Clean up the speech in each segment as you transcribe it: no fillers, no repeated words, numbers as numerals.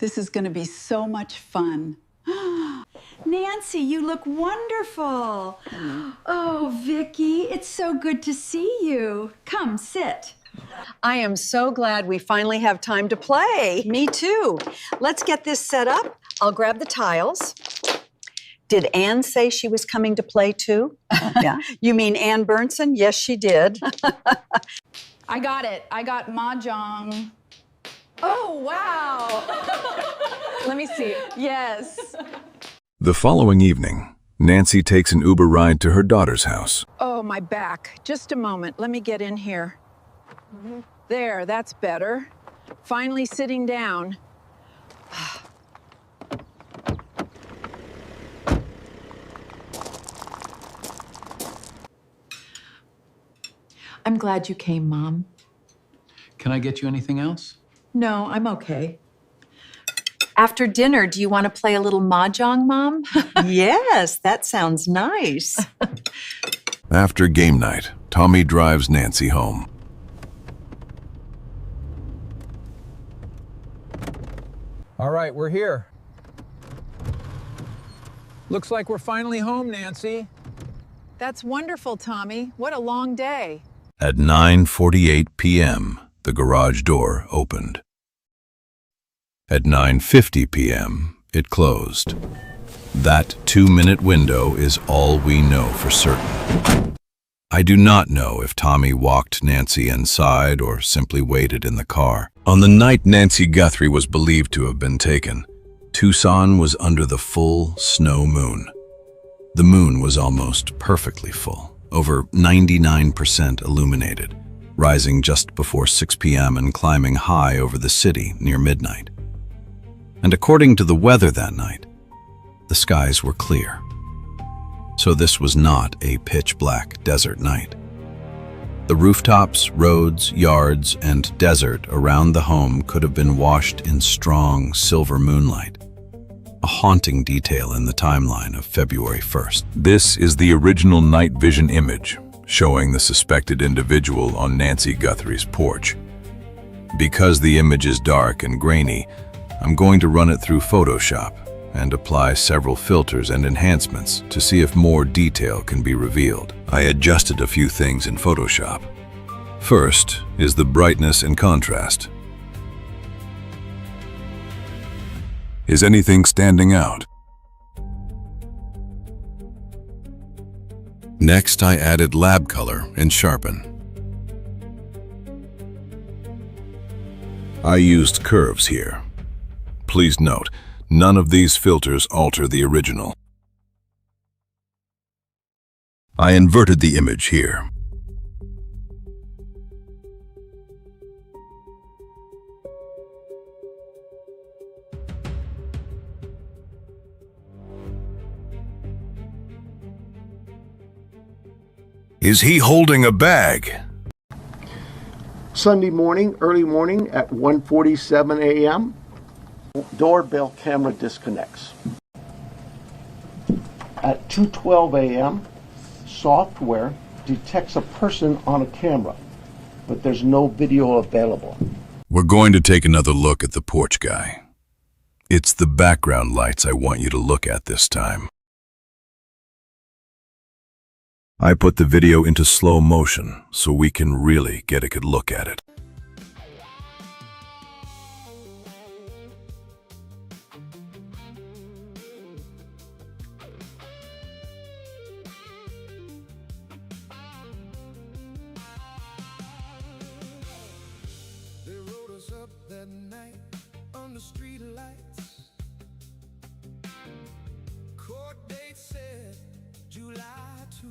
This is going to be so much fun. Nancy, you look wonderful. Oh, Vicki, it's so good to see you. Come, sit. I am so glad we finally have time to play. Me too. Let's get this set up. I'll grab the tiles. Did Anne say she was coming to play too? Yeah. You mean Anne Burnson? Yes, she did. I got it. I got Mahjong. Oh, wow. Let me see. Yes. The following evening, Nancy takes an Uber ride to her daughter's house. Oh, my back. Just a moment. Let me get in here. There, that's better. Finally sitting down. I'm glad you came, Mom. Can I get you anything else? No, I'm okay. After dinner, do you want to play a little mahjong, Mom? Yes, that sounds nice. After game night, Tommy drives Nancy home. All right, we're here. Looks like we're finally home, Nancy. That's wonderful, Tommy. What a long day. At 9:48 p.m., the garage door opened. At 9:50 p.m., it closed. That 2-minute window is all we know for certain. I do not know if Tommy walked Nancy inside or simply waited in the car. On the night Nancy Guthrie was believed to have been taken, Tucson was under the full snow moon. The moon was almost perfectly full, over 99% illuminated, rising just before 6 p.m. and climbing high over the city near midnight. And according to the weather that night, the skies were clear. So this was not a pitch-black desert night. The rooftops, roads, yards, and desert around the home could have been washed in strong silver moonlight, a haunting detail in the timeline of February 1st. This is the original night vision image showing the suspected individual on Nancy Guthrie's porch. Because the image is dark and grainy, I'm going to run it through Photoshop and apply several filters and enhancements to see if more detail can be revealed. I adjusted a few things in Photoshop. First is the brightness and contrast. Is anything standing out? Next, I added lab color and sharpen. I used curves here. Please note, none of these filters alter the original. I inverted the image here. Is he holding a bag? Sunday morning, early morning at 1:47 a.m., doorbell camera disconnects. At 2:12 a.m., software detects a person on a camera, but there's no video available. We're going to take another look at the porch guy. It's the background lights I want you to look at this time. I put the video into slow motion so we can really get a good look at it. They wrote us up that night on the street lights. Court date said July 2.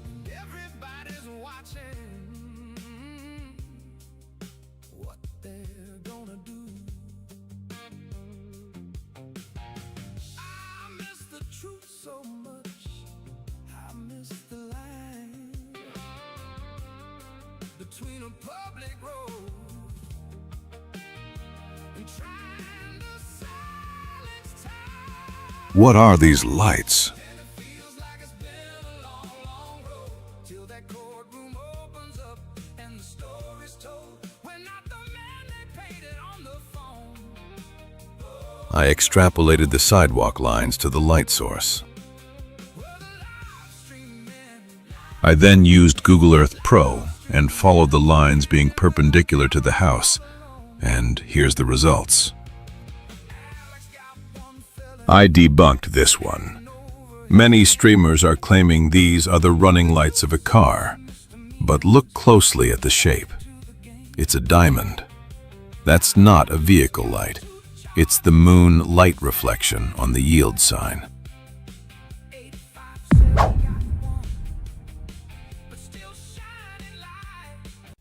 And everybody's watching what they're gonna do. I miss the truth so much. I miss the line between a public road and trying to silence time. What are these lights? And it feels like it's been a long, long road till that courtroom opens up and the story's told. We're not the man they paint I extrapolated the sidewalk lines to the light source. I then used Google Earth Pro and followed the lines being perpendicular to the house, and here's the results. I debunked this one. Many streamers are claiming these are the running lights of a car, but look closely at the shape. It's a diamond. That's not a vehicle light. It's the moon light reflection on the yield sign.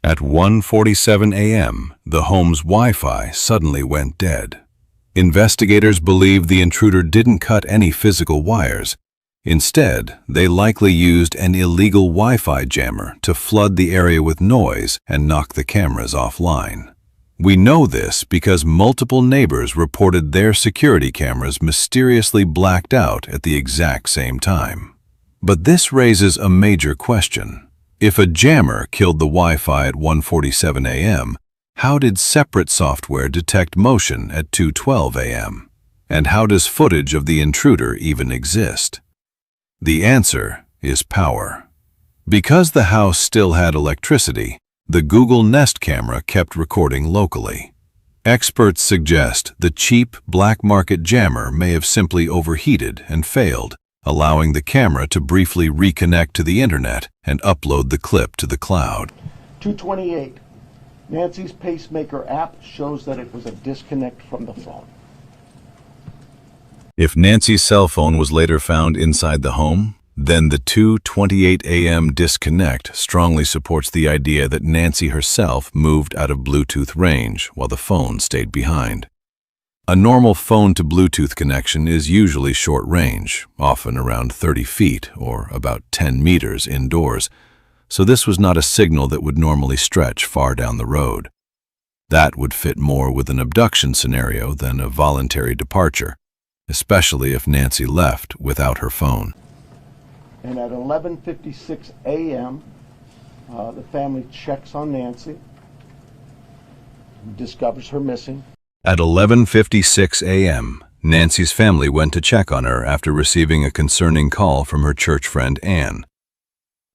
At 1:47 a.m., the home's Wi-Fi suddenly went dead. Investigators believe the intruder didn't cut any physical wires. Instead, they likely used an illegal Wi-Fi jammer to flood the area with noise and knock the cameras offline. We know this because multiple neighbors reported their security cameras mysteriously blacked out at the exact same time. But this raises a major question. If a jammer killed the Wi-Fi at 1:47 a.m., how did separate software detect motion at 2:12 a.m.? And how does footage of the intruder even exist? The answer is power. Because the house still had electricity, the Google Nest camera kept recording locally. Experts suggest the cheap black market jammer may have simply overheated and failed, allowing the camera to briefly reconnect to the internet and upload the clip to the cloud. 228. Nancy's pacemaker app shows that it was a disconnect from the phone. If Nancy's cell phone was later found inside the home, then the 2:28 a.m. disconnect strongly supports the idea that Nancy herself moved out of Bluetooth range while the phone stayed behind. A normal phone-to-Bluetooth connection is usually short range, often around 30 feet or about 10 meters indoors, so this was not a signal that would normally stretch far down the road. That would fit more with an abduction scenario than a voluntary departure, especially if Nancy left without her phone. And at 11:56 a.m., the family checks on Nancy, discovers her missing. At 11:56 a.m., Nancy's family went to check on her after receiving a concerning call from her church friend Anne.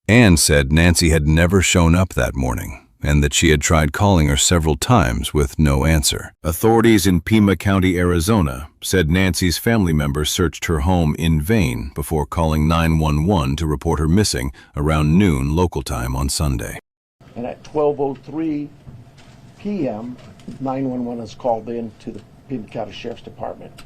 Anne said Nancy had never shown up that morning and that she had tried calling her several times with no answer. Authorities in Pima County, Arizona, said Nancy's family members searched her home in vain before calling 911 to report her missing around noon local time on Sunday. And at 12:03 p.m., 911 is called in to the Pima County Sheriff's Department.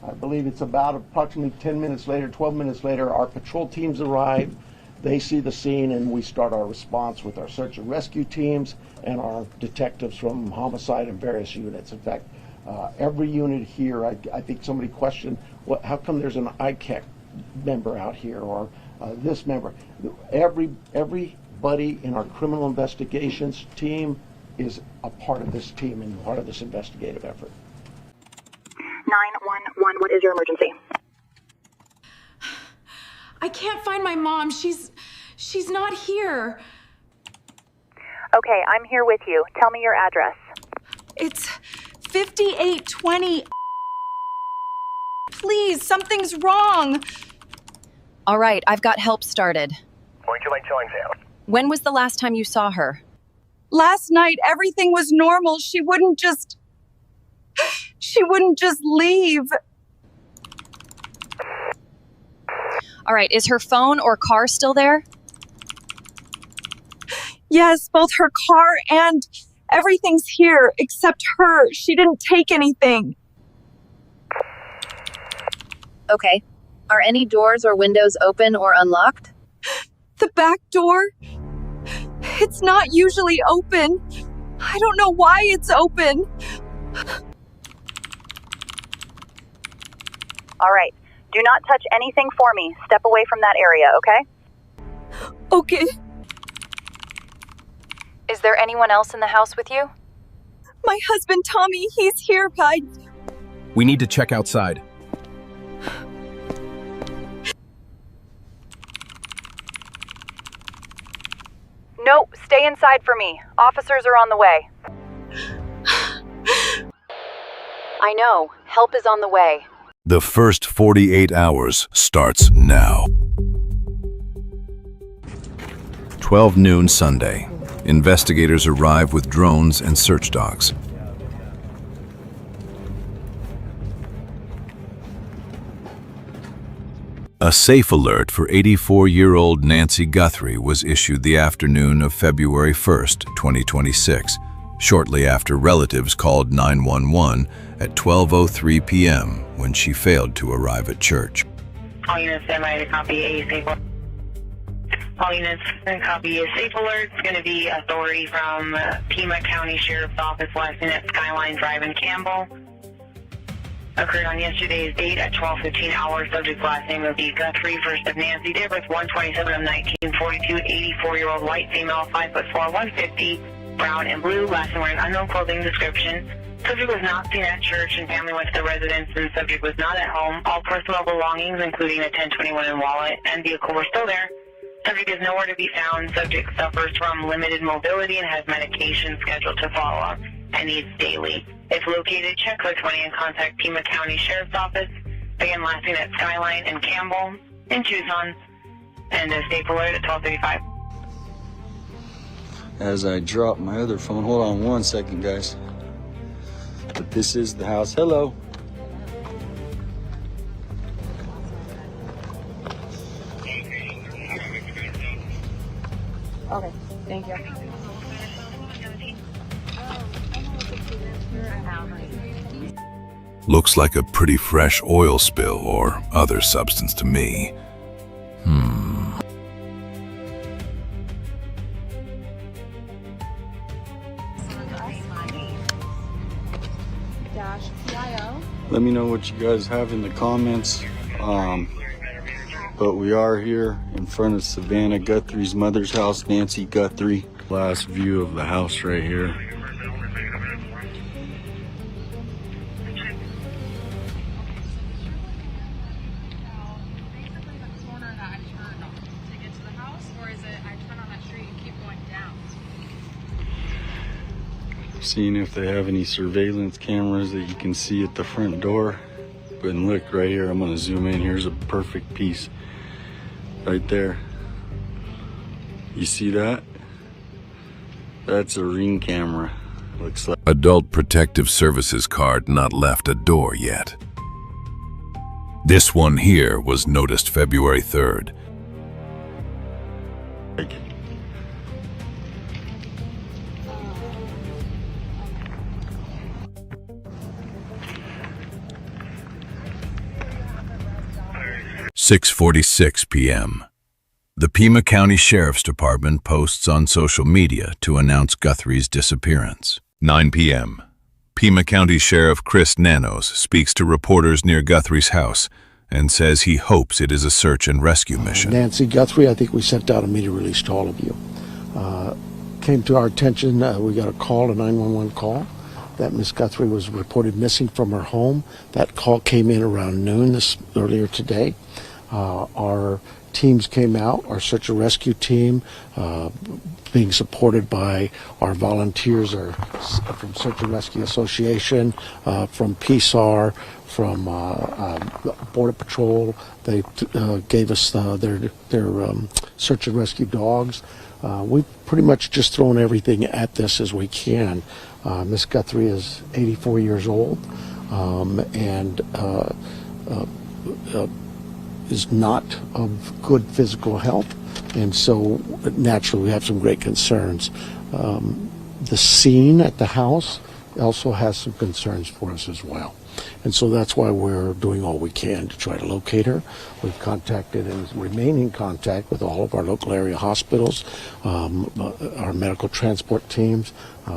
I believe it's about approximately 10 minutes later, 12 minutes later, our patrol teams arrive. They see the scene, and we start our response with our search and rescue teams and our detectives from homicide and various units. In fact, every unit here, I think somebody questioned, how come there's an ICAC member out here, or this member? Everybody in our criminal investigations team is a part of this team and part of this investigative effort. 911, what is your emergency? I can't find my mom. She's not here. Okay, I'm here with you. Tell me your address. It's 5820. Please, something's wrong. All right, I've got help started. Where'd you lay Joy's house? When was the last time you saw her? Last night, everything was normal. She wouldn't just leave. All right, is her phone or car still there? Yes, both her car and everything's here except her. She didn't take anything. Okay. Are any doors or windows open or unlocked? The back door? It's not usually open. I don't know why it's open. All right, do not touch anything for me. Step away from that area, okay? Okay. Is there anyone else in the house with you? My husband, Tommy, he's here. We need to check outside. Nope, stay inside for me. Officers are on the way. I know. Help is on the way. The first 48 hours starts now. 12 noon Sunday. Investigators arrive with drones and search dogs. A safe alert for 84-year-old Nancy Guthrie was issued the afternoon of February 1st, 2026, shortly after relatives called 911 at 12:03 p.m. when she failed to arrive at church. All units stand by to copy a safe alert. All units and copy a safe alert. It's going to be authority from Pima County Sheriff's Office, last name at Skyline Drive in Campbell. Occurred on yesterday's date at 12:15 hours. Subject's last name will be Guthrie, first of Nancy, date of birth 1/27 of 1942, 84-year-old white female, 5'4", 150, brown and blue, last name wearing unknown clothing description. Subject was not seen at church and family went to the residence and subject was not at home. All personal belongings, including a 1021 and wallet and vehicle, were still there. Subject is nowhere to be found. Subject suffers from limited mobility and has medication scheduled to follow up and needs daily. If located, check code 20 and contact Pima County Sheriff's Office. Again, last name at Skyline and Campbell in Tucson. And a safe alert at 12:35. As I drop my other phone, hold on one second, guys. But this is the house. Hello. Okay, thank you. Looks like a pretty fresh oil spill or other substance to me. Let me know what you guys have in the comments. But we are here in front of Savannah Guthrie's mother's house, Nancy Guthrie. Last view of the house right here. Seeing if they have any surveillance cameras that you can see at the front door. And look right here, I'm gonna zoom in. Here's a perfect piece right there. You see that? That's a Ring camera. Looks like Adult Protective Services card not left a door yet. This one here was noticed February 3rd. 6:46 p.m. The Pima County Sheriff's Department posts on social media to announce Guthrie's disappearance. 9 p.m. Pima County Sheriff Chris Nanos speaks to reporters near Guthrie's house and says he hopes it is a search and rescue mission. Nancy Guthrie, I think we sent out a media release to all of you. Came to our attention, we got a call, a 911 call, that Miss Guthrie was reported missing from her home. That call came in around noon earlier today. Our teams came out, our search and rescue team, being supported by our volunteers from Search and Rescue Association, from PSAR, from Border Patrol. They gave us their search and rescue dogs. We've pretty much just thrown everything at this as we can. Miss Guthrie is 84 years old and is not of good physical health, and so naturally we have some great concerns. The scene at the house also has some concerns for us as well, and so that's why we're doing all we can to try to locate her. We've contacted and remain in contact with all of our local area hospitals, our medical transport teams.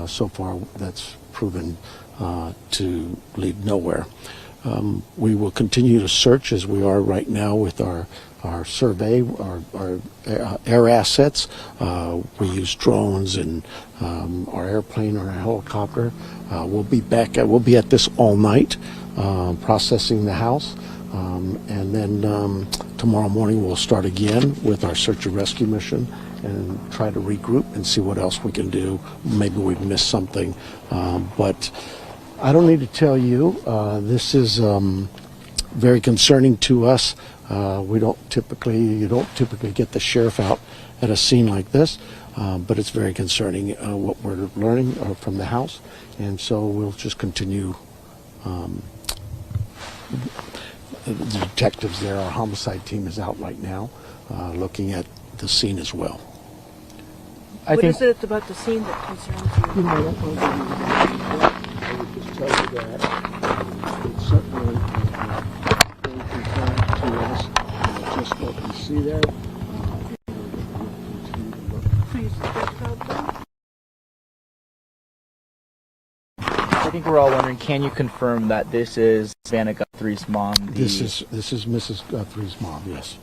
So far that's proven to lead nowhere. We will continue to search as we are right now with our survey, our air assets. We use drones and our airplane or our helicopter. We'll be back. We'll be at this all night, processing the house, and then tomorrow morning we'll start again with our search and rescue mission and try to regroup and see what else we can do. Maybe we've missed something, but I don't need to tell you. This is very concerning to us. You don't typically get the sheriff out at a scene like this, but it's very concerning what we're learning from the house, and so we'll just continue. The detectives there, our homicide team is out right now, looking at the scene as well. What is it about the scene that concerns you? I would just tell you that it's certainly very concerning to us. Just what we see there. I think we're all wondering, can you confirm that this is Savannah Guthrie's mom? This is Mrs. Guthrie's mom, yes.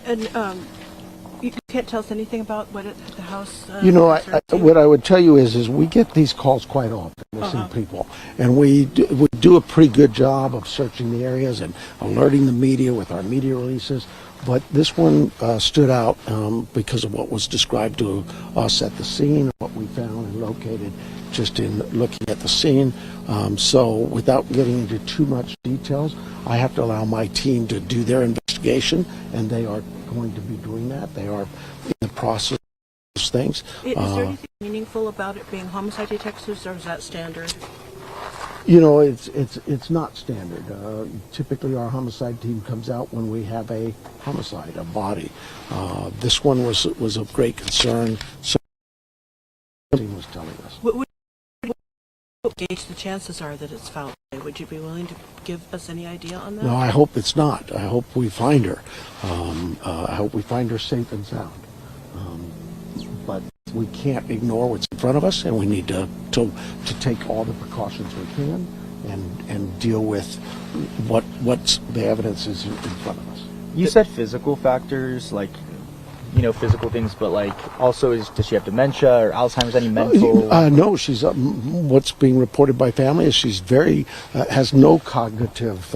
And you can't tell us anything about what the house... what I would tell you is we get these calls quite often, missing people, and we do a pretty good job of searching the areas and alerting the media with our media releases, but this one stood out because of what was described to us at the scene, what we found and located just in looking at the scene. So without getting into too much details, I have to allow my team to do their investigation, and they are going to be doing that. They are in the process of things. Is there anything meaningful about it being homicide detectives, or is that standard? It's not standard. Typically our homicide team comes out when we have a homicide, a body. This one was of great concern. So the team was telling us. What gauge the chances are that it's foul play? Would you be willing to give us any idea on that? No, I hope it's not. I hope we find her. I hope we find her safe and sound. But we can't ignore what's in front of us, and we need to take all the precautions we can and deal with what's the evidence is in front of us. You said physical factors, like, physical things, but also does she have dementia or Alzheimer's, any mental? No, she's what's being reported by family is she's very has no cognitive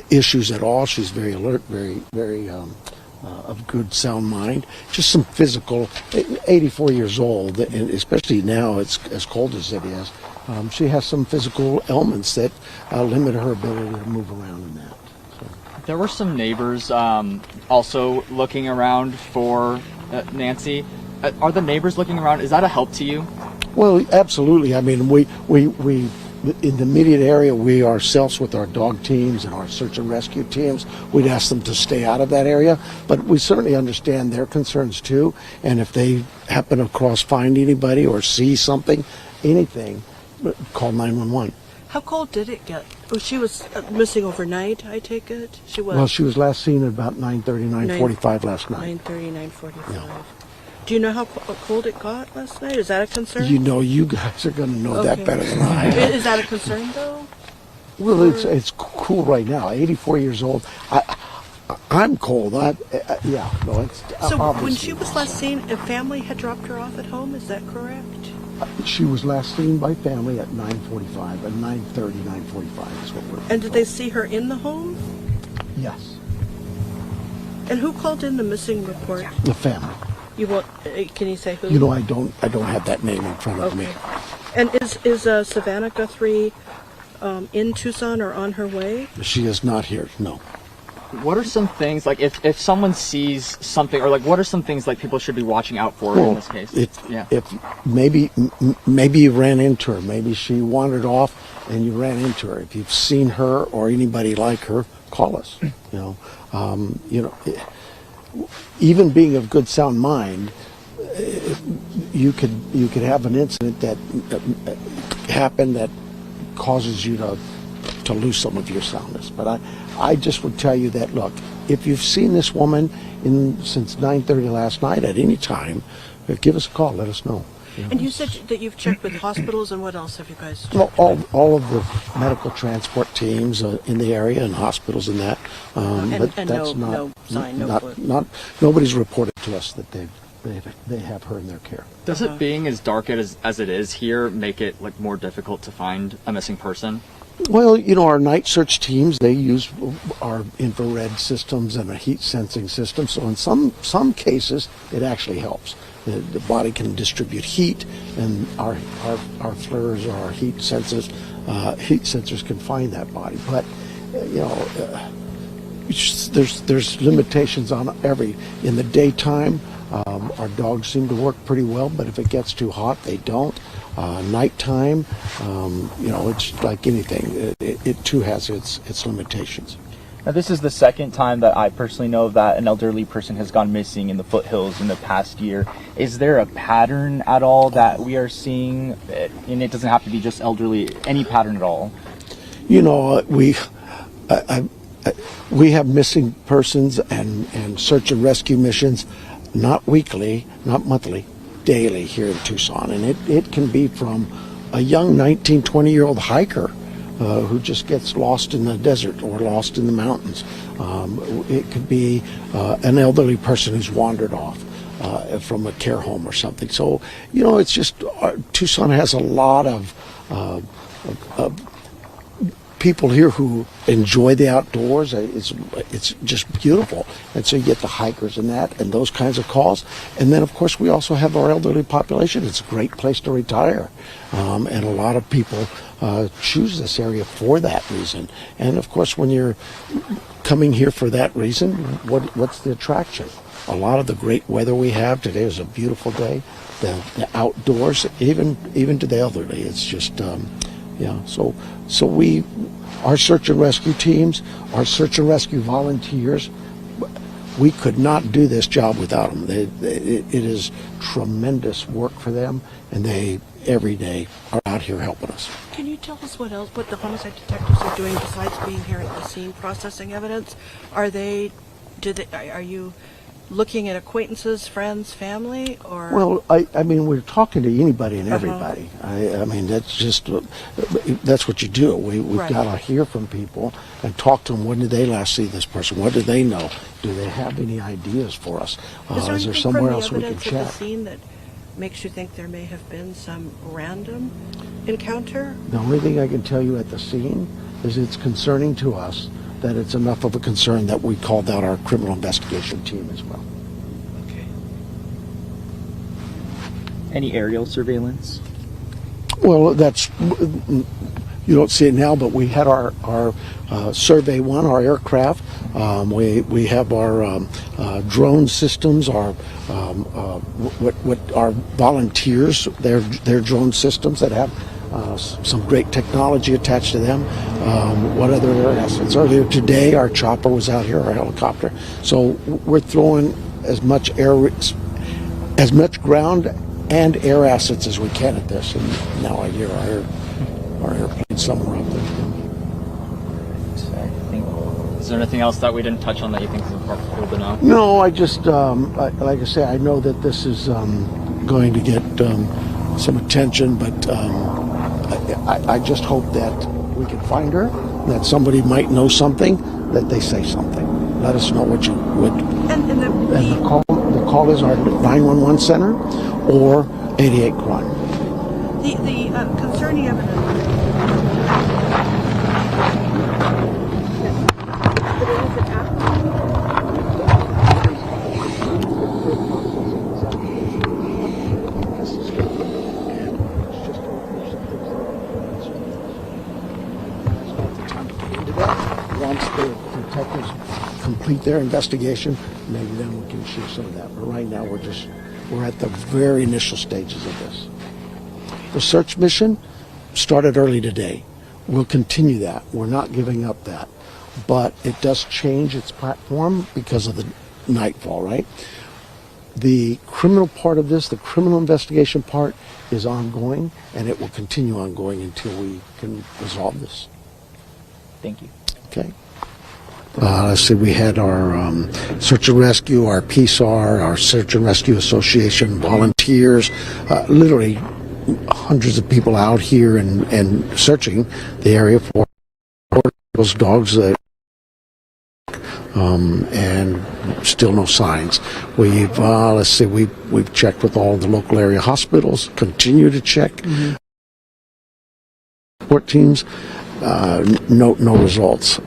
issues at all. She's very alert, very of good sound mind. Just some physical. 84 years old, and especially now, it's as cold as it is. She has some physical ailments that limit her ability to move around in that. There were some neighbors also looking around for Nancy. Are the neighbors looking around? Is that a help to you? Well, absolutely. I mean, we in the immediate area, we ourselves with our dog teams and our search and rescue teams, we'd ask them to stay out of that area. But we certainly understand their concerns too. And if they happen to find anybody or see something, anything, call 911. How cold did it get? Oh, she was missing overnight, I take it? She was. Well, she was last seen at about 9:30, 9:45 last night. 9:30, 9:45. Yeah. Do you know how cold it got last night? Is that a concern? You guys are going to know that better than I. Is that a concern, though? Well, it's cool right now. 84 years old. I'm cold. It's so obviously. When she was last seen, a family had dropped her off at home. Is that correct? She was last seen by family at 9:45, at 9:30, 9:45 is what we're. And did they see her in the home? Yes. And who called in the missing report? The family. You want? Can you say who? I don't have that name in front of me. And is Savannah Guthrie in Tucson or on her way? She is not here. No. What are some things, if someone sees something, or what are some things people should be watching out for in this case? If maybe you ran into her, maybe she wandered off and you ran into her. If you've seen her or anybody like her, call us. Even being of good sound mind, you could have an incident that happen that causes you to lose some of your soundness. But I just would tell you that, look, if you've seen this woman since 9:30 last night at any time, give us a call. Let us know. And you said that you've checked with hospitals, and what else have you guys checked? Well, all of the medical transport teams in the area and hospitals and that. But that's no sign, no clue. Nobody's reported to us that they have her in their care. Does it being as dark as it is here make it more difficult to find a missing person? Well, our night search teams, they use our infrared systems and a heat sensing system. So in some cases, it actually helps. the body can distribute heat, and our flares or our heat sensors can find that body. But there's limitations on in the daytime. Our dogs seem to work pretty well, but if it gets too hot, they don't. Nighttime, it's like anything. It too has its limitations. Now, this is the second time that I personally know that an elderly person has gone missing in the foothills in the past year. Is there a pattern at all that we are seeing? And it doesn't have to be just elderly, any pattern at all. We have missing persons and search and rescue missions, not weekly, not monthly, daily here in Tucson. And it can be from a young 19, 20-year-old hiker who just gets lost in the desert or lost in the mountains. It could be an elderly person who's wandered off from a care home or something. So, it's just Tucson has a lot of people here who enjoy the outdoors. It's just beautiful, and so you get the hikers and those kinds of calls. And then, of course, we also have our elderly population. It's a great place to retire, and a lot of people choose this area for that reason. And of course, when you're coming here for that reason, what's the attraction? A lot of the great weather we have today is a beautiful day. The outdoors, even to the elderly, it's just So our search and rescue teams, our search and rescue volunteers, we could not do this job without them. It is tremendous work for them, and they every day are out here helping us. Can you tell us what the homicide detectives are doing besides being here at the scene processing evidence? Are you looking at acquaintances, friends, family, or? Well, I mean, we're talking to anybody and everybody. I mean, that's what you do. We've got to hear from people and talk to them. When did they last see this person? What do they know? Do they have any ideas for us? Is there somewhere else we can check? At the scene that makes you think there may have been some random encounter? The only thing I can tell you at the scene is it's concerning to us that it's enough of a concern that we called out our criminal investigation team as well. Okay. Any aerial surveillance? Well, you don't see it now, but we had our Survey 1, our aircraft. We have our drone systems, our volunteers, their drone systems that have some great technology attached to them. What other air assets? Earlier today, our chopper was out here, our helicopter. So we're throwing as much ground and air assets as we can at this. And now I hear our airplane somewhere up there. Is there anything else that we didn't touch on that you think is important for people to know? No, I just, like I say, I know that this is going to get some attention, but I just hope that we can find her, that somebody might know something, that they say something. Let us know what you would. And the call is our 911 center or 88 crime. The concerning evidence. Once the detectives complete their investigation, maybe then we can share some of that. But right now we're at the very initial stages of this. The search mission started early today. We'll continue that. We're not giving up that. But it does change its platform because of the nightfall, right? The criminal part of this, the criminal investigation part, is ongoing, and it will continue ongoing until we can resolve this. Thank you. Okay. Let's see, we had our search and rescue, our PSAR, our search and rescue association volunteers, literally hundreds of people out here and searching the area for those dogs that and still no signs. We've let's see, we've checked with all the local area hospitals, continue to check. Support teams, no results.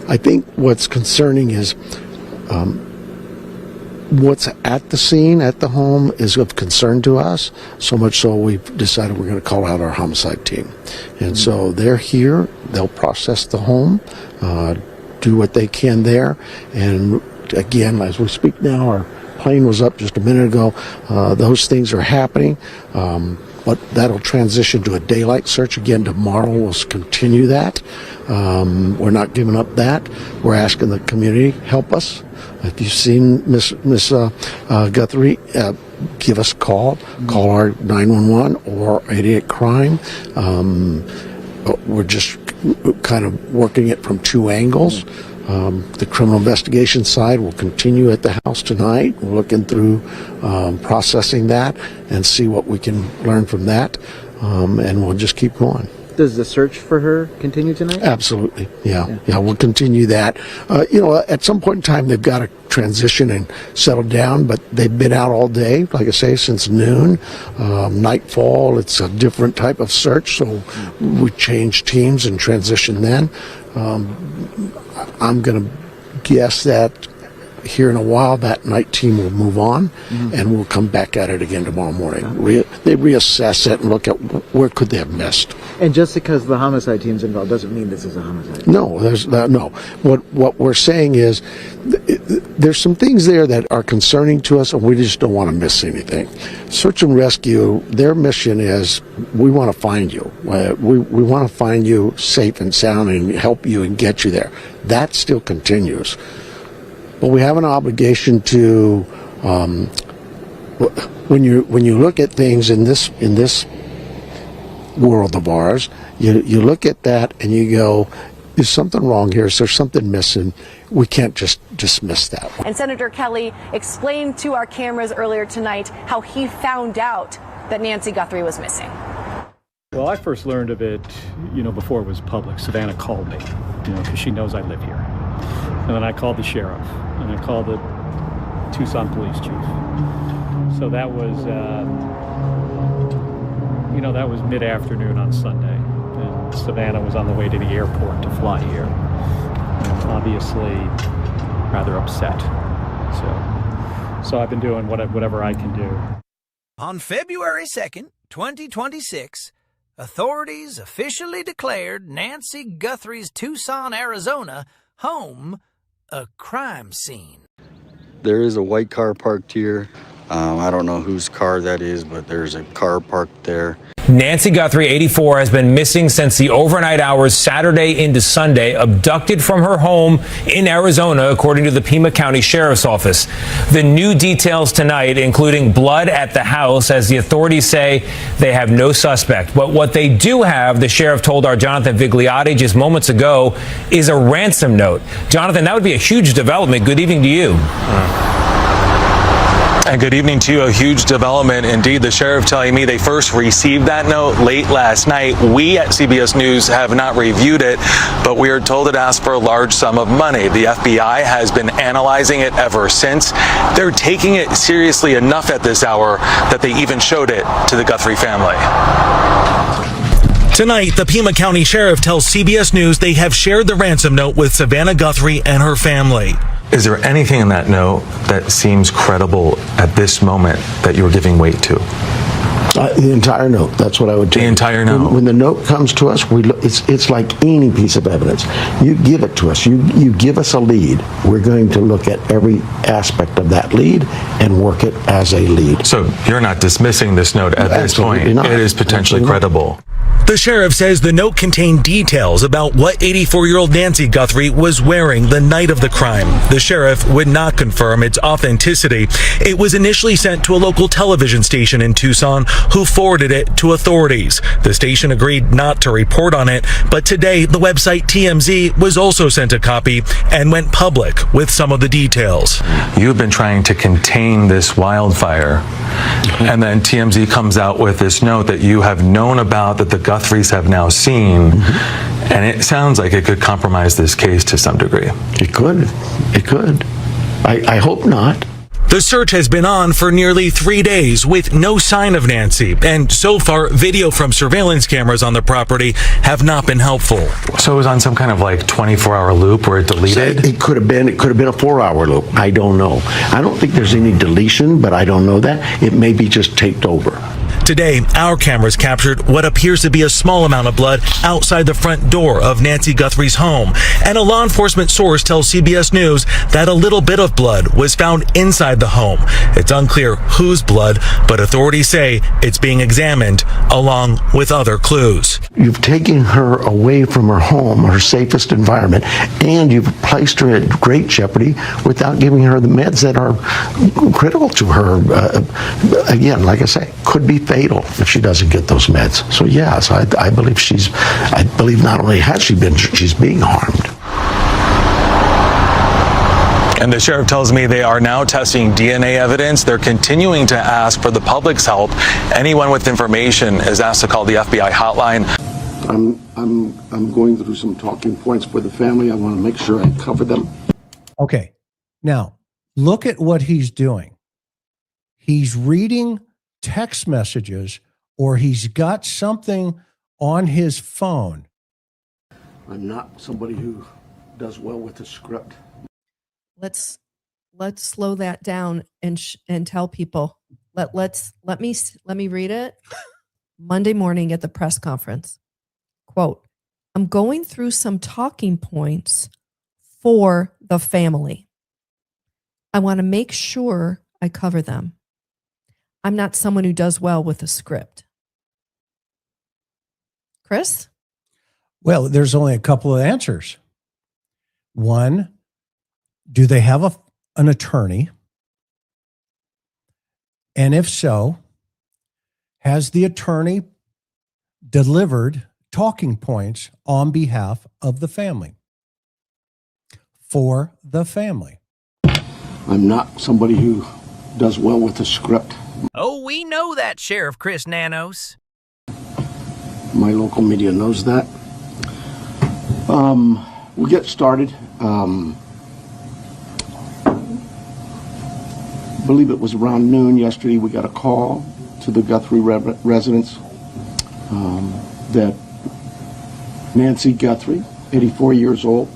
I think what's concerning is what's at the scene, at the home, is of concern to us, so much so we've decided we're going to call out our homicide team. And so they're here, they'll process the home, do what they can there, and again, as we speak now, our plane was up just a minute ago. Those things are happening, but that'll transition to a daylight search again tomorrow. We'll continue that. We're not giving up that. We're asking the community, help us. If you've seen Miss Guthrie, give us a call. Call our 911 or 88 Crime. We're just kind of working it from two angles. The criminal investigation side will continue at the house tonight. We're looking through processing that and see what we can learn from that, and we'll just keep going. Does the search for her continue tonight? Absolutely, yeah, we'll continue that. At some point in time, they've got to transition and settle down, but they've been out all day, like I say, since noon. Nightfall, it's a different type of search, so we change teams and transition then. I'm going to guess that here in a while that night team will move on, and we'll come back at it again tomorrow morning. They reassess it and look at where could they have missed. And just because the homicide team's involved doesn't mean this is a homicide. No, there's no. What we're saying is there's some things there that are concerning to us, and we just don't want to miss anything. Search and rescue, their mission is we want to find you. We want to find you safe and sound and help you and get you there. That still continues. But we have an obligation to, when you look at things in this world of ours, you look at that and you go, is something wrong here? Is there something missing? We can't just dismiss that one. And Senator Kelly explained to our cameras earlier tonight how he found out that Nancy Guthrie was missing. Well, I first learned of it, before it was public. Savannah called me, because she knows I live here. And then I called the sheriff, and I called the Tucson police chief. So that was, that was mid-afternoon on Sunday. And Savannah was on the way to the airport to fly here. And obviously, rather upset. So I've been doing whatever I can do. On February 2nd, 2026, authorities officially declared Nancy Guthrie's Tucson, Arizona home a crime scene. There is a white car parked here. I don't know whose car that is, but there's a car parked there. Nancy Guthrie, 84, has been missing since the overnight hours Saturday into Sunday, abducted from her home in Arizona, according to the Pima County Sheriff's Office. The new details tonight, including blood at the house, as the authorities say they have no suspect. But what they do have, the sheriff told our Jonathan Vigliotti just moments ago, is a ransom note. Jonathan, that would be a huge development. Good evening to you. And good evening to you. A huge development indeed. The sheriff telling me they first received that note late last night. We at CBS News have not reviewed it, but we are told it asked for a large sum of money. The FBI has been analyzing it ever since. They're taking it seriously enough at this hour that they even showed it to the Guthrie family. Tonight, the Pima County Sheriff tells CBS News they have shared the ransom note with Savannah Guthrie and her family. Is there anything in that note that seems credible at this moment that you're giving weight to? The entire note. That's what I would do. The entire note. When the note comes to us, it's like any piece of evidence. You give it to us. You give us a lead. We're going to look at every aspect of that lead and work it as a lead. So you're not dismissing this note at this point. Not. It is potentially credible. The sheriff says the note contained details about what 84-year-old Nancy Guthrie was wearing the night of the crime. The sheriff would not confirm its authenticity. It was initially sent to a local television station in Tucson, who forwarded it to authorities. The station agreed not to report on it, but today the website TMZ was also sent a copy and went public with some of the details. You've been trying to contain this wildfire, and then TMZ comes out with this note that you have known about, that the Guthries have now seen, and it sounds like it could compromise this case to some degree. It could. I hope not. The search has been on for nearly 3 days with no sign of Nancy, and so far, video from surveillance cameras on the property have not been helpful. So it was on some kind of like 24-hour loop where it deleted? It could have been a 4-hour loop. I don't know. I don't think there's any deletion, but I don't know that. It may be just taped over. Today, our cameras captured what appears to be a small amount of blood outside the front door of Nancy Guthrie's home. And a law enforcement source tells CBS News that a little bit of blood was found inside the home. It's unclear whose blood, but authorities say it's being examined along with other clues. You've taken her away from her home, her safest environment, and you've placed her at great jeopardy without giving her the meds that are critical to her. Again, like I say, could be fatal if she doesn't get those meds. So yes, I believe not only has she been, she's being harmed. And the sheriff tells me they are now testing DNA evidence. They're continuing to ask for the public's help. Anyone with information is asked to call the FBI hotline. I'm going through some talking points for the family. I want to make sure I cover them. Okay. Now, look at what he's doing. He's reading text messages, or he's got something on his phone. I'm not somebody who does well with the script. Let's slow that down and tell people. Let me read it. Monday morning at the press conference. Quote, I'm going through some talking points for the family. I want to make sure I cover them. I'm not someone who does well with a script. Chris? Well, there's only a couple of answers. One, do they have an attorney? And if so, has the attorney delivered talking points on behalf of the family? For the family. I'm not somebody who does well with a script. Oh, we know that, Sheriff Chris Nanos. My local media knows that. We'll get started. I believe it was around noon yesterday, we got a call to the Guthrie residence that Nancy Guthrie, 84 years old,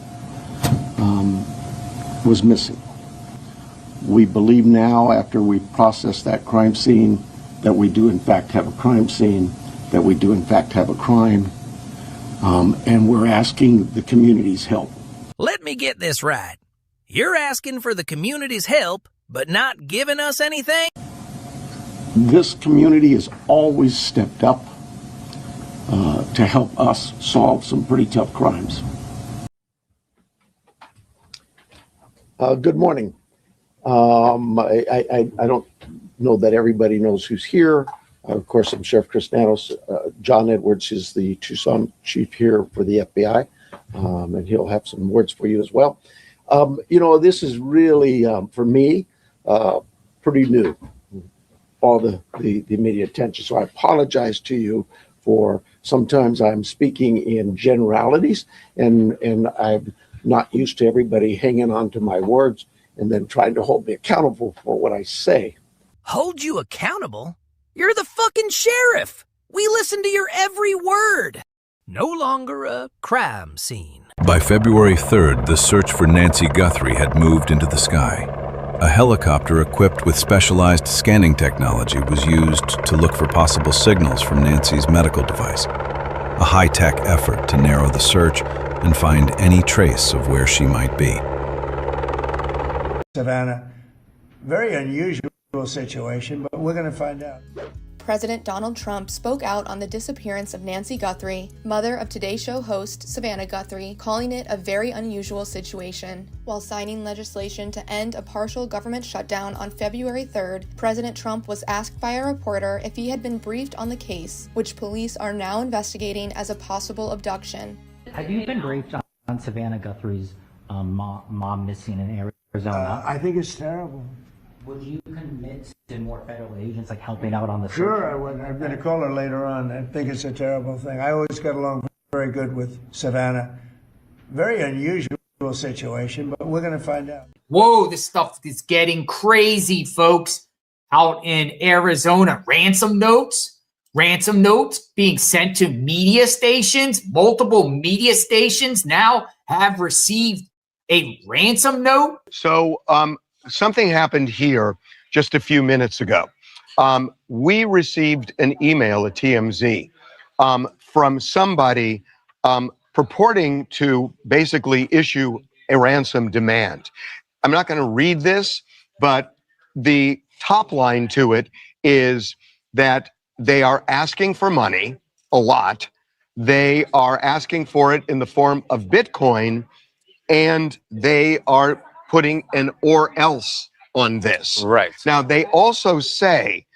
was missing. We believe now, after we process that crime scene, that we do in fact have a crime scene, that we do in fact have a crime, and we're asking the community's help. Let me get this right. You're asking for the community's help, but not giving us anything? This community has always stepped up to help us solve some pretty tough crimes. Good morning. I don't know that everybody knows who's here. Of course, I'm Sheriff Chris Nanos. John Edwards is the Tucson chief here for the FBI, and he'll have some words for you as well. This is really, for me, pretty new, all the media attention. So I apologize to you for sometimes I'm speaking in generalities, and I'm not used to everybody hanging on to my words and then trying to hold me accountable for what I say. Hold you accountable? You're the fucking sheriff. We listen to your every word. No longer a crime scene. By February 3rd, the search for Nancy Guthrie had moved into the sky. A helicopter equipped with specialized scanning technology was used to look for possible signals from Nancy's medical device. A high-tech effort to narrow the search and find any trace of where she might be. Savannah, very unusual situation, but we're going to find out. President Donald Trump spoke out on the disappearance of Nancy Guthrie, mother of Today Show host Savannah Guthrie, calling it a very unusual situation. While signing legislation to end a partial government shutdown on February 3rd, President Trump was asked by a reporter if he had been briefed on the case, which police are now investigating as a possible abduction. Have you been briefed on Savannah Guthrie's mom missing in Arizona? I think it's terrible. Would you commit to more federal agents like helping out on the search? Sure, I would. I'm going to call her later on. I think it's a terrible thing. I always got along very good with Savannah. Very unusual unusual situation, but we're going to find out. Whoa, this stuff is getting crazy, folks. Out in Arizona, ransom notes being sent to media stations. Multiple media stations now have received a ransom note. So something happened here just a few minutes ago. We received an email at TMZ from somebody purporting to basically issue a ransom demand. I'm not going to read this, but the top line to it is that they are asking for money, a lot. They are asking for it in the form of Bitcoin, and they are putting an or else on this. Right. Now, they also say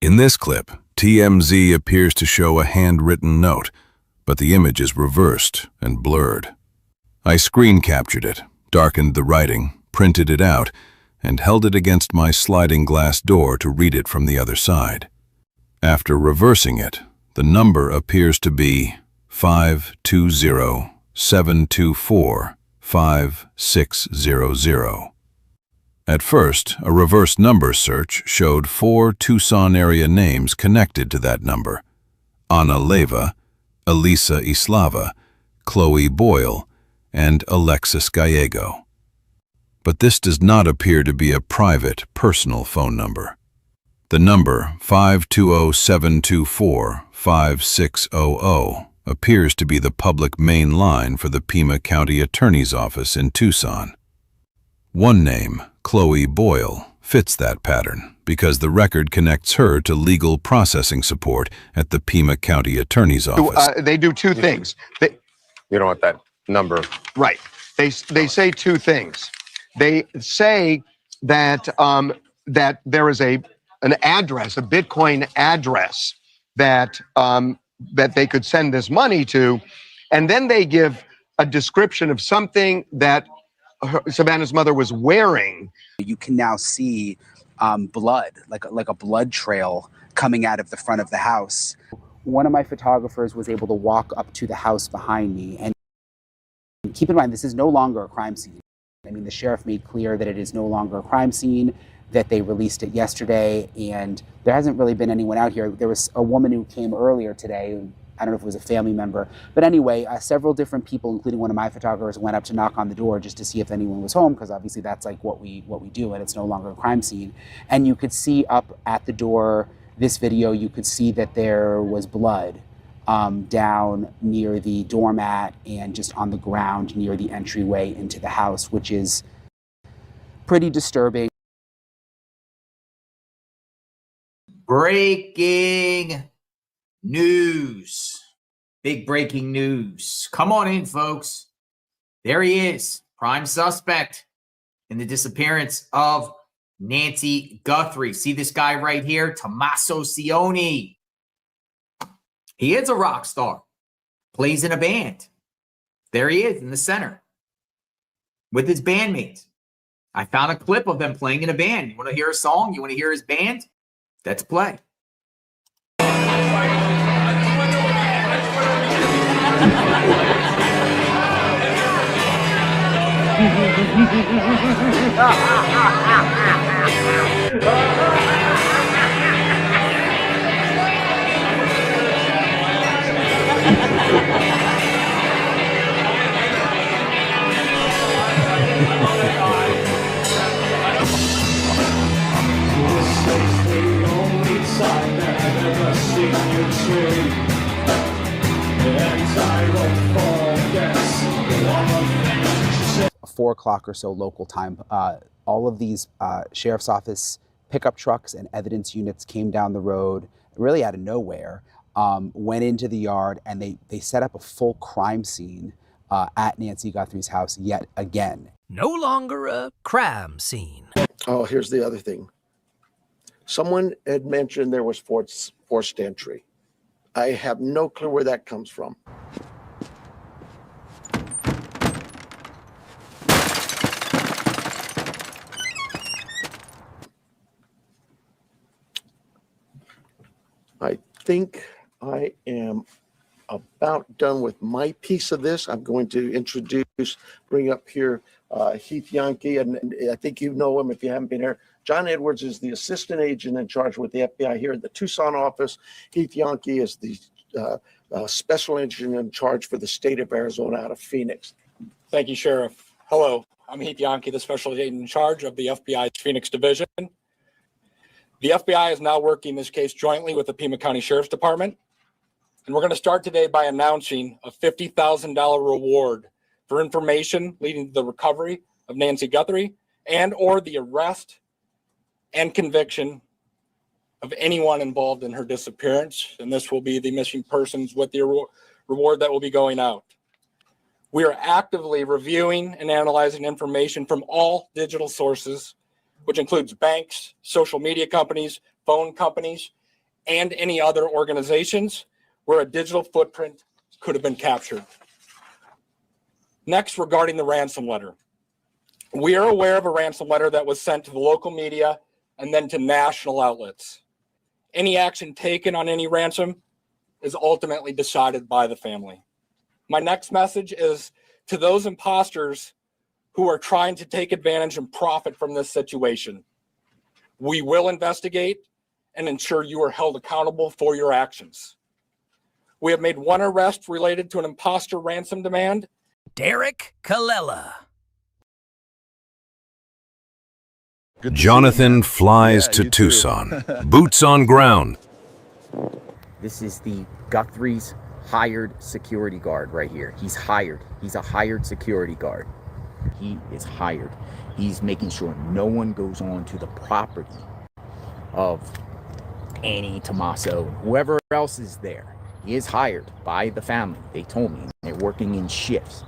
In this clip, TMZ appears to show a handwritten note, but the image is reversed and blurred. I screen captured it, darkened the writing, printed it out, and held it against my sliding glass door to read it from the other side. After reversing it, the number appears to be 520-724-5600. At first, a reverse number search showed 4 Tucson area names connected to that number: Ana Leyva, Elisa Islava, Chloe Boyle, and Alexis Gallego. But this does not appear to be a private, personal phone number. The number 520-724-5600 appears to be the public main line for the Pima County Attorney's Office in Tucson. One name, Chloe Boyle, fits that pattern because the record connects her to legal processing support at the Pima County Attorney's Office. they do two things. You don't want that number. Right. They say two things. They say that that there is an address, a Bitcoin address that that they could send this money to, and then they give a description of something that Savannah's mother was wearing. You can now see blood, like a blood trail coming out of the front of the house. One of my photographers was able to walk up to the house behind me, and keep in mind, this is no longer a crime scene. I mean, the sheriff made clear that it is no longer a crime scene, that they released it yesterday, and there hasn't really been anyone out here. There was a woman who came earlier today. I don't know if it was a family member, but anyway, several different people, including one of my photographers, went up to knock on the door just to see if anyone was home, because obviously that's like what we do, and it's no longer a crime scene. And you could see up at the door, this video, you could see that there was blood down near the doormat and just on the ground near the entryway into the house, which is pretty disturbing. Breaking news. Big breaking news. Come on in, folks. There he is, prime suspect in the disappearance of Nancy Guthrie. See this guy right here, Tommaso Cioni. He is a rock star, plays in a band. There he is in the center with his bandmates. I found a clip of them playing in a band. You want to hear a song? You want to hear his band? Let's play. At 4 o'clock or so local time, all of these sheriff's office pickup trucks and evidence units came down the road, really out of nowhere, went into the yard, and they set up a full crime scene at Nancy Guthrie's house yet again. No longer a crime scene. Oh, here's the other thing. Someone had mentioned there was forced entry. I have no clue where that comes from. I think I am about done with my piece of this. I'm going to bring up here Heath Yankee, and I think you know him if you haven't been here. John Edwards is the assistant agent in charge with the FBI here at the Tucson office. Heath Yankee is the special agent in charge for the state of Arizona out of Phoenix. Thank you, Sheriff. Hello, I'm Heath Yankee, the special agent in charge of the FBI's Phoenix Division. The FBI is now working this case jointly with the Pima County Sheriff's Department. And we're going to start today by announcing a $50,000 reward for information leading to the recovery of Nancy Guthrie and or the arrest and conviction of anyone involved in her disappearance. And this will be the missing persons with the reward that will be going out. We are actively reviewing and analyzing information from all digital sources, which includes banks, social media companies, phone companies, and any other organizations where a digital footprint could have been captured. Next, regarding the ransom letter. We are aware of a ransom letter that was sent to the local media and then to national outlets. Any action taken on any ransom is ultimately decided by the family. My next message is to those imposters who are trying to take advantage and profit from this situation. We will investigate and ensure you are held accountable for your actions. We have made one arrest related to an imposter ransom demand. Derek Colella. Jonathan flies to Tucson, boots on ground. This is the Guthrie's hired security guard right here. He's hired. He's a hired security guard. He is hired. He's making sure no one goes on to the property of Annie, Tommaso, whoever else is there. He is hired by the family. They told me. They're working in shifts.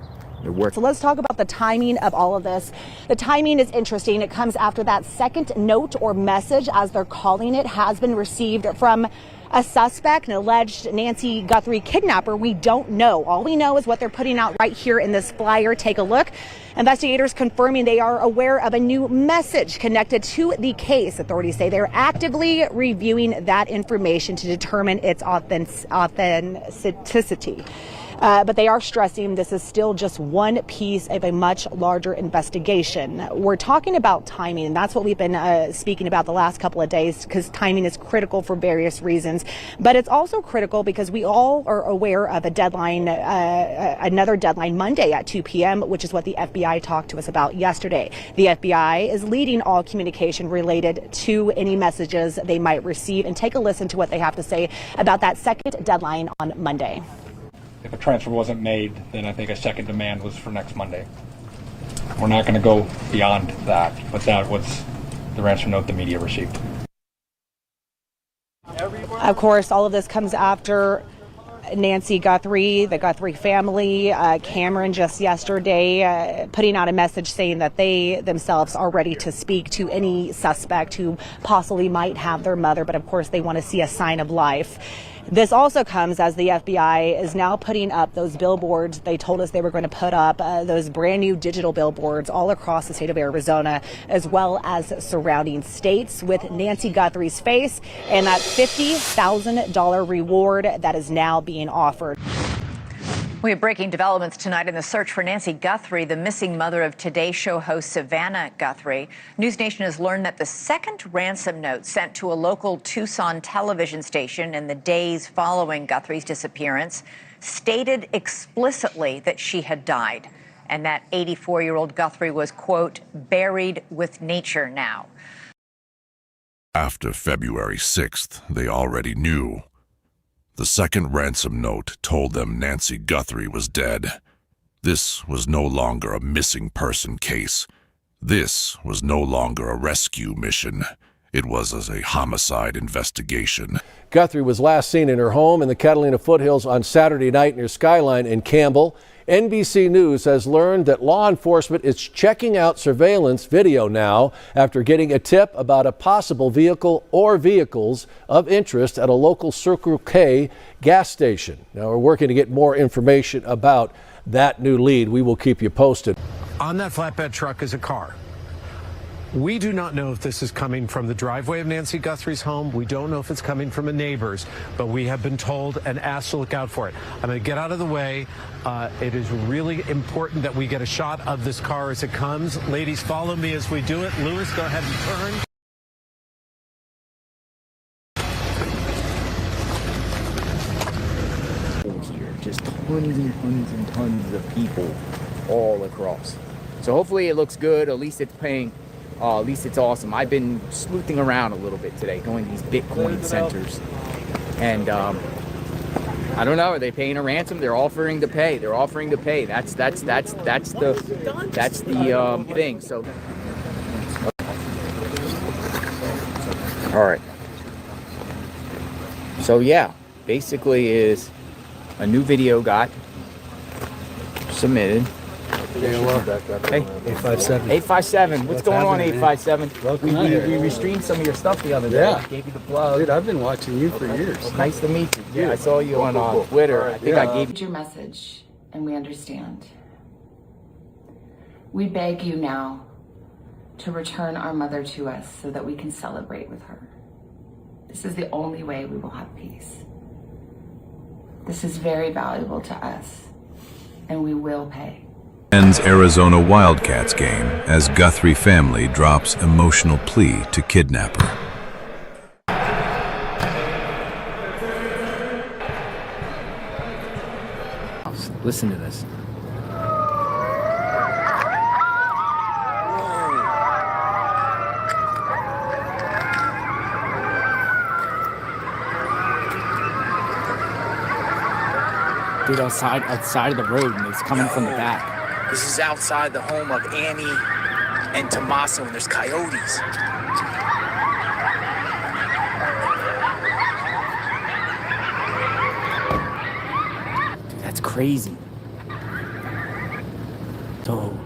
So let's talk about the timing of all of this. The timing is interesting. It comes after that second note or message, as they're calling it, has been received from a suspect, an alleged Nancy Guthrie kidnapper. We don't know. All we know is what they're putting out right here in this flyer. Take a look. Investigators confirming they are aware of a new message connected to the case. Authorities say they're actively reviewing that information to determine its authenticity. But they are stressing this is still just one piece of a much larger investigation. We're talking about timing, and that's what we've been speaking about the last couple of days, because timing is critical for various reasons. But it's also critical because we all are aware of a deadline, another deadline Monday at 2 p.m., which is what the FBI talked to us about yesterday. The FBI is leading all communication related to any messages they might receive. And take a listen to what they have to say about that second deadline on Monday. If a transfer wasn't made, then I think a second demand was for next Monday. We're not going to go beyond that, but that was the ransom note the media received. Of course, all of this comes after Nancy Guthrie, the Guthrie family, Cameron just yesterday putting out a message saying that they themselves are ready to speak to any suspect who possibly might have their mother, but of course they want to see a sign of life. This also comes as the FBI is now putting up those billboards. They told us they were going to put up those brand new digital billboards all across the state of Arizona, as well as surrounding states, with Nancy Guthrie's face and that $50,000 reward that is now being offered. We have breaking developments tonight in the search for Nancy Guthrie, the missing mother of Today Show host Savannah Guthrie. News Nation has learned that the second ransom note sent to a local Tucson television station in the days following Guthrie's disappearance stated explicitly that she had died and that 84-year-old Guthrie was, quote, buried with nature now. After February 6th, they already knew. The second ransom note told them Nancy Guthrie was dead. This was no longer a missing person case. This was no longer a rescue mission. It was as a homicide investigation. Guthrie was last seen in her home in the Catalina foothills on Saturday night near Skyline in Campbell. NBC News has learned that law enforcement is checking out surveillance video now after getting a tip about a possible vehicle or vehicles of interest at a local Circle K gas station. Now we're working to get more information about that new lead. We will keep you posted. On that flatbed truck is a car. We do not know if this is coming from the driveway of Nancy Guthrie's home. We don't know if it's coming from a neighbor's, but we have been told and asked to look out for it. I'm going to get out of the way. It is really important that we get a shot of this car as it comes. Ladies, follow me as we do it. Lewis, go ahead and turn. Here, just tons and tons and tons of people all across. So hopefully it looks good. At least it's paying. At least it's awesome. I've been sleuthing around a little bit today, going to these Bitcoin centers, and I don't know. Are they paying a ransom? They're offering to pay. They're offering to pay. That's the thing. So, all right. So yeah, basically is a new video got submitted. Hey, 857. 857. What's going on, 857? We restrained some of your stuff the other day. Yeah. Gave you the plug. Dude, I've been watching you for years. Well, nice to meet you. Yeah, I saw you on Twitter. I think I gave you your message, and we understand. We beg you now to return our mother to us so that we can celebrate with her. This is the only way we will have peace. This is very valuable to us, and we will pay. Ends Arizona Wildcats game as Guthrie family drops emotional plea to kidnapper. Listen to this. Dude, outside of the road, and it's coming from the back. This is outside the home of Annie and Tommaso, and there's coyotes. Dude, that's crazy. So,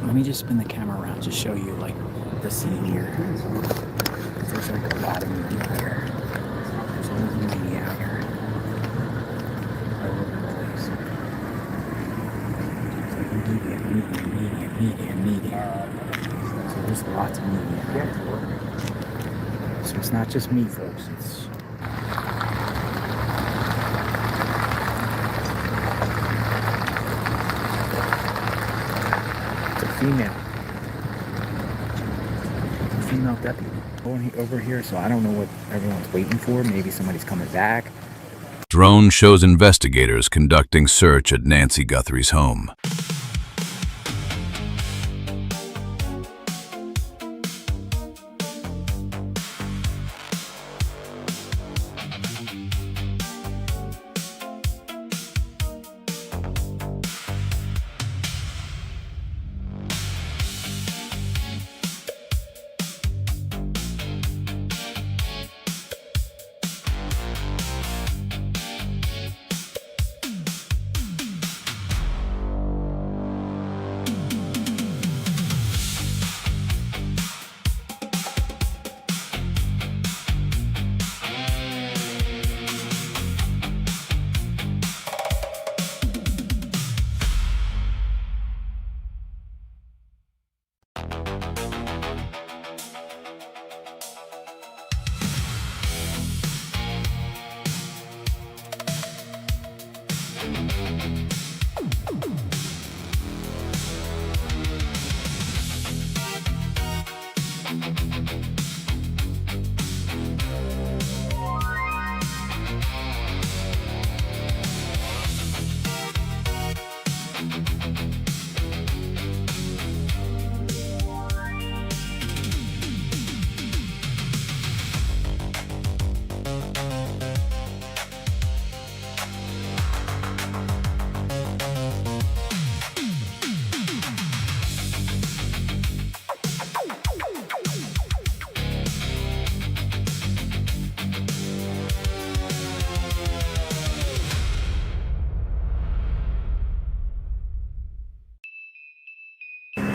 let me just spin the camera around to show you, like, the scene here. There's, like, a lot of media here. There's all of the media out here. All over the place. Media. So there's lots of media here. So it's not just me, folks. It's a female. It's a female deputy over here. So I don't know what everyone's waiting for. Maybe somebody's coming back. Drone shows investigators conducting search at Nancy Guthrie's home.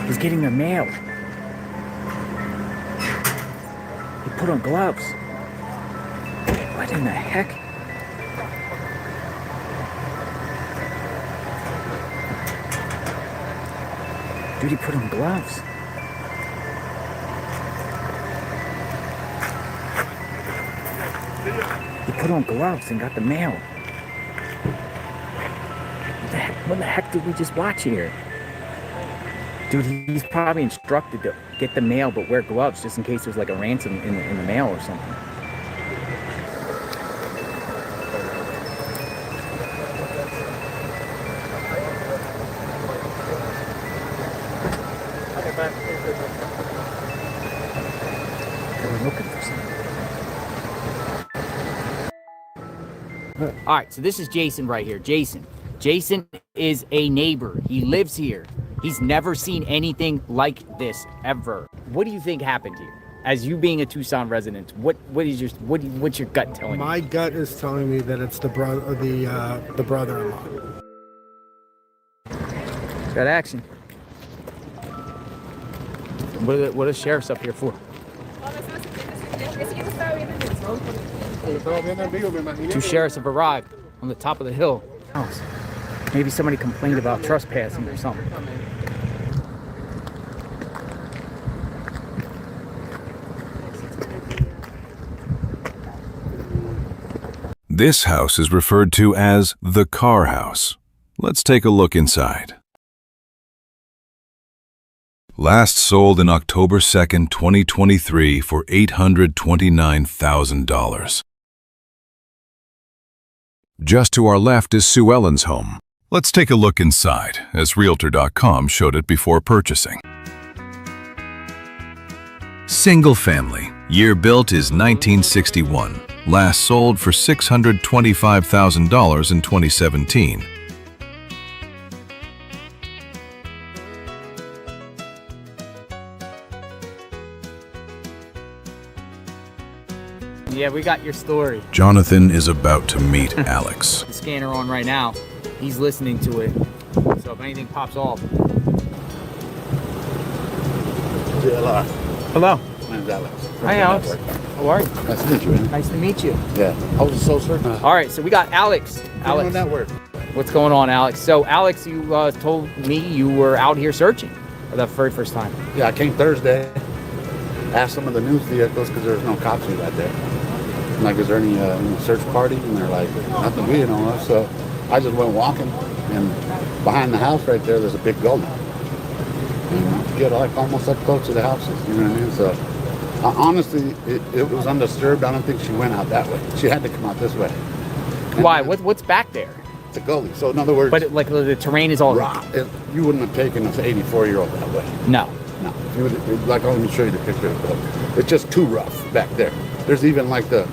He's getting their mail. He put on gloves. What in the heck? Dude, he put on gloves. put on gloves and got the mail. What the heck did we just watch here? Dude, he's probably instructed to get the mail but wear gloves just in case there's like a ransom in the mail or something. We're looking for something. All right, so this is Jason right here. Jason is a neighbor. He lives here. He's never seen anything like this ever. What do you think happened here? As you being a Tucson resident, what's your gut telling you? My gut is telling me that it's the brother-in-law. Got action. What are sheriffs up here for? 2 sheriffs have arrived on the top of the hill. Maybe somebody complained about trespassing or something. This house is referred to as the car house. Let's take a look inside. Last sold in October 2nd, 2023 for $829,000. Just to our left is Sue Ellen's home. Let's take a look inside, as Realtor.com showed it before purchasing. Single family. Year built is 1961. Last sold for $625,000 in 2017. Yeah, we got your story. Jonathan is about to meet Alex. The scanner on right now. He's listening to it. So if anything pops off. JLR. Hello. My name's Alex. Hi, Alex. How are you? Nice to meet you, man. Nice to meet you. Yeah. How was the soul search? All right, so we got Alex. Alex. Network. What's going on, Alex? So, Alex, you told me you were out here searching for the very first time. Yeah, I came Thursday. Asked some of the news vehicles because there's no cops right there. I'm like, is there any search party? And they're like, nothing we know of. So I just went walking, and behind the house right there, there's a big gully. And you get like almost up close to the houses, you know what I mean? So honestly, it was undisturbed. I don't think she went out that way. She had to come out this way. And why? What's back there? It's a gully. So in other words, but like the terrain is all rock. You wouldn't have taken an 84-year-old that way. No. No. You would, like, let me show you the picture. It's just too rough back there. There's even like the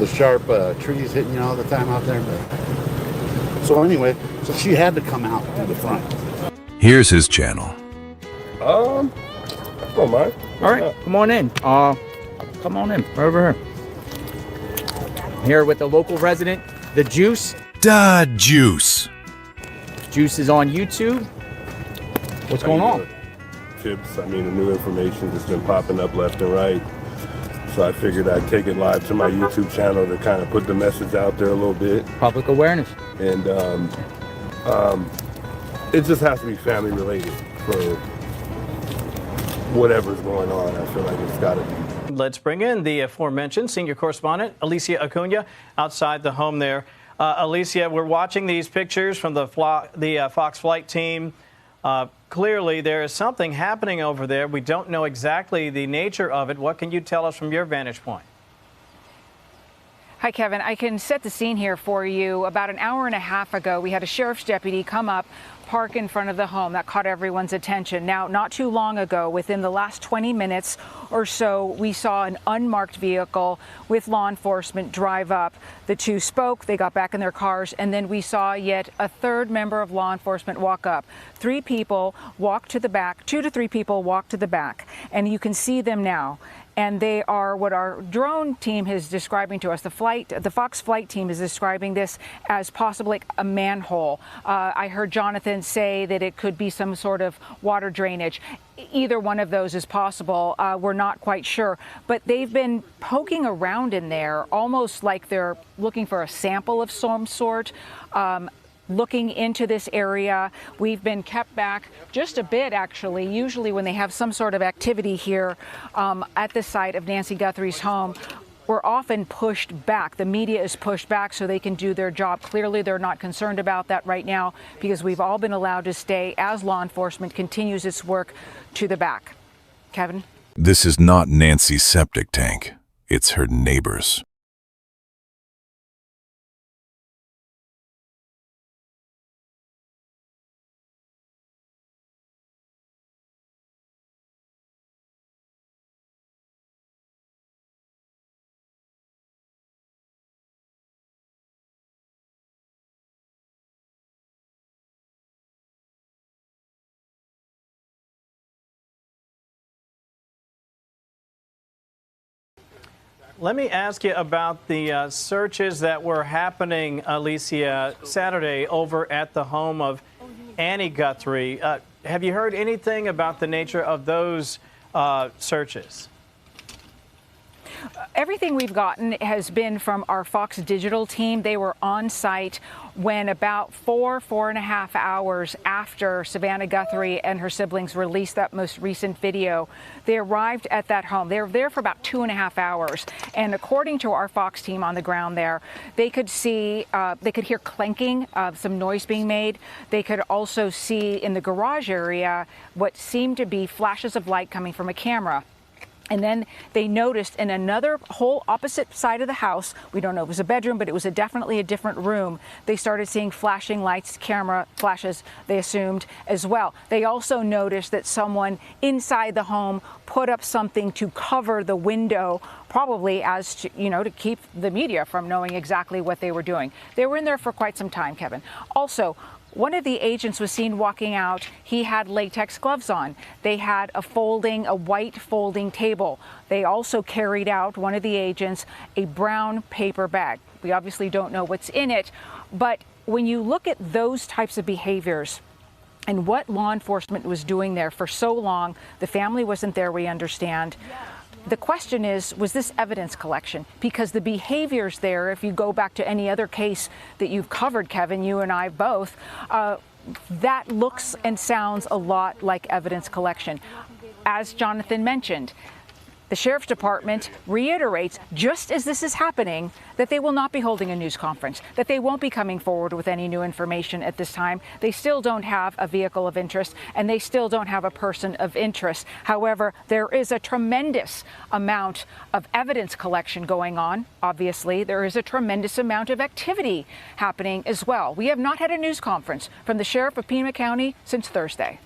sharp trees hitting you all the time out there. So anyway, so she had to come out through the front. Here's his channel. Come on, Mark. All right, come on in. Come on in, right over here. Here with the local resident, the Juice. Da Juice. Juice is on YouTube. What's going on? Tips. The new information that's been popping up left and right. So I figured I'd take it live to my YouTube channel to kind of put the message out there a little bit. Public awareness. And it just has to be family related for whatever's going on. I feel like it's got to be. Let's bring in the aforementioned senior correspondent, Alicia Acuna, outside the home there. Alicia, we're watching these pictures from the Fox flight team. Clearly, there is something happening over there. We don't know exactly the nature of it. What can you tell us from your vantage point? Hi, Kevin. I can set the scene here for you. About an hour and a half ago, we had a sheriff's deputy come up, park in front of the home. That caught everyone's attention. Now, not too long ago, within the last 20 minutes or so, we saw an unmarked vehicle with law enforcement drive up. The two spoke, they got back in their cars, and then we saw yet a third member of law enforcement walk up. 3 people walked to the back, 2 to 3 people walked to the back, and you can see them now. And they are what our drone team is describing to us. The Fox flight team is describing this as possibly a manhole. I heard Jonathan say that it could be some sort of water drainage. Either one of those is possible. We're not quite sure. But they've been poking around in there almost like they're looking for a sample of some sort. Looking into this area. We've been kept back just a bit, actually. Usually when they have some sort of activity here at the site of Nancy Guthrie's home, were often pushed back. The media is pushed back so they can do their job. Clearly, they're not concerned about that right now because we've all been allowed to stay as law enforcement continues its work to the back. Kevin? This is not Nancy's septic tank. It's her neighbor's. Let me ask you about the searches that were happening, Alicia, Saturday over at the home of Annie Guthrie. Have you heard anything about the nature of those searches? Everything we've gotten has been from our Fox Digital team. They were on site when about 4.5 hours after Savannah Guthrie and her siblings released that most recent video. They arrived at that home. They were there for about 2.5 hours. And according to our Fox team on the ground there, they could see, they could hear clanking of some noise being made. They could also see in the garage area what seemed to be flashes of light coming from a camera. And then they noticed in another whole opposite side of the house, we don't know if it was a bedroom, but it was definitely a different room, they started seeing flashing lights, camera flashes, they assumed, as well. They also noticed that someone inside the home put up something to cover the window, probably as to, to keep the media from knowing exactly what they were doing. They were in there for quite some time, Kevin. Also, one of the agents was seen walking out. He had latex gloves on. They had a white folding table. They also carried out, one of the agents, a brown paper bag. We obviously don't know what's in it, but when you look at those types of behaviors and what law enforcement was doing there for so long, the family wasn't there, we understand. The question is, was this evidence collection? Because the behaviors there, if you go back to any other case that you've covered, Kevin, you and I both, that looks and sounds a lot like evidence collection. As Jonathan mentioned, the Sheriff's Department reiterates, just as this is happening, that they will not be holding a news conference, that they won't be coming forward with any new information at this time. They still don't have a vehicle of interest, and they still don't have a person of interest. However, there is a tremendous amount of evidence collection going on. Obviously, there is a tremendous amount of activity happening as well. We have not had a news conference from the Sheriff of Pima County since Thursday.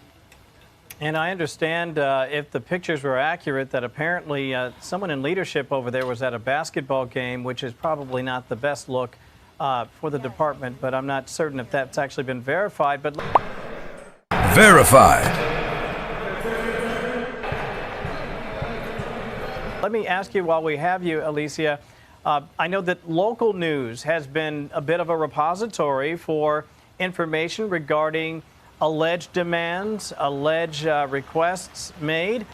And I understand, if the pictures were accurate, that apparently someone in leadership over there was at a basketball game, which is probably not the best look for the department, but I'm not certain if that's actually been verified. But Verified. Let me ask you while we have you, Alicia, I know that local news has been a bit of a repository for information regarding alleged demands, alleged requests made.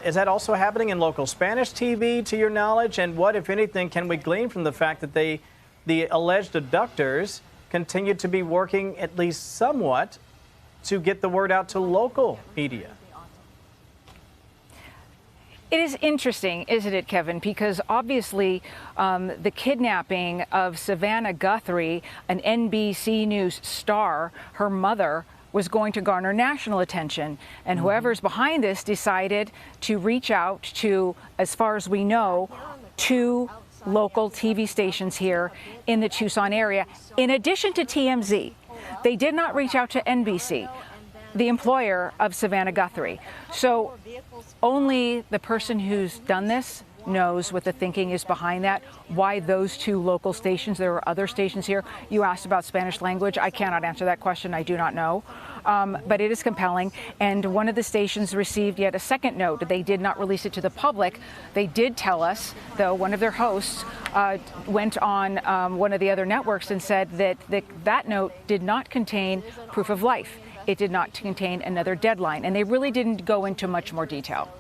Is that also happening in local Spanish TV, to your knowledge? And what, if anything, can we glean from the fact that the alleged abductors continue to be working at least somewhat to get the word out to local media? It is interesting, isn't it, Kevin? Because obviously the kidnapping of Savannah Guthrie, an NBC News star, her mother, was going to garner national attention. And whoever's behind this decided to reach out to, as far as we know, 2 local TV stations here in the Tucson area, in addition to TMZ. They did not reach out to NBC, the employer of Savannah Guthrie. So only the person who's done this knows what the thinking is behind that, why those 2 local stations. There are other stations here. You asked about Spanish language. I cannot answer that question. I do not know. But it is compelling. And one of the stations received yet a second note. They did not release it to the public. They did tell us, though, one of their hosts went on one of the other networks and said that that note did not contain proof of life. It did not contain another deadline. And they really didn't go into much more detail.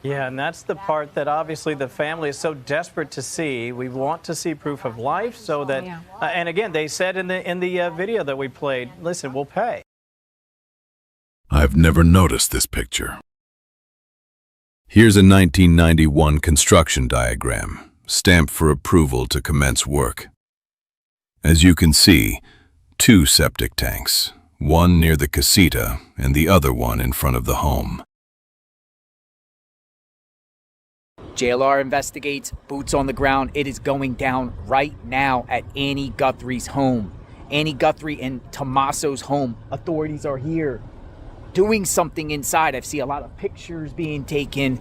Yeah, and that's the part that obviously the family is so desperate to see. We want to see proof of life so that, and again, they said in the video that we played, listen, we'll pay. I've never noticed this picture. Here's a 1991 construction diagram. stamped for approval to commence work. As you can see, 2 septic tanks, one near the casita and the other one in front of the home. JLR investigates, boots on the ground. It is going down right now at Annie Guthrie's home. Annie Guthrie and Tommaso's home. Authorities are here doing something inside. I see a lot of pictures being taken.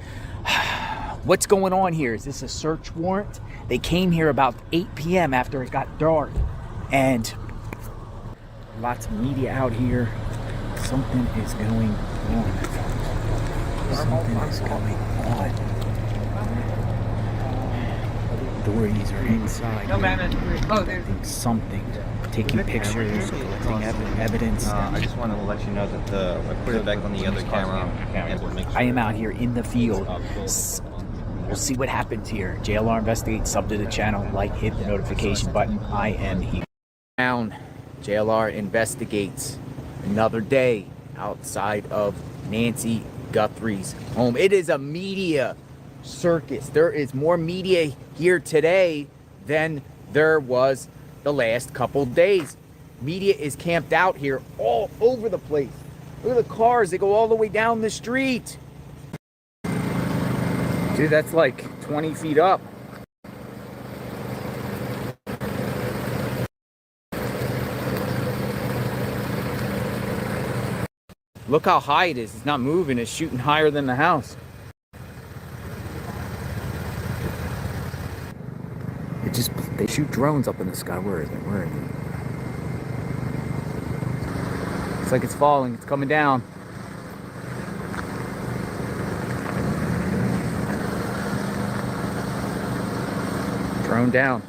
What's going on here? Is this a search warrant? They came here about 8 p.m. after it got dark. And lots of media out here. Something is going on. Something is going on. Authorities are inside. Doing something. Taking pictures, collecting evidence. I just want to let you know that I put it back on the other camera. I am out here in the field. We'll see what happens here. JLR investigates, sub to the channel, like, hit the notification button. I am here. Down. JLR investigates. Another day outside of Nancy Guthrie's home. It is a media circus. There is more media here today than there was the last couple days. Media is camped out here all over the place. Look at the cars. They go all the way down the street. Dude, that's like 20 feet up. Look how high it is. It's not moving. It's shooting higher than the house. They shoot drones up in the sky. Where is it? Where is it? It's like it's falling. It's coming down. Drone down.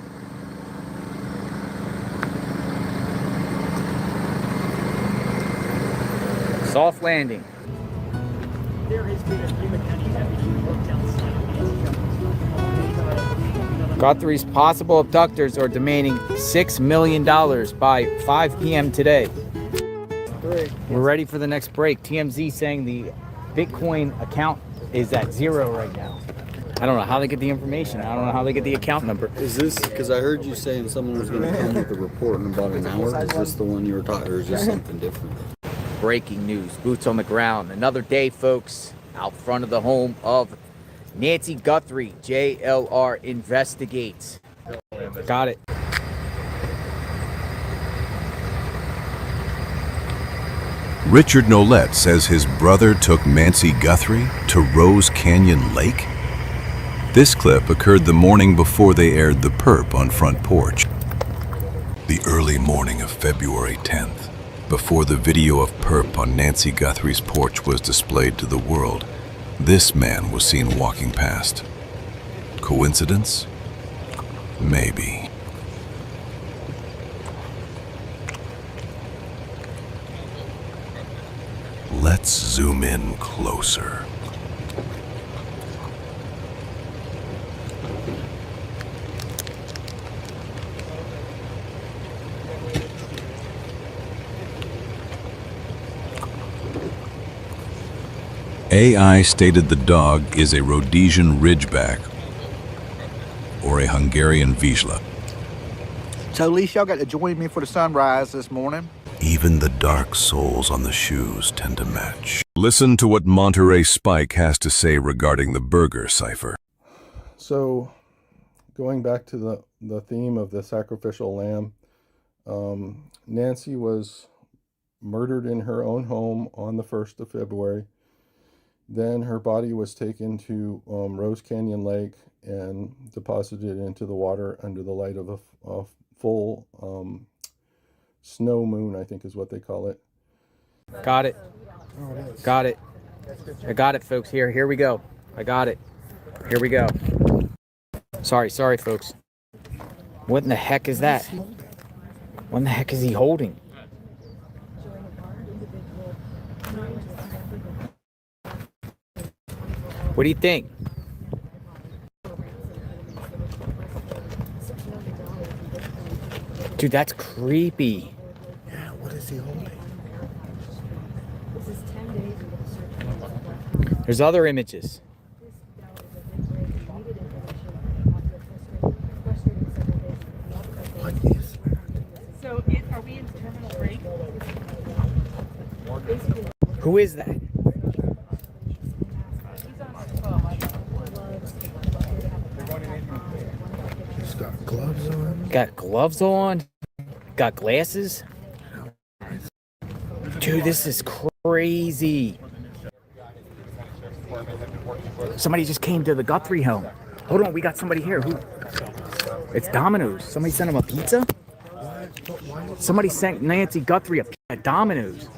Soft landing. There has been a Pima County deputy worked outside. Guthrie's possible abductors are demanding $6 million by 5 p.m. today. We're ready for the next break. TMZ saying the Bitcoin account is at 0 right now. I don't know how they get the information. I don't know how they get the account number. Is this, because I heard you saying someone was going to come with a report in about an hour. Is this the one you were talking, or is this something different? Breaking news, boots on the ground. Another day, folks, out front of the home of Nancy Guthrie. JLR investigates. Got it. Richard Nolette says his brother took Nancy Guthrie to Rose Canyon Lake. This clip occurred the morning before they aired The Perp on Front Porch. The early morning of February 10th, before the video of Perp on Nancy Guthrie's porch was displayed to the world, this man was seen walking past. Coincidence? Maybe. Let's zoom in closer. AI stated the dog is a Rhodesian Ridgeback or a Hungarian Vizsla. So at least y'all got to join me for the sunrise this morning. Even the dark soles on the shoes tend to match. Listen to what Monterey Spike has to say regarding the burger cipher. So, going back to the theme of the sacrificial lamb, Nancy was murdered in her own home on the 1st of February. Then her body was taken to Rose Canyon Lake and deposited into the water under the light of a full snow moon, I think is what they call it. Got it. Got it. I got it, folks. Here we go. I got it. Here we go. Sorry, folks. What in the heck is that? What in the heck is he holding? What do you think? Dude, that's creepy. Yeah, what is he holding? There's other images. Who is that? He's got gloves on. Got gloves on. Got glasses. Dude, this is crazy. Somebody just came to the Guthrie home. Hold on, we got somebody here. Who? It's Domino's. Somebody sent him a pizza? Somebody sent Nancy Guthrie a Domino's.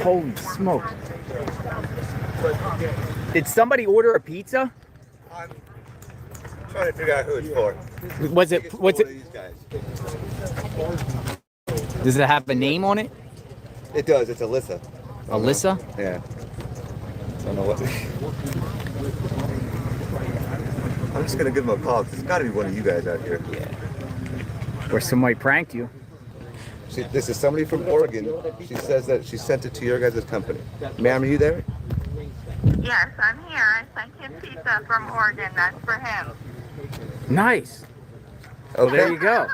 Holy smoke. Did somebody order a pizza? I'm trying to figure out who it's for. Was it? Does it have a name on it? It does. It's Alyssa. Alyssa? Yeah. I don't know what. I'm just gonna give him a call because it's got to be one of you guys out here. Yeah. Or somebody pranked you. This is somebody from Oregon. She says that she sent it to your guys' company. Ma'am, are you there? Yes, I'm here. I sent him pizza from Oregon. That's for him. Nice. Oh, there you go.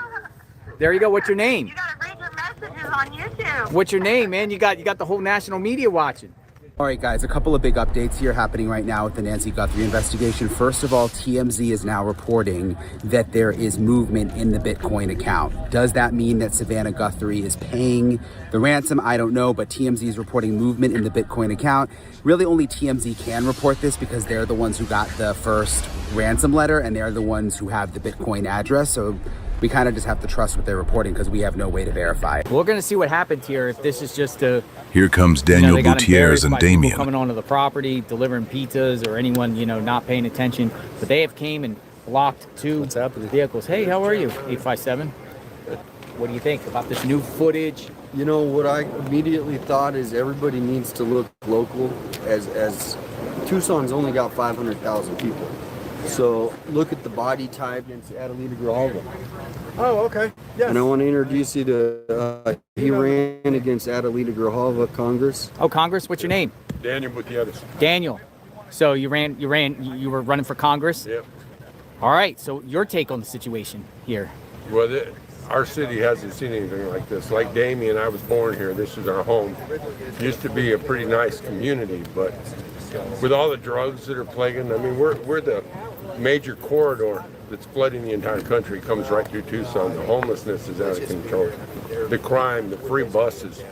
There you go. What's your name? You gotta read your messages on YouTube. What's your name, man? You got the whole national media watching. All right, guys, a couple of big updates here happening right now with the Nancy Guthrie investigation. First of all, TMZ is now reporting that there is movement in the Bitcoin account. Does that mean that Savannah Guthrie is paying the ransom? I don't know, but TMZ is reporting movement in the Bitcoin account. Really, only TMZ can report this because they're the ones who got the first ransom letter and they're the ones who have the Bitcoin address. So we kind of just have to trust what they're reporting because we have no way to verify it. We're going to see what happens here if this is just a... Here comes Daniel they got Gutierrez and embarrassed by people Damien. coming onto the property, delivering pizzas, or anyone, not paying attention. But they have came and blocked two vehicles. Hey, how are you? 857. What do you think about this new footage? You know, what I immediately thought is everybody needs to look local, as Tucson's only got 500,000 people. So look at the body type against Adelita Grijalva. Oh, okay. Yes. And I want to introduce you to, he ran against Adelita Grijalva, Congress. Oh, Congress, what's your name? Daniel Gutierrez. Daniel. So you were running for Congress? Yep. All right, so your take on the situation here. Well, our city hasn't seen anything like this. Like Damien, I was born here. This is our home. Used to be a pretty nice community, but with all the drugs that are plaguing, I mean, we're the major corridor that's flooding the entire country. It comes right through Tucson. The homelessness is out of control. The crime, the free buses.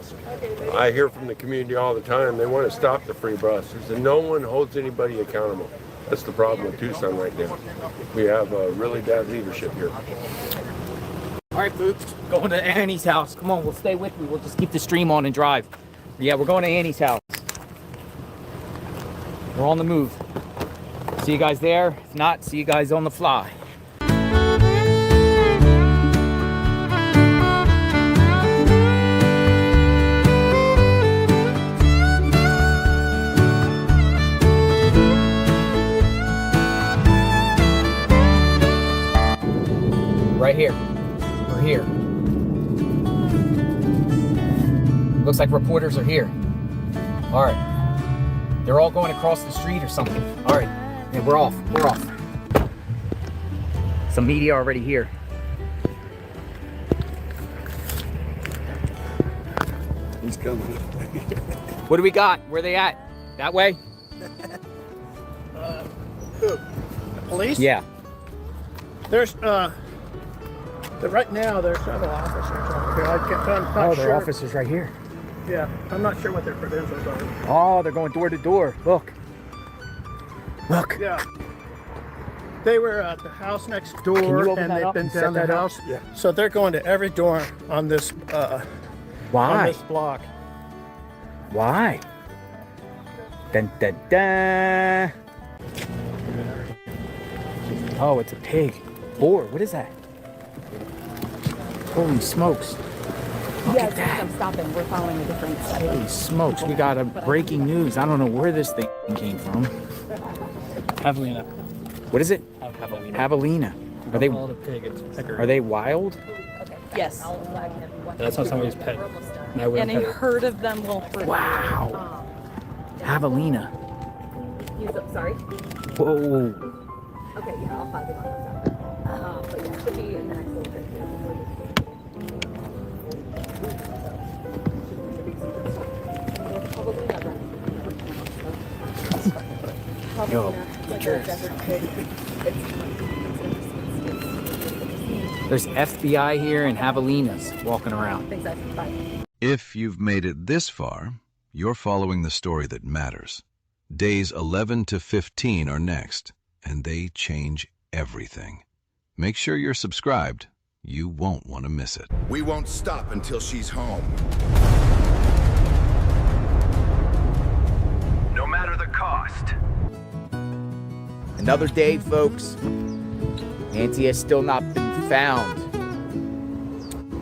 I hear from the community all the time, they want to stop the free buses, and no one holds anybody accountable. That's the problem with Tucson right now. We have really bad leadership here. All right, folks, going to Annie's house. Come on, we'll stay with me. We'll just keep the stream on and drive. Yeah, we're going to Annie's house. We're on the move. See you guys there. If not, see you guys on the fly. Right here. We're here. Looks like reporters are here. All right. They're all going across the street or something. All right. Yeah, we're off. We're off. Some media already here. He's coming. What do we got? Where are they at? That way? Who? The police? Yeah. There's right now there's several officers over here. I'm not There sure. are officers right here. Yeah, I'm not sure what their credentials are. Oh, they're going door to door. Look. Look. Yeah. They were at the house next Can you door, open and that they've up been and set down the that up? house. Yeah. So they're going to every door on this Why? on this block. Why? Dun, dun, dun. Oh, it's a pig. Boar. What is that? Holy smokes. Look at that. I'm stopping. We're following a different study. Holy smokes. We got a breaking news. I don't know where this thing came from. Javelina. What is it? Javelina. Javelina. Are they? Call it a pig. It's thicker. Are they wild? Yes. That's not somebody's pet. And I wouldn't And a pet it. herd of them will hurt. Wow. Javelina. Sorry? Whoa. Okay, yeah, I'll find it. But yeah, it should be in the next little bit. disappearance. There's FBI here and javelinas walking around. If you've made it this far, you're following the story that matters. Days 11 to 15 are next, and they change everything. Make sure you're subscribed. You won't want to miss it. We won't stop until she's home. No matter the cost. Another day, folks. Nancy has still not been found.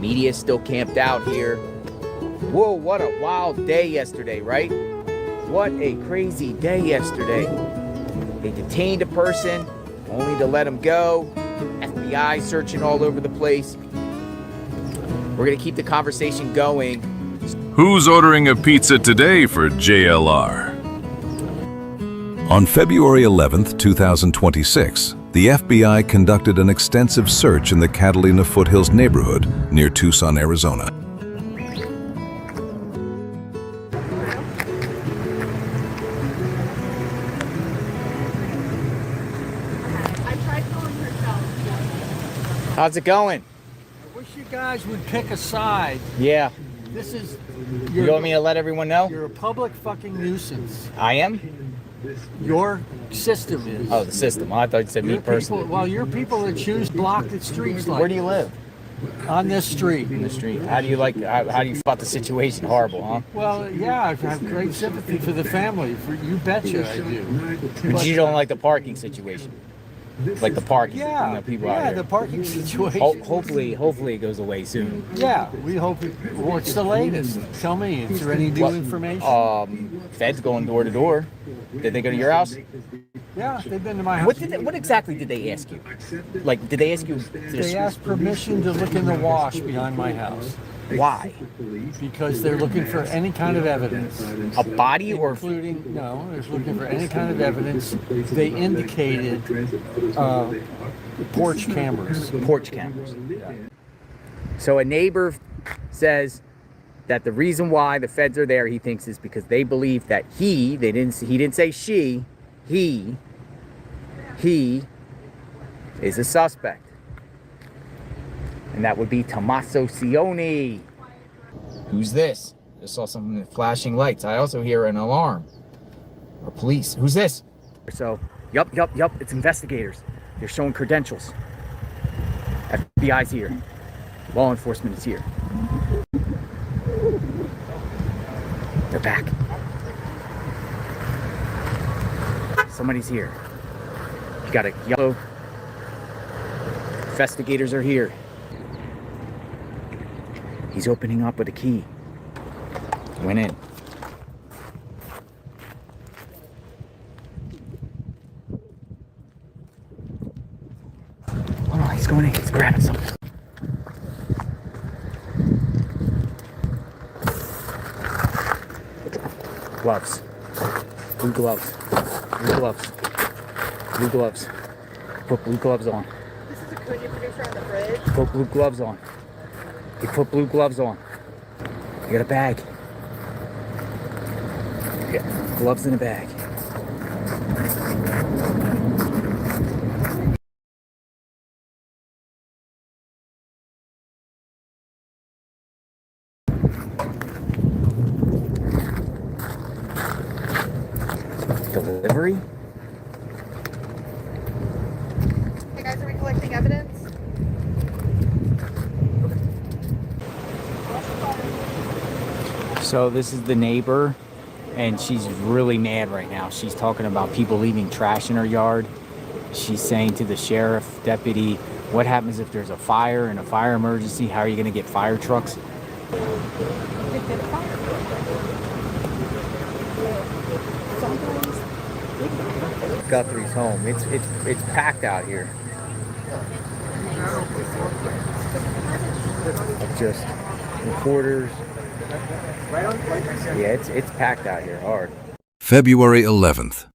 Media is still camped out here. Whoa, what a wild day yesterday, right? What a crazy day yesterday. They detained a person, only to let him go. FBI searching all over the place. We're gonna keep the conversation going. Who's ordering a pizza today for JLR? On February 11th, 2026, the FBI conducted an extensive search in the Catalina Foothills neighborhood near Tucson, Arizona. How's it going? I wish you guys would pick a side. Yeah. This is... You want me to let everyone know? You're a public fucking nuisance. I am? Your system is. Oh, the system. I thought you said me personally. Well, your people that choose blocked the streets like... Where do you live? On this street. In the street. How do you like? How do you spot the situation? Horrible, huh? Well, yeah, I have great sympathy for the family. For you betcha I do. But you don't like the parking situation. Like the parking. Yeah, you know, people out here. the parking situation. Hopefully it goes away soon. Yeah, we hope. What's the latest? Tell me. Is there any new information? Feds going door to door. Did they go to your house? Yeah, they've been to my house. What exactly did they ask you? Like, did they ask you? They asked permission to look in the wash behind my house. Why? Because they're looking for any kind of evidence. A body or? Including, no, they're looking for any kind of evidence. They indicated porch cameras. Porch cameras. Yeah. So a neighbor says that the reason why the feds are there, he thinks, is because they believe that he didn't say she, he is a suspect. And that would be Tommaso Cioni. Who's this? Just saw some flashing lights. I also hear an alarm. Or police. Who's this? So, yup. It's investigators. They're showing credentials. FBI's here. Law enforcement is here. They're back. Somebody's here. You got a yellow. Investigators are here. He's opening up with a key. Went in. Oh no, he's going in. He's grabbing something. Gloves. Blue gloves. Blue gloves. Blue gloves. Put blue gloves on. This is a Cody producer on the fridge. Put blue gloves on. He put blue gloves on. You got a bag. Yeah, gloves in a bag. Delivery? Hey guys, are we collecting evidence? So this is the neighbor, and she's really mad right now. She's talking about people leaving trash in her yard. She's saying to the sheriff deputy, what happens if there's a fire and a fire emergency? How are you going to get fire trucks? Guthrie's home. It's packed out here. Just reporters. Yeah, it's packed out here hard. February 11th.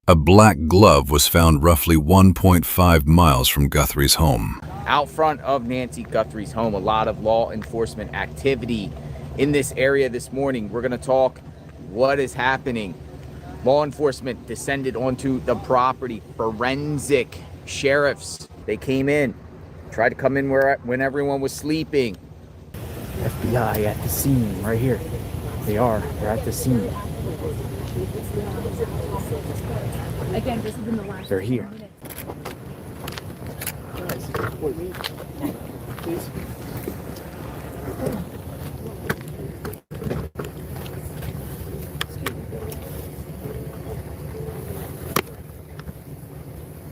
A black glove was found roughly 1.5 miles from Guthrie's home. Out front of Nancy Guthrie's home, a lot of law enforcement activity in this area this morning. We're going to talk what is happening. Law enforcement descended onto the property. Forensic sheriffs, they came in, tried to come in when everyone was sleeping. FBI at the scene, right here. They're at the scene. Again, this has been the last. They're here. Please.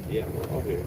Yeah, I'll do it.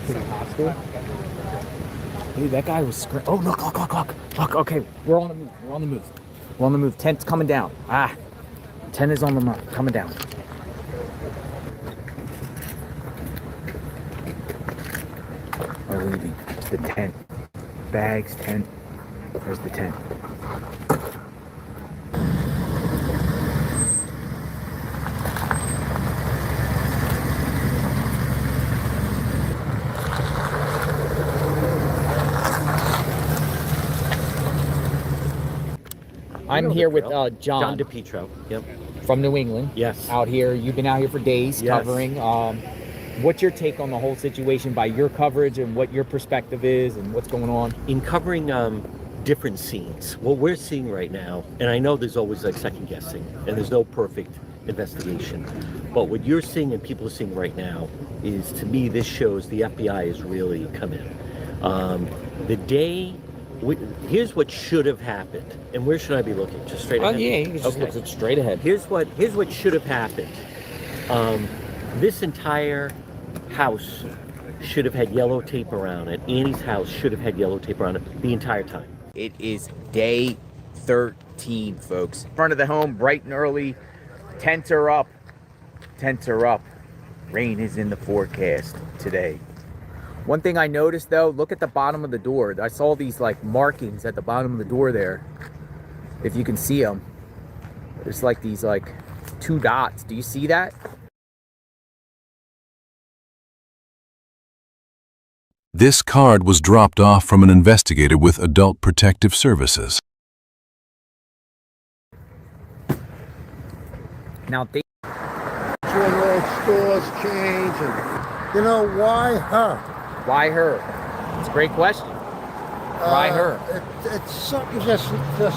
Pretty hostile. Dude, that guy was screaming. Oh, look. Look, okay, we're on the move. Tent's coming down. Tent is on the move, coming down. We're leaving. It's the tent. Bags, tent. There's the tent. I'm here with John DePietro. Yep. From New England. Yes. Out here, you've been out here for days covering. What's your take on the whole situation by your coverage and what your perspective is and what's going on? In covering different scenes, what we're seeing right now, and I know there's always like second guessing, and there's no perfect investigation, but what you're seeing and people are seeing right now is, to me, this shows the FBI has really come in. The day. Here's what should have happened, and where should I be looking? Just straight ahead. Yeah, you can just look straight ahead. Here's what should have happened. This entire house should have had yellow tape around it. Annie's house should have had yellow tape around it the entire time. It is day 13, folks. Front of the home, bright and early. Tents are up. Rain is in the forecast today. One thing I noticed though, look at the bottom of the door. I saw these like markings at the bottom of the door there. If you can see them, there's like these like 2 dots. Do you see that? This card was dropped off from an investigator with Adult Protective Services. Now they Stores change, and you know, why her? Why her? It's a great question. Why her? It's something just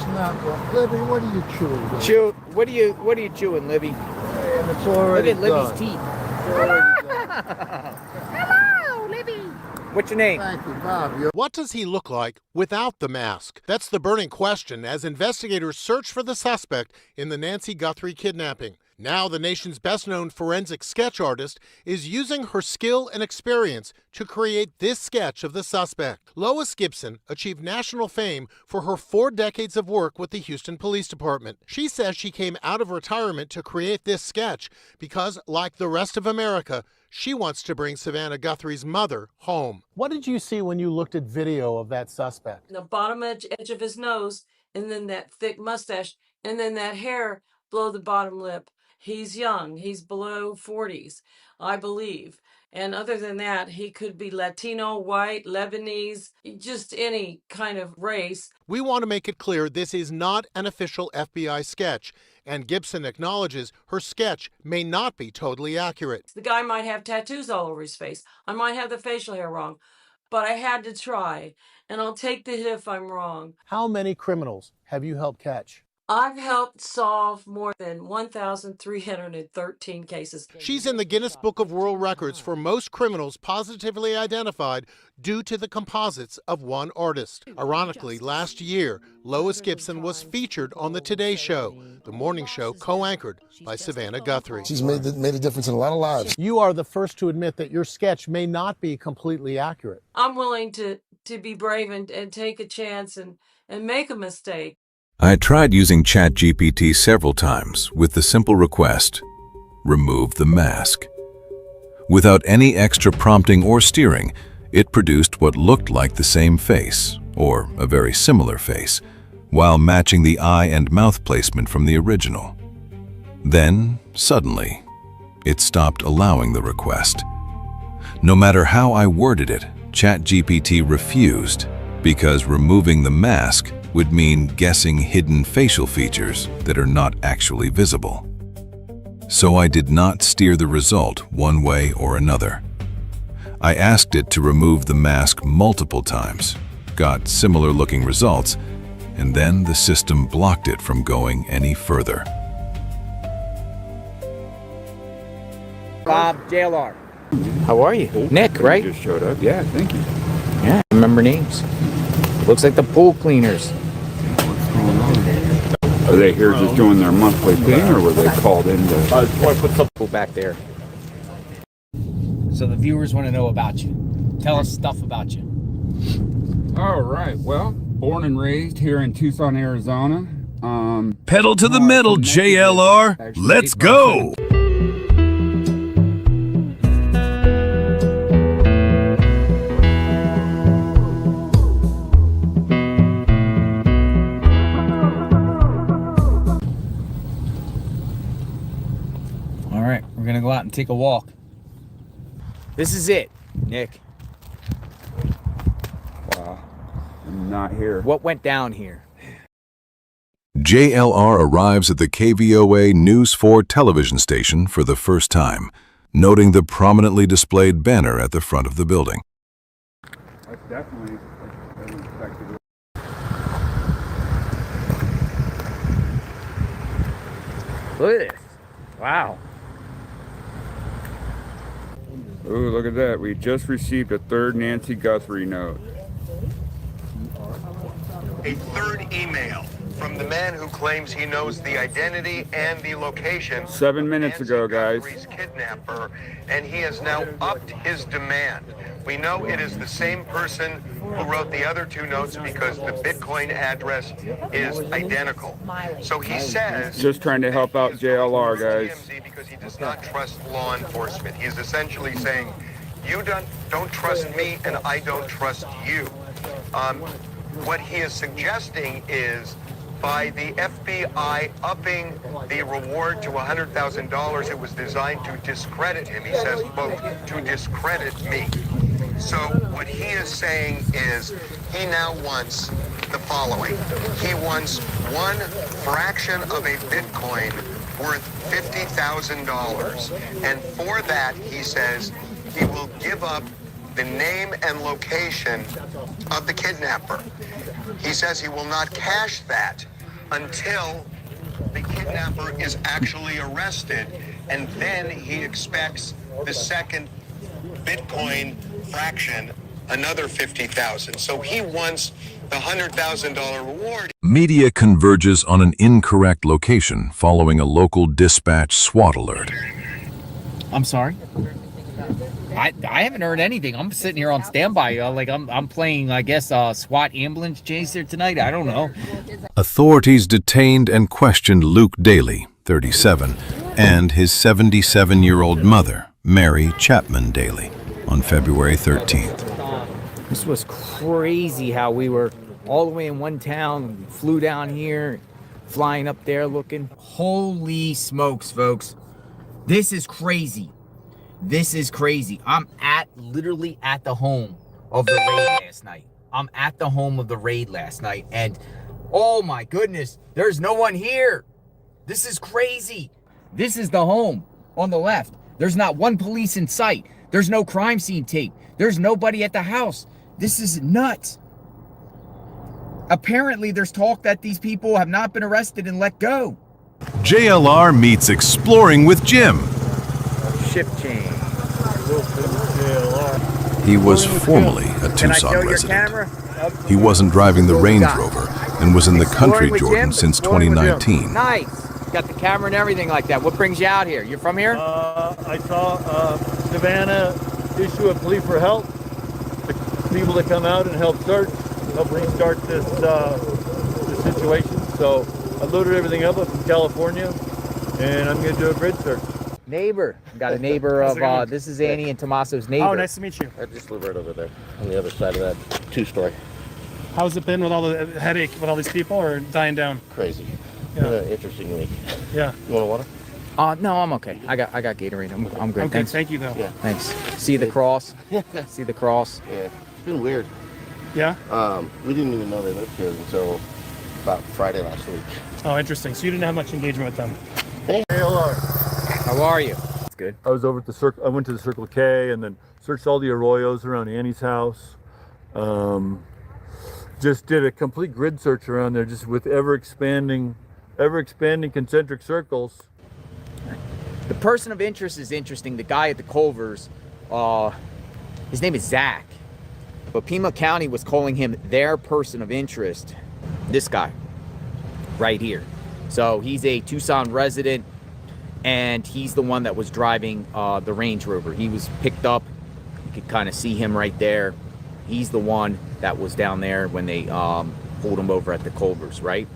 not right. Libby, what are you chewing? What are you chewing, Libby? And it's already Look at Libby's teeth. Hello, Libby. What's your name? Thank you, Bob. What does he look like without the mask? That's the burning question as investigators search for the suspect in the Nancy Guthrie kidnapping. Now the nation's best-known forensic sketch artist is using her skill and experience to create this sketch of the suspect. Lois Gibson achieved national fame for her 4 decades of work with the Houston Police Department. She says she came out of retirement to create this sketch because, like the rest of America, she wants to bring Savannah Guthrie's mother home. What did you see when you looked at video of that suspect? The bottom edge of his nose, and then that thick mustache, and then that hair below the bottom lip. He's young. He's below 40s, I believe. And other than that, he could be Latino, white, Lebanese, just any kind of race. We want to make it clear this is not an official FBI sketch, and Gibson acknowledges her sketch may not be totally accurate. The guy might have tattoos all over his face. I might have the facial hair wrong, but I had to try, and I'll take the hit if I'm wrong. How many criminals have you helped catch? I've helped solve more than 1,313 cases. She's in the Guinness Book of World Records for most criminals positively identified due to the composites of one artist. Ironically, last year, Lois Gibson was featured on the Today Show, the morning show co-anchored by Savannah Guthrie. She's made a difference in a lot of lives. You are the first to admit that your sketch may not be completely accurate. I'm willing to be brave and take a chance and make a mistake. I tried using ChatGPT several times with the simple request, remove the mask. Without any extra prompting or steering, it produced what looked like the same face, or a very similar face, while matching the eye and mouth placement from the original. Then, suddenly, it stopped allowing the request. No matter how I worded it, ChatGPT refused, because removing the mask would mean guessing hidden facial features that are not actually visible. So I did not steer the result one way or another. I asked it to remove the mask multiple times, got similar looking results, and then the system blocked it from going any further. Bob, JLR. How are you? Nick, right? You just showed up. Yeah, thank you. Yeah, I remember names. Looks like the pool cleaners. Are they here just doing their monthly thing, or were they called in to... Put some pool back there. So the viewers want to know about you. Tell us stuff about you. All right. Well, born and raised here in Tucson, Arizona. Pedal to the metal, JLR. Let's go! All right, we're gonna go out and take a walk. This is it, Nick. Wow. I'm not here. What went down here? JLR arrives at the KVOA News 4 television station for the first time, noting the prominently displayed banner at the front of the building. That's definitely unexpected. Look at this. Wow. Ooh, look at that. We just received a third Nancy Guthrie note. A third email from the man who claims he knows the identity and the location 7 minutes ago, guys. Guthrie's kidnapper, and he has now upped his demand. We know it is the same person who wrote the other two notes because the Bitcoin address is identical. So he says... Just trying to help out JLR, guys. Because he does not trust law enforcement. He is essentially saying, you don't trust me and I don't trust you. What he is suggesting is by the FBI upping the reward to $100,000, it was designed to discredit him. He says, quote, to discredit me. So what he is saying is he now wants the following. He wants one fraction of a Bitcoin worth $50,000. And for that, he says, he will give up the name and location of the kidnapper. He says he will not cash that until the kidnapper is actually arrested, and then he expects the second Bitcoin fraction, another $50,000. So he wants the $100,000 reward. Media converges on an incorrect location following a local dispatch SWAT alert. I'm sorry? I haven't heard anything. I'm sitting here on standby. Like I'm playing, I guess, SWAT ambulance chaser tonight. I don't know. Authorities detained and questioned Luke Daly, 37, and his 77-year-old mother, Mary Chapman Daly, on February 13th. This was crazy how we were all the way in one town, flew down here, flying up there looking. Holy smokes, folks. This is crazy. This is crazy. I'm literally at the home of the raid last night. I'm at the home of the raid last night, and oh my goodness, there's no one here. This is crazy. This is the home on the left. There's not one police in sight. There's no crime scene tape. There's nobody at the house. This is nuts. apparently there's talk that these people have not been arrested and let go. JLR meets Exploring with Jim. Shift change. He was formerly a Tucson resident. He wasn't driving the Range Rover and was in the country, Jordan, since 2019. Nice. Got the camera and everything like that. What brings you out here? You're from here? I saw Savannah issue a plea for help. People to come out and help search, help restart this situation. So I loaded everything up from California, and I'm going to do a grid search. Neighbor. Got a neighbor of, this is Annie and Tommaso's neighbor. Oh, nice to meet you. I just live right over there on the other side of that two-story. How's it been with all the headache with all these people, or dying down? Crazy. Yeah. Interestingly. Yeah. You want water? No, I'm okay. I got Gatorade. I'm good. Okay, Thanks. thank you though. Yeah. Thanks. See the cross? See the cross? Yeah. It's been weird. Yeah? We didn't even know they lived here until about Friday last week. Oh, interesting. So you didn't have much engagement with them. Hey, how are you? That's good. I was over at the Circle. I went to the Circle K and then searched all the arroyos around Annie's house. Just did a complete grid search around there, just with ever expanding concentric circles. The person of interest is interesting. The guy at the Culvers, his name is Zach. But Pima County was calling him their person of interest. This guy, right here. So he's a Tucson resident, and he's the one that was driving the Range Rover. He was picked up. You could kind of see him right there. He's the one that was down there when they pulled him over at the Culvers, right?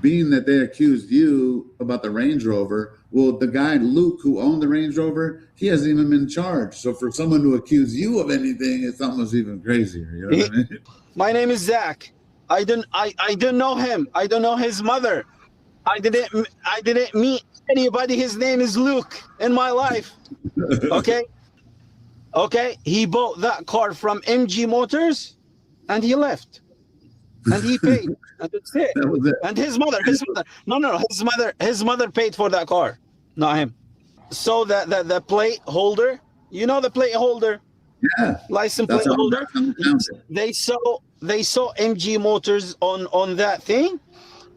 Being that they accused you about the Range Rover, well, the guy, Luke, who owned the Range Rover, he hasn't even been charged. So for someone to accuse you of anything, it's almost even crazier. You know what I mean? My name is Zach. I don't know him. I don't know his mother. I didn't meet anybody. His name is Luke in my life. Okay. Okay. He bought that car from MG Motors and he left. And he paid. And that's it. That was it. And his mother. His mother paid for that car, not him. So the plate holder, you know, the plate holder, yeah, license plate holder. They saw MG Motors on that thing.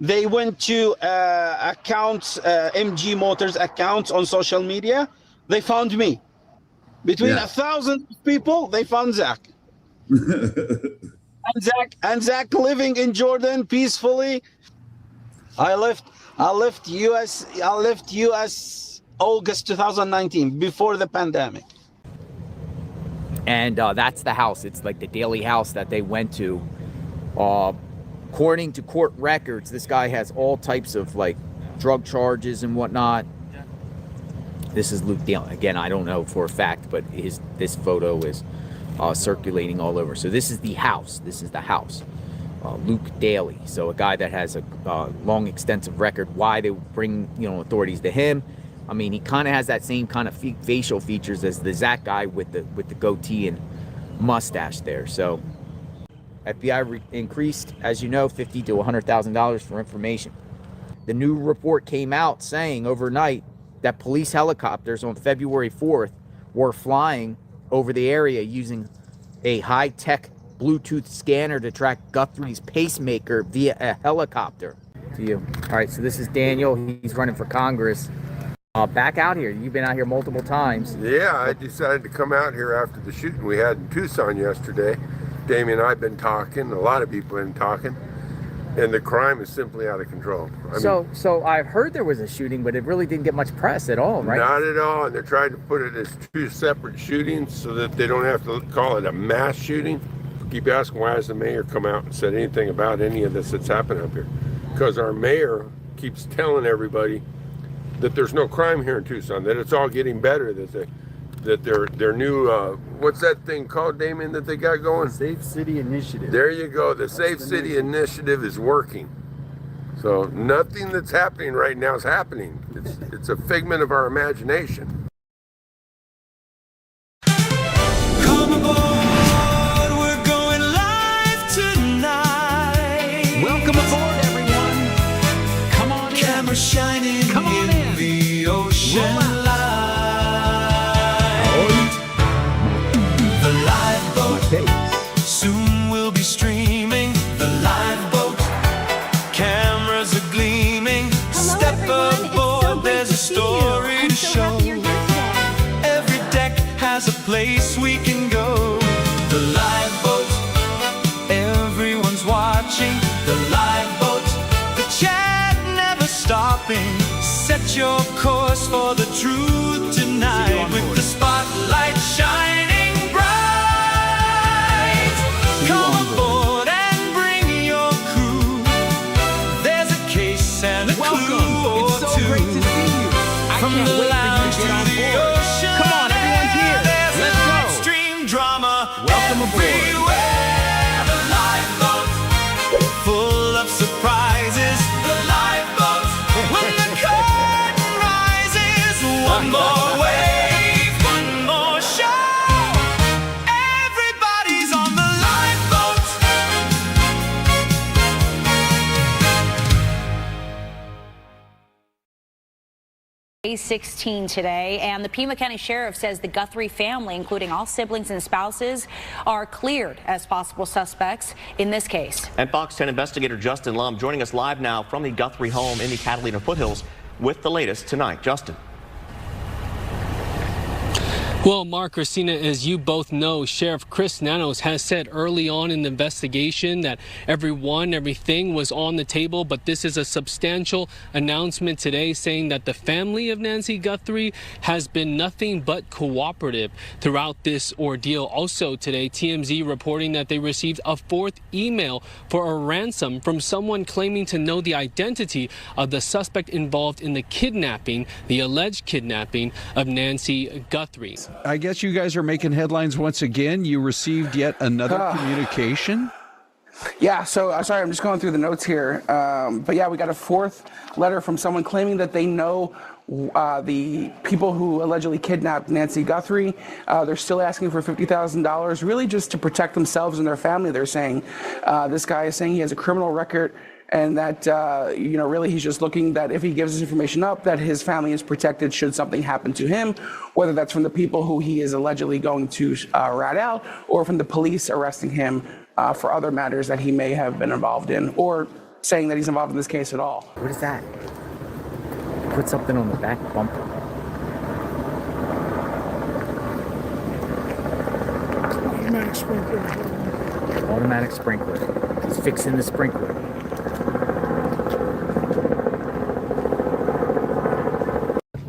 They went to accounts, MG Motors accounts on social media. They found me. Between 1,000 people, they found Zach. And Zach living in Jordan peacefully. I left US August 2019, before the pandemic. And that's the house. It's like the daily house that they went to. According to court records, this guy has all types of like drug charges and whatnot. This is Luke Daly. Again, I don't know for a fact, but this photo is circulating all over. So this is the house. This is the house. Luke Daly. So a guy that has a long, extensive record. Why they bring authorities to him? I mean, he kind of has that same kind of facial features as the Zach guy with the goatee and mustache there. So FBI increased, as you know, $50,000 to $100,000 for information. The new report came out saying overnight that police helicopters on February 4th were flying over the area using a high-tech Bluetooth scanner to track Guthrie's pacemaker via a helicopter. To you. All right, so this is Daniel. He's running for Congress. Back out here. You've been out here multiple times. Yeah, I decided to come out here after the shooting we had in Tucson yesterday. Damien and I have been talking, a lot of people have been talking, and the crime is simply out of control. So I've heard there was a shooting, but it really didn't get much press at all, right? Not at all, and they're trying to put it as two separate shootings so that they don't have to call it a mass shooting. Keep asking, why has the mayor come out and said anything about any of this that's happened up here? Because our mayor keeps telling everybody that there's no crime here in Tucson, that it's all getting better, that their new, what's that thing called, Damien, that they got going? Safe City Initiative. There you go. The Safe City Initiative is working. So nothing that's happening right now is happening. It's a figment of our imagination. Come aboard, we're going live tonight. Welcome aboard, everyone. Come on in. Camera shining. Come on in. The ocean light. stopping. Set your course for the truth tonight with the spotlight shining bright. Come aboard and bring your crew. There's a case and a clue or two. Great to see you. From the lounge to the ocean. Come on, everyone's here. There's Let's an go. extreme drama. Welcome aboard. Everywhere. The lifeboat, full of surprises. The lifeboat, when the curtain rises. One more wave, one more show. Everybody's on the lifeboat. Day 16 today, and the Pima County Sheriff says the Guthrie family, including all siblings and spouses, are cleared as possible suspects in this case. And Fox 10 investigator Justin Lum joining us live now from the Guthrie home in the Catalina foothills with the latest tonight. Justin. Well, Mark, Christina, as you both know, Sheriff Chris Nanos has said early on in the investigation that everything was on the table, but this is a substantial announcement today saying that the family of Nancy Guthrie has been nothing but cooperative throughout this ordeal. Also today, TMZ reporting that they received a fourth email for a ransom from someone claiming to know the identity of the suspect involved in the alleged kidnapping of Nancy Guthrie. I guess you guys are making headlines once again. You received yet another communication. Yeah, so sorry, I'm just going through the notes here. But yeah, we got a fourth letter from someone claiming that they know the people who allegedly kidnapped Nancy Guthrie. They're still asking for $50,000, really just to protect themselves and their family. They're saying this guy is saying he has a criminal record, and that, really he's just looking that if he gives this information up, that his family is protected should something happen to him, whether that's from the people who he is allegedly going to rat out, or from the police arresting him for other matters that he may have been involved in, or saying that he's involved in this case at all. What is that? Put something on the back bumper. Automatic sprinkler. Automatic sprinkler. He's fixing the sprinkler.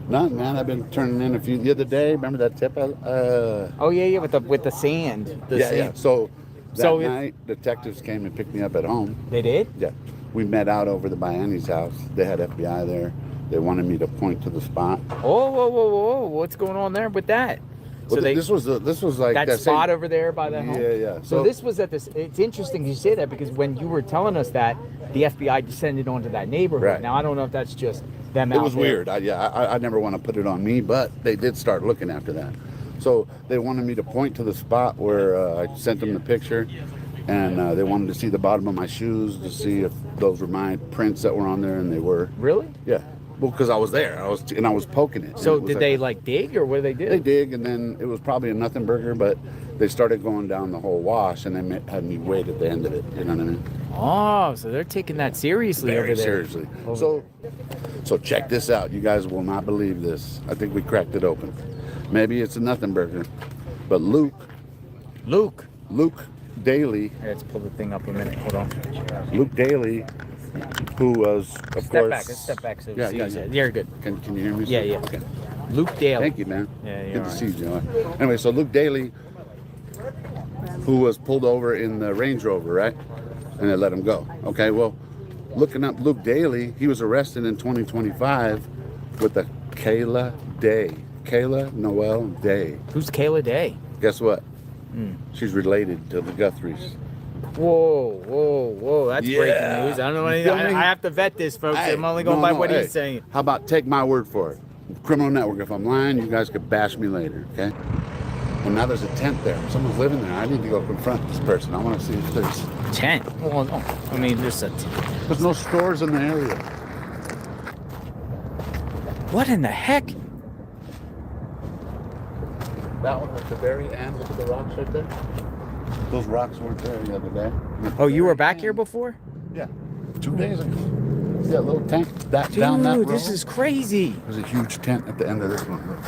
No, man, I've been turning in a few the other day. Remember that tip? Oh yeah, with the sand. Yeah. So that night, detectives came and picked me up at home. They did? Yeah. We met out over to Biani's house. They had FBI there. They wanted me to point to the spot. Oh, whoa! What's going on there with that? Well, this was like that spot over there by the home. Yeah. So this was at this. It's interesting you say that because when you were telling us that, the FBI descended onto that neighborhood. Right. Now I don't know if that's just them. It was weird. I never want to put it on me, but they did start looking after that. So they wanted me to point to the spot where I sent them the picture, and they wanted to see the bottom of my shoes to see if those were my prints that were on there, and they were. Really? Yeah. Well, because I was there, I was poking it. So did they dig, or what did they do? They dig, and then it was probably a nothing burger, but they started going down the whole wash, and they had me wait at the end of it. You know what I mean? Oh, so they're taking that seriously Very over there. seriously. So check this out. You guys will not believe this. I think we cracked it open. Maybe it's a nothing burger, but Luke Daly. Here, let's pull the thing up a minute. Hold on. Luke Daly, who was, of course. Let's step back. So Yeah. You're good. Can you hear me? Yeah. Okay. Luke Daly. Thank you, man. Yeah, Good to see you, Joe. Anyway, so Luke Daly, who was pulled over in the Range Rover, right? And they let him go. Okay, well, looking up Luke Daly, he was arrested in 2025 with a Kayla Noel Day. Who's Kayla Day? Guess what? She's related to the Guthries. Whoa. That's breaking news. I don't know anything. I have to vet this, folks. I'm only going by what he's saying. How about take my word for it? Criminal Network. If I'm lying, you guys could bash me later, okay? Well, now there's a tent there. Someone's living there. I need to go confront this person. I want to see if there's... Tent? Well, no. I mean, there's no stores in the area. What in the heck? That one at the very end. Look at the rocks right there. Those rocks weren't there the other day. Oh, you were back here before? Yeah. 2 days ago. See that little tent down that road? This is crazy. There's a huge tent at the end of this one. Look.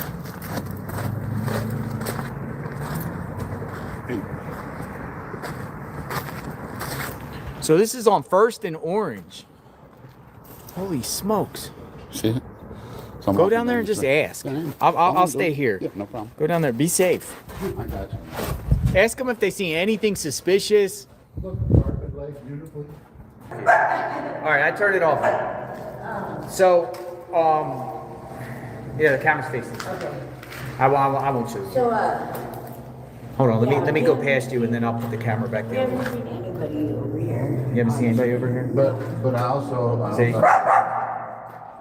So this is on First and Orange. Holy smokes. See it? So Go down there and just ask. I'll stay here. Yeah, no problem. Go down there. Be safe. I got you. Ask them if they see anything suspicious. Look, the carpet lays beautifully. All right, I turned it off. So, yeah, the camera's facing. Okay. I won't show you. So, hold on, let me go past you and then I'll put the camera back we there. haven't seen anybody over here. You haven't seen anybody over here? But I also. See?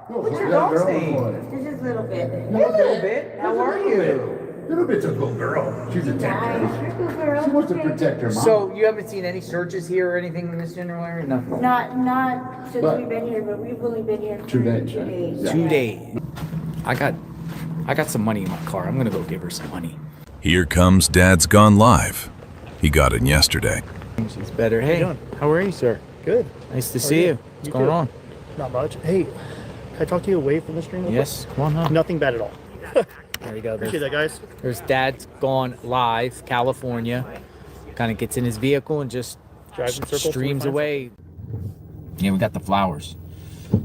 What's your dog's name? This is Little Bit. Little Bit? How are you? Little Bit's a good girl. She's a protector. She wants to protect her mom. So you haven't seen any searches here or anything in this general area? No. Not since we've been here, but we've only been here for 2 days. 2 days. 2 days. I got some money in my car. I'm gonna go give her some money. Here comes Dad's Gone Live. He got in yesterday. She's better. Hey, how are you, sir? Good. Nice to see you. What's going on? Not much. Hey, can I talk to you away from the stream? Yes, come on, huh? Nothing bad at all. There you go. Appreciate that, guys. There's Dad's Gone Live, California. Kind of gets in his vehicle and just drives in circles. Streams away. Yeah, we got the flowers.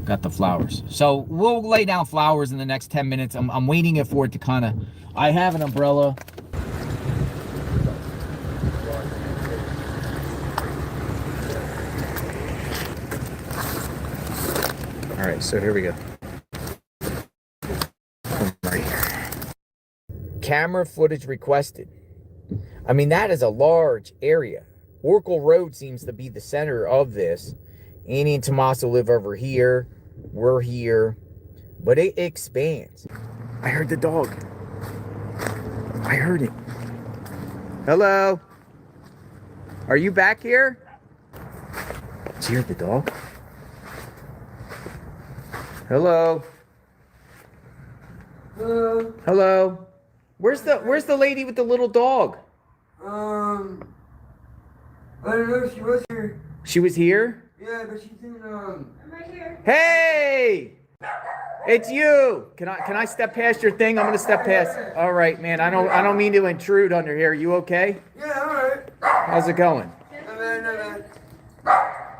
Got the flowers. So we'll lay down flowers in the next 10 minutes. I'm waiting for it to kind of. I have an umbrella. All right, so here we go. Right here. Camera footage requested. I mean, that is a large area. Oracle Road seems to be the center of this. Annie and Tommaso live over here. We're here. But it expands. I heard the dog. I heard it. Hello? Are you back here? Did you hear the dog? Hello? Hello? Where's the lady with the little dog? I don't know if she was here. She was here? Yeah, but she's in, I'm right here. Hey! It's you! Can I step past your thing? I'm gonna step past. All right, man. I don't mean to intrude under here. You okay? Yeah, alright. How's it going? No, bad.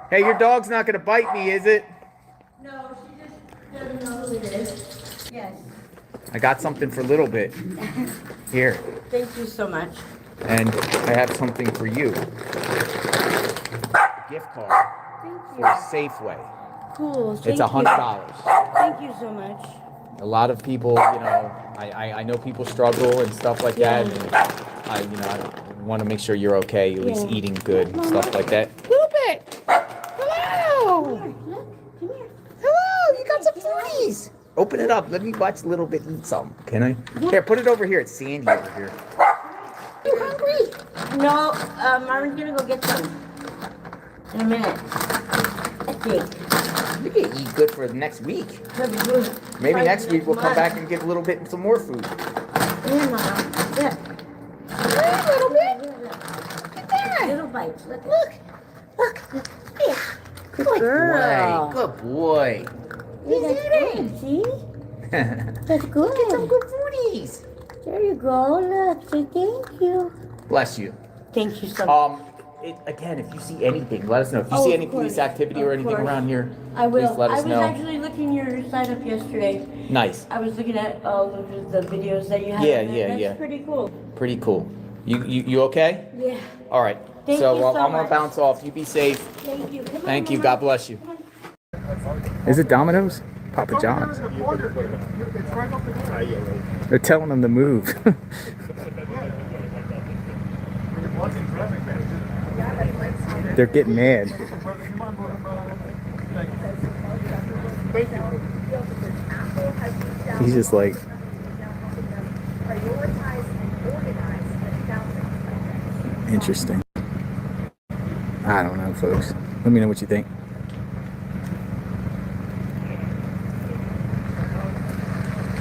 Hey, your dog's not gonna bite me, is it? No, she just doesn't know who it is. Yes. I got something for Little Bit. Here. Thank you so much. And I have something for you. A gift card for Safeway. Cool. It's $100. Thank you so much. A lot of people, you know, I know people struggle and stuff like that. And I want to make sure you're okay, at least eating good and stuff like that. Little Bit! Hello! Come here. Hello! You got some fruities! Open it up. Let me watch Little Bit eat some. Can I? Here, put it over here. It's Sandy over here. You hungry? No, Marvin's gonna go get some. In a minute. I think. You can eat good for the next week. Maybe next week we'll come back and give Little Bit some more food. Yeah, Mom. Yeah. Hey, Little Bit. Look at that. Little bites. Look. Yeah. Good girl. boy. Good boy. He's eating. See? That's good. Get some good foodies. There you go. Look. Say thank you. Bless you. Thank you so much. Again, if you see anything, let us know. If you see any police activity or anything around here, I will. please let us know. I was actually looking your site up yesterday. Nice. I was looking at all of the videos that you have. Yeah. That's pretty cool. Pretty cool. You okay? Yeah. All right. Thank so you so I'm gonna much. bounce off. You be safe. Thank you. Come Thank on, you. Mama. God bless you. Is it Domino's? Papa John's. They're telling them to move. They're getting mad. He's just like. Interesting. I don't know, folks. Let me know what you think.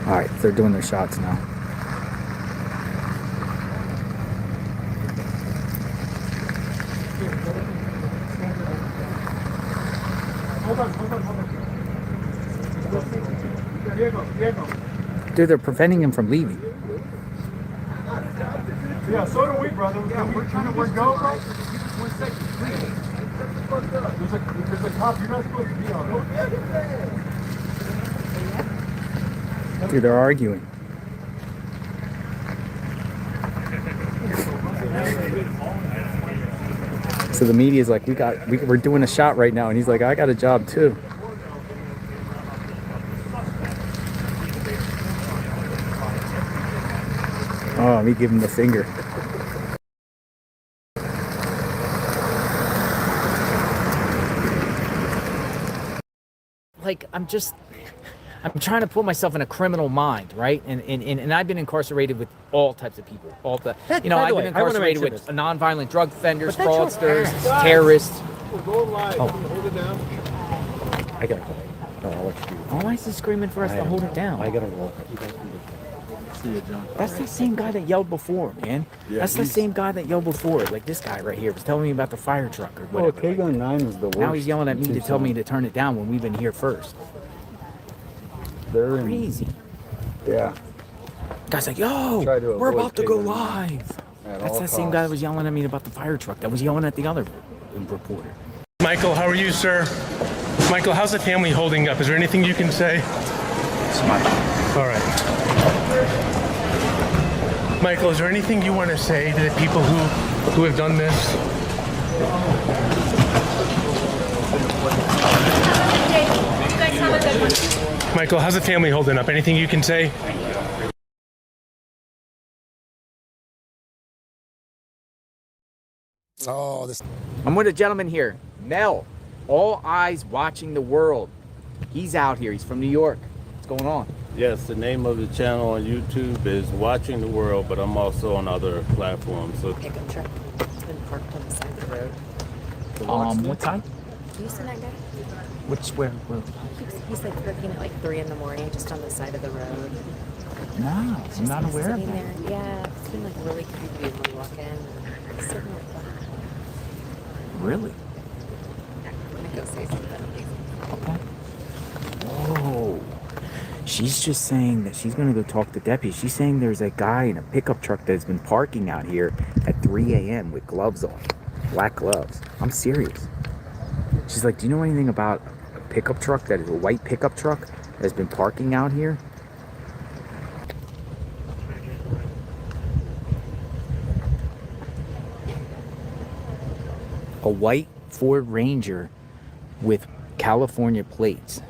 Alright, they're doing their shots now. Dude, they're preventing him from leaving. Yeah, so do we, brother. Yeah, we're trying to work go, bro. 1 second, please. There's a cop. You're not supposed to be on. Dude, they're arguing. So the media's like, we're doing a shot right now, and he's like, I got a job too. Oh, let me give him the finger. Like, I'm trying to put myself in a criminal mind, right? And I've been incarcerated with all types of people. I've been incarcerated with nonviolent drug offenders, fraudsters, terrorists. Hold it down. I gotta go. No, I'll let you do it. Why is he screaming for us to hold it down? I gotta roll. You guys can see you, John. That's the same guy that yelled before, man. Yeah, That's the same guy that yelled before. Like this guy right here was telling me about the fire truck or whatever. Oh, K-Gun 9 is the worst. Now he's yelling at me to tell me to turn it down when we've been here first. They're crazy. Yeah. Guy's like, yo, we're about to go live. That's the same guy that was yelling at me about the fire truck that was yelling at the other reporter. Michael, how are you, sir? Michael, how's the family holding up? Is there anything you can say? All right. Michael, is there anything you want to say to the people who have done this? Michael, how's the family holding up? Anything you can say? I'm with a gentleman here, Mel. All eyes watching the world. He's out here. He's from New York. What's going on? Yes, the name of the channel on YouTube is Watching the World, but I'm also on other platforms. So Pickup truck. It's been parked on the side of the road. What time? Do you see that guy? Where? He's like working at like 3 in the morning, just on the side of the road. No, I'm not aware of that. There. Yeah, it's been like really creepy when we walk in. He's sitting like that. Really? I'm gonna go say something. Okay. Whoa. She's just saying that she's gonna go talk to deputies. She's saying there's a guy in a pickup truck that's been parking out here at 3 a.m. with gloves on, black gloves. I'm serious. She's like, do you know anything about a pickup truck that is a white pickup truck that's been parking out here? A white Ford Ranger with California plates.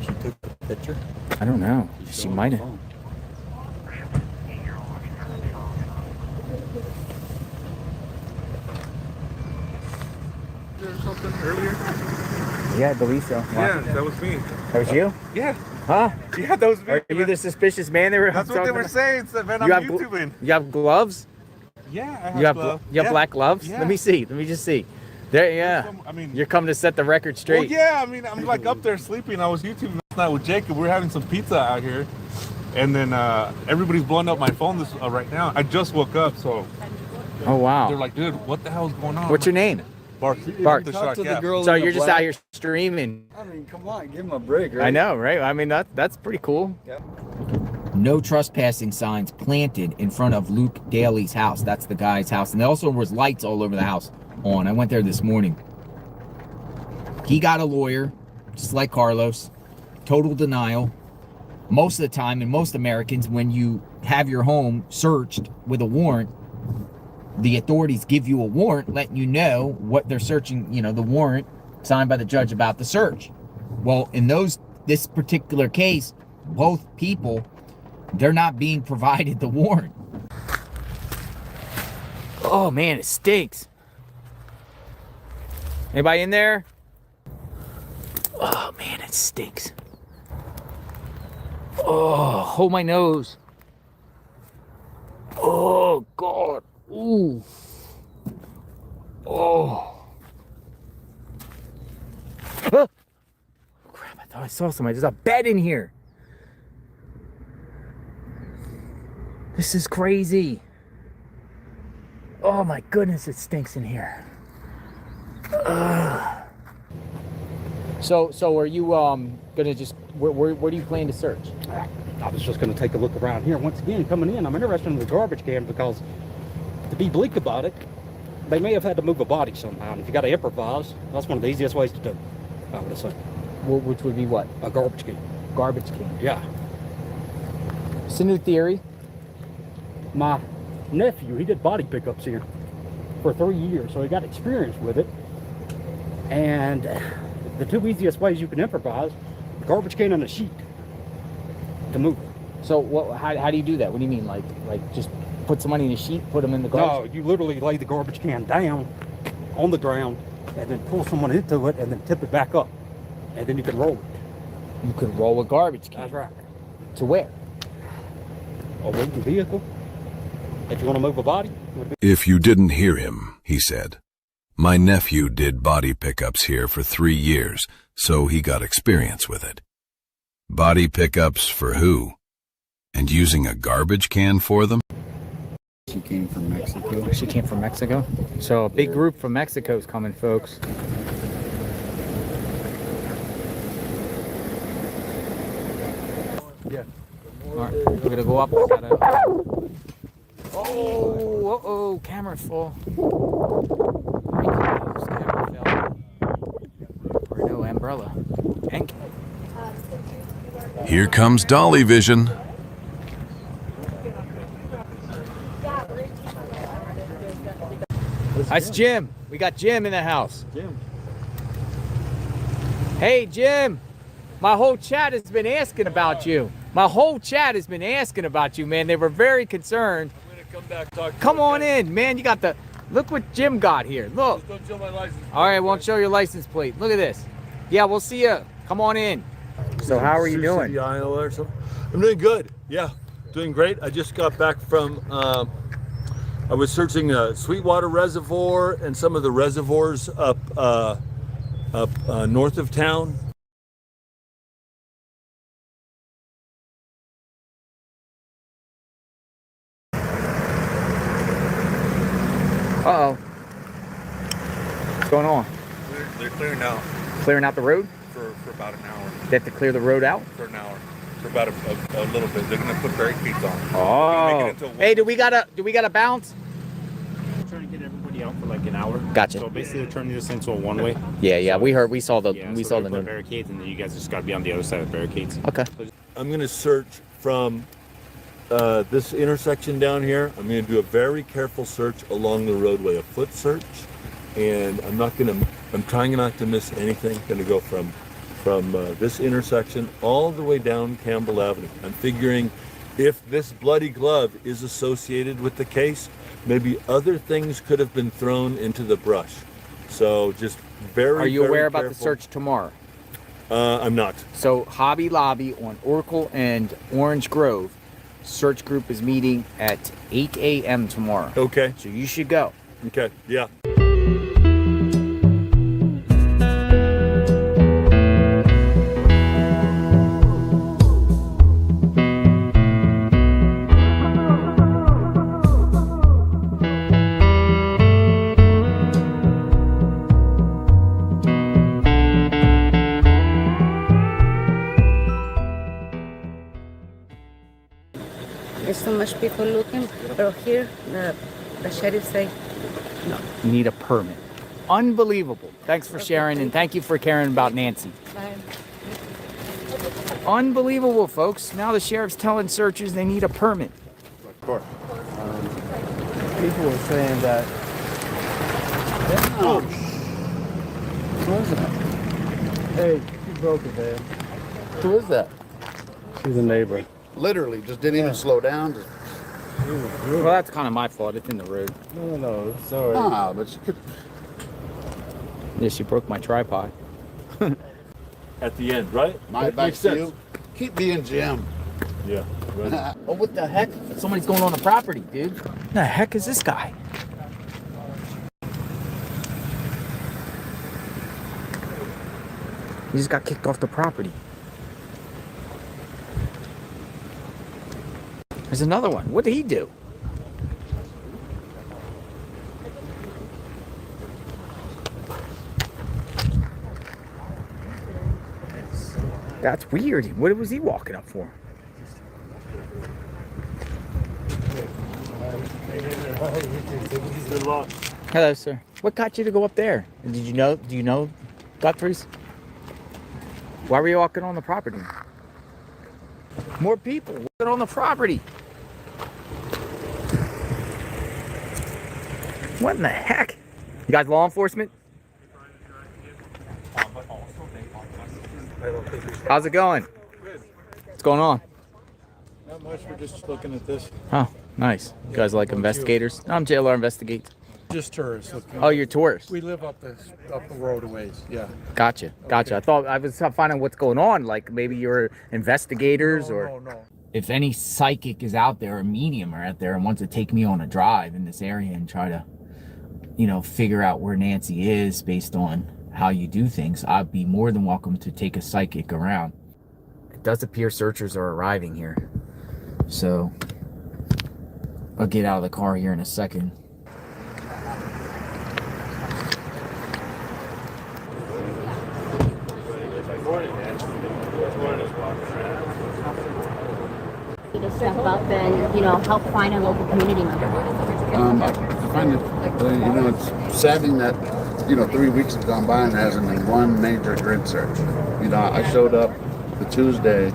She took the picture? I don't know. She might have. Something earlier? Yeah, I believe so. Yeah, that was me. That was you? Yeah. Huh? Yeah, that was me. Are you the suspicious man they were That's what they were saying. So, man, I'm YouTubing. You have gloves? Yeah, I have gloves. You have black gloves? Yeah. Let me see. Let me just see. There, yeah. You're coming to set the record straight. Well, yeah, I mean, I'm like up there sleeping. I was YouTubing last night with Jacob. We were having some pizza out here. And then everybody's blowing up my phone right now. I just woke up, so. Oh, wow. They're like, dude, what the hell is going on? What's your name? Bart. So you're just out here streaming. I mean, come on, give him a break, right? I know, right? I mean, that's pretty cool. Yep. No trespassing signs planted in front of Luke Daly's house. That's the guy's house. And there also was lights all over the house on. I went there this morning. He got a lawyer, just like Carlos. Total denial. Most of the time, and most Americans, when you have your home searched with a warrant, the authorities give you a warrant letting you know what they're searching, you know, the warrant signed by the judge about the search. Well, in this particular case, both people, they're not being provided the warrant. Oh man, it stinks. Anybody in there? Oh man, it stinks. Oh, hold my nose. Oh God. Ooh. Oh. Huh. Crap, I thought I saw somebody. There's a bed in here. This is crazy. Oh my goodness, it stinks in here. Ugh. So are you gonna just where do you plan to search? I was just gonna take a look around here. Once again, coming in, I'm interested in the garbage can because, to be bleak about it, they may have had to move a body somehow. And if you got to improvise, that's one of the easiest ways to do it, I would assume. Which would be what? A garbage can. Garbage can. Yeah. It's a new theory. My nephew, he did body pickups here for 3 years, so he got experience with it. And the two easiest ways you can improvise, garbage can and a sheet to move it. So how do you do that? What do you mean? Like just put some money in a sheet, put them in the garbage? No, you literally lay the garbage can down on the ground and then pull someone into it and then tip it back up. And then you can roll it. You can roll a garbage can? That's right. To where? A moving vehicle. If you want to move a body. If you didn't hear him, he said, my nephew did body pickups here for 3 years, so he got experience with it. Body pickups for who? And using a garbage can for them? She came from Mexico. She came from Mexico? So a big group from Mexico is coming, folks. Yeah. Alright, we're gonna go up. I gotta... Oh, camera full. Camera fell. Or no, umbrella. Hank. Here comes Dolly Vision. That's Jim. We got Jim in the house. Jim. Hey, Jim. My whole chat has been asking about you. My whole chat has been asking about you, man. They were very concerned. I'm gonna come back talk to you. Come on in, man. You got the... Look what Jim got here. Look. Just don't show my license plate. All right, won't show your license plate. Look at this. Yeah, we'll see you. Come on in. So how are you doing? City, Iowa or something. I'm doing good. Yeah, doing great. I just got back from... I was searching Sweetwater Reservoir and some of the reservoirs up north of town. Uh-oh. What's going on? They're clearing out Clearing out the road? for about an hour. They have to clear the road out? For an hour. For about a little bit. They're gonna put barricades on. Oh. Hey, do we gotta bounce? We're trying to get everybody out for like an hour. Gotcha. So basically they're turning this into a one-way. Yeah, we saw the so they put barricades, and then you guys just gotta be on the other side of the barricades. Okay. I'm gonna search from this intersection down here. I'm gonna do a very careful search along the roadway, a foot search, and I'm trying not to miss anything. Gonna go from this intersection all the way down Campbell Avenue. I'm figuring if this bloody glove is associated with the case, maybe other things could have been thrown into the brush. So just Are you aware about careful. the search tomorrow? I'm not. So Hobby Lobby on Oracle and Orange Grove, search group is meeting at 8 a.m. tomorrow. Okay. So you should go. Okay, yeah. There's so much people looking, but here the sheriff say no. You need a permit. Unbelievable. Thanks for sharing, and thank you for caring about Nancy. Bye. Unbelievable, folks. Now the sheriff's telling searchers they need a permit. Of course. People were saying that. Oh. Who is that? Hey, she broke it, man. Who is that? She's a neighbor. Literally, just didn't even slow down. Just... Well, that's kind of my fault. It's in the road. No, sorry. Ah, but she could... Yeah, she broke my tripod. At the end, right? My That advice makes to sense. you, keep being Jim. Yeah. Right. Oh, what the heck? Somebody's going on the property, dude. What the heck is this guy? He just got kicked off the property. There's another one. What did he do? That's weird. What was he walking up for? Good luck. Hello, sir. What got you to go up there? Do you know Guthrie's? Why were you walking on the property? More people walking on the property. What in the heck? You guys law enforcement? How's it going? What's going on? Not much, we're just looking at this. Oh, nice. You guys like investigators? I'm JLR Investigates. Just tourists. Looking. Oh, you're tourists? We live up the road a ways, yeah. Gotcha. I thought I was finding what's going on, like maybe you're investigators or... No. If any psychic is out there, or medium are out there and wants to take me on a drive in this area and try to, you know, figure out where Nancy is based on how you do things, I'd be more than welcome to take a psychic around. It does appear searchers are arriving here. So I'll get out of the car here in a second. To step up and, you know, help find a local community member. I find it, it's saddening that, 3 weeks have gone by and there hasn't been one major grid search. I showed up the Tuesday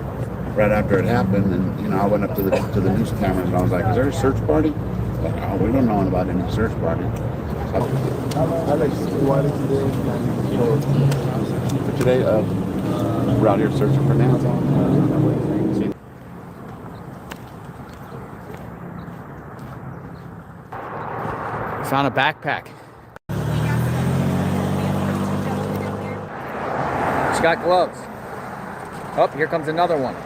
right after it happened, and I went up to the news cameras and I was like, "Is there a search party?" Like, "Oh, we don't know about any search party." So today, we're out here searching for Nancy. Found a backpack. She got gloves. Oh, here comes another one.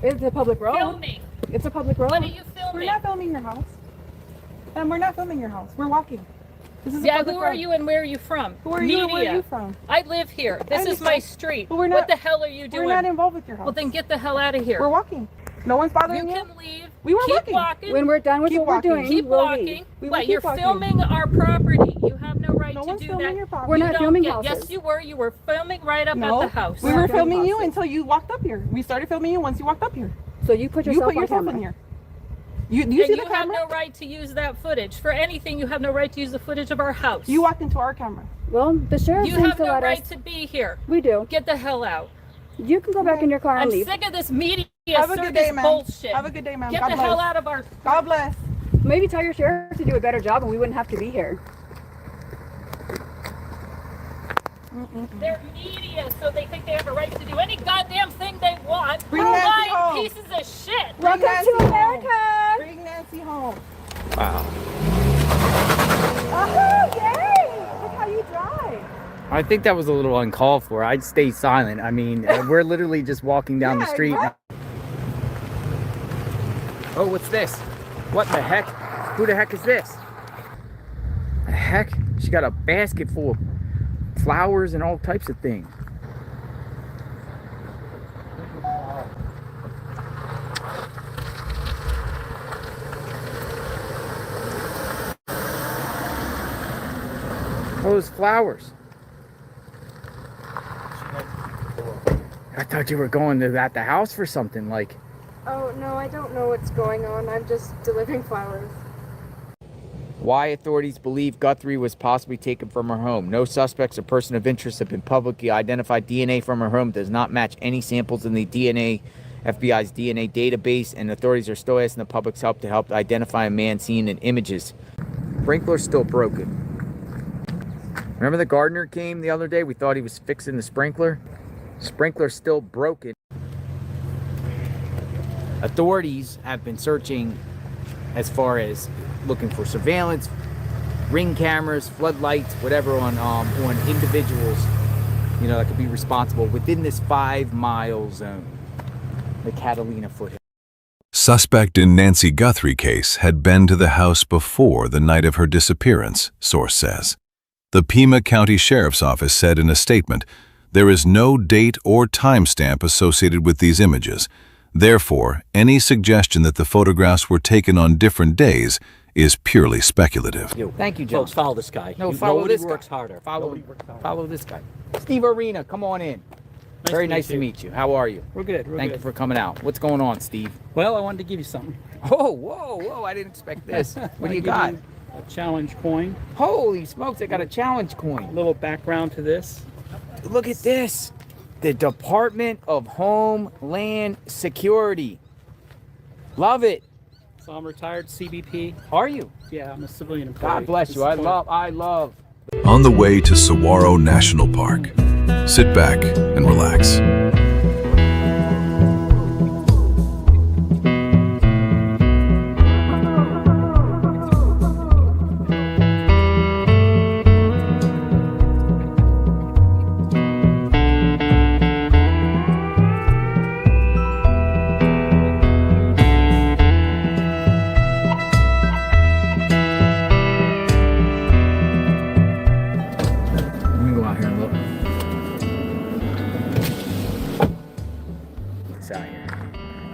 It's a public road. Filming. It's a public road. What are you filming? We're not filming your house. We're not filming your house. We're walking. This is Yeah, who are you and where are you from? Who are you and where are you from? I live here. This is my street. But we're not, what the hell are you doing? We're not involved with your house. Well, then get the hell out of here. We're walking. No one's bothering you. You can leave. We were Keep walking. When we're done with Keep what we're walking. doing, Keep we'll walking. leave. We will What, keep you're walking. filming our property. You have no right No to one's do filming that. your property. We're not You don't filming get- houses. Yes, you were. You were filming right up No, at the house. we were filming you until you walked up here. We started filming you once you walked up here. So you put yourself on camera. in here. You And see you the have camera? no right to use that footage. For anything, you have no right to use the footage of our house. You walked into our camera. Well, the sheriff You seems have to no let right us. to be here. We do. Get the hell out. You can go back in your car and I'm leave. sick of this media Have a good circus day, ma'am. bullshit. Have a good day, ma'am. Get God the bless. hell out of our... God bless. Maybe tell your sheriff to do a better job and we wouldn't have to be here. They're media, so they think they have a right to do any goddamn thing they want. Bring We're Nancy lying home. pieces of shit. Welcome Nancy to home. America. Bring Nancy home. Wow. Oh, yay! Look how you drive. I think that was a little uncalled for. I'd stay silent. I mean, we're literally just walking down the street. Oh, what's this? What the heck? Who the heck is this? The heck? She got a basket full of flowers and all types of things. Those flowers. I thought you were going to the house for something, like. Oh, no, I don't know what's going on. I'm just delivering flowers. Why authorities believe Guthrie was possibly taken from her home. No suspects or person of interest have been publicly identified. DNA from her home does not match any samples in the FBI's DNA database, and authorities are still asking the public's help to help identify a man seen in images. Sprinkler's still broken. Remember the gardener came the other day? We thought he was fixing the sprinkler. Sprinkler's still broken. Authorities have been searching as far as looking for surveillance, ring cameras, floodlights, whatever on individuals, you know, that could be responsible within this 5-mile zone, the Catalina foothills. Suspect in Nancy Guthrie case had been to the house before the night of her disappearance, source says. The Pima County Sheriff's Office said in a statement, "There is no date or timestamp associated with these images. Therefore, any suggestion that the photographs were taken on different days is purely speculative." Thank you, John. Folks, follow this guy. No, follow this guy. Works harder. Follow this guy. Steve Arena, come on in. Very nice to meet you. How are you? We're good. Thank you for coming out. What's going on, Steve? Well, I wanted to give you something. Oh, whoa, I didn't expect this. What do you got? A challenge coin. Holy smokes, I got a challenge coin. A little background to this. Look at this. The Department of Homeland Security. Love it. So I'm retired CBP. Are you? Yeah, I'm a civilian employee. God bless you. I love. On the way to Saguaro National Park, sit back and relax.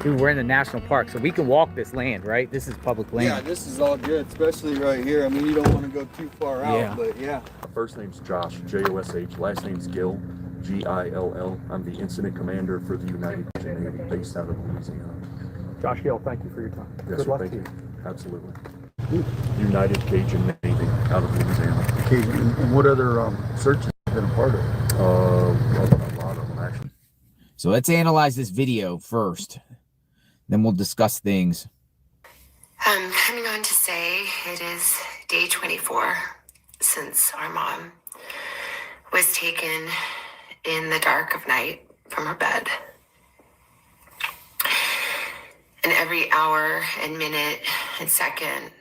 Dude, we're in the national park, so we can walk this land, right? This is public land. Yeah, this is all good, especially right here. I mean, you don't want to go too far out, Yeah. but yeah. First name's Josh, Josh. Last name's Gill, Gill. I'm the incident commander for the United States Navy based out of Louisiana. Josh Gill, thank you for your time. Yes, Good sir, luck thank to you. Absolutely. United Cajun Navy out of Louisiana. Cajun. And what other searches have been a part of? A lot of them, actually. So let's analyze this video first. Then we'll discuss things. I'm coming on to say it is day 24 since our mom was taken in the dark of night from her bed. And every hour and minute and second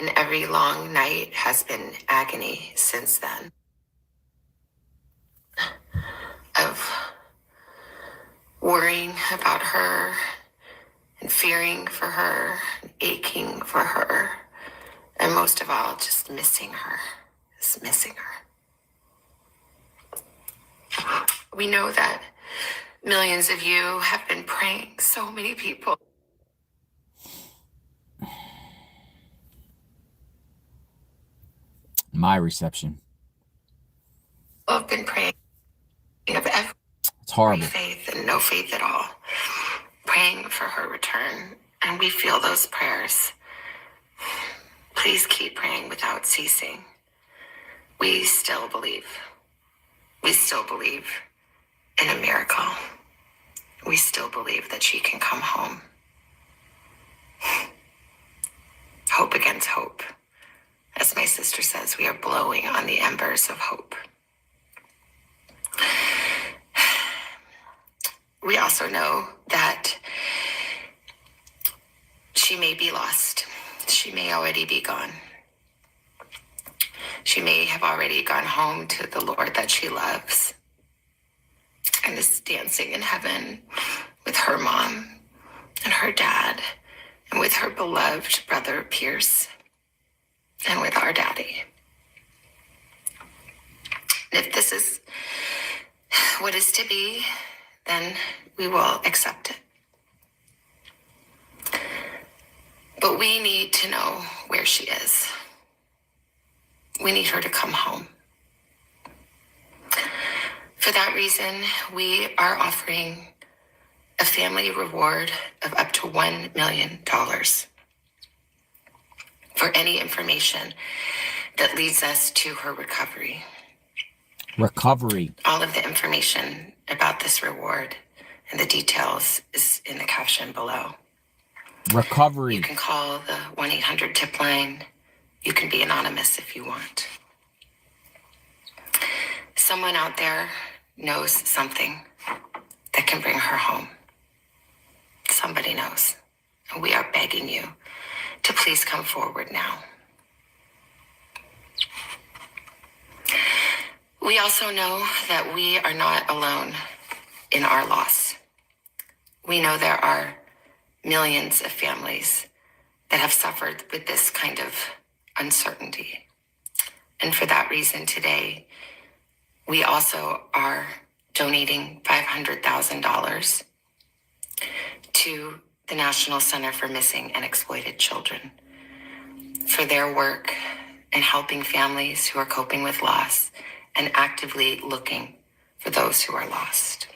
and every long night has been agony since then. Of worrying about her and fearing for her, and aching for her, and most of all, just missing her, just missing her. We know that millions of you have been praying, so many people. My reception. I've been praying of It's horrible. faith and no faith at all, praying for her return, and we feel those prayers. Please keep praying without ceasing. We still believe. We still believe in a miracle. We still believe that she can come home. Hope against hope. As my sister says, we are blowing on the embers of hope. We also know that she may be lost. She may already be gone. She may have already gone home to the Lord that she loves and is dancing in heaven with her mom and her dad and with her beloved brother Pierce and with our daddy. If this is what is to be, then we will accept it. But we need to know where she is. We need her to come home. For that reason, we are offering a family reward of up to $1 million for any information that leads us to her recovery. Recovery. All of the information about this reward and the details is in the caption below. Recovery. You can call the 1-800 tip line. You can be anonymous if you want. Someone out there knows something that can bring her home. Somebody. everybody knows. And we are begging you to please come forward now. We also know that we are not alone in our loss. We know there are millions of families that have suffered with this kind of uncertainty. And for that reason today, we also are donating $500,000 to the National Center for Missing and Exploited Children for their work in helping families who are coping with loss and actively looking for those who are lost.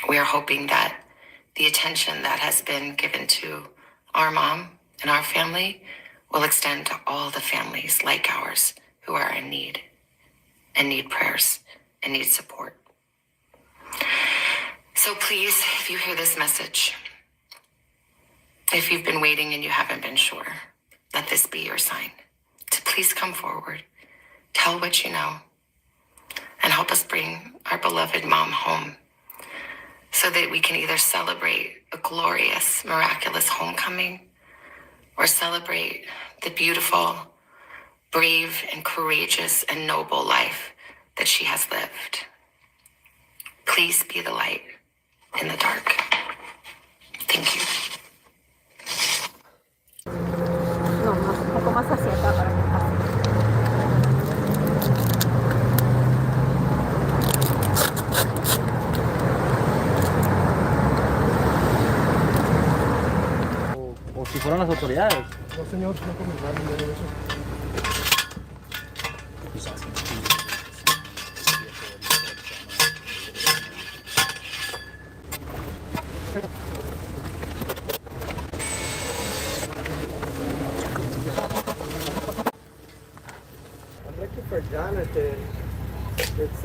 We are hoping that the attention that has been given to our mom and our family will extend to all the families like ours who are in need and need prayers and need support. So please, if you hear this message, if you've been waiting and you haven't been sure, let this be your sign to please come forward, tell what you know, and help us bring our beloved mom home so that we can either celebrate a glorious, miraculous homecoming or celebrate the beautiful, brave, and courageous and noble life that she has lived. Please be the light in the dark. Thank you. No, un poco más hacia acá para que pase. O si fueron las autoridades. No, señor, no comentaron de eso. I'm looking for Jonathan. It's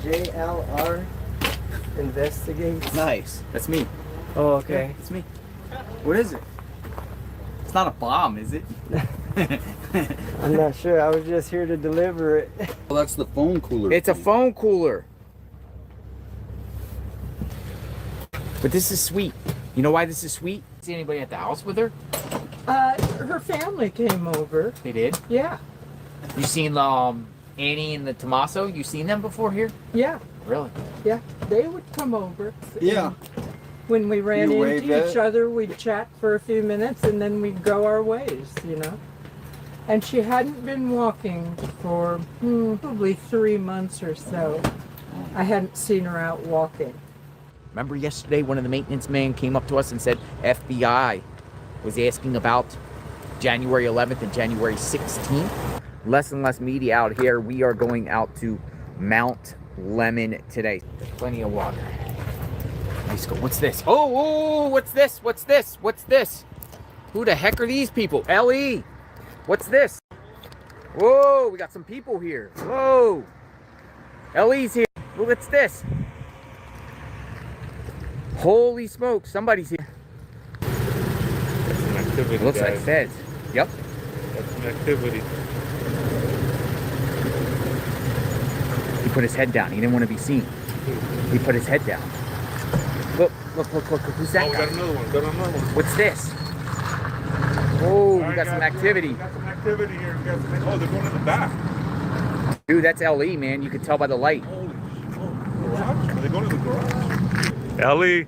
JLR Investigates. Nice. That's me. Oh, okay. It's me. What is it? It's not a bomb, is it? I'm not sure. I was just here to deliver it. Well, that's the phone cooler. It's a phone cooler. But this is sweet. You know why this is sweet? See anybody at the house with her? Her family came over. They did? Yeah. You seen Annie and the Tommaso? You seen them before here? Yeah. Really? Yeah. They would come over. Yeah. When we ran You into wave each at- other, we'd chat for a few minutes and then we'd go our ways, you know. And she hadn't been walking for probably 3 months or so. I hadn't seen her out walking. Remember yesterday one of the maintenance men came up to us and said FBI was asking about January 11th and January 16th? Less and less media out here. We are going out to Mount Lemon today. There's plenty of water. Nice go. What's this? Oh, what's this? What's this? What's this? Who the heck are these people? Ellie! What's this? Whoa, we got some people here. Whoa! Ellie's here. What's this? Holy smoke, somebody's here. That's an activity, Looks like guys. feds. Yep. That's an activity. He put his head down. He didn't want to be seen. He put his head down. Look. Who's that Oh, we guy? got another one. Got another one. What's this? Oh, All we right, got some guys, activity. We got some activity here. We got some, oh, they're going in the back. Dude, that's LE, man. You can tell by the light. Garage? Are they going to the garage? Ellie.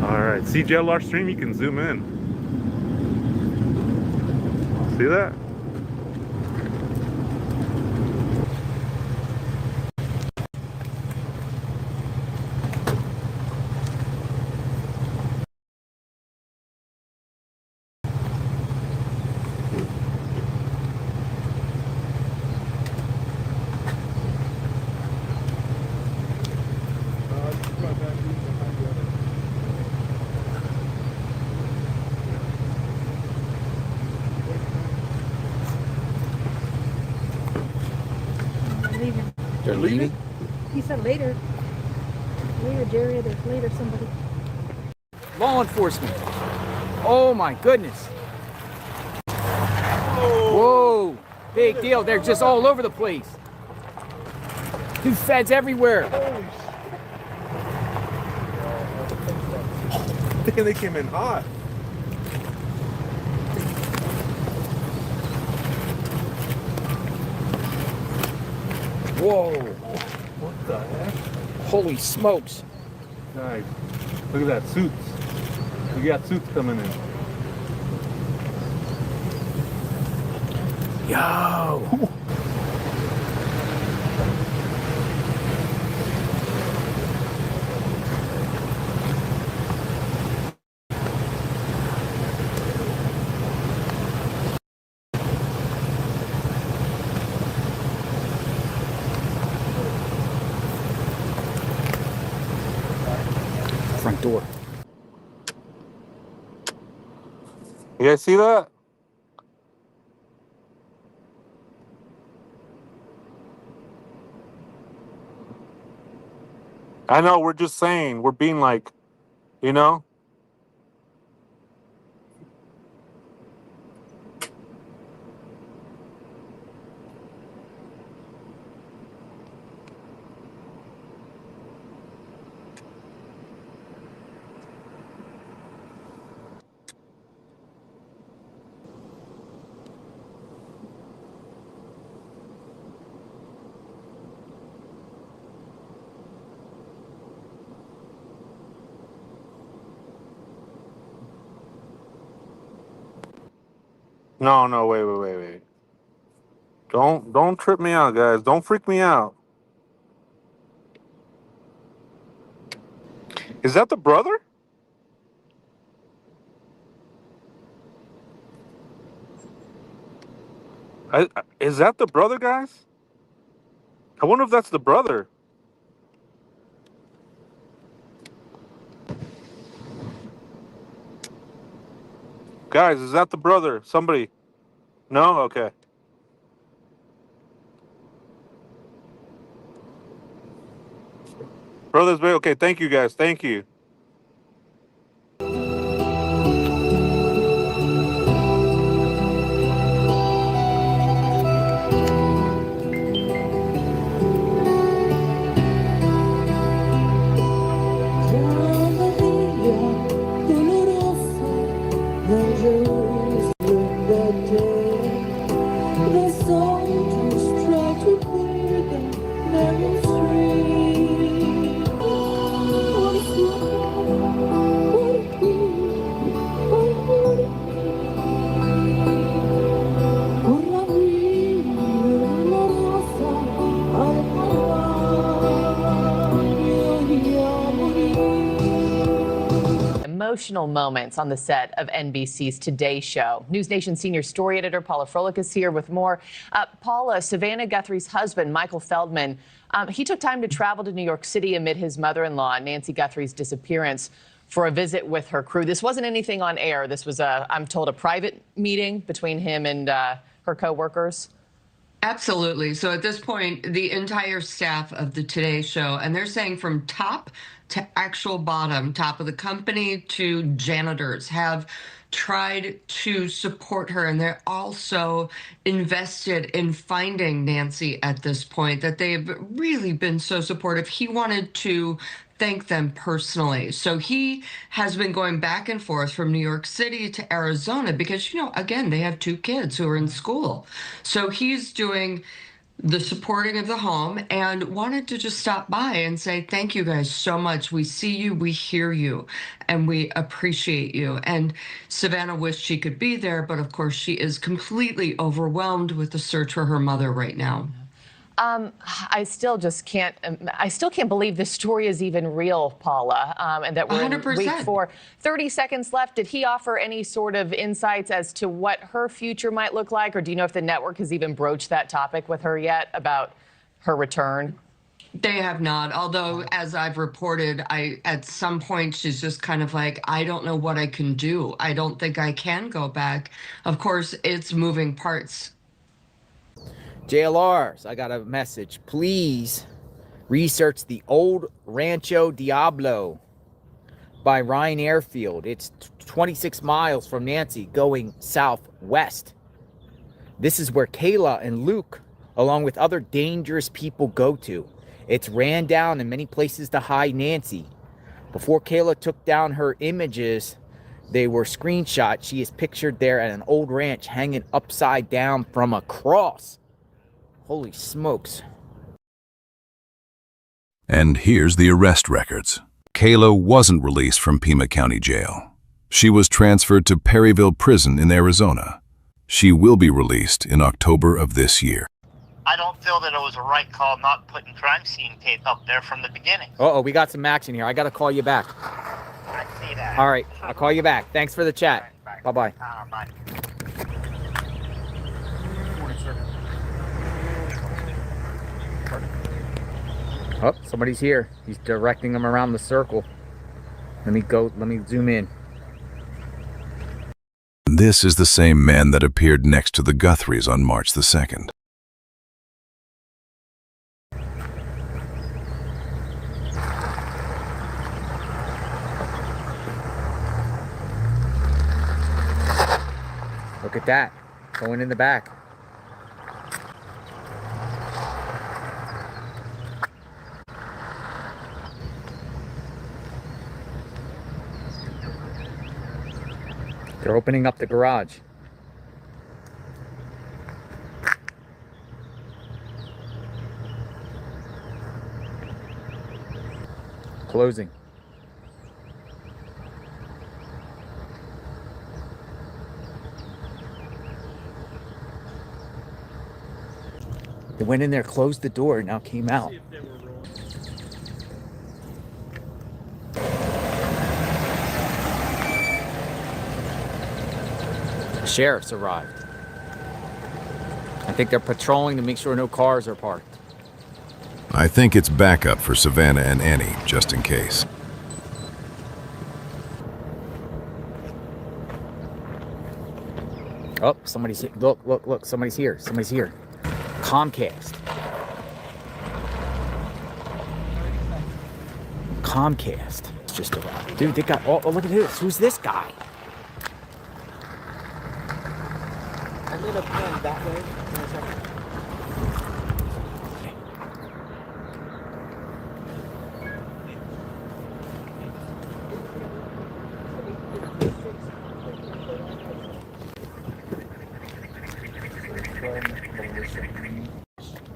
All right, CJLR stream, you can zoom in. See that? Leaving. They're leaving? He said later. Later, Jerry. There's later somebody. Law enforcement. Oh my goodness. Whoa. Big deal. They're just all over the place. There's feds everywhere. Damn, they came in hot. Whoa. What the heck? Holy smokes. Guys, look at that suits. We got suits coming in. Yo. Front door. You guys see that? I know, we're just saying, we're being like, you know? No, wait. Don't trip me out, guys. Don't freak me out. Is that the brother? Is that the brother, guys? I wonder if that's the brother. Guys, is that the brother? Somebody. No? Okay. Brothers, okay, thank you, guys. Thank you. Emotional moments on the set of NBC's Today Show. News Nation senior story editor Paula Froelich is here with more. Paula, Savannah Guthrie's husband, Michael Feldman, he took time to travel to New York City amid his mother-in-law, Nancy Guthrie's disappearance, for a visit with her crew. This wasn't anything on air. This was, I'm told, a private meeting between him and her co-workers. Absolutely. So at this point, the entire staff of the Today Show, and they're saying from top to actual bottom, top of the company to janitors, have tried to support her. And they're also invested in finding Nancy at this point, that they've really been so supportive. He wanted to thank them personally. So he has been going back and forth from New York City to Arizona because, you know, again, they have 2 kids who are in school. So he's doing the supporting of the home and wanted to just stop by and say, thank you guys so much. We see you, we hear you, and we appreciate you. And Savannah wished she could be there, but of course she is completely overwhelmed with the search for her mother right now. I still can't believe this story is even real, Paula, and that we're 100%. in week 4. 30 seconds left. Did he offer any sort of insights as to what her future might look like? Or do you know if the network has even broached that topic with her yet about her return? They have not, although as I've reported, at some point she's just kind of like, I don't know what I can do. I don't think I can go back. Of course, it's moving parts. JLRs, I got a message. Please research the old Rancho Diablo by Ryan Airfield. It's 26 miles from Nancy going southwest. This is where Kayla and Luke, along with other dangerous people, go to. It's ran down in many places to hide Nancy. Before Kayla took down her images, they were screenshot. She is pictured there at an old ranch hanging upside down from a cross. Holy smokes. And here's the arrest records. Kayla wasn't released from Pima County Jail. She was transferred to Perryville Prison in Arizona. She will be released in October of this year. I don't feel that it was a right call not putting crime scene tape up there from the beginning. Uh-oh, we got some action here. I got to call you back. I see that. All right, I'll call you back. Thanks for the chat. Bye-bye. Bye. Oh, somebody's here. He's directing them around the circle. Let me zoom in. This is the same man that appeared next to the Guthries on March the 2nd. Look at that. Going in the back. They're opening up the garage. Closing. They went in there, closed the door, and now came out. The sheriff's arrived. I think they're patrolling to make sure no cars are parked. I think it's backup for Savannah and Annie, just in case. Oh, somebody's here. Look, somebody's here. Somebody's here. Comcast. It's just arrived. Dude, they got, oh, look at this. Who's this guy? I'm gonna come that way in a second.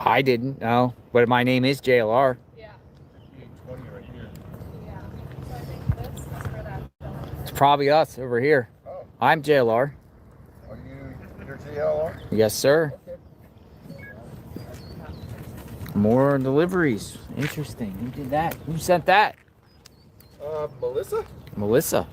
I didn't know, but my name is JLR. It's probably us over here. I'm JLR. Are you JLR? Yes, sir. More deliveries. Interesting. Who did that? Who sent that? Melissa? Melissa.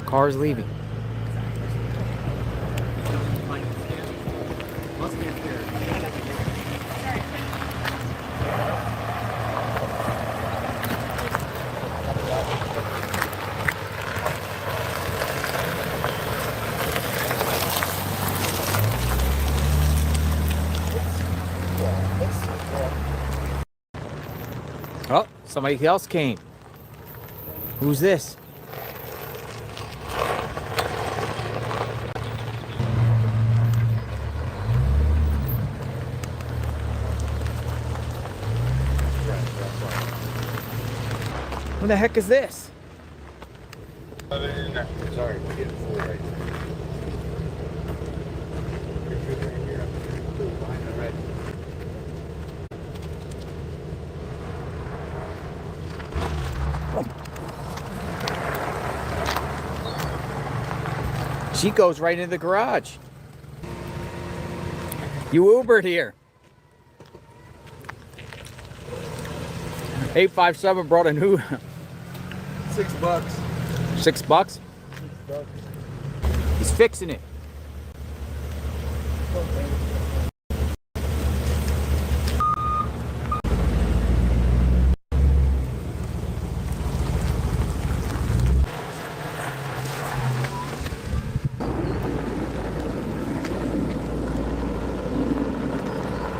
Car's leaving. Oh, somebody else came. Who's this? Who the heck is this? Sorry, we're getting full right She goes right into the garage. You Ubered here. 857 brought a new. $6. $6? He's fixing it.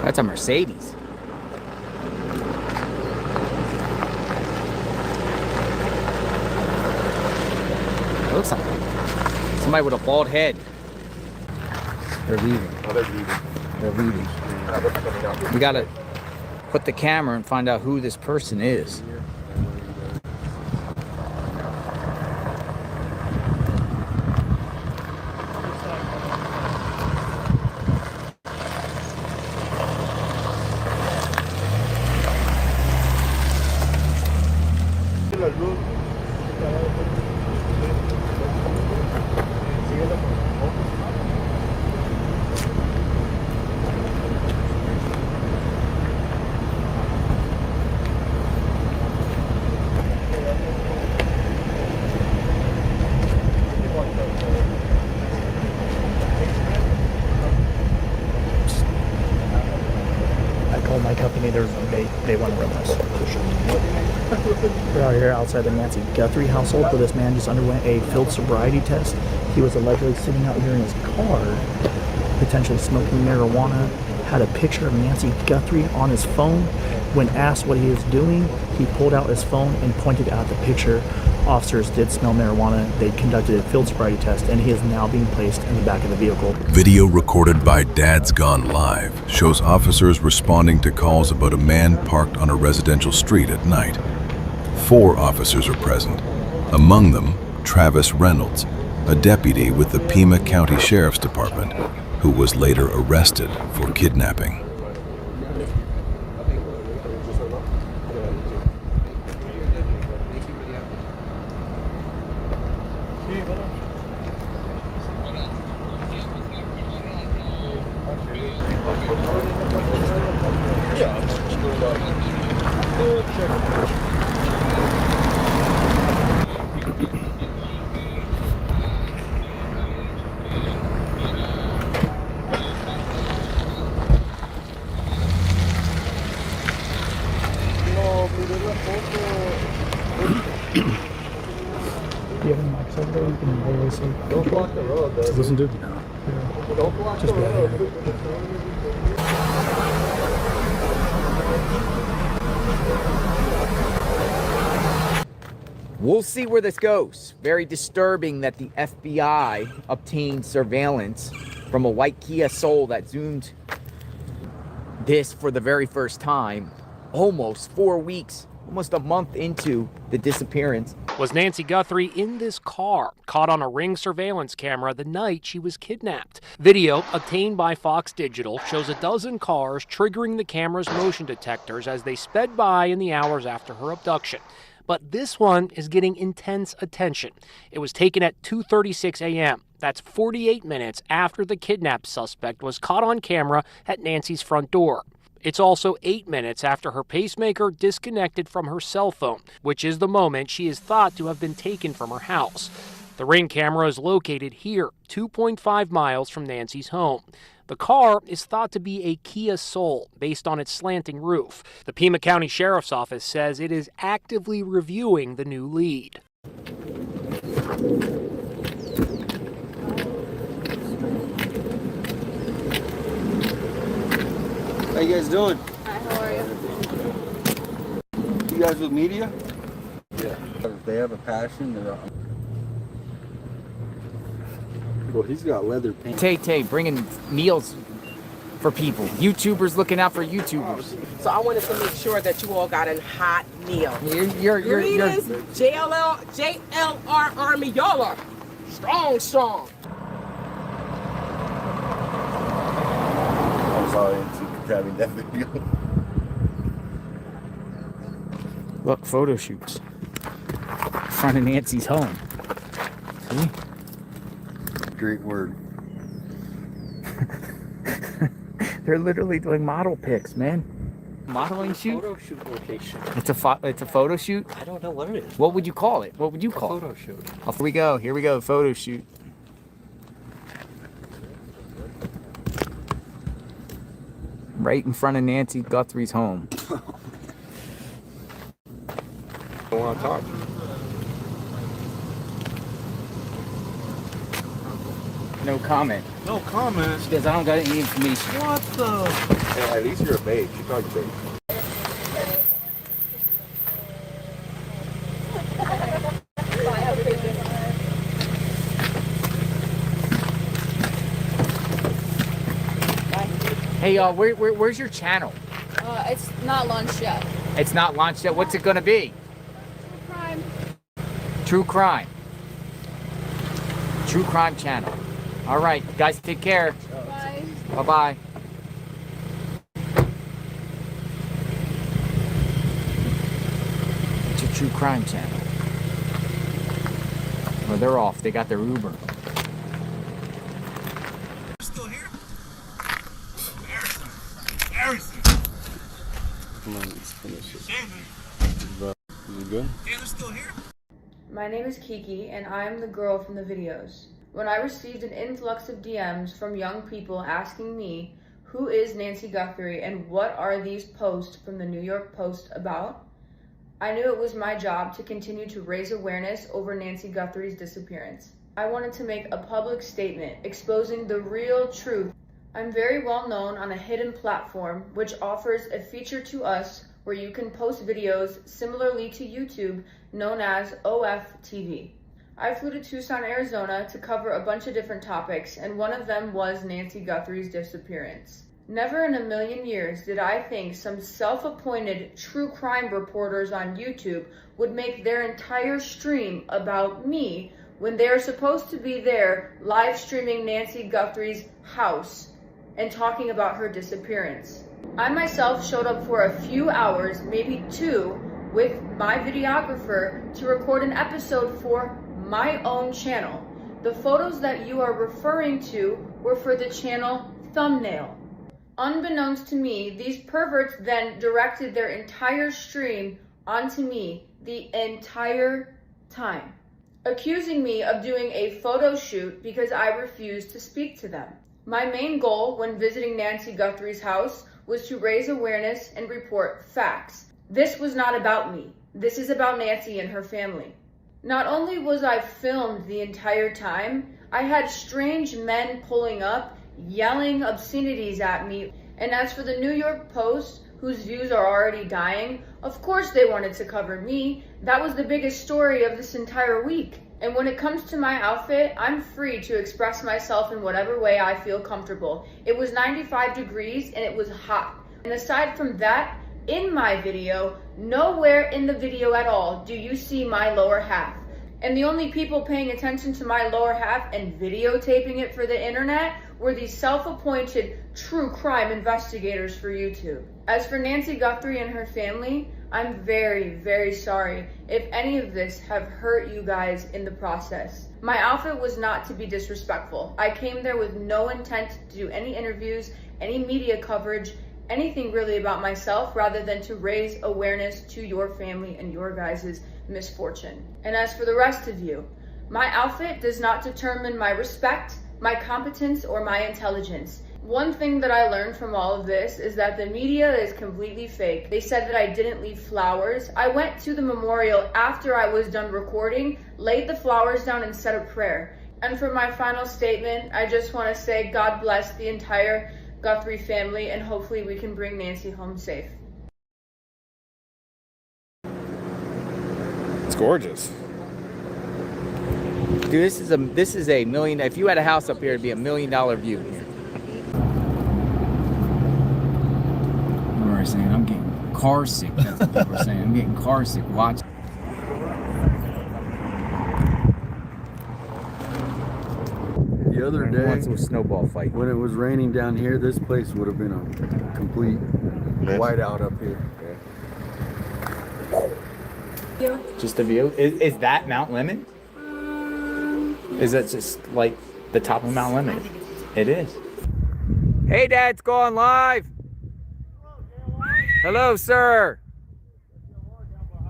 That's a Mercedes. looks like somebody with a bald head. They're leaving. Oh, they're leaving. They're leaving. We gotta put the camera and find out who this person is. My company, they want to run this. We're out here outside the Nancy Guthrie household where this man just underwent a field sobriety test. He was allegedly sitting out here in his car, potentially smoking marijuana, had a picture of Nancy Guthrie on his phone. When asked what he was doing, he pulled out his phone and pointed at the picture. Officers did smell marijuana. They conducted a field sobriety test, and he is now being placed in the back of the vehicle. Video recorded by Dad's Gone Live shows officers responding to calls about a man parked on a residential street at night. 4 officers are present. Among them, Travis Reynolds, a deputy with the Pima County Sheriff's Department, who was later arrested for kidnapping. Do you have any mics over there you can always say? Don't block the road, though. To listen to? No. Yeah. Don't block Just the road. We'll see where this goes. Very disturbing that the FBI obtained surveillance from a white Kia Soul that zoomed this for the very first time, almost 4 weeks, almost a month into the disappearance. Was Nancy Guthrie in this car, caught on a Ring surveillance camera the night she was kidnapped? Video obtained by Fox Digital shows a dozen cars triggering the camera's motion detectors as they sped by in the hours after her abduction. But this one is getting intense attention. It was taken at 2:36 a.m. That's 48 minutes after the kidnapped suspect was caught on camera at Nancy's front door. It's also 8 minutes after her pacemaker disconnected from her cell phone, which is the moment she is thought to have been taken from her house. The Ring camera is located here, 2.5 miles from Nancy's home. The car is thought to be a Kia Soul based on its slanting roof. The Pima County Sheriff's Office says it is actively reviewing the new lead. How you guys doing? Hi, how are you? You guys with media? Yeah. If they have a passion, they're... Well, he's got leather paint. Tay bringing meals for people. YouTubers looking out for YouTubers. So I wanted to make sure that you all got a hot meal. You're JLR Army, y'all are strong. I'm sorry, it's grabbing that video. Look, photo shoots. In front of Nancy's home. See? Great word. They're literally doing model pics, man. Modeling shoot? Photo shoot location. It's a photo shoot? I don't know what it is. What would you call it? What would you call it? Photo shoot. Off we go. Here we go. Photo shoot. Right in front of Nancy Guthrie's home. I want to talk. No comment. No comment. Because I don't got any information. What the? Hey, at least you're a babe. She called you babe. Hey, where's your channel? It's not launched yet. It's not launched yet. What's it gonna be? Crime. True crime. True crime channel. All right, guys, take care. Bye. Bye-bye. It's a true crime channel. Well, they're off. They got their Uber. Still here? Embarrassing. Come on, let's finish it. Is it good? Taylor's still here? My name is Kiki, and I'm the girl from the videos. When I received an influx of DMs from young people asking me, who is Nancy Guthrie and what are these posts from the New York Post about, I knew it was my job to continue to raise awareness over Nancy Guthrie's disappearance. I wanted to make a public statement exposing the real truth. I'm very well known on a hidden platform which offers a feature to us where you can post videos similarly to YouTube known as OFTV. I flew to Tucson, Arizona to cover a bunch of different topics, and one of them was Nancy Guthrie's disappearance. Never in a million years did I think some self-appointed true crime reporters on YouTube would make their entire stream about me when they are supposed to be there live streaming Nancy Guthrie's house and talking about her disappearance. I myself showed up for a few hours, maybe 2, with my videographer to record an episode for my own channel. The photos that you are referring to were for the channel thumbnail. Unbeknownst to me, these perverts then directed their entire stream onto me the entire time, accusing me of doing a photo shoot because I refused to speak to them. My main goal when visiting Nancy Guthrie's house was to raise awareness and report facts. This was not about me. This is about Nancy and her family. Not only was I filmed the entire time, I had strange men pulling up, yelling obscenities at me. And as for the New York Post, whose views are already dying, of course they wanted to cover me. That was the biggest story of this entire week. And when it comes to my outfit, I'm free to express myself in whatever way I feel comfortable. It was 95 degrees and it was hot. And aside from that, in my video, nowhere in the video at all do you see my lower half. And the only people paying attention to my lower half and videotaping it for the internet were these self-appointed true crime investigators for YouTube. As for Nancy Guthrie and her family, I'm very, very sorry if any of this have hurt you guys in the process. My outfit was not to be disrespectful. I came there with no intent to do any interviews, any media coverage, anything really about myself rather than to raise awareness to your family and your guys' misfortune. And as for the rest of you, my outfit does not determine my respect, my competence, or my intelligence. One thing that I learned from all of this is that the media is completely fake. They said that I didn't leave flowers. I went to the memorial after I was done recording, laid the flowers down and said a prayer. And for my final statement, I just want to say God bless the entire Guthrie family, and hopefully we can bring Nancy home safe. It's gorgeous. Dude, this is a million. If you had a house up here, it'd be $1 million view here. People are saying I'm getting car sick. That's what people are saying. I'm getting car sick. Watch. The other day, once it was snowball fight. when it was raining down here, this place would have been a complete whiteout up here. Just a view. Is that Mount Lemon? Is that just like the top of Mount Lemon? It is. Hey, Dad, it's going live. Hello, sir.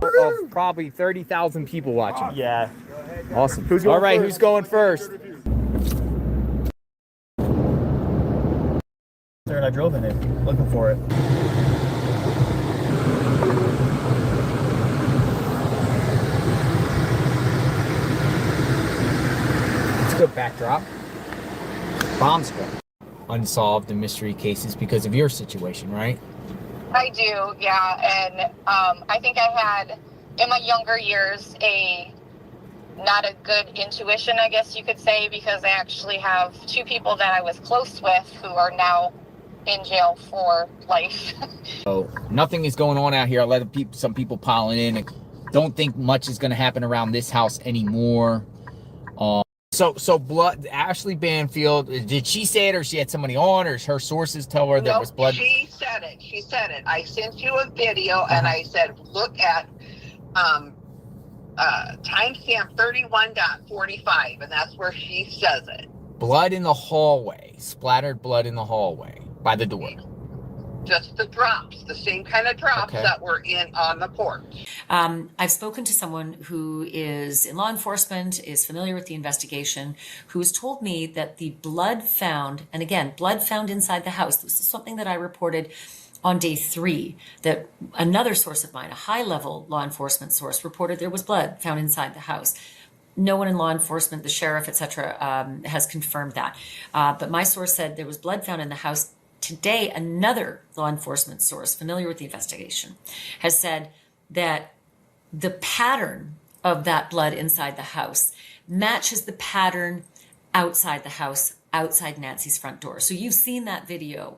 Of probably 30,000 people watching. Yeah. Awesome. All right, who's going first? There, and I drove in it, looking for it. It's a good backdrop. Bomb squad. Unsolved and mystery cases because of your situation, right? I do, yeah. And I think I had, in my younger years, not a good intuition, I guess you could say, because I actually have 2 people that I was close with who are now in jail for life. So nothing is going on out here. I let some people piling in. I don't think much is going to happen around this house anymore. So blood. Ashley Banfield, did she say it, or she had somebody on, or her sources tell her there was blood? She said it. She said it. I sent you a video, and I said, look at timestamp 31.45, and that's where she says it. Blood in the hallway, splattered blood in the hallway by the door. Just the drops, the same kind of drops that were on the porch. I've spoken to someone who is in law enforcement, is familiar with the investigation, who has told me that the blood found, and again, blood found inside the house. This is something that I reported on day 3, that another source of mine, a high-level law enforcement source, reported there was blood found inside the house. No one in law enforcement, the sheriff, etc., has confirmed that. But my source said there was blood found in the house. Today, another law enforcement source familiar with the investigation has said that the pattern of that blood inside the house matches the pattern outside the house, outside Nancy's front door. So you've seen that video.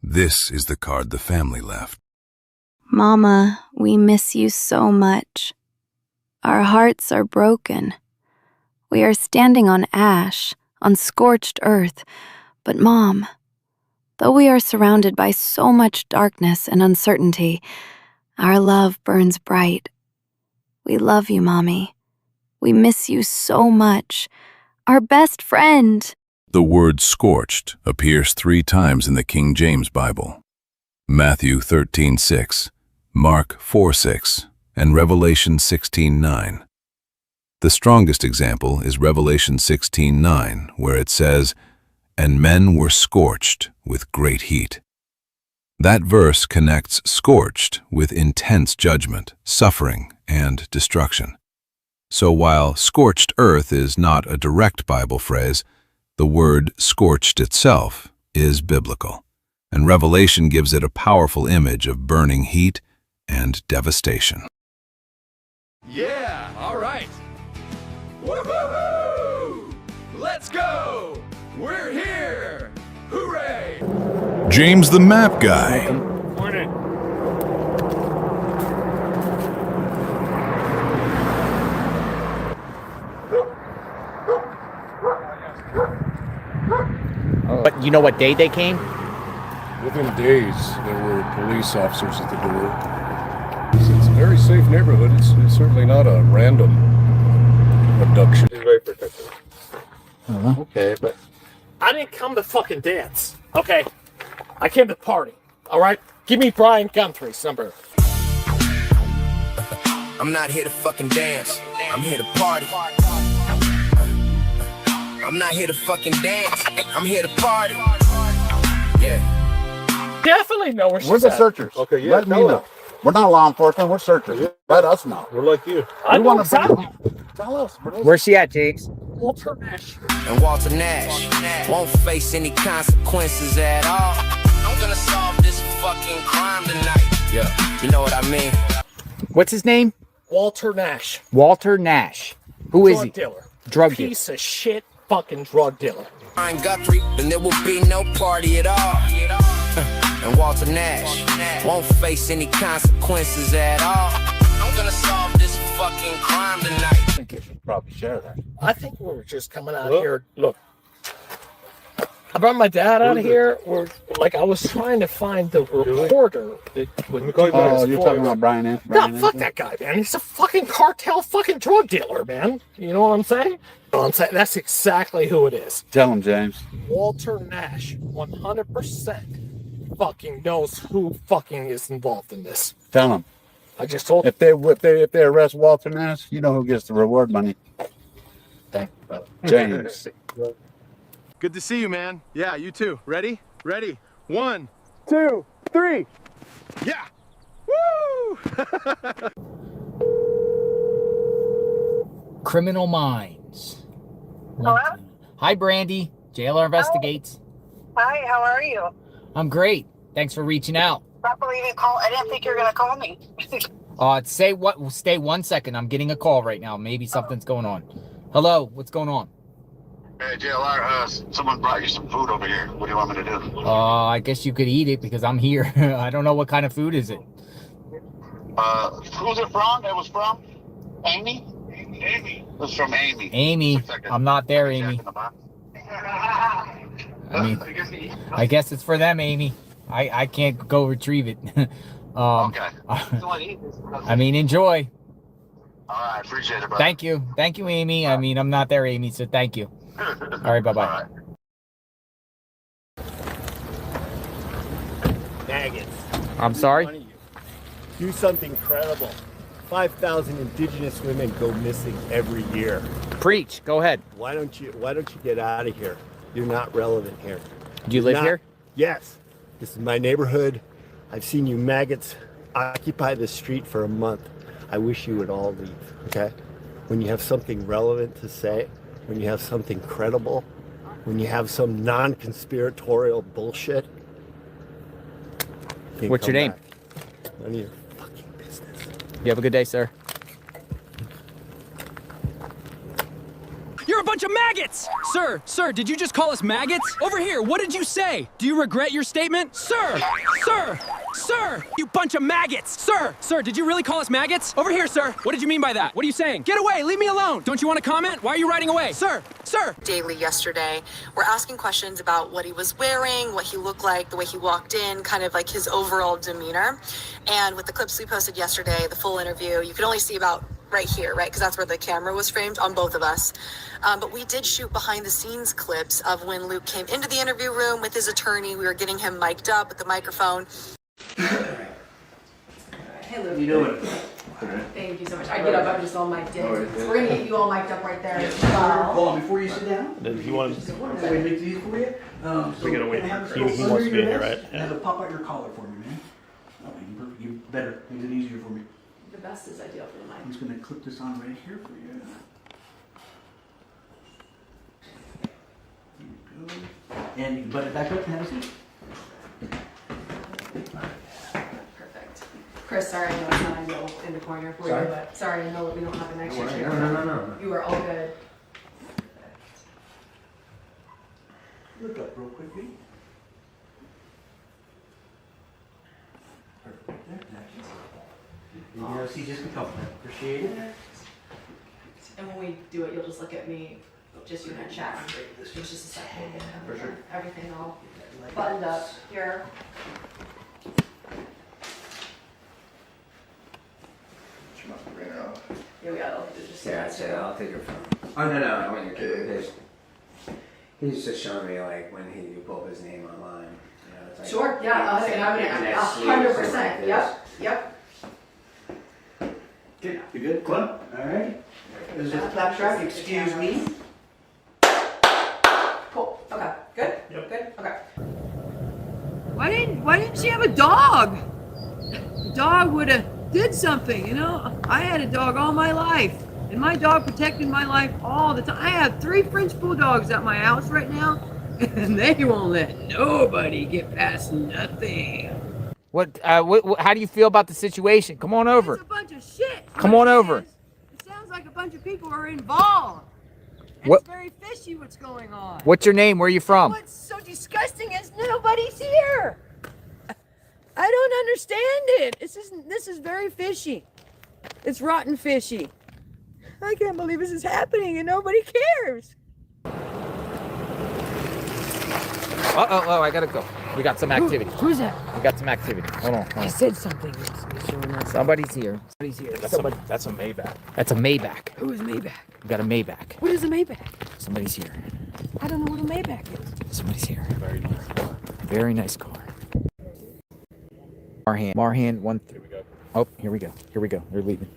This is the card the family left. Mama, we miss you so much. Our hearts are broken. We are standing on ash, on scorched earth. But Mom, though we are surrounded by so much darkness and uncertainty, our love burns bright. We love you, Mommy. We miss you so much. Our best friend. The word scorched appears 3 times in the King James Bible. Matthew 13:6, Mark 4:6, and Revelation 16:9. The strongest example is Revelation 16:9, where it says, "And men were scorched with great heat." That verse connects scorched with intense judgment, suffering, and destruction. So while scorched earth is not a direct Bible phrase, the word scorched itself is biblical, and Revelation gives it a powerful image of burning heat and devastation. Yeah, all right. Woohoo! Let's go! We're here! Hooray! James the Map Guy. Morning. But you know what day they came? Within days, there were police officers at the door. It's a very safe neighborhood. It's certainly not a random abduction. He's very protective. Okay, but I didn't come to fucking dance, okay? I came to party, all right? Give me Brian Guthrie's number. I'm not here to fucking dance. I'm here to party. I'm not here to fucking dance. I'm here to party. Yeah. Definitely know where she's We're the at. searchers. Okay, yeah. Let me know. We're not law enforcement. We're searchers. Yeah. Let us know. We're like you. I I want know to exactly. Tell us. Where's she at, James? Walter Nash. And Walter Nash won't face any consequences at all. I'm gonna solve this fucking crime tonight. Yeah, you know what I mean? What's his name? Walter Nash. Walter Nash. Who is he? Drug dealer. Drug dealer. Piece of shit fucking drug dealer. Brian Guthrie, then there will be no party at all. And Walter Nash won't face any consequences at all. I'm gonna solve this fucking crime tonight. I think you should probably share that. I think we were just coming out here. Look, I brought my dad out of here. I was trying to find the reporter that would. Oh, you're talking about Brian Ant? No, fuck that guy, man. He's a fucking cartel fucking drug dealer, man. You know what I'm saying? You know what I'm saying? That's exactly who it is. Tell him, James. Walter Nash, 100%. fucking knows who fucking is involved in this. Tell them. I just told if they arrest Walter Nance, you know who gets the reward money. Thank you, brother. James. Good to see you, man. Yeah, you too. Ready? Ready. 1, 2, 3. Yeah. Woo! Criminal Minds. Hello? Hi, Brandy. JLR Investigates. Hi, how are you? I'm great. Thanks for reaching out. Not believe you call. I didn't think you were gonna call me. Stay 1 second. I'm getting a call right now. Maybe something's going on. Hello, what's going on? Hey, JLR, someone brought you some food over here. What do you want me to do? I guess you could eat it because I'm here. I don't know what kind of food is it. Who's it from? It was from Amy? Amy. It was from Amy. Amy. I'm not there, Amy. I mean, I guess it's for them, Amy. I can't go retrieve it. Okay. I mean, enjoy. All right, appreciate it, brother. Thank you. Thank you, Amy. I mean, I'm not there, Amy, so thank you. All right, bye-bye. Maggots. I'm sorry? Do something credible. 5,000 indigenous women go missing every year. Preach. Go ahead. Why don't you get out of here? You're not relevant here. Do you live here? Yes. This is my neighborhood. I've seen you maggots occupy this street for a month. I wish you would all leave, okay? When you have something relevant to say, when you have something credible, when you have some non-conspiratorial bullshit. What's your name? None of your fucking business. You have a good day, sir. You're a bunch of maggots! Sir, did you just call us maggots? Over here, what did you say? Do you regret your statement? Sir, you bunch of maggots! Sir, did you really call us maggots? Over here, sir. What did you mean by that? What are you saying? Get away, leave me alone. Don't you want to comment? Why are you riding away? Sir! Daily yesterday. We're asking questions about what he was wearing, what he looked like, the way he walked in, kind of like his overall demeanor. And with the clips we posted yesterday, the full interview, you can only see about right here, right? Because that's where the camera was framed on both of us. But we did shoot behind the scenes clips of when Luke came into the interview room with his attorney. We were getting him mic'd up with the microphone. Hey, Luke. How you doing? Thank you so much. I get up, I'm just all mic'd in. So we're going to get you all mic'd up right there as well. Hold on, before you sit down. He wanted to make it easy for you. We gotta wait. He wants to be in here, right? Yeah. Have to pop out your collar for me, man. Oh, you better. Makes it easier for me. The best is ideal for the mic. I'm just gonna clip this on right here for you. There you go. And you can butt it back up and have a seat. Perfect. Chris, sorry, I know it's not ideal in the corner for Sorry? you, but sorry, I know that we don't have an extra chair. No. You are all good. Look up real quickly. Perfect. There. You see, just become appreciate it. And when we do it, you'll just look at me, just you and I chat. It's just a second. For sure. Everything all buttoned up here. Here we go. Just I'll take your phone. Oh, no, I want your kid. He's just showing me, like, when you pull up his name online. You know, it's like, Sure, yeah, I'm 100%. Yep. Okay, you good? Club? All right. There's a claptrap. Excuse me. Cool. Okay. Good? Yep. Good? Okay. Why didn't she have a dog? The dog would have did something, you know? I had a dog all my life, and my dog protected my life all the time. I have 3 French bulldogs at my house right now, and they won't let nobody get past nothing. What? How do you feel about the situation? Come on over. It's a bunch of shit. Come on over. It sounds like a bunch of people are involved. And What? It's very fishy what's going on. What's your name? Where are you from? What's so disgusting is nobody's here. I don't understand it. This is very fishy. It's rotten fishy. I can't believe this is happening and nobody cares. Oh, I gotta go. We got some activity. Who's that? We got some activity. Hold on. I said something. Somebody's here. Somebody's here. That's a Maybach. That's a Maybach. Who is Maybach? We got a Maybach. What is a Maybach? Somebody's here. I don't know what a Maybach is. Somebody's here. Very nice car. Very nice car. Marhan, one. Here we go. Oh, here we go. Here we go. They're leaving.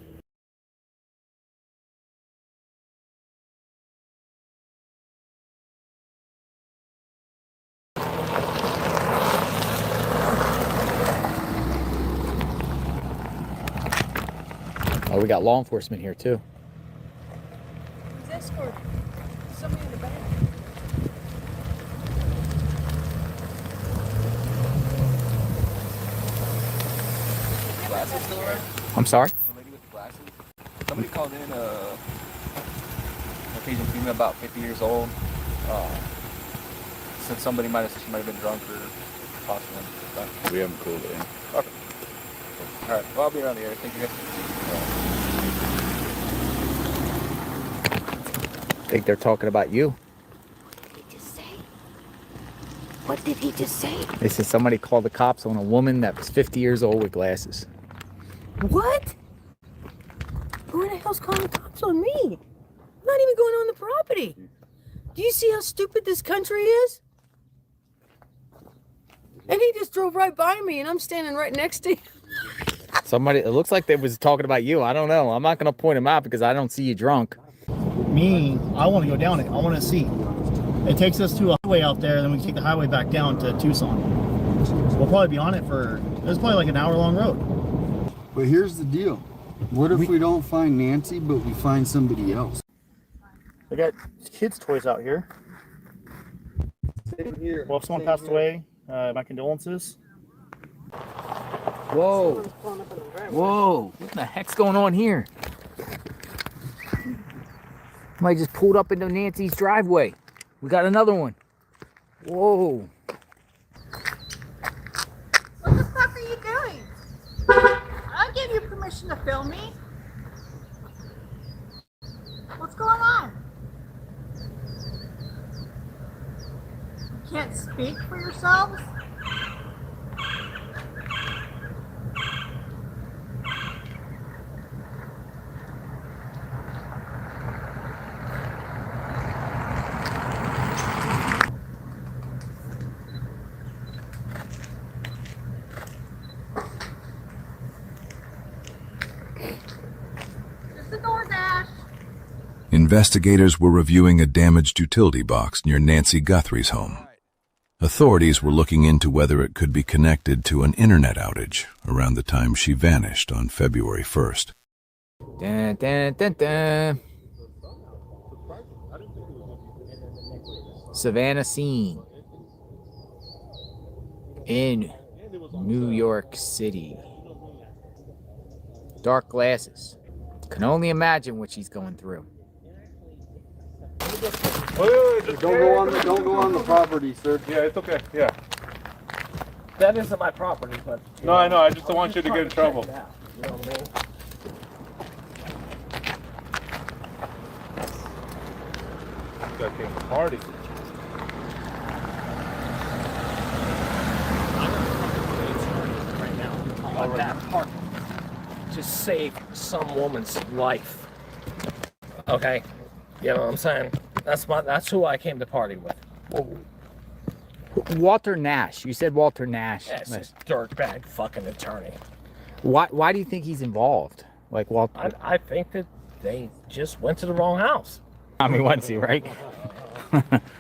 Oh, we got law enforcement here too. Escort somebody in the back. Glasses still around? I'm sorry? The lady with the glasses. Somebody called in Caucasian female about 50 years old. Said somebody might have been drunk or possibly. We haven't called it in. Okay. All right. Well, I'll be around the area. Thank you guys. I think they're talking about you. What did he just say? They said somebody called the cops on a woman that was 50 years old with glasses. What? Who the hell's calling the cops on me? I'm not even going on the property. Do you see how stupid this country is? And he just drove right by me, and I'm standing right next to him. Somebody, it looks like they was talking about you. I don't know. I'm not going to point him out because I don't see you drunk. Me, I want to go down it. I want to see. It takes us to a highway out there, then we can take the highway back down to Tucson. We'll probably be on it for, it's probably like an hour-long road. But here's the deal. What if we don't find Nancy, but we find somebody else? They got kids' toys out here. Well, if someone passed away, my condolences. Whoa. Whoa. What the heck's going on here? Somebody just pulled up into Nancy's driveway. We got another one. Whoa. What the fuck are you doing? I gave you permission to film me. What's going on? You can't speak for yourselves? Investigators were reviewing a damaged utility box near Nancy Guthrie's home. Authorities were looking into whether it could be connected to an internet outage around the time she vanished on February 1st. Dun, dun, dun, dun. Savannah scene in New York City. Dark glasses. Can only imagine what she's going through. Don't go on the property, sir. Yeah, it's okay. Yeah. That isn't my property, but... No, I know. I just don't want you to get in trouble. You know what I mean? That came to party. Right now. Like that park. Just save some woman's life. Okay? You know what I'm saying? That's who I came to party with. Whoa. Walter Nash. You said Walter Nash. That's a dirtbag fucking attorney. Why do you think he's involved? Like Walter? I think that they just went to the wrong house. I mean, once he, right?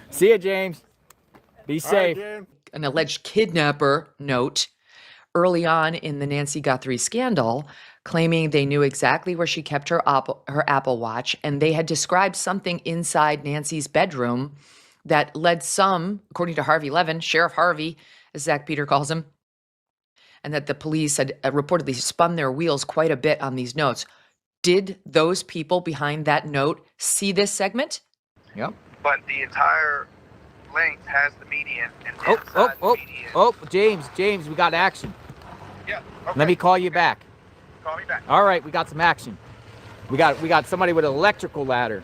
See ya, James. Be safe. An alleged kidnapper note early on in the Nancy Guthrie scandal, claiming they knew exactly where she kept her Apple Watch, and they had described something inside Nancy's bedroom that led some, according to Harvey Levin, Sheriff Harvey, as Zach Peter calls him, and that the police had reportedly spun their wheels quite a bit on these notes. Did those people behind that note see this segment? Yep. But the entire length has the median, and James, we got action. Yeah. Okay. Let me call you back. Call me back. All right, we got some action. We got somebody with an electrical ladder.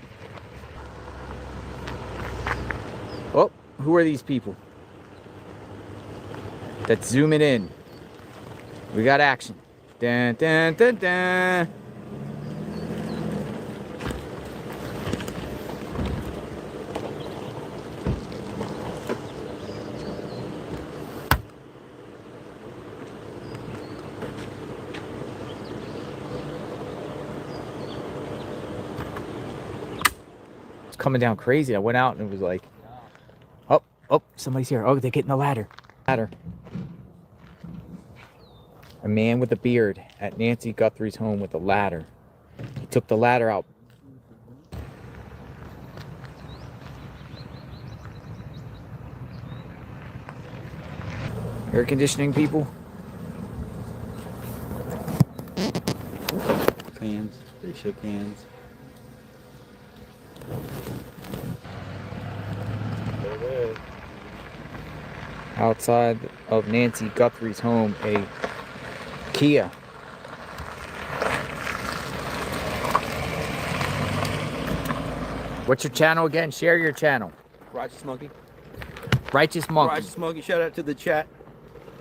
Oh, who are these people? That's zooming in. We got action. Dun, dun, dun, dun. coming down crazy. I went out and it was like, oh, somebody's here. Oh, they're getting the ladder. A man with a beard at Nancy Guthrie's home with a ladder. He took the ladder out. Air conditioning, people. Hands. They shook hands. Outside of Nancy Guthrie's home, a Kia. What's your channel again? Share your channel. Righteous Monkey. Righteous Monkey. Righteous Monkey. Shout out to the chat.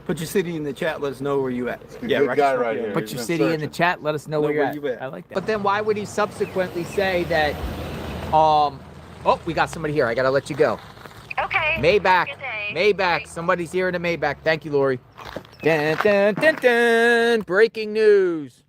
Put your city in the chat. Let us know where you at. Yeah, good guy right here. Put your city in the chat. Let us know where you're at. I like that. But then why would he subsequently say that, oh, we got somebody here. I got to let you go. Okay. Maybach. Good day. Maybach. Somebody's here in a Maybach. Thank you, Lori. Dun, dun, dun, dun. Breaking news.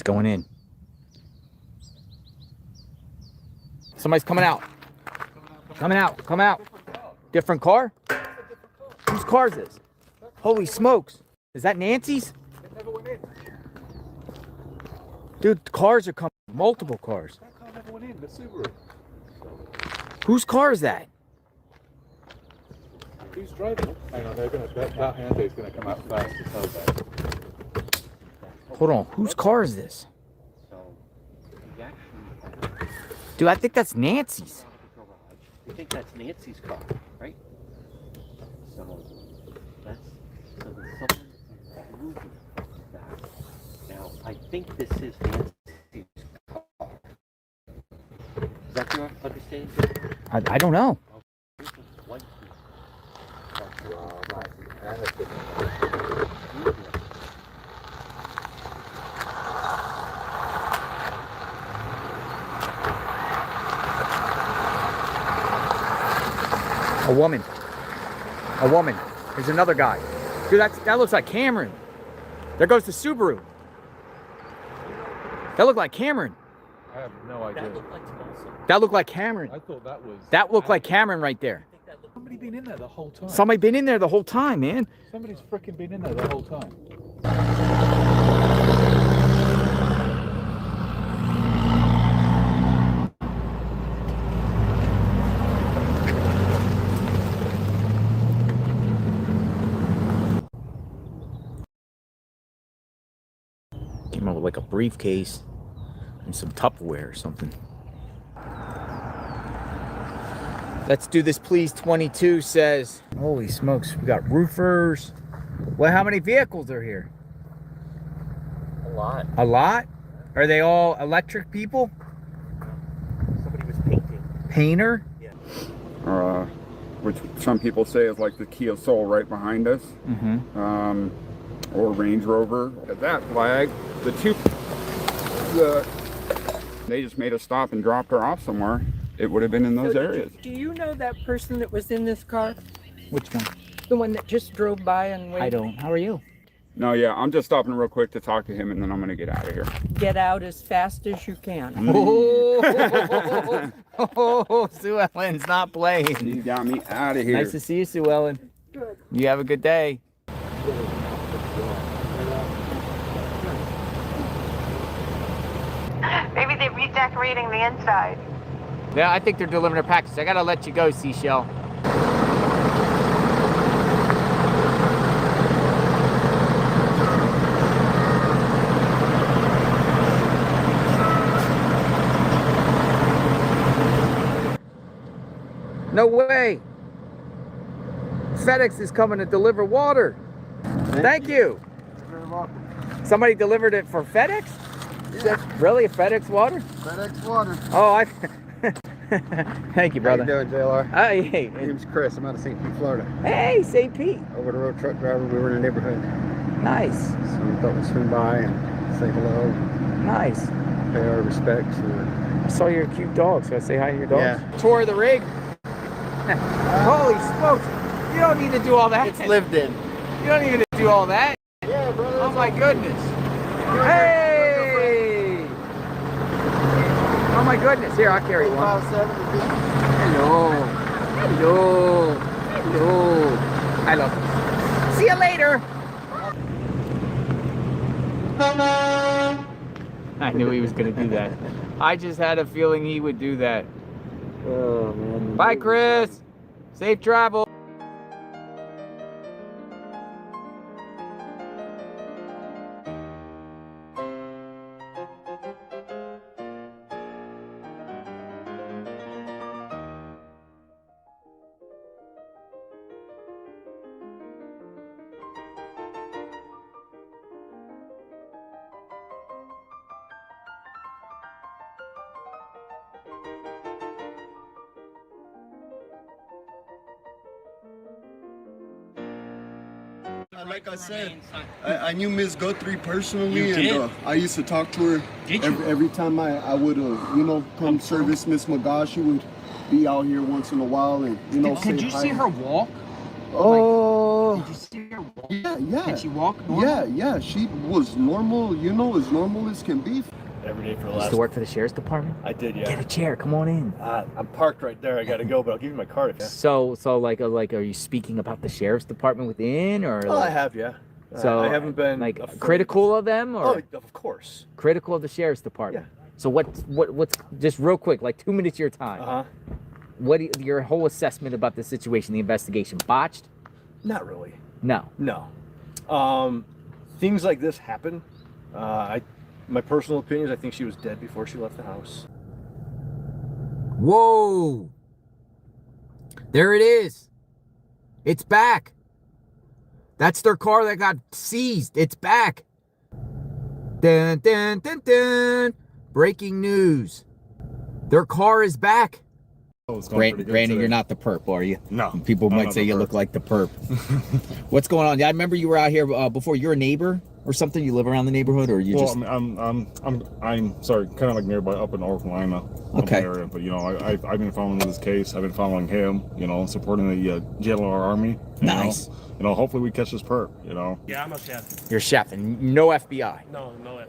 Going in. Somebody's coming out. Coming out. Come out. Different car? Whose car is this? Holy smokes. Is that Nancy's? Dude, cars are coming. Multiple cars. Whose car is that? Who's driving? Hang on, that Hyundai's gonna come out fast to tell that. Hold on, whose car is this? Dude, I think that's Nancy's. You think that's Nancy's car, right? So there's someone moving that. Now, I think this is Nancy's car. Is that your understanding? I don't know. A woman. A woman. There's another guy. Dude, that looks like Cameron. There goes the Subaru. That looked like Cameron. I have no idea. That looked like Cameron. I thought that was... That looked like Cameron right there. Somebody been in there the whole time. Somebody been in there the whole time, man. Somebody's freaking been in there the whole time. Came out with like a briefcase and some Tupperware or something. Let's do this, please. 22 says, holy smokes, we got roofers. Well, how many vehicles are here? A lot. A lot? Are they all electric people? Somebody was painting. Painter? Yeah. Which some people say is like the Kia Soul right behind us. Mm-hmm. Or Range Rover. At that flag, they just made a stop and dropped her off somewhere. It would have been in those areas. Do you know that person that was in this car? Which one? The one that just drove by and waited? I don't. How are you? No, yeah, I'm just stopping real quick to talk to him and then I'm gonna get out of here. Get out as fast as you can. Oh, Sue Ellen's not playing. You got me out of here. Nice to see you, Sue Ellen. Good. You have a good day. Maybe they're redecorating the inside. Yeah, I think they're delivering a package. I gotta let you go, Seashell. No way. FedEx is coming to deliver water. Thank you. You're very welcome. Somebody delivered it for FedEx? Really? A FedEx water? FedEx water. Oh, I. Thank you, brother. How you doing, JLR? Hey. My name's Chris. I'm out of St. Pete, Florida. Hey, St. Pete. Over the road truck driver. We were in the neighborhood. Nice. So we thought we'd swing by and say hello. Nice. Pay our respects. I saw your cute dog, so I say hi to your dog. Yeah. Tour of the rig. Holy smokes. You don't need to do all that. It's lived in. You don't need to do all that. Yeah, brother. Oh my goodness. Hey! Oh my goodness. Here, I'll carry one. Hello. Hello. Hello. I love you. See you later. I knew he was going to do that. I just had a feeling he would do that. Oh, man. Bye, Chris. Safe travel. Like I said, I knew Miss Guthrie personally, You did? and I used to talk to her every time I would, come service Miss McGaw. She would be out here once in a while, and Did you see her walk? Oh, Did you see her walk? yeah. Did she walk normal? Yeah. She was normal, as normal as can be. Every day for the You used last. to work for the sheriff's department? I did, yeah. Get a chair. Come on in. I'm parked right there. I gotta go, but I'll give you my card if you. So like, are you speaking about the sheriff's department within, or? Oh, I have, yeah. So I haven't been like afraid. critical of them, or? Oh, of course. Critical of the sheriff's department. Yeah. So what's just real quick, like 2 minutes of your time. What your whole assessment about the situation, the investigation, botched? Not really. No. No. Things like this happen. My personal opinion is I think she was dead before she left the house. Whoa! There it is. It's back. That's their car that got seized. It's back. Dun, dun, dun, dun. Breaking news. Their car is back. Brandon, you're not the perp, are you? No. People I'm might not say the you perp. look like the perp. What's going on? I remember you were out here before. You're a neighbor or something? You live around the neighborhood, or you just? I'm sorry, kind of like nearby up in North Carolina. Okay. Area, but I've been following this case. I've been following him. supporting the JLR Army. Nice. Hopefully we catch this perp. Yeah, I'm a chef. You're chef and no FBI. No FBI.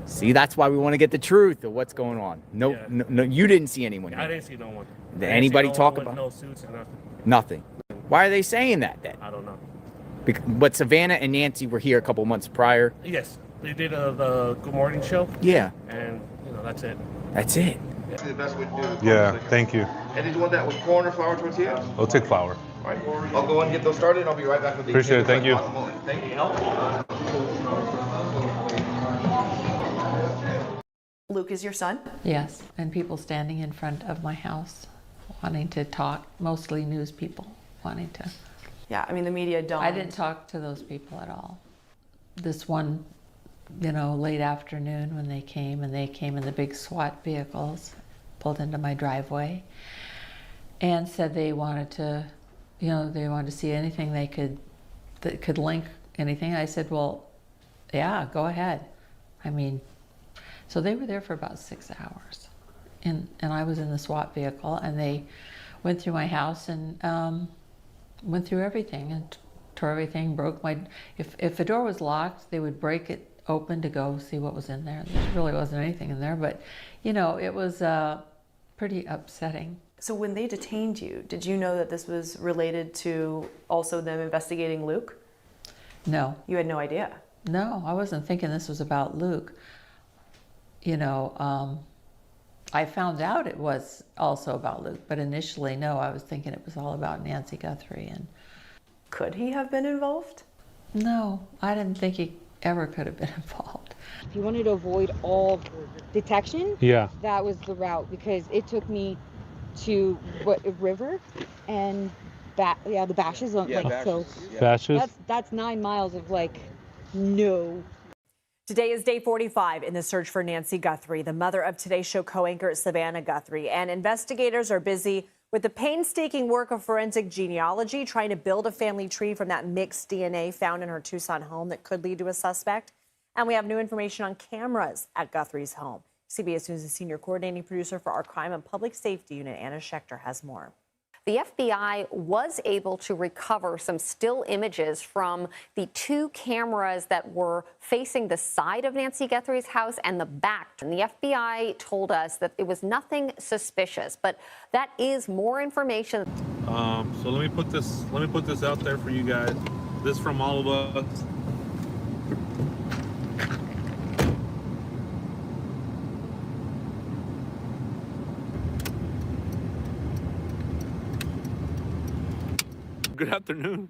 See, that's why we want to get the truth of what's going on. No, you didn't see anyone. I didn't see no one. Did anybody talk with about? No suits or nothing. Nothing. Why are they saying that then? I don't know. But Savannah and Nancy were here a couple months prior. Yes, they did the Good Morning show. Yeah. And that's it. That's it. The best way to do it. Yeah. Thank you. And did you want that with corn or flour tortillas? I'll take flour. All right. I'll go and get those started. I'll be right back with the Appreciate it. Thank you. Thank you. Luke is your son? Yes, and people standing in front of my house wanting to talk, mostly news people wanting to. Yeah, I mean, the media don't. I didn't talk to those people at all. This one, late afternoon when they came in the big SWAT vehicles, pulled into my driveway and said they wanted to, they wanted to see anything that could link anything. I said, well, yeah, go ahead. So they were there for about 6 hours, and I was in the SWAT vehicle, and they went through my house and went through everything and tore everything, broke my. If the door was locked, they would break it open to go see what was in there. There really wasn't anything in there, but it was pretty upsetting. So when they detained you, did you know that this was related to also them investigating Luke? No. You had no idea? No, I wasn't thinking this was about Luke. I found out it was also about Luke, but initially, no, I was thinking it was all about Nancy Guthrie. And could he have been involved? No, I didn't think he ever could have been involved. If you wanted to avoid all detection, Yeah. that was the route, because it took me to a river and the Bashes. Bashes? That's 9 miles of no. Today is day 45 in the search for Nancy Guthrie, the mother of Today Show co-anchor Savannah Guthrie. And investigators are busy with the painstaking work of forensic genealogy, trying to build a family tree from that mixed DNA found in her Tucson home that could lead to a suspect. And we have new information on cameras at Guthrie's home. CBS News' senior coordinating producer for our crime and public safety unit, Anna Schechter, has more. The FBI was able to recover some still images from the 2 cameras that were facing the side of Nancy Guthrie's house and the back. And the FBI told us that it was nothing suspicious, but that is more information. So let me put this out there for you guys. This from all of us. Good afternoon.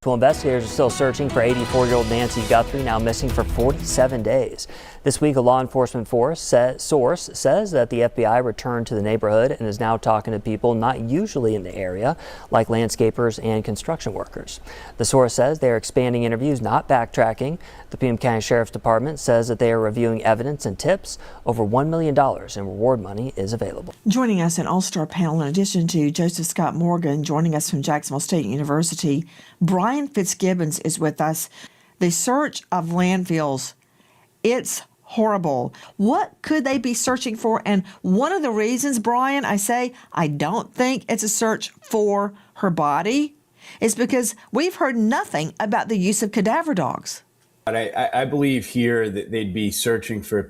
Well, investigators are still searching for 84-year-old Nancy Guthrie, now missing for 47 days. This week, a law enforcement source says that the FBI returned to the neighborhood and is now talking to people not usually in the area, like landscapers and construction workers. The source says they are expanding interviews, not backtracking. The Pima County Sheriff's Department says that they are reviewing evidence and tips. Over $1 million in reward money is available. Joining us, an all-star panel in addition to Joseph Scott Morgan, joining us from Jacksonville State University, Brian Fitzgibbons is with us. The search of landfills, it's horrible. What could they be searching for? And one of the reasons, Brian, I say I don't think it's a search for her body is because we've heard nothing about the use of cadaver dogs. But I believe here that they'd be searching for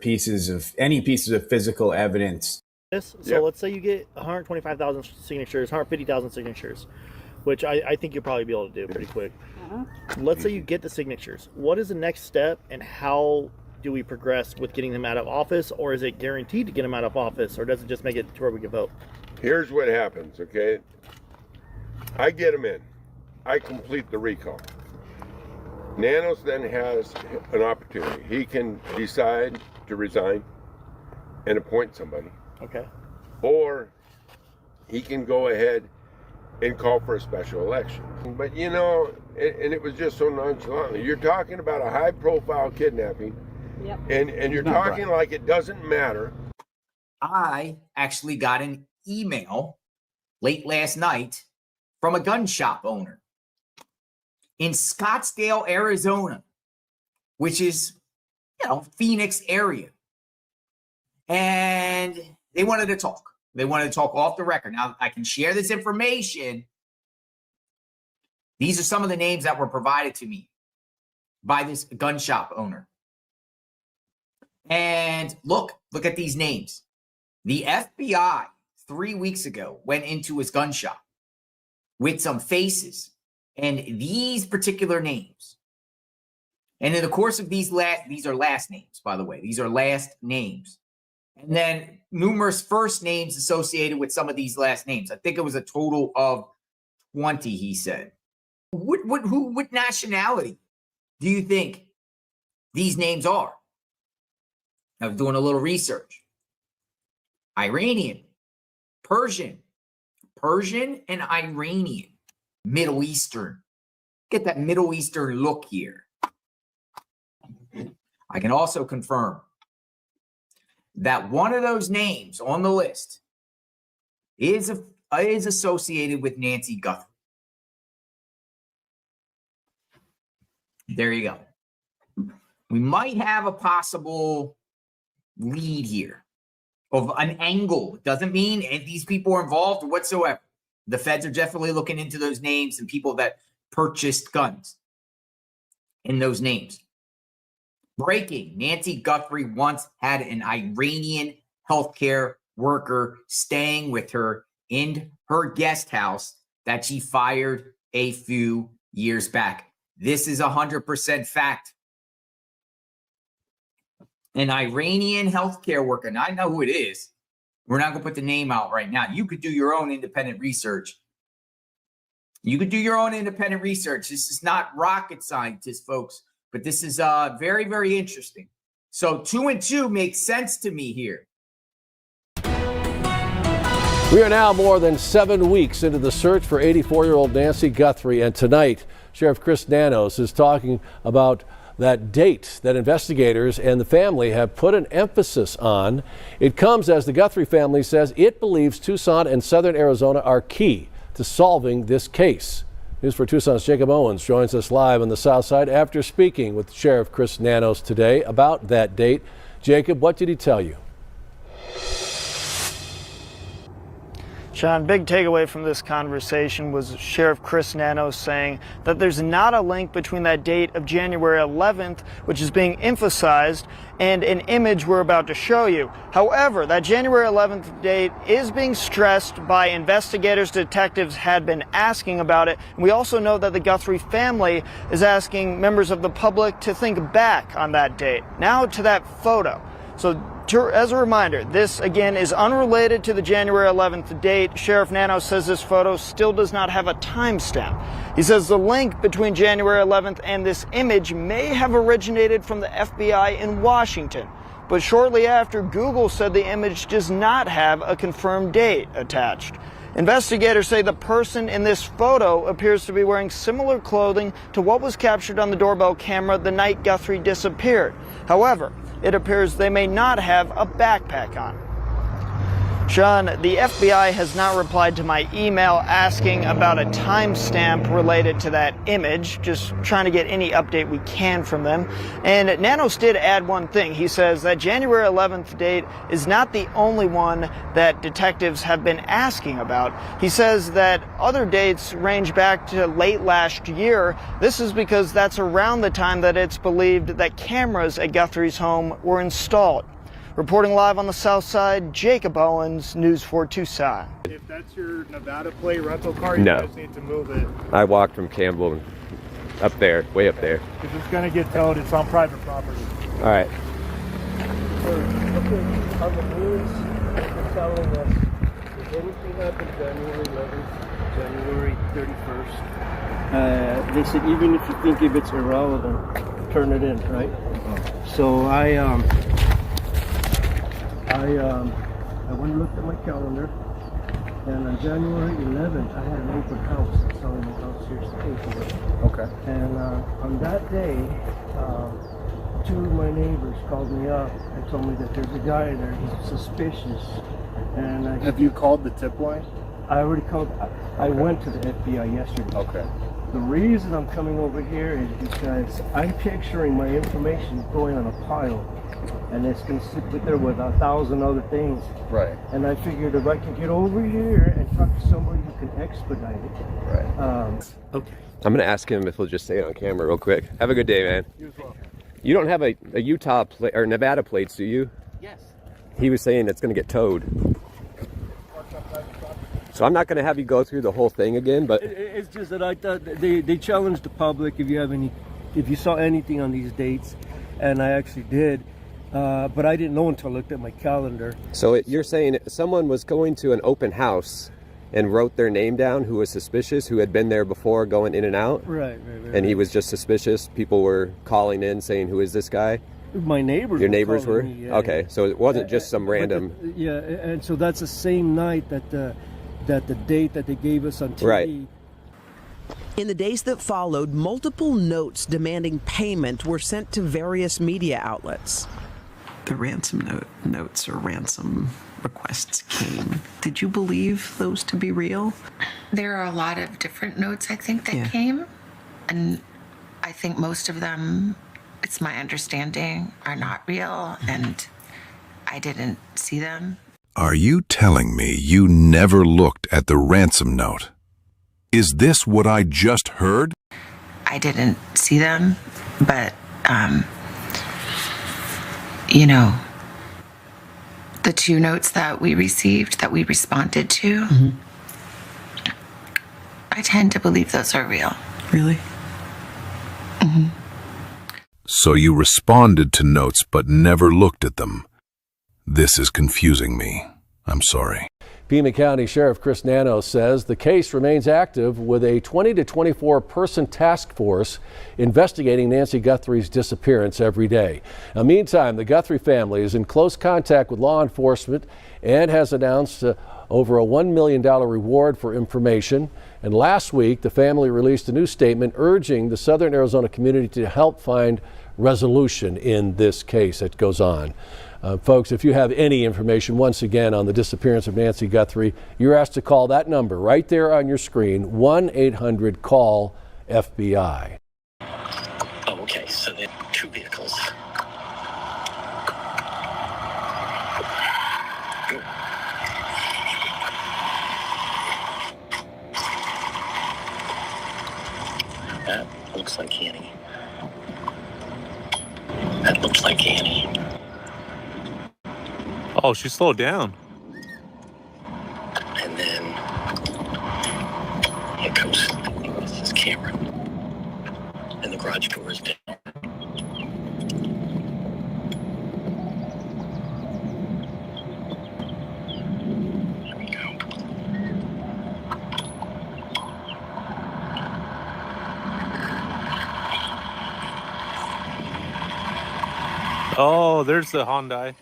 any pieces of physical evidence. So let's say you get 125,000 signatures, 150,000 signatures, which I think you'll probably be able to do pretty quick. Let's say you get the signatures. What is the next step, and how do we progress with getting them out of office, or is it guaranteed to get them out of office, or does it just make it to where we can vote? Here's what happens, okay? I get them in. I complete the recall. Nanos then has an opportunity. He can decide to resign and appoint somebody. Okay. Or he can go ahead and call for a special election. But you know, and it was just so nonchalant. You're talking about a high-profile kidnapping, and you're talking like it doesn't matter. I actually got an email late last night from a gun shop owner in Scottsdale, Arizona, which is, Phoenix area. And they wanted to talk. They wanted to talk off the record. Now, I can share this information. These are some of the names that were provided to me by this gun shop owner. And look at these names. The FBI 3 weeks ago went into his gun shop with some faces and these particular names. And in the course of these are last names, by the way. These are last names. And then numerous first names associated with some of these last names. I think it was a total of 20, he said. What nationality do you think these names are? I was doing a little research. Iranian, Persian and Iranian, Middle Eastern. Get that Middle Eastern look here. I can also confirm that one of those names on the list is associated with Nancy Guthrie. There you go. We might have a possible lead here of an angle. It doesn't mean these people are involved whatsoever. The feds are definitely looking into those names and people that purchased guns in those names. Breaking: Nancy Guthrie once had an Iranian healthcare worker staying with her in her guest house that she fired a few years back. This is 100% fact. An Iranian healthcare worker. Now, I know who it is. We're not going to put the name out right now. You could do your own independent research. This is not rocket scientists, folks. But this is very, very interesting. So 2 and 2 makes sense to me here. We are now more than 7 weeks into the search for 84-year-old Nancy Guthrie. And tonight, Sheriff Chris Nanos is talking about that date that investigators and the family have put an emphasis on. It comes as the Guthrie family says it believes Tucson and southern Arizona are key to solving this case. News for Tucson's Jacob Owens joins us live on the south side after speaking with Sheriff Chris Nanos today about that date. Jacob, what did he tell you? Sean, big takeaway from this conversation was Sheriff Chris Nanos saying that there's not a link between that date of January 11th, which is being emphasized, and an image we're about to show you. However, that January 11th date is being stressed by investigators. Detectives had been asking about it. And we also know that the Guthrie family is asking members of the public to think back on that date. Now to that photo. So as a reminder, this again is unrelated to the January 11th date. Sheriff Nanos says this photo still does not have a timestamp. He says the link between January 11th and this image may have originated from the FBI in Washington. But shortly after, Google said the image does not have a confirmed date attached. Investigators say the person in this photo appears to be wearing similar clothing to what was captured on the doorbell camera the night Guthrie disappeared. However, it appears they may not have a backpack on. Sean, the FBI has not replied to my email asking about a timestamp related to that image, just trying to get any update we can from them. And Nanos did add one thing. He says that January 11th date is not the only one that detectives have been asking about. He says that other dates range back to late last year. This is because that's around the time that it's believed that cameras at Guthrie's home were installed. Reporting live on the south side, Jacob Owens, News 4 Tucson. If that's your Nevada plate rental car, you guys need to move it. I walked from Campbell up there, way up there. Because it's going to get towed. It's on private property. All right. On the news, they're telling us if anything happened January 11th, January 31st, they said even if you think if it's irrelevant, turn it in, right? So I went and looked at my calendar, and on January 11th, I had an open house selling my house here to Okay. And on that day, two of my neighbors called me up and told me that there's a guy there, he's suspicious. And have you called the tip line? I already called. I went to the FBI yesterday. Okay. The reason I'm coming over here is because I'm picturing my information going on a pile, and it's going to sit there with 1,000 other things. Right. And I figured if I can get over here and talk to somebody who can expedite it. Right. Okay. I'm going to ask him if he'll just say it on camera real quick. Have a good day, man. You as well. You don't have a Utah plate or Nevada plates, do you? Yes. He was saying it's going to get towed. So I'm not going to have you go through the whole thing again, but It's just that I thought they challenged the public if you saw anything on these dates, and I actually did, but I didn't know until I looked at my calendar. so you're saying someone was going to an open house and wrote their name down who was suspicious, who had been there before going in and out? Right. And he was just suspicious. People were calling in saying, who is this guy? My neighbors. Your neighbors were? calling me, yeah, Okay, so it wasn't just some But random. and so that's the same night that the date that they gave us on TV. Right. In the days that followed, multiple notes demanding payment were sent to various media outlets. The ransom notes or ransom requests came. Did you believe those to be real? There are a lot of different notes, I think, that came. And I think most of them, it's my understanding, are not real. And I didn't see them. Are you telling me you never looked at the ransom note? Is this what I just heard? I didn't see them, but, the two notes that we received, that we responded to, I tend to believe those are real. Really? So you responded to notes but never looked at them. This is confusing me. I'm sorry. Pima County Sheriff Chris Nanos says the case remains active with a 20 to 24 person task force investigating Nancy Guthrie's disappearance every day. Now, meantime, the Guthrie family is in close contact with law enforcement and has announced over a $1 million reward for information. And last week, the family released a new statement urging the Southern Arizona community to help find resolution in this case that goes on. Folks, if you have any information, once again, on the disappearance of Nancy Guthrie, you're asked to call that number right there on your screen, 1-800-CALL-FBI. Oh, okay, so there are 2 vehicles. That looks like Annie. That looks like Annie. Oh, she slowed down. And then here comes this camera. And the garage door is down. Here we go. Oh, there's the Hyundai.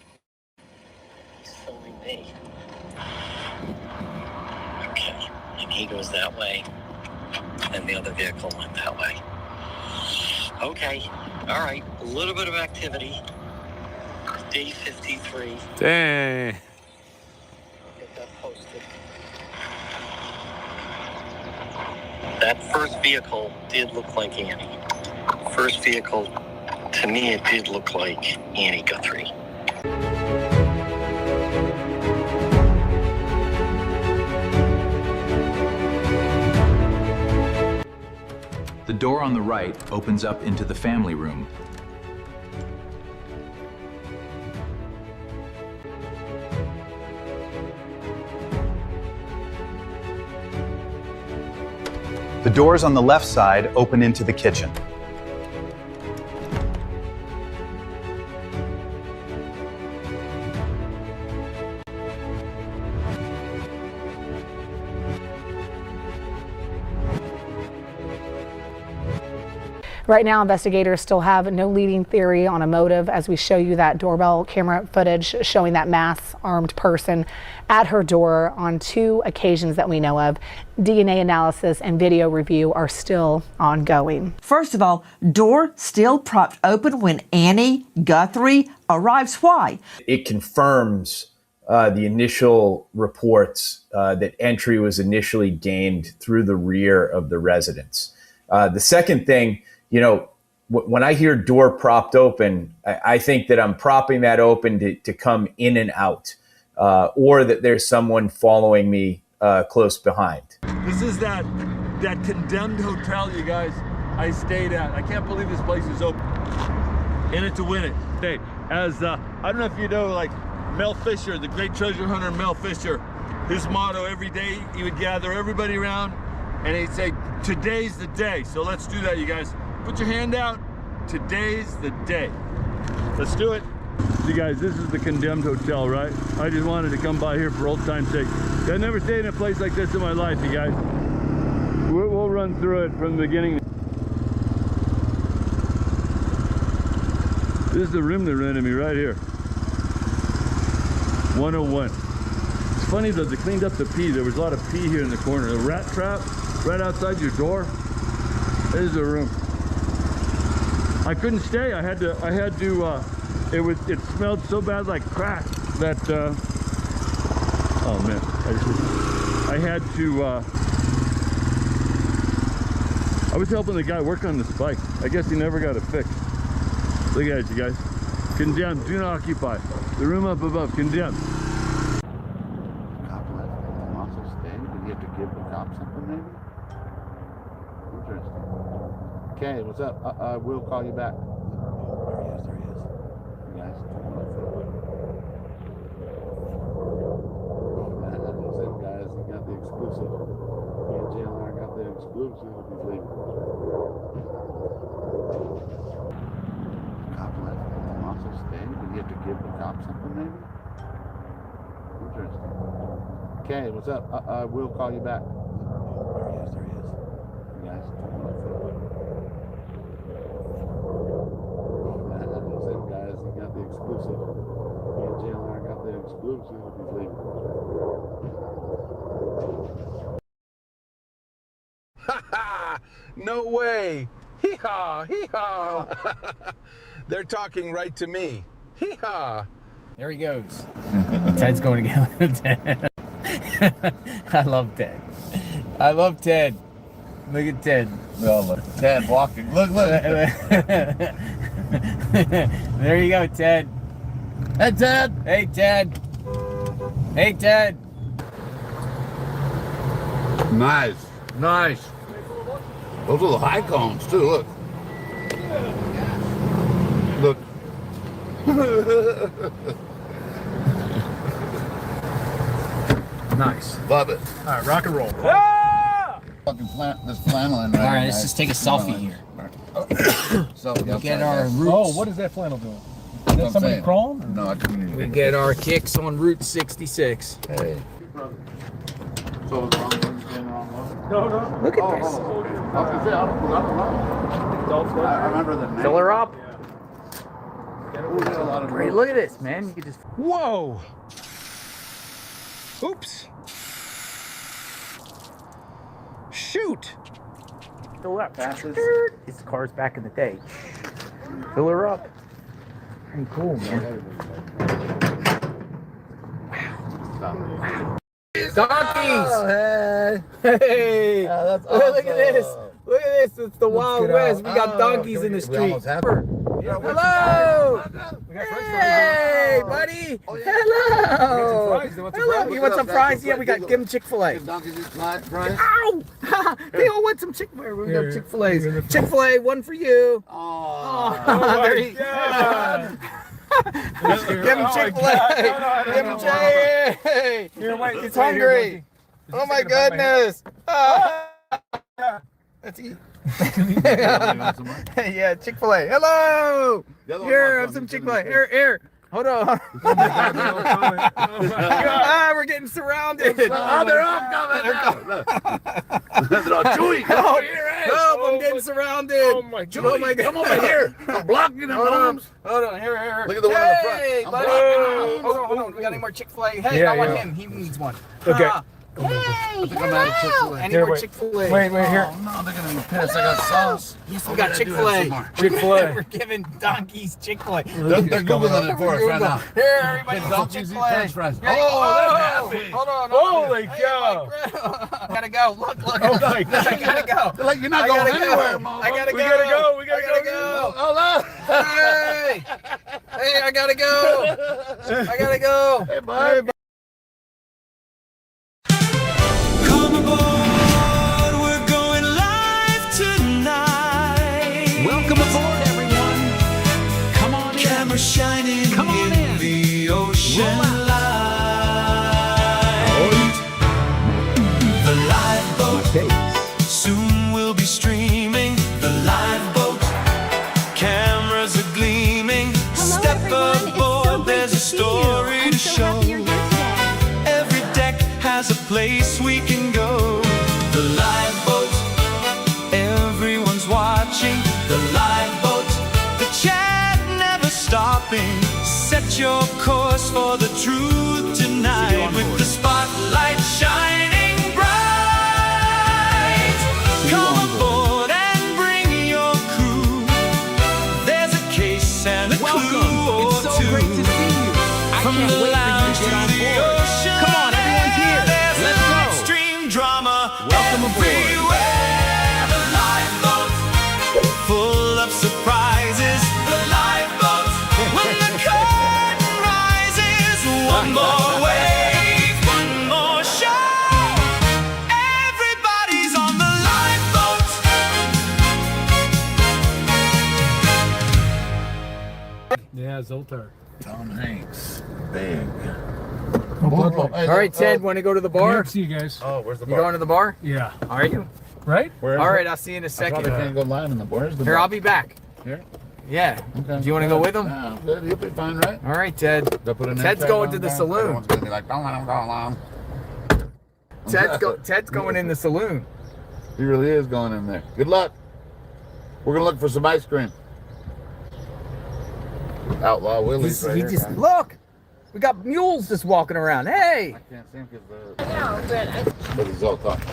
He's filming me. Okay, and he goes that way, and the other vehicle went that way. Okay, all right, a little bit of activity. Day 53. Dang. Get that posted. That first vehicle did look like Annie. First vehicle, to me, it did look like Annie Guthrie. The door on the right opens up into the family room. The doors on the left side open into the kitchen. Right now, investigators still have no leading theory on a motive as we show you that doorbell camera footage showing that masked armed person at her door on 2 occasions that we know of. DNA analysis and video review are still ongoing. First of all, door still propped open when Annie Guthrie arrives. Why? It confirms the initial reports that entry was initially gained through the rear of the residence. The second thing, you know, when I hear door propped open, I think that I'm propping that open to come in and out, or that there's someone following me close behind. This is that condemned hotel, you guys, I stayed at. I can't believe this place is open. In it to win it. Hey, as I don't know if you know, like Mel Fisher, the great treasure hunter Mel Fisher, his motto every day, he would gather everybody around and he'd say, today's the day. So let's do that, you guys. Put your hand out. Today's the day. Let's do it. You guys, this is the condemned hotel, right? I just wanted to come by here for old time's sake. I've never stayed in a place like this in my life, you guys. We'll run through it from the beginning. This is the room they rented me right here. 101. It's funny though, they cleaned up the pee. There was a lot of pee here in the corner. A rat trap right outside your door. There's the room. I couldn't stay. I had to. It smelled so bad like crack that. Oh man! I had to. I was helping the guy work on this bike. I guess he never got it fixed. Look at it, you guys. Condemned. Do not occupy. The room up above. Condemned. Cop left. I'm also staying. Did you have to give the cop something, maybe? Interesting. Okay, what's up? We'll call you back. There he is. You guys. Listen, guys, you got the exclusive. Me and JLR got the exclusive. He's leaving. Cop left. I'm also staying. Did you have to give the cop something, maybe? Interesting. Okay, what's up? We'll call you back. There he is. You guys. Listen, guys, you got the exclusive. Me and JLR got the exclusive. He's leaving. No way. Hee-haw, hee-haw. They're talking right to me. Hee-haw. There he goes. Ted's going together with Ted. I love Ted. I love Ted. Look at Ted. Oh, look. Ted walking. Look. There you go, Ted. Hey, Ted. Hey, Ted. Hey, Ted. Nice. Those are the high cones, too. Look. Nice. Love it. All right, rock and roll. Fucking this flannel. All right, let's just take a selfie here. Look at our roots. Oh, what is that flannel doing? Is that somebody crawling? No, I couldn't even. We get our kicks on Route 66. Hey. So the wrong one's getting wrong one? No. Look at this. I was gonna say, I don't know. I remember the name. Fill her up. A lot of Great, look at this, man. You can just. Whoa. Oops. Shoot. Fill her up. These cars back in the day. Fill her up. Pretty cool, man. Wow. Donkeys! Oh, Hey! that's awesome. Look at this! Look at this! It's the Wild West. We got donkeys in the street. Hello! Hey, buddy! Hello! Hello! You want some fries? Yeah, we got. Give them Chick-fil-A. Ow! They all want some Chick-fil-A. We got Chick-fil-A's. Chick-fil-A, one for you. Oh, there you go. Give him Chick-fil-A. Give him Chick-fil-A. He's hungry. Oh my goodness. Let's eat. Yeah, Chick-fil-A. Hello. Here, have some Chick-fil-A. Here. Hold on. We're getting surrounded. Oh, they're all coming. They're all chewy. Help, I'm getting surrounded. Oh my God. Come over here. I'm blocking them homes. Hold on, here. Look at the one in the front. Hey, I'm buddy. blocking them. Hold on. We got any more Chick-fil-A? Hey, I want him. He needs one. Okay. Hey, I think I'm out of Chick-fil-A. Any more Chick-fil-A? Wait, here. Oh, no, they're going to be pissed. I got sauce. Yes, we got Chick-fil-A. Chick-fil-A. We're giving donkeys Chick-fil-A. They're Googling it for us right now. Here, everybody, some Donkeys eat Chick-fil-A. French fries. Hey, Oh, they're happy. Hold on. Holy cow. I gotta go. Look. Oh my God. I gotta go. They're like, you're not going anywhere, motherfucker. I gotta We gotta go. We gotta go. Oh, no. Hey, I gotta go. Hey, bud. Come aboard, we're going live tonight. Welcome aboard, everyone. Come on in. Camera shining in the ocean light. The lifeboat soon will be streaming. The lifeboat, cameras are gleaming. Step aboard, there's a story to show. Every deck has a place we can go. The lifeboat, everyone's watching. The lifeboat, the chat never stopping. Set your course for the truth tonight with the spotlight shining bright. Come aboard and bring your crew. There's a case and a clue or two. From the lounge to the ocean. Come on, everyone's here. There's live stream drama. Welcome everywhere. The lifeboat, full of surprises. The lifeboat, when the curtain rises. One more wave, one more show. Everybody's on the lifeboat. Yeah, Zoltar. Tom Hanks. Big. All right, Ted, want to go to the bar? See you guys. Oh, where's the You bar? going to the bar? Yeah. Are you? Right? Where's All the- right, I'll see you in a I second. probably can't go live in the bar. Where's the Here, bar? I'll be back. Here? Yeah. Okay. Do you want to go with him? Yeah, good. You'll be fine, right? All right, Ted. They'll put a name Ted's tag going on to the there. saloon. Everyone's going to be like, don't let him go along. Ted's going in the saloon. He really is going in there. Good luck. We're going to look for some ice cream. Outlaw Willie's right here. Look. We got mules just walking around. Hey. I can't see him because but he's all talking.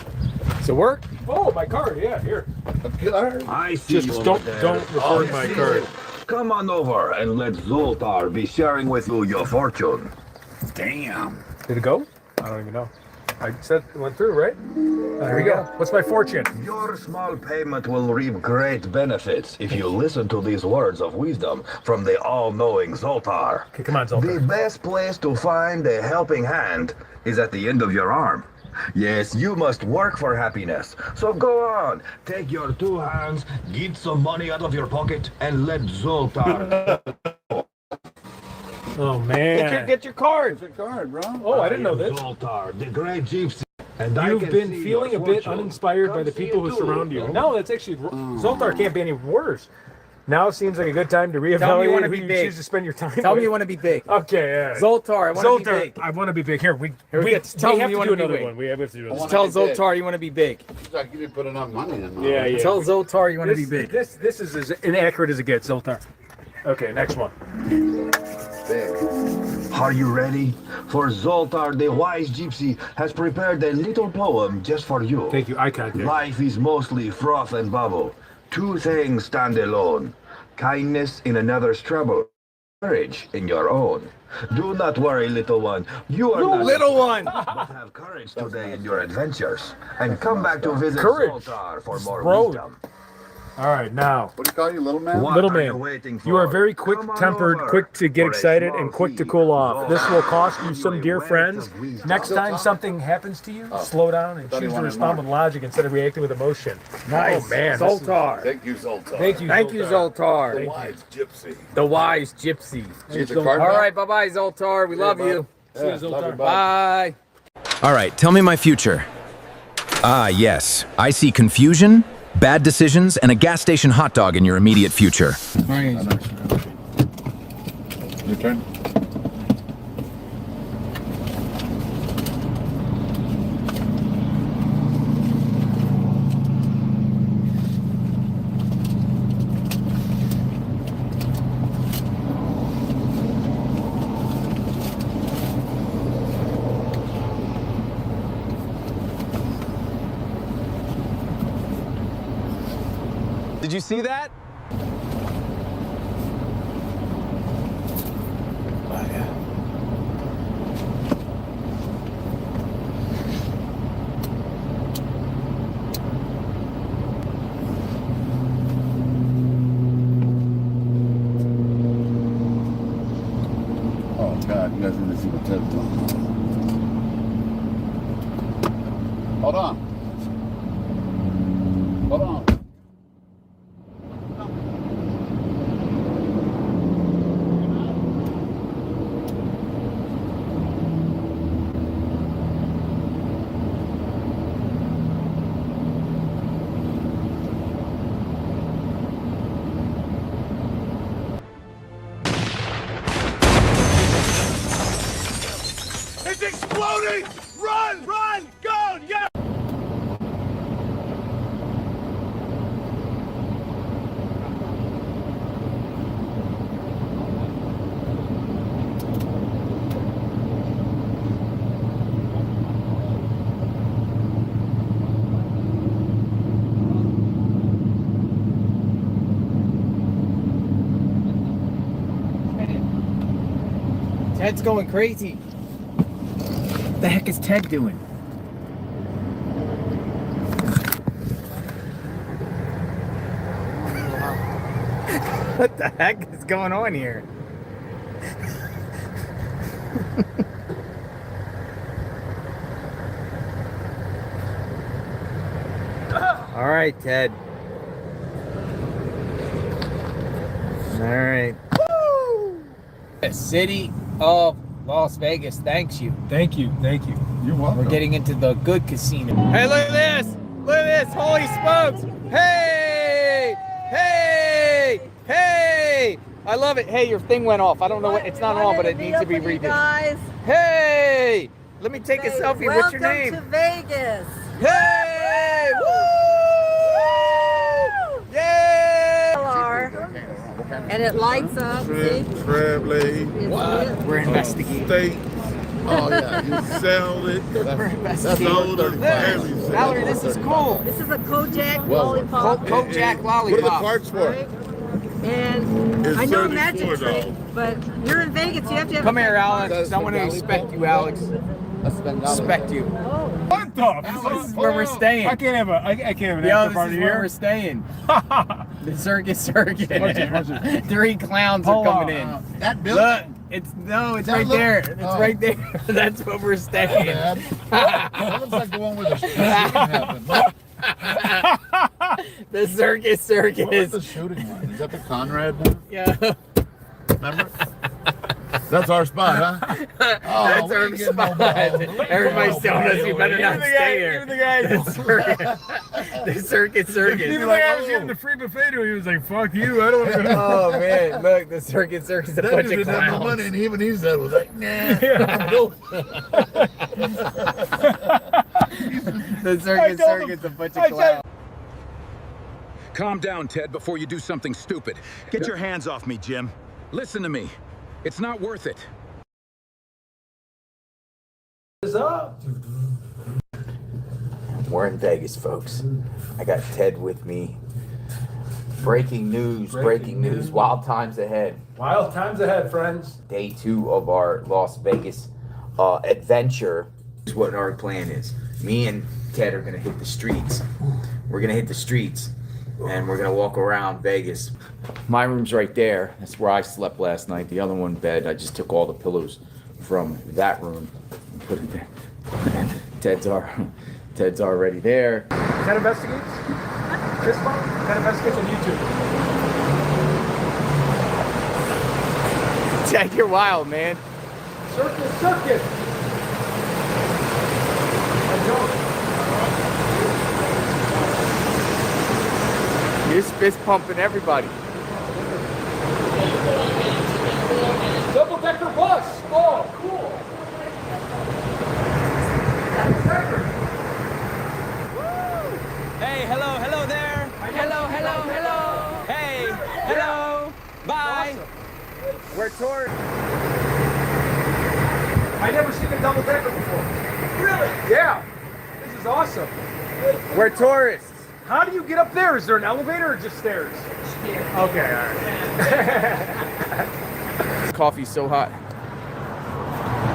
So work? Oh, my card. Yeah, here. I see. Just don't record my card. come on over and let Zoltar be sharing with you your fortune. Damn. Did it go? I don't even know. I said it went through, right? There we go. What's my fortune? Your small payment will reap great benefits if you listen to these words of wisdom from the all-knowing Zoltar. Okay, come on, Zoltar. The best place to find a helping hand is at the end of your arm. Yes, you must work for happiness. So go on, take your two hands, get some money out of your pocket, and let Zoltar. Oh, man. Get your card. It's a card, bro. Oh, I didn't know this. Zoltar, the great gypsy. And You've been feeling a bit uninspired by the people who surround you. No, that's actually... Zoltar can't be any worse. Now seems like a good time to reevaluate who you choose to spend your time with. Tell me you want to be big. Okay, yeah. Zoltar, I want to be big. I want to be big. Here, we tell have me you to want do to be another big. one. We have to do another Tell one. Zoltar you want to be big. Seems like you didn't put enough money in. Yeah, yeah. Tell Zoltar you want to be big. This is as inaccurate as it gets, Zoltar. Okay, next one. Are you ready? For Zoltar, the wise gypsy, has prepared a little poem just for you. Thank you, eye contact. Life is mostly froth and bubble. Two things stand alone. Kindness in another's trouble. Courage in your own. Do not worry, little one. You are not little one. But have courage today in your adventures. And come back to visit Courage. Zoltar for more Bro. wisdom. All right, now. What do you call you, little man? Little man, you are very quick-tempered, quick to get excited, and quick to cool off. This will cost you some dear friends. Next time something happens to you, slow down and choose to respond with logic instead of reacting with emotion. Nice. Oh, man. Zoltar. Thank you, Zoltar. Thank you, Thank you, Zoltar. The wise gypsy. The wise gypsy. Get your card All back? right, bye-bye, Zoltar. We love you. See you, Zoltar. Bye. All right, tell me my future. Ah, yes. I see confusion, bad decisions, and a gas station hot dog in your immediate future. Your turn. Did you see that? Oh, God, you guys need to see what Ted's doing. Hold on. Hold on. It's exploding! Run! Run! Go! Yeah! Ted's going crazy. What the heck is Ted doing? What the heck is going on here? All right, Ted. All right. The city of Las Vegas thanks you. Thank you. Thank you. You're welcome. We're getting into the good casino. Hey, look at this! Look at this! Holy smokes! Hey! Hey! Hey! I love it. Hey, your thing went off. I don't know what. It's not on, but it needs to be redone. Guys, Hey! Let me take a selfie. What's your name? welcome to Vegas. Hey! Woo! Yay! And it lights up. See? Crab leg. What? We're investigating. Steak. Oh, yeah. You sell it. We're investigating. Soda. Valerie, this is cool. This is a Kojak Well, lollipop. Kojak What are the lollipop. cards for? Right? And It's I know a 34 magic trick, but you're in Vegas. You have to have. Come here, Alex. I want to expect you, Alex. Expect you. What the? This is where we're staying. I can't have an Yo, after this party is where here. we're staying. The circus. Watch it. 3 clowns are coming in. That building? Look, it's right there. It's right there. That's where we're staying. That looks like the one where the shooting happened. The circus. What was the shooting line? Is that the Conrad one? Yeah. Remember? That's our spot, huh? Oh, That's we our ain't getting no spot. ball. Everybody's telling us you better not stay Even the here. guy. The circus. Even the guy was giving the free buffet to him. He was like, "Fuck you! I don't want to go." Oh man, look, the circus. A That bunch dude of didn't have no clowns. money, and even he said was like, nah. The circus. A bunch of clowns. Calm down, Ted, before you do something stupid. Get your hands off me, Jim. Listen to me. It's not worth it. We're in Vegas, folks. I got Ted with me. Breaking news. Wild times ahead. Wild times ahead, friends. Day 2 of our Las Vegas adventure. Here's what our plan is. Me and Ted are gonna hit the streets. We're gonna hit the streets, and we're gonna walk around Vegas. My room's right there. That's where I slept last night. The other one bed, I just took all the pillows from that room and put it there. Ted's already there. Ted investigates. This one. Ted investigates on YouTube. Ted, you're wild, man. Circus. You're fist pumping everybody. Double-decker bus. Oh, cool. Hey, hello there. Hello. Hey, hello. Bye. Awesome. We're touring. I never seen a double-decker before. Really? Yeah. This is awesome. We're tourists. How do you get up there? Is there an elevator or just stairs? Stairs. Okay, all right. This coffee's so hot.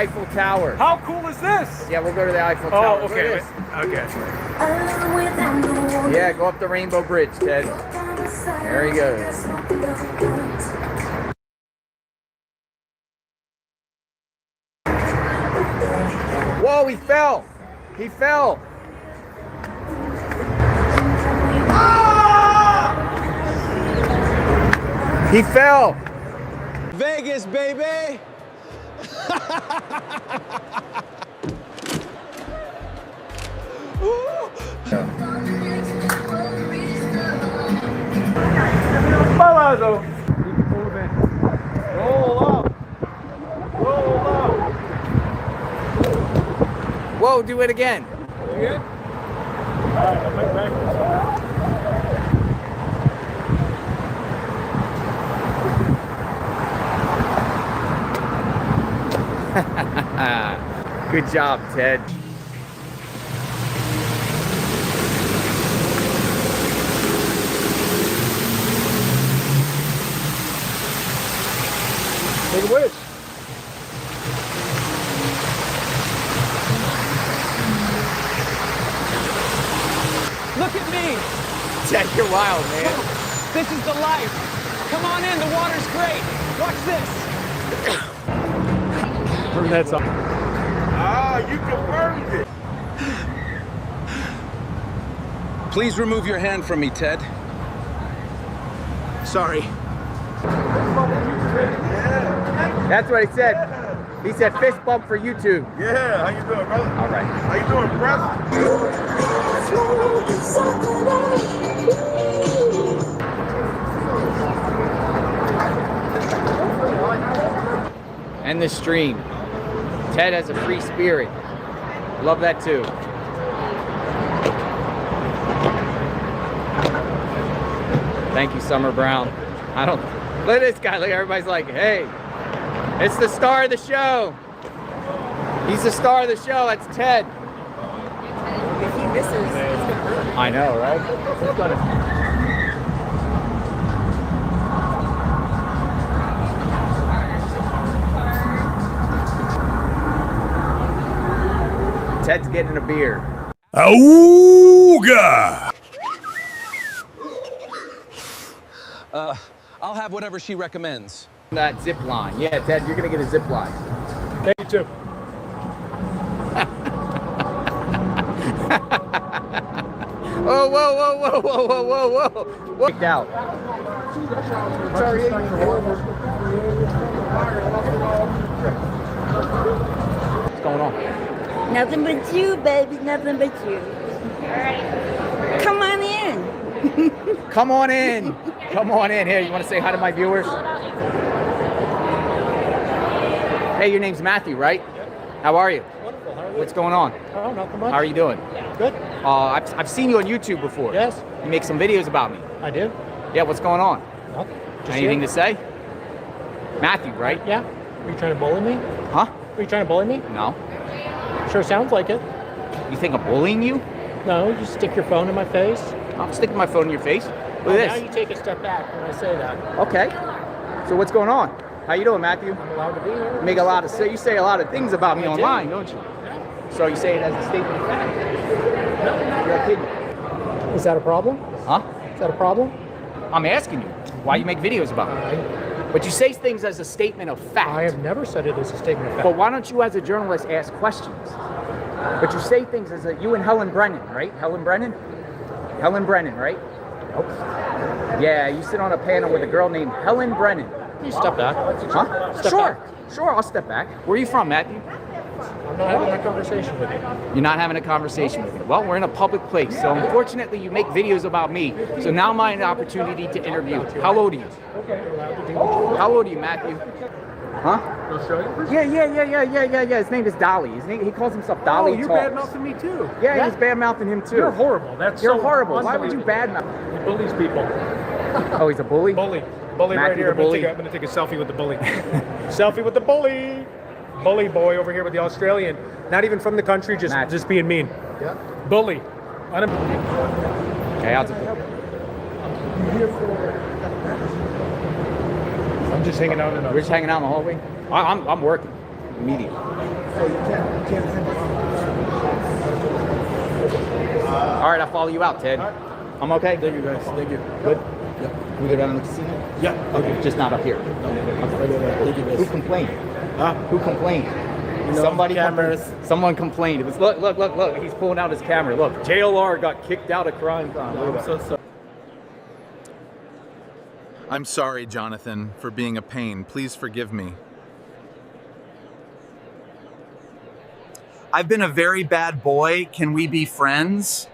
Eiffel Tower. How cool is this? Yeah, we'll go to the Eiffel Tower. Oh, okay. Look at Okay. this. Yeah, go up the Rainbow Bridge, Ted. There he goes. Whoa, he fell. He fell. He fell. Vegas, baby. Palazzo. Keep moving. Roll up. Whoa, do it again. You good? All right, I'll make back. Good job, Ted. Take it away. Look at me. Ted, you're wild, man. This is the life. Come on in. The water's great. Watch this. That's all. Ah, you confirmed it. Please remove your hand from me, Ted. Sorry. That's what he said. He said fist bump for YouTube. Yeah, how you doing, brother? All right. How you doing, And the stream. Ted has a free spirit. Love that too. Thank you, Summer Brown. I don't look at this guy. Look, everybody's like, hey, it's the star of the show. He's the star of the show. That's Ted. If he misses, it's gonna hurt. I know, right? Ted's getting a beer. Auga! I'll have whatever she recommends. That zip line. Yeah, Ted, you're gonna get a zip line. Thank you too. Whoa, whoa, whoa, whoa, whoa, whoa, whoa, whoa. Kicked out. What's going on? Nothing but you, baby. Nothing but you. Come on in. Come on in. Come on in. Here, you want to say hi to my viewers? Hey, your name's Matthew, right? How are you? Wonderful. How are you? What's going on? Oh, nothing much. How are you doing? Good. I've seen you on YouTube before. Yes. You make some videos about me. I do. Yeah, what's going on? Nothing. Just Anything here. to say? Matthew, right? Yeah. Are you trying to bully me? Huh? Are you trying to bully me? No. Sure sounds like it. You think I'm bullying you? No, you stick your phone in my face. I'm sticking my phone in your face. Look at Now this. you take a step back when I say that. Okay. So what's going on? How you doing, Matthew? I'm allowed to be here. You make a lot of you say a lot of things about me I do. online, don't you? So you say it as a statement of fact. Your opinion. Is that a problem? Huh? Is that a problem? I'm asking you why you make videos about me. But you say things as a statement of fact. I have never said it as a statement of fact. But why don't you, as a journalist, ask questions? But you say things as you and Helen Brennan, right? Helen Brennan, right? Nope. Yeah, you sit on a panel with a girl named Helen Brennan. You step back. Huh? Step Sure. back. Sure, I'll step back. Where are you from, Matthew? I'm not having that conversation with you. You're not having a conversation with me. Well, we're in a public place, so unfortunately you make videos about me. So now I have an opportunity to interview. How old are you? How old are you, Matthew? Huh? Yeah. His name is Dolly. He calls himself Dolly. Oh, you're Talks. bad mouthing me too. Yeah, he's bad mouthing him too. You're horrible. You're so horrible. Why would you bad mouth? He bullies people. Oh, he's a bully? Bully Matthew right here. the bully. I'm gonna take a selfie with the bully. Selfie with the bully. Bully boy over here with the Australian. Not even from the country, just being mean. Yeah. Bully. Okay, I'll take it. I'm just hanging out in We're just hanging out in the hallway? I'm working. Immediately. All right, I'll follow you out, Ted. I'm okay? Thank you, guys. Thank you. Good? Yep. Can we go down and look to see him? Yeah. Okay, just not up here. Thank you, guys. Who complained? Huh? Who complained? You know, Somebody cameras. Someone complained. It was look. He's pulling out his camera. Look, JLR got kicked out of crime. I'm so sorry. I'm sorry, Jonathan, for being a pain. Please forgive me. I've been a very bad boy. Can we be friends?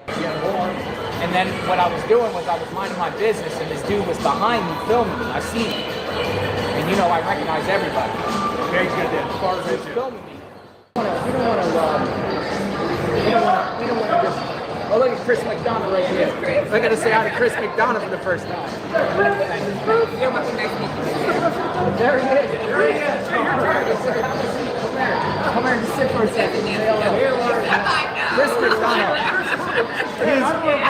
And then what I was doing was I was minding my business, and this dude was behind me filming me. I see him, and you know I recognize everybody. Yeah, he's good. As far as He's filming me. We don't want to just. Oh, look at Chris McDonough right here. I got to say hi to Chris McDonough for the first time. There he is. Come here and sit for a second. Chris McDonough. He's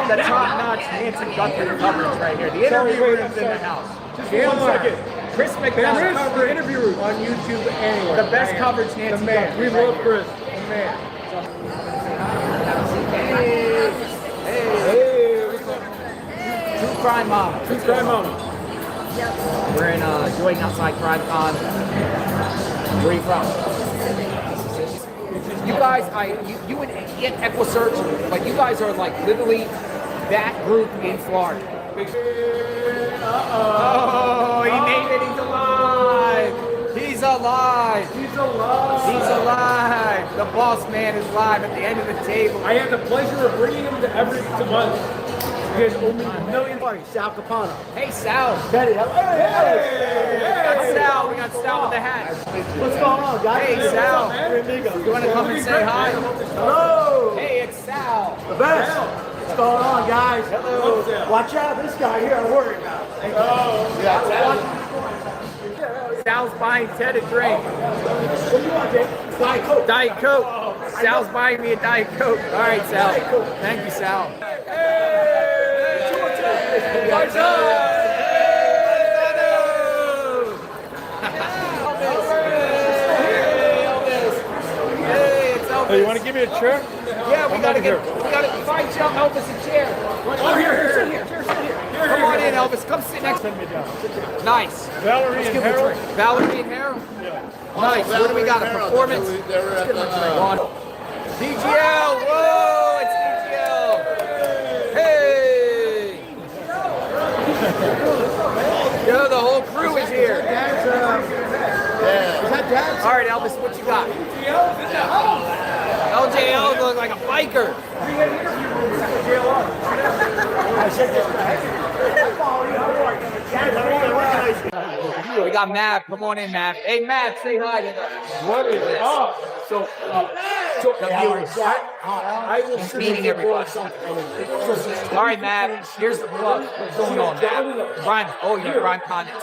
the top-notch Nancy Guthrie coverage right here. The interview room's in the house. Just 1 second. Chris McDonough. Cover interview room on YouTube anywhere. The best coverage Nancy Guthrie. We love Chris. The man. Hey. True Crime Mom. True Crime Mom. We're in Joy Outside Crime Con. Where are you from? You guys, you and EquiSearch, like you guys are like literally that group in Florida. Oh, he made it. He's alive. He's alive. He's alive. He's alive. The boss man is live at the end of the table. I had the pleasure of bringing him to every month. You guys owe me $1 million. Sal Capano. Hey, Sal. Betty, Hey, Sal. We got Sal with the hat. What's going on, guys? Hey, Sal. You want to come and say hi? Hello. Hey, it's Sal. The best. What's going on, guys? Hello. Watch out, this guy here I'm worried about. Sal's buying Ted a drink. What do you want, Jake? Diet Coke. Diet Coke. Sal's buying me a Diet Coke. All right, Sal. Thank you, Sal. What's up? me a chair? Yeah, we gotta find you Elvis a chair. Oh, here. Come on in, Elvis. Come sit next to me. Nice. Valerie and Harold. Valerie and Harold. Nice. What do we got? A performance? DGL. Whoa, it's DGL. Hey. Yo, the whole crew is here. All right, Elvis, what you got? LJL looks like a biker. We got Matt. Come on in, Matt. Hey, Matt, say hi to us. What is this? So the viewers. I was meeting everybody. All right, Matt. Here's the plug. What's going on, Matt? Brian. Oh, you're Brian Condit.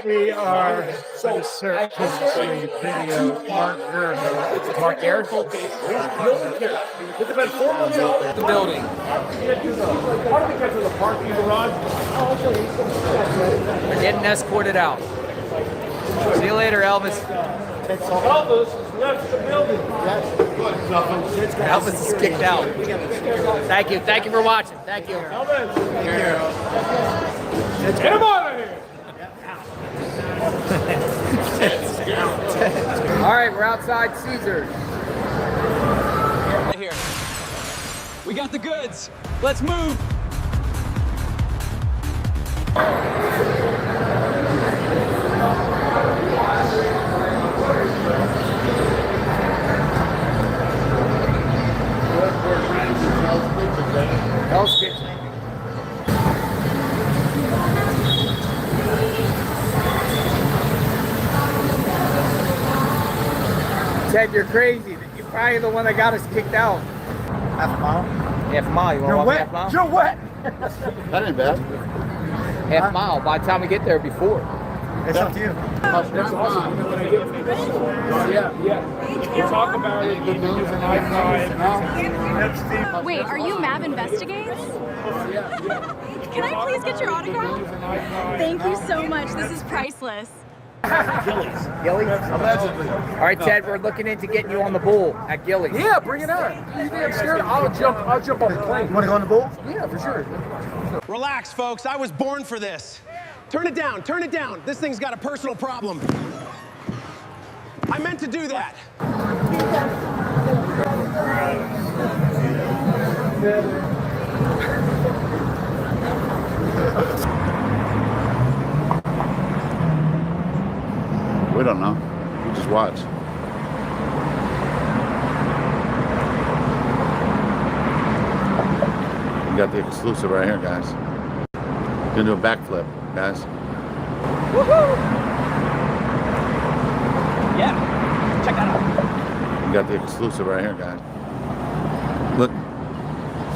We are surfacing video partner. Mark Garrett. It's been 4 months old. The building. How do we get to the parking garage? We're getting escorted out. See you later, Elvis. Elvis has left the building. Elvis is kicked out. Thank you. Thank you for watching. Thank you. Elvis. Get him out of here. All right, we're outside Caesars. Right here. We got the goods. Let's move. Hell's Kitchen. Ted, you're crazy. You're probably the one that got us kicked out. Half a mile? Half a mile. You want to walk half a mile? You're wet. That ain't bad. Half a mile. By the time we get there, before. It's up to you. That's awesome. Yeah. We'll talk about it. Good news and I Wait, are you Mav Investigates? Can I please get your autograph? Thank you so much. This is priceless. Gillies. Allegedly. All right, Ted, we're looking into getting you on the bull at Gillies. Yeah, bring it on. You think I'm scared? I'll jump off the plane. You want to go on the bull? Yeah, for sure. Relax, folks. I was born for this. Turn it down. Turn it down. This thing's got a personal problem. I meant to do that. We don't know. We just watch. We got the exclusive right here, guys. Gonna do a backflip, guys. Woohoo! Yeah, check that out. We got the exclusive right here, guys. Look.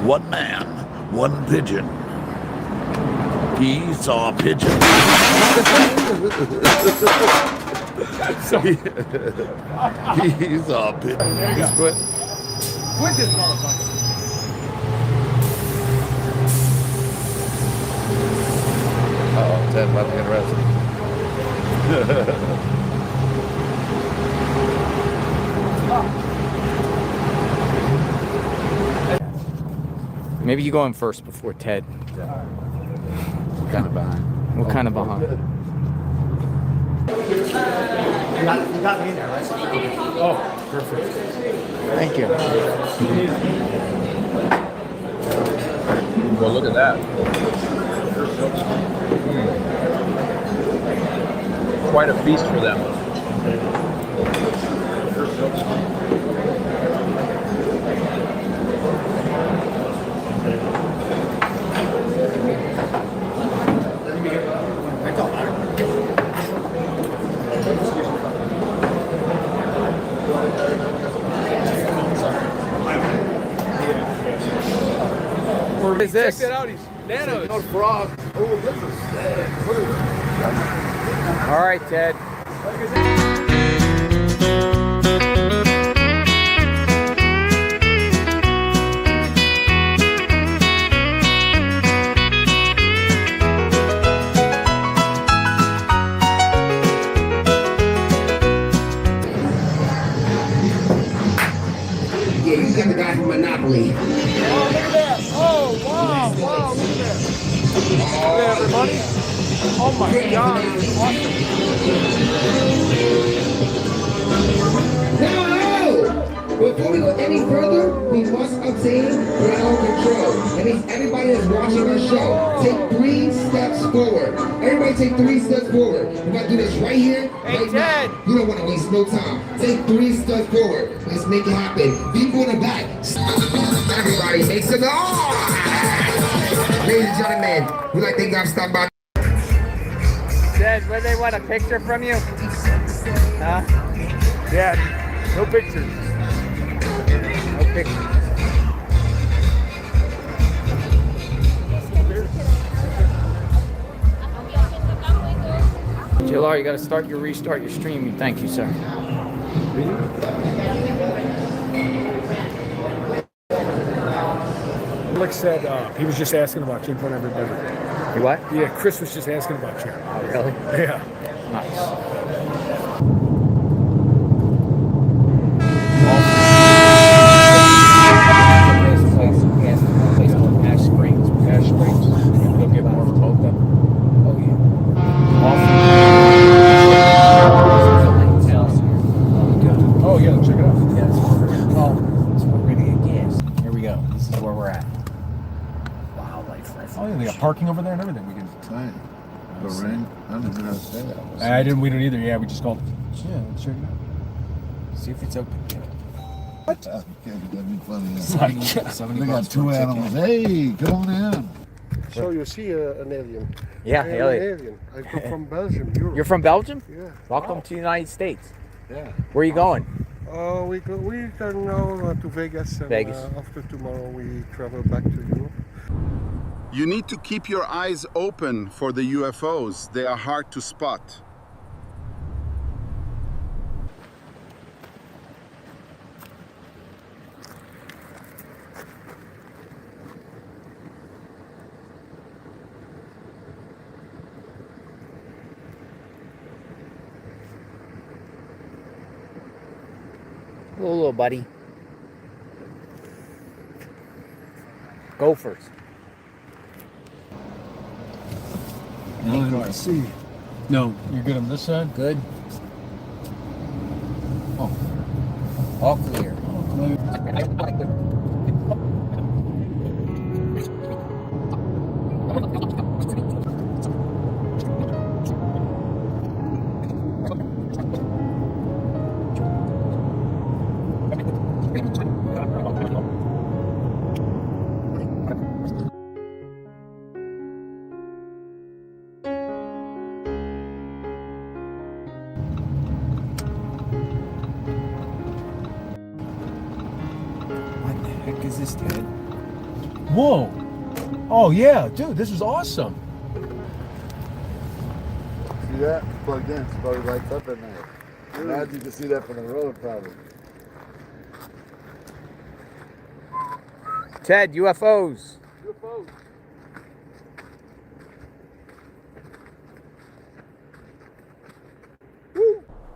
One man, one pigeon. He saw a pigeon. He saw a pigeon. He's quit. Quit this motherfucker. Uh-oh, Ted about to get arrested. Maybe you go in first before Ted. Kind of behind. What kind of behind? You got me in there, right? Oh, perfect. Thank you. Well, look at that. Quite a feast for them. What is this? Check that out. He's nanos. No frog. Oh, this is All right, Ted. my God. Awesome. Before we go any further, we must obtain ground control. That means everybody that's watching our show, take 3 steps forward. Everybody take 3 steps forward. We're going to do this right here, right now. You don't want to waste no time. Take 3 steps forward. Let's make it happen. People in the back. Everybody make some noise. Ladies and gentlemen, we'd like to thank God for stopping by. Dad, where they want a picture from you? Huh? Dad, no pictures. No pictures. JLR, you got to restart your stream. Thank you, sir. Alex said he was just asking about you in front of everybody. You what? Yeah, Chris was just asking about you. Oh, really? Yeah. Nice. Ash Springs. You'll get more remote then. Oh yeah. Oh yeah, check it out. Yeah, that's where we're gonna get gas. Here we go. This is where we're at. Wildlife refuge. Oh yeah, they got parking over there and everything. We can. Fine. The ring. I don't even know how to say that. We don't either. Yeah, we just called. Yeah, let's check it out. See if it's open. What? That'd be funny. They got 2 animals. Hey, come on in. So you see an alien? Yeah, An alien. I come from Belgium, Europe. You're from Belgium? Yeah. Welcome to the United States. Yeah. Where are you going? We can now to Vegas. And, Vegas. After tomorrow, we travel back to Europe. You need to keep your eyes open for the UFOs. They are hard to spot. Hello, little buddy. Gophers. I see. No, you're good on this side? Good. Oh. All clear. What the heck is this, Ted? Whoa. Oh yeah, dude, this is awesome. See that? Plugged in. It's probably lights up at night. Imagine you can see that from the road, probably. Ted, UFOs. UFOs.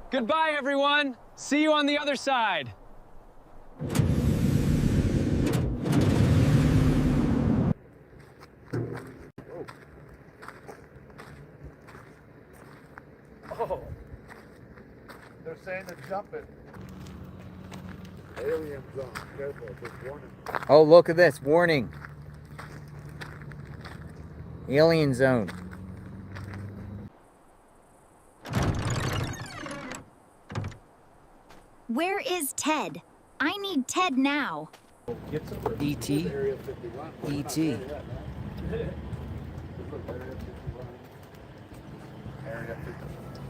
Goodbye, everyone. See you on the other side. Oh. They're saying to jump it. Alien zone. Careful. Just warning. Oh, look at this. Warning. Alien zone. Where is Ted? I need Ted now. E.T. E.T.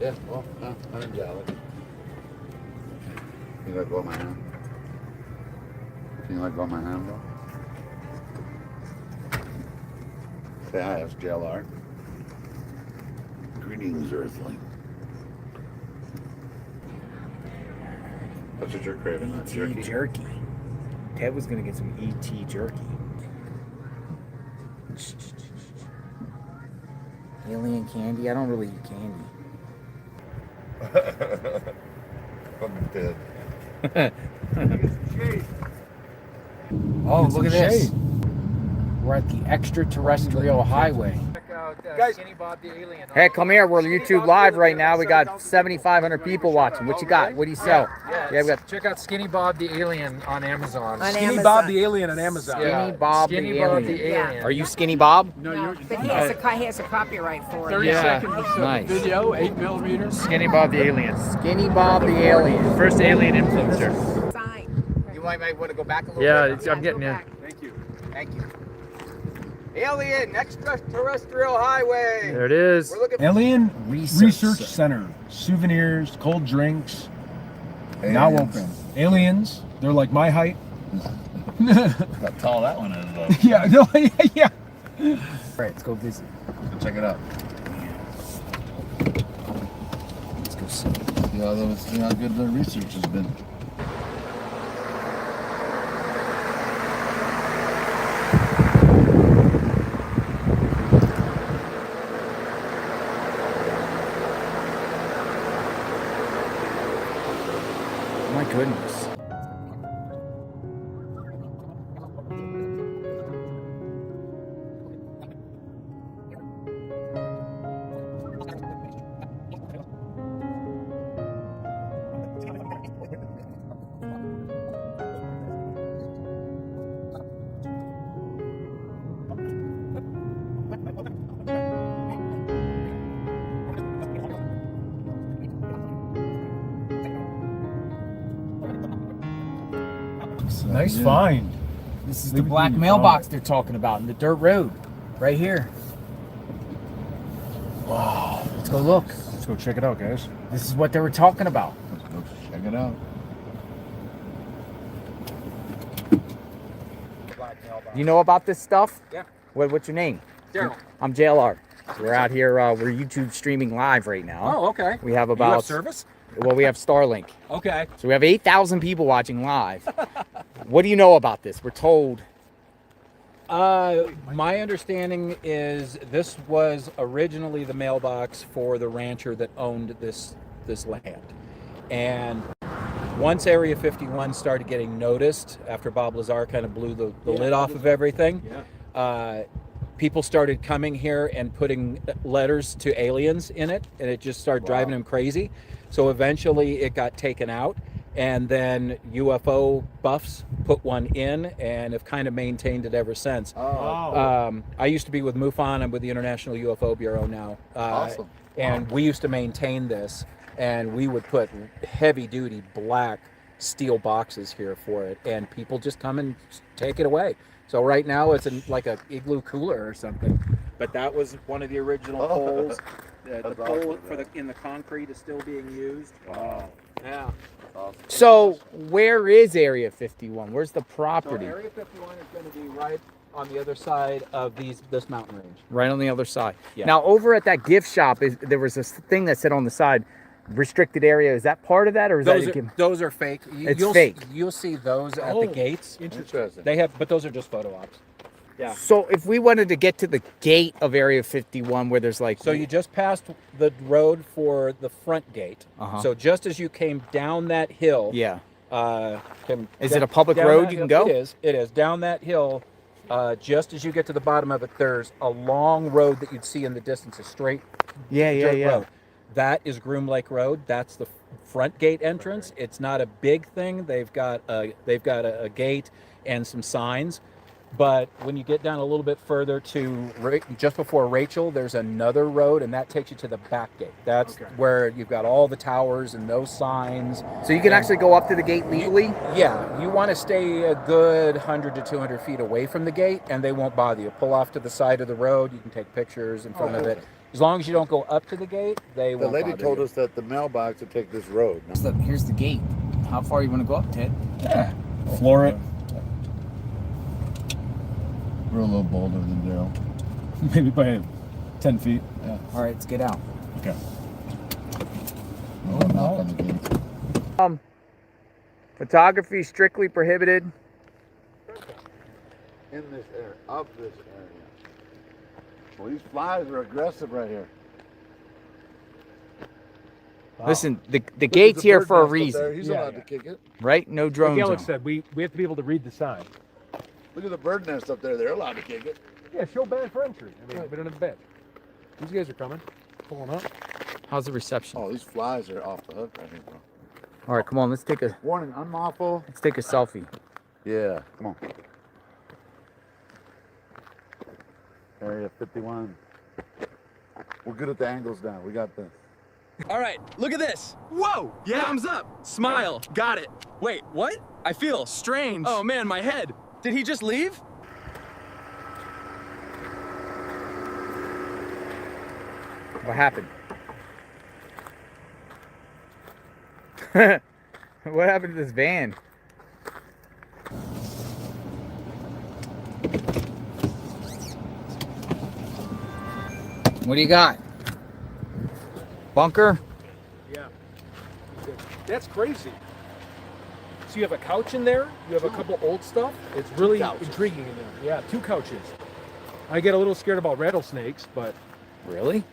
Yeah, well, no, I'm jealous. You let go of my hand? Can you let go of my hand, bro? Say hi, that's JLR. Greetings, Earthling. That's what you're craving, that's E.T. jerky. Ted was gonna get some E.T. jerky. Alien candy? I don't really eat candy. Fucking dead. Oh, look at this. We're at the extraterrestrial highway. Check out Guys, Skinny Bob the Alien. Hey, come here. We're YouTube Live right now. We got 7,500 people watching. What you got? What do you sell? Yeah, we got. Check out Skinny Bob the Alien on Amazon. Skinny Bob the Alien on Amazon. Skinny Bob the Alien. Yeah. Are you Skinny Bob? No, but he has a copyright for it. 30 seconds of Nice. video, 8mm. Skinny Bob the Alien. Skinny Bob the Alien. First alien influencer. You might want to go back a little Yeah, bit. I'm getting in. Thank you. Thank you. Alien Extraterrestrial Highway. There it is. We're looking Alien Research Center. Souvenirs, cold drinks. Aliens. Now open. Aliens. They're like my height. How tall that one is, though. Yeah. No, yeah. All right, let's go visit. Go check it out. Let's go see. See how good the research has been. My goodness. Nice find. This is the black mailbox they're talking about in the dirt road. Right here. Wow. Let's go look. Let's go check it out, guys. This is what they were talking about. Let's go check it out. You know about this stuff? Yeah. What's your name? Daryl. I'm JLR. So we're out here. We're YouTube streaming live right now. Oh, okay. We have You about have service? Well, we have Starlink. Okay. So we have 8,000 people watching live. What do you know about this? We're told. My understanding is this was originally the mailbox for the rancher that owned this land. And once Area 51 started getting noticed, after Bob Lazar kind of blew the lid off of everything, people started coming here and putting letters to aliens in it, and it just started driving them crazy. So eventually it got taken out, and then UFO buffs put one in and have kind of maintained it ever since. I used to be with MUFON. I'm with the International UFO Bureau now. Awesome. And we used to maintain this, and we would put heavy-duty black steel boxes here for it, and people just come and take it away. So right now it's in like a igloo cooler or something. But that was one of the original poles. The pole in the concrete is still being used. Wow. Yeah. Awesome. So where is Area 51? Where's the property? So Area 51 is going to be right on the other side of this mountain range. Right on the other side. Yeah. Now over at that gift shop, there was this thing that said on the side, restricted area. Is that part of that, or is those are fake? It's fake. You'll see those at the gates. Interesting. They have, but those are just photo ops. Yeah. So if we wanted to get to the gate of Area 51 where there's like... So you just passed the road for the front gate. Uh-huh. So just as you came down that hill... Yeah. Is it a public road you can go? It is. It is. Down that hill, just as you get to the bottom of it, there's a long road that you'd see in the distance, a straight dirt road. That is Groom Lake Road. That's the front gate entrance. It's not a big thing. They've got a gate and some signs. But when you get down a little bit further to just before Rachel, there's another road, and that takes you to the back gate. That's where you've got all the towers and those signs. So you can actually go up to the gate legally? Yeah. You want to stay a good 100 to 200 feet away from the gate, and they won't bother you. Pull off to the side of the road. You can take pictures in front of it. As long as you don't go up to the gate, they won't bother you. The lady told us that the mailbox would take this road. Here's the gate. How far you want to go up, Ted? Yeah. Floor it. We're a little bolder than Daryl. Maybe by 10 feet. Yeah. All right, let's get out. Okay. Knock on the gate. Photography strictly prohibited. In this area, of this area. Well, these flies are aggressive right here. Wow. Listen, the gate's here for a reason. He's allowed to kick it. Right? No drones. Like Alex said, we have to be able to read the sign. Look at the bird nest up there. They're allowed to kick it. Yeah, show ban for entry. I mean, we don't have a ban. These guys are coming. Pulling up. How's the reception? Oh, these flies are off the hook right here, bro. All right, come on. Let's take a Warning, unlawful. Let's take a selfie. Yeah, come on. Area 51. We're good at the angles now. We got this. All right, look at this. Whoa! Yeah. Thumbs up. Smile. Got it. Wait, what? I feel strange. Oh man, my head. Did he just leave? What happened? What happened to this van? What do you got? Bunker? Yeah. That's crazy. So you have a couch in there. You have a couple old stuff. It's really intriguing in there. Yeah, 2 couches. I get a little scared about rattlesnakes, but... Really?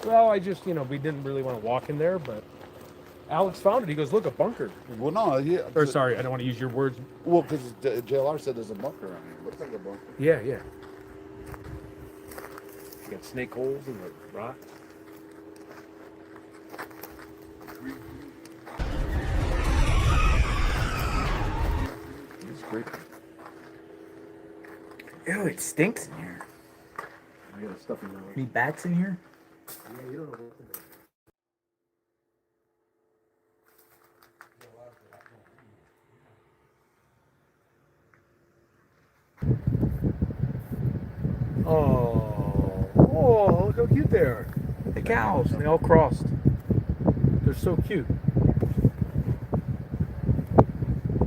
Well, I just, you know, we didn't really want to walk in there, but Alex found it. He goes, look, a bunker. Well, no, yeah. Or sorry, I don't want to use your words. Well, because JLR said there's a bunker on here. Looks like a bunker. Yeah, yeah. You got snake holes in the rock. It's creepy. Ew, it stinks in here. I got stuff in there. Any bats in here? Yeah, you don't know what's in there. Oh, look how cute they are. The cows. They all crossed. They're so cute.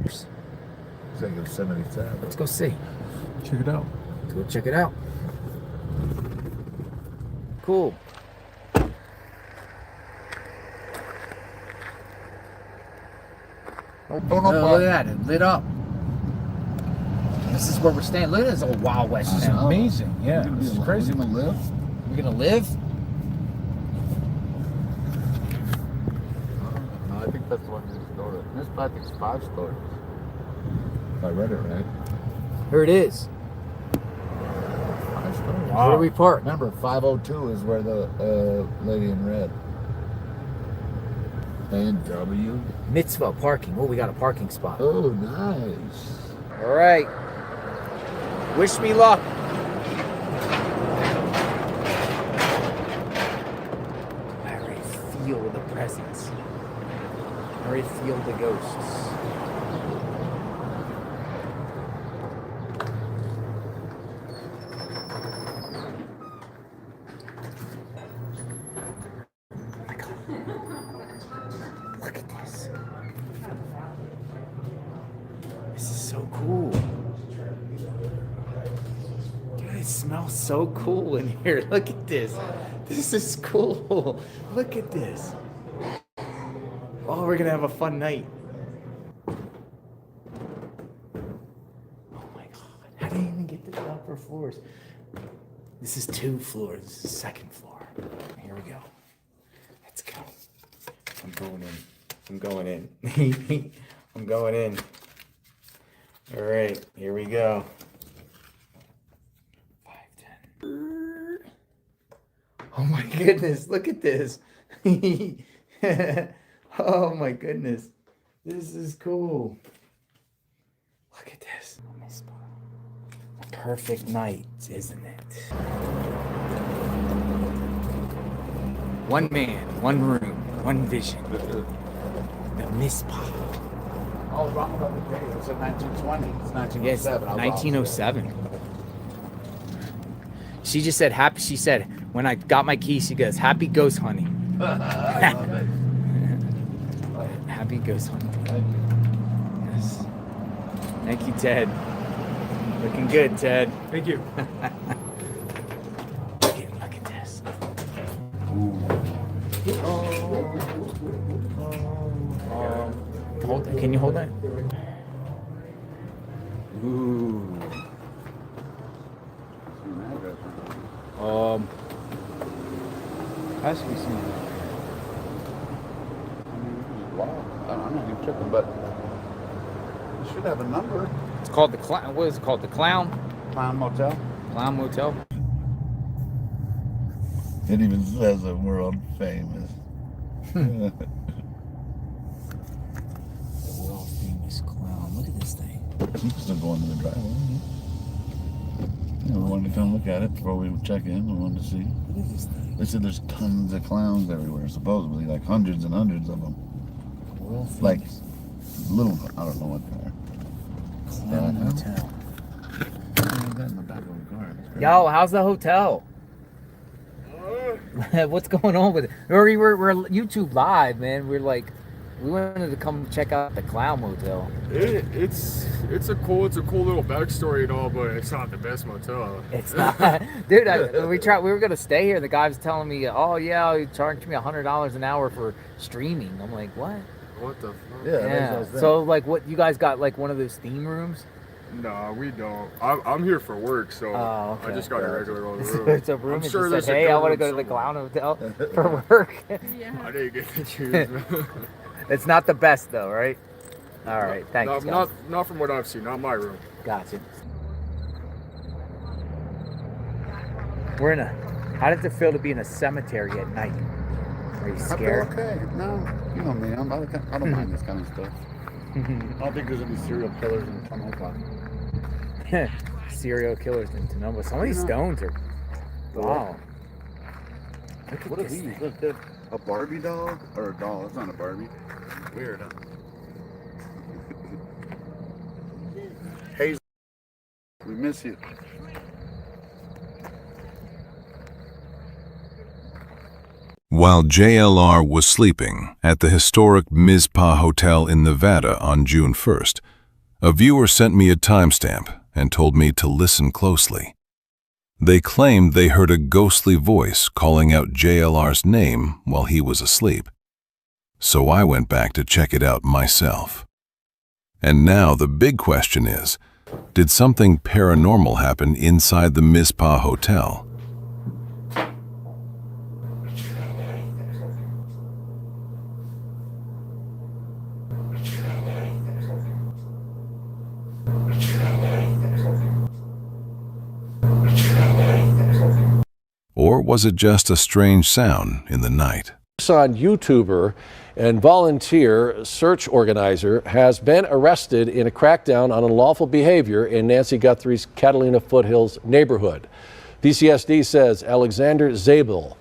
It's like Yosemite Sam. Let's go see. Check it out. Let's go check it out. Cool. Oh, look at that. It lit up. This is where we're staying. Look at this old Wild West This is town. amazing. Yeah, this is crazy. We're gonna live? We're gonna live? No, I think that's the one next door. This I think it's 5 stories. If I read it right. Here it is. 5 stories. Where do we park? Remember, 502 is where the lady in red. A&W. Mitzvah parking. Oh, we got a parking spot. Oh, nice. All right. Wish me luck. I already feel the presence. I already feel the ghosts. Look at this. This is so cool. Dude, it smells so cool in here. Look at this. This is cool. Look at this. Oh, we're gonna have a fun night. Oh my god. How do you even get to the upper floors? This is 2 floors. This is 2nd floor. Here we go. Let's go. I'm going in. I'm going in. I'm going in. All right, here we go. 510. Oh my goodness, look at this. Oh my goodness. This is cool. Look at this. A perfect night, isn't it? One man, one room, one vision. The Mizpah. Oh, wrong about the date. It was in 1920. It's 1907. Yes, 1907. She just said happy. She said when I got my keys, she goes, "Happy ghost hunting." I love it. Happy ghost hunting. Thank you. Yes. Thank you, Ted. Looking good, Ted. Thank you. Look at this. Can you hold that? Ooh. Has to be seen. Wow. I'm not even tripping, but it should have a number. It's called the Clown. What is it called? The Clown? Clown Motel. Clown Motel. It even says that world famous. The world famous clown. Look at this thing. You can still go into the driveway. Yeah, we wanted to come look at it before we check in. We wanted to see. Look at this thing. They said there's tons of clowns everywhere, supposedly, like hundreds and hundreds of them. World famous. Like little, I don't know what they are. Clown hotel. That in the back of the car. Yo, how's the hotel? What's going on with it? We're YouTube live, man. We wanted to come check out the Clown Motel. It's a cool little backstory and all, but it's not the best motel. It's not, dude. We were gonna stay here. The guy was telling me, oh yeah, he charged me $100 an hour for streaming. I'm like, what? What the fuck? Yeah. So like, what you guys got? Like one of those theme rooms? No, we don't. I'm here for work, so okay. I just got a regular old room. It's a room. I'm and sure just there's said, hey, I want to go to the Clown Hotel for work. Yeah. I didn't get to choose. It's not the best though, right? All right, thanks. Not from what I've seen. Not my room. Gotcha. How does it feel to be in a cemetery at night? Are you scared? I feel okay. No, you know me. I don't mind this kind of stuff. I don't think there's any serial killers in Tonopah. Serial killers in Tonopah. Some of these stones are. Wow. What are these? Look, they're a Barbie doll? Or a doll? It's not a Barbie. Weird, huh? Hazel, we miss you. While JLR was sleeping at the historic Mizpah Hotel in Nevada on June 1st, a viewer sent me a timestamp and told me to listen closely. They claimed they heard a ghostly voice calling out JLR's name while he was asleep. So I went back to check it out myself. And now the big question is, did something paranormal happen inside the Mizpah Hotel? Or was it just a strange sound in the night? Tucson YouTuber and volunteer search organizer has been arrested in a crackdown on unlawful behavior in Nancy Guthrie's Catalina Foothills neighborhood. PCSD says Alexander Zabel,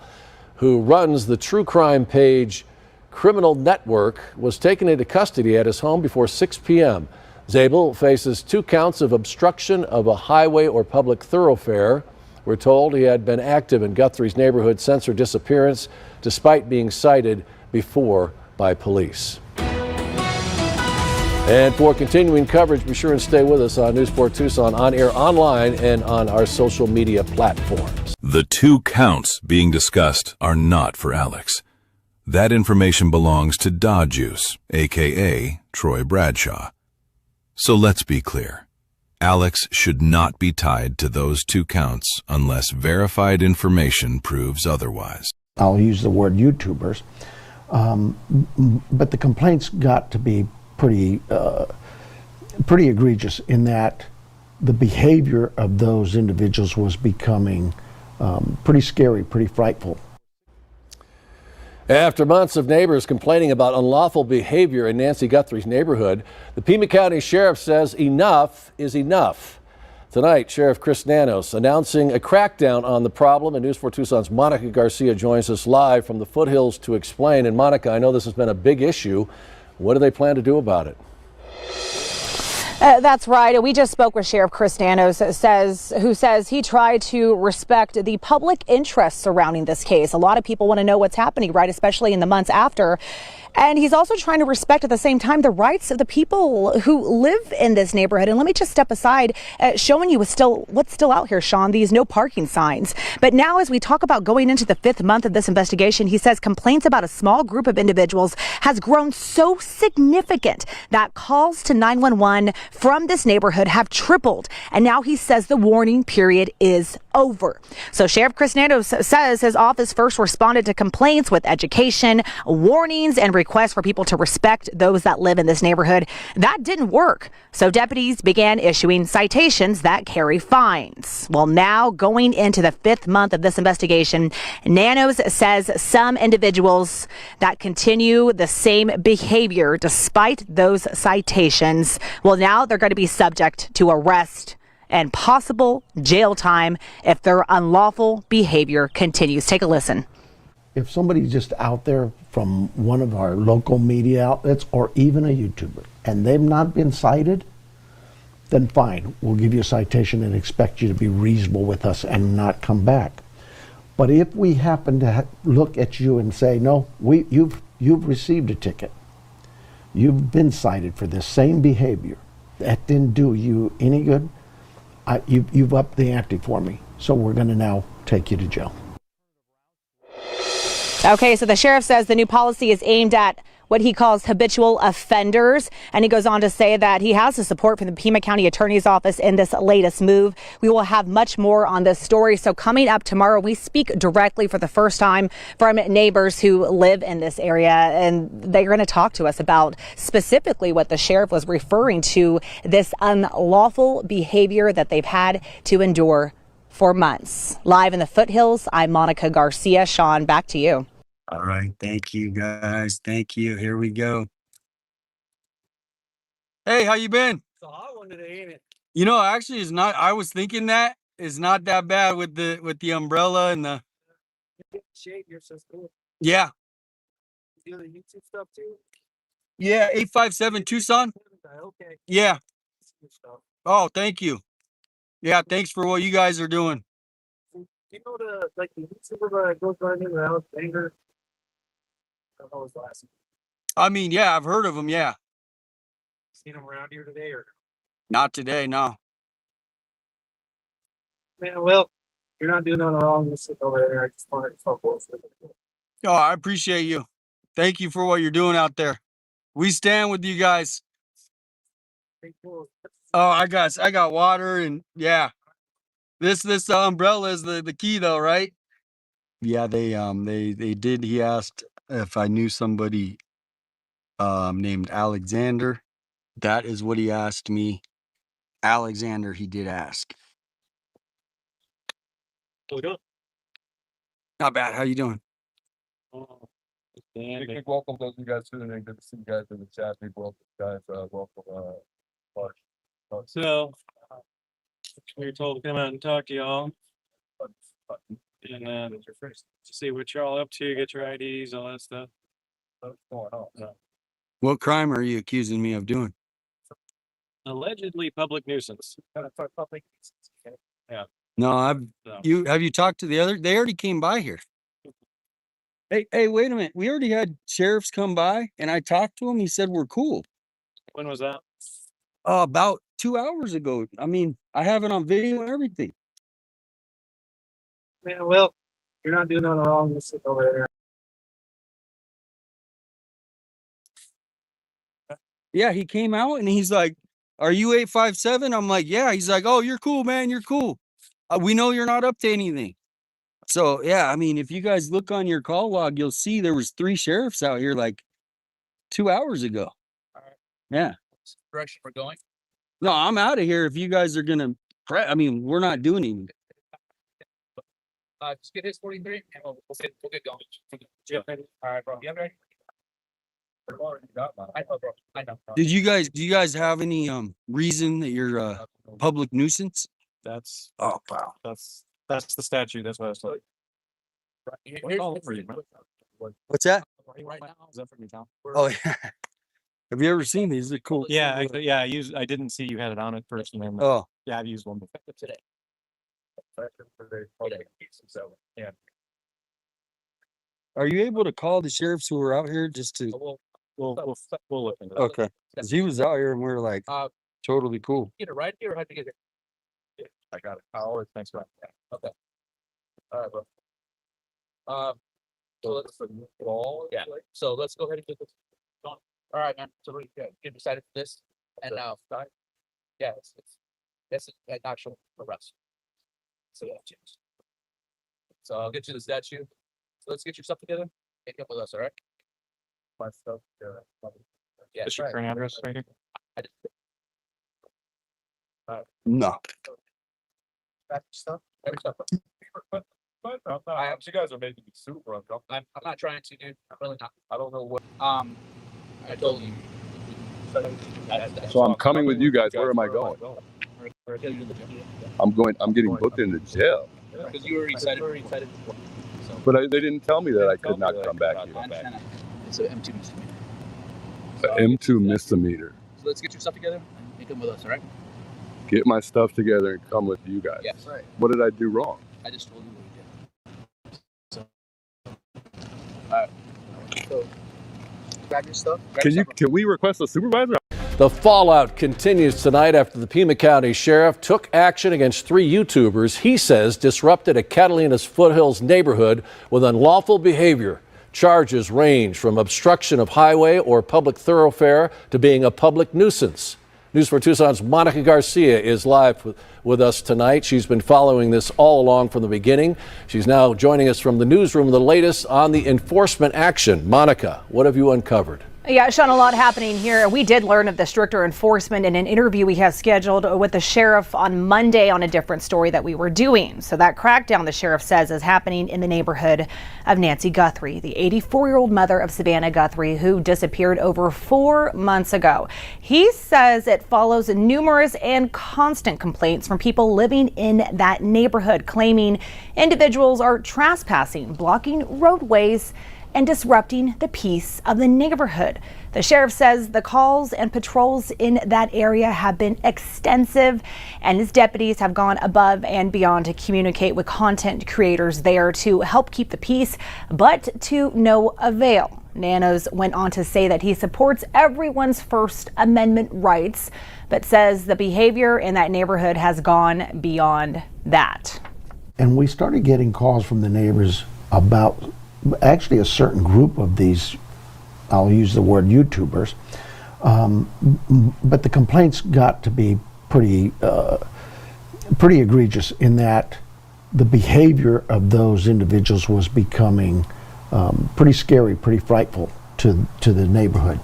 who runs the true crime page Criminal Network, was taken into custody at his home before 6 p.m. Zabel faces 2 counts of obstruction of a highway or public thoroughfare. We're told he had been active in Guthrie's neighborhood since her disappearance, despite being cited before by police. And for continuing coverage, be sure and stay with us on News 4 Tucson, on air, online, and on our social media platforms. The 2 counts being discussed are not for Alex. That information belongs to Dodjuice, a.k.a. Troy Bradshaw. So let's be clear. Alex should not be tied to those 2 counts unless verified information proves otherwise. I'll use the word YouTubers, but the complaints got to be pretty egregious in that the behavior of those individuals was becoming pretty scary, pretty frightful. After months of neighbors complaining about unlawful behavior in Nancy Guthrie's neighborhood, the Pima County Sheriff says enough is enough. Tonight, Sheriff Chris Nanos announcing a crackdown on the problem, and News 4 Tucson's Monica Garcia joins us live from the foothills to explain. And Monica, I know this has been a big issue. What do they plan to do about it? That's right. We just spoke with Sheriff Chris Nanos, who says he tried to respect the public interest surrounding this case. A lot of people want to know what's happening, right, especially in the months after. And he's also trying to respect at the same time the rights of the people who live in this neighborhood. And let me just step aside, showing you what's still out here, Sean, these no parking signs. But now, as we talk about going into the 5th month of this investigation, he says complaints about a small group of individuals has grown so significant that calls to 911 from this neighborhood have tripled. And now he says the warning period is over. So Sheriff Chris Nandos says his office first responded to complaints with education, warnings, and requests for people to respect those that live in this neighborhood. That didn't work. So deputies began issuing citations that carry fines. Well, now going into the 5th month of this investigation, Nandos says some individuals that continue the same behavior despite those citations, well, now they're going to be subject to arrest and possible jail time if their unlawful behavior continues. Take a listen. If somebody's just out there from one of our local media outlets or even a YouTuber and they've not been cited, then fine, we'll give you a citation and expect you to be reasonable with us and not come back. But if we happen to look at you and say, no, you've received a ticket, you've been cited for this same behavior, that didn't do you any good, you've upped the ante for me, so we're going to now take you to jail. Okay, so the sheriff says the new policy is aimed at what he calls habitual offenders. And he goes on to say that he has the support from the Pima County Attorney's Office in this latest move. We will have much more on this story. So coming up tomorrow, we speak directly for the first time from neighbors who live in this area. And they're going to talk to us about specifically what the sheriff was referring to, this unlawful behavior that they've had to endure for months. Live in the foothills, I'm Monica Garcia. Sean, back to you. All right. Thank you, guys. Thank you. Here we go. Hey, how you been? It's a hot one today, ain't it? You know, actually, it's not. I was thinking that it's not that bad with the umbrella and the. Shape, you're so cool. Yeah. You do the YouTube stuff too? Yeah, 857 Tucson. Okay. Yeah. Good stuff. Oh, thank you. Yeah, thanks for what you guys are doing. You know the YouTuber that goes running around anger? I don't know his last name. I mean, yeah, I've heard of them. Yeah. Seen him around here today or? Not today, no. Man, well, you're not doing nothing wrong. Just sit over there. I just wanted to talk with you. Oh, I appreciate you. Thank you for what you're doing out there. We stand with you guys. Cool. Oh, I got water and yeah. This umbrella is the key though, right? Yeah, they did. He asked if I knew somebody named Alexander. That is what he asked me. Alexander, he did ask. How we doing? Not bad. How you doing? Big welcome those of you guys tuning in. Good to see you guys in the chat. Big welcome, guys. Welcome, Mark. So, we were told to come out and talk to y'all. And see what you're all up to, get your IDs, all that stuff. What's going on? What crime are you accusing me of doing? Allegedly public nuisance. Yeah. No, have you talked to the other? They already came by here. Hey, wait a minute. We already had sheriffs come by and I talked to him. He said we're cool. When was that? About 2 hours ago. I mean, I have it on video and everything. Man, well, you're not doing nothing wrong. Just sit over there. Yeah, he came out and he's like, "Are you 857?" I'm like, "Yeah." He's like, "Oh, you're cool, man. You're cool. We know you're not up to anything." So yeah, I mean, if you guys look on your call log, you'll see there was 3 sheriffs out here like 2 hours ago. All right. Yeah. Direction we're going. No, I'm out of here if you guys are gonna. I mean, we're not doing anything. Just get his 43 and we'll get going. All right, bro. You have ready? I know, bro. I know. Do you guys have any reason that you're a public nuisance? That's Oh wow. that's the statute. That's what I was like. Here's all over you, man. What's that? Right now, is that from your town? Oh yeah. Have you ever seen these? They're cool. Yeah, actually, yeah. I didn't see you had it on it first, and then Oh. yeah, I've used one before today. So yeah. Are you able to call the sheriffs who were out here just to? We'll look into that. Okay. 'Cause he was out here and we were like totally cool. Get it right here, or have to get it? Yeah, I got it. Oh, thanks, bro. Okay. All right, bro. So let's yeah. So let's go ahead and get this done. All right, man. So we get decided for this, and now, yeah, it's an actual arrest. So I'll get you the statue. So let's get your stuff together. Pick up with us, all right? My stuff. Yeah, Is your current address right here? No. Back stuff. Every stuff. You guys are making me super uncomfortable. I'm not trying to, dude. I'm really not. I don't know what. I told you. So I'm coming with you guys. Where am I going? I'm getting booked into jail. Because you were excited. But they didn't tell me that I could not come back here. It's an M2 misdemeanor. An M2 misdemeanor. So let's get your stuff together and you come with us, all right? Get my stuff together and come with you guys. Yes. Right. What did I do wrong? I just told you what you did. So, all right. So, grab your stuff. Can we request a supervisor? The fallout continues tonight after the Pima County Sheriff took action against 3 YouTubers he says disrupted a Catalina's Foothills neighborhood with unlawful behavior. Charges range from obstruction of highway or public thoroughfare to being a public nuisance. News 4 Tucson's Monica Garcia is live with us tonight. She's been following this all along from the beginning. She's now joining us from the newsroom with the latest on the enforcement action. Monica, what have you uncovered? Yeah, Sean, a lot happening here. We did learn of the stricter enforcement in an interview we have scheduled with the sheriff on Monday on a different story that we were doing. So that crackdown, the sheriff says, is happening in the neighborhood of Nancy Guthrie, the 84-year-old mother of Savannah Guthrie, who disappeared over 4 months ago. He says it follows numerous and constant complaints from people living in that neighborhood, claiming individuals are trespassing, blocking roadways, and disrupting the peace of the neighborhood. The sheriff says the calls and patrols in that area have been extensive, and his deputies have gone above and beyond to communicate with content creators there to help keep the peace, but to no avail. Nanos went on to say that he supports everyone's First Amendment rights, but says the behavior in that neighborhood has gone beyond that. And we started getting calls from the neighbors about actually a certain group of these, I'll use the word YouTubers, but the complaints got to be pretty egregious in that the behavior of those individuals was becoming pretty scary, pretty frightful to the neighborhood.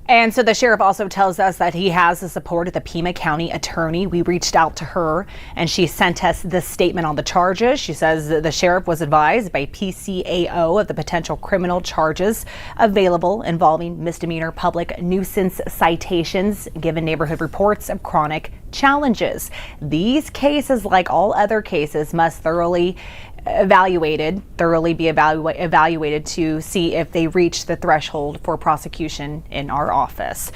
And so the sheriff also tells us that he has the support of the Pima County attorney. We reached out to her and she sent us this statement on the charges. She says the sheriff was advised by PCAO of the potential criminal charges available involving misdemeanor public nuisance citations, given neighborhood reports of chronic challenges. These cases, like all other cases, must thoroughly be evaluated to see if they reach the threshold for prosecution in our office.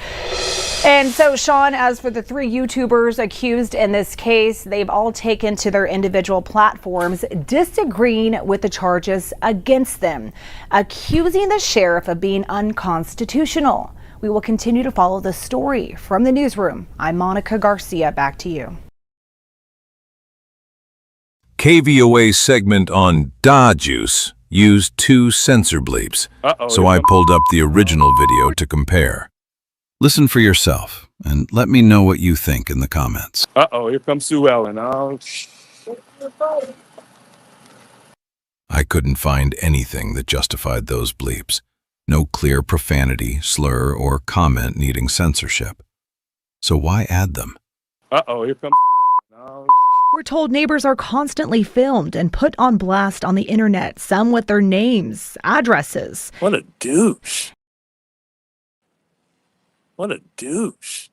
And so, Sean, as for the 3 YouTubers accused in this case, they've all taken to their individual platforms disagreeing with the charges against them, accusing the sheriff of being unconstitutional. We will continue to follow the story from the newsroom. I'm Monica Garcia. Back to you. KVOA's segment on Da Juice used 2 censor bleeps, so I pulled up the original video to compare. Listen for yourself, and let me know what you think in the comments. Here comes Sue Ellen. I couldn't find anything that justified those bleeps. No clear profanity, slur, or comment needing censorship. So why add them? Here comes Sue Ellen. We're told neighbors are constantly filmed and put on blast on the internet, some with their names, addresses. What a douche. What a douche.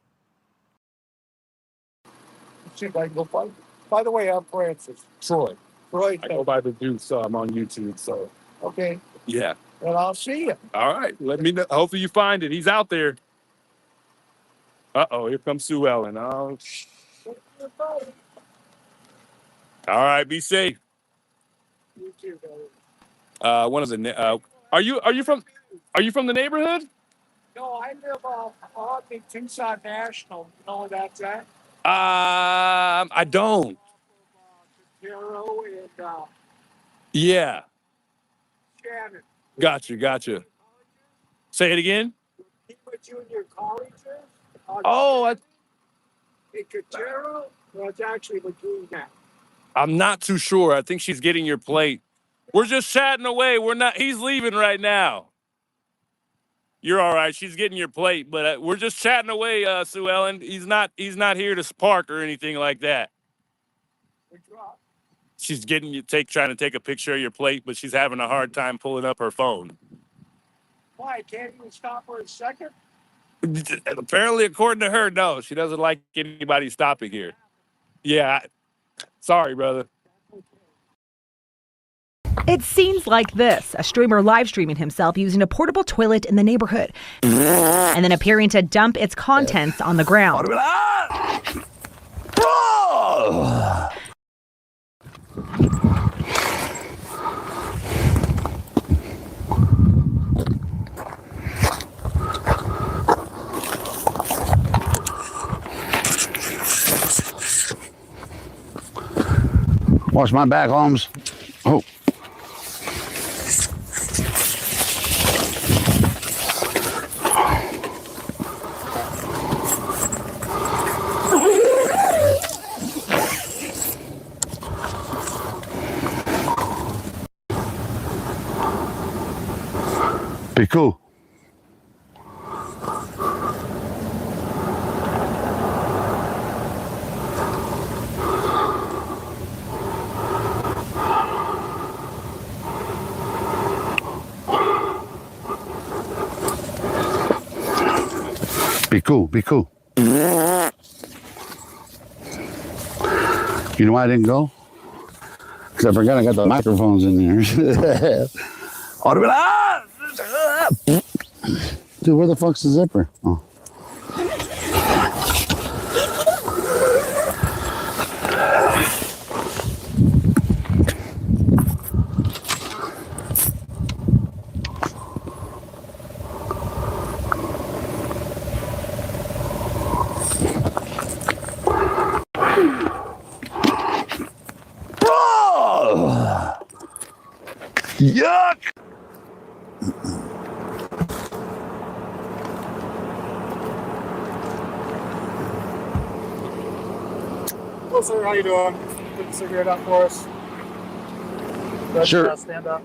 By the way, I'm Francis. Troy. I go by the Deuce, so I'm on YouTube, so. Okay, Yeah. well, I'll see you. All right. Let me know. Hopefully you find it. He's out there. Here comes Sue Ellen. All right. Be safe. You too, buddy. One of the. Are you from the neighborhood? No, I live on the Tucson National. You know where that's at? I don't. Hero and Yeah. Shannon. Gotcha. Say it again. He put you in your colleges? Oh, In Cachero? Well, it's actually Laguna. I'm not too sure. I think she's getting your plate. We're just chatting away. He's leaving right now. You're all right. She's getting your plate, but we're just chatting away, Sue Ellen. He's not here to park or anything like that. She's trying to take a picture of your plate, but she's having a hard time pulling up her phone. Why? Can't you stop for a second? Apparently, according to her, no. She doesn't like anybody stopping here. Yeah. Sorry, brother. It's scenes like this, a streamer live streaming himself using a portable toilet in the neighborhood and then appearing to dump its contents on the ground. Watch my back, Holmes. Oh. Be cool. Be cool, be cool. You know why I didn't go? Because I forgot I got the microphones in there. Dude, where the fuck's the zipper? Oh. Yuck! Hello, sir. How you doing? Put the cigarette out for us. Sure. Stand up.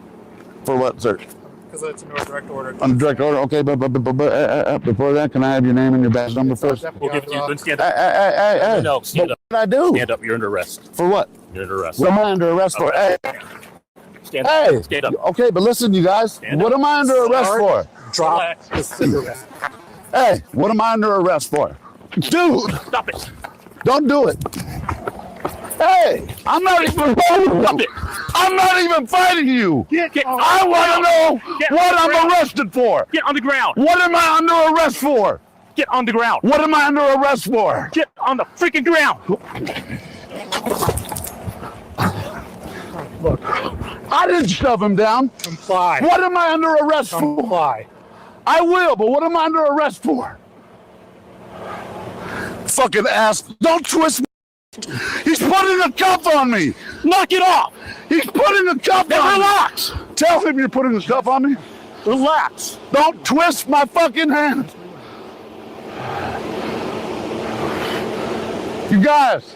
For what, sir? Because it's a direct order. On direct order, okay, but before that, can I have your name and your badge number first? We'll give it to you. Then stand up. Hey. No, stand up. What did I do? Stand up. You're under arrest. For what? You're under arrest. What am I under arrest for? Hey. Stand up. Hey. Stand up. Okay, but listen, you guys. What am I under arrest for? Drop the cigarette. Hey, what am I under arrest for? Dude. Stop it. Don't do it. Hey, I'm not even fighting you. I'm not even fighting you. I want to know what I'm arrested for. Get on the ground. What am I under arrest for? Get on the ground. What am I under arrest for? Get on the freaking ground. Look. I didn't shove him down. Comply. What am I under arrest for? Comply. I will, but what am I under arrest for? Fucking ass. Don't twist me. He's putting a cuff on me. Knock it off. He's putting a cuff on me. Relax. Tell him you're putting a cuff on me. Relax. Don't twist my fucking hand. You guys.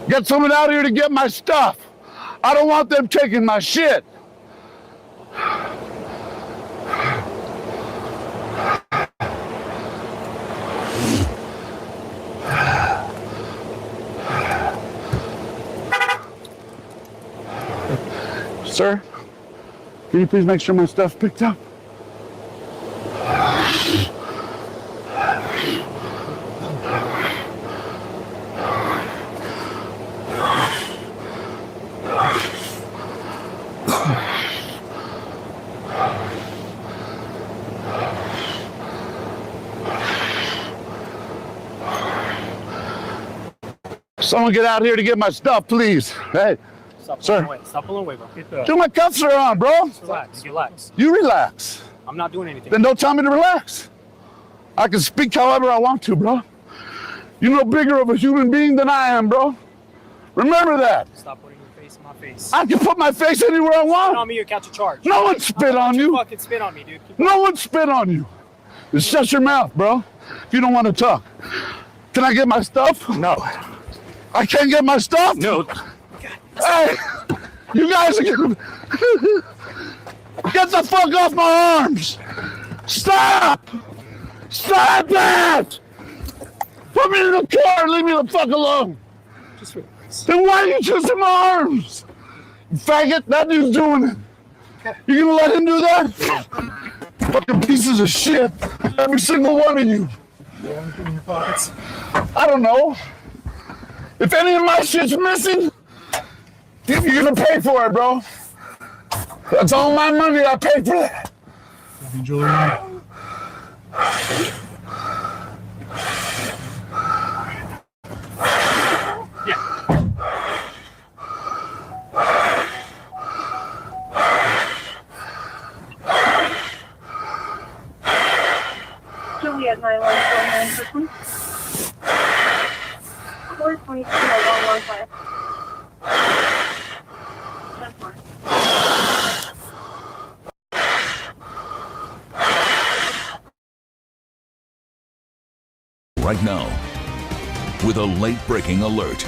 Get someone out here to get my stuff. I don't want them taking my shit. Sir, can you please make sure my stuff's picked up? Someone get out here to get my stuff, please. Hey, sir. Stop pulling away, bro. Dude, my cuffs are on, bro. Relax. Relax. You relax. I'm not doing anything. Then don't tell me to relax. I can speak however I want to, bro. You're no bigger of a human being than I am, bro. Remember that. Stop putting your face in my face. I can put my face anywhere I want. Spit on me or catch a charge. No one spit on you. Fucking spit on me, dude. No one spit on you. Just shut your mouth, bro. If you don't want to talk. Can I get my stuff? No. I can't get my stuff? No. Hey, you guys are getting... Get the fuck off my arms! Stop! Stop that! Put me in the car and leave me the fuck alone! Then why are you twisting my arms? You faggot, that dude's doing it. You gonna let him do that? Fucking pieces of shit. Every single one of you. You have anything in your pockets? I don't know. If any of my shit's missing, you're gonna pay for it, bro. That's all my money. I paid for that. Jewelry. Juliet 914 422 Right now, with a late-breaking alert.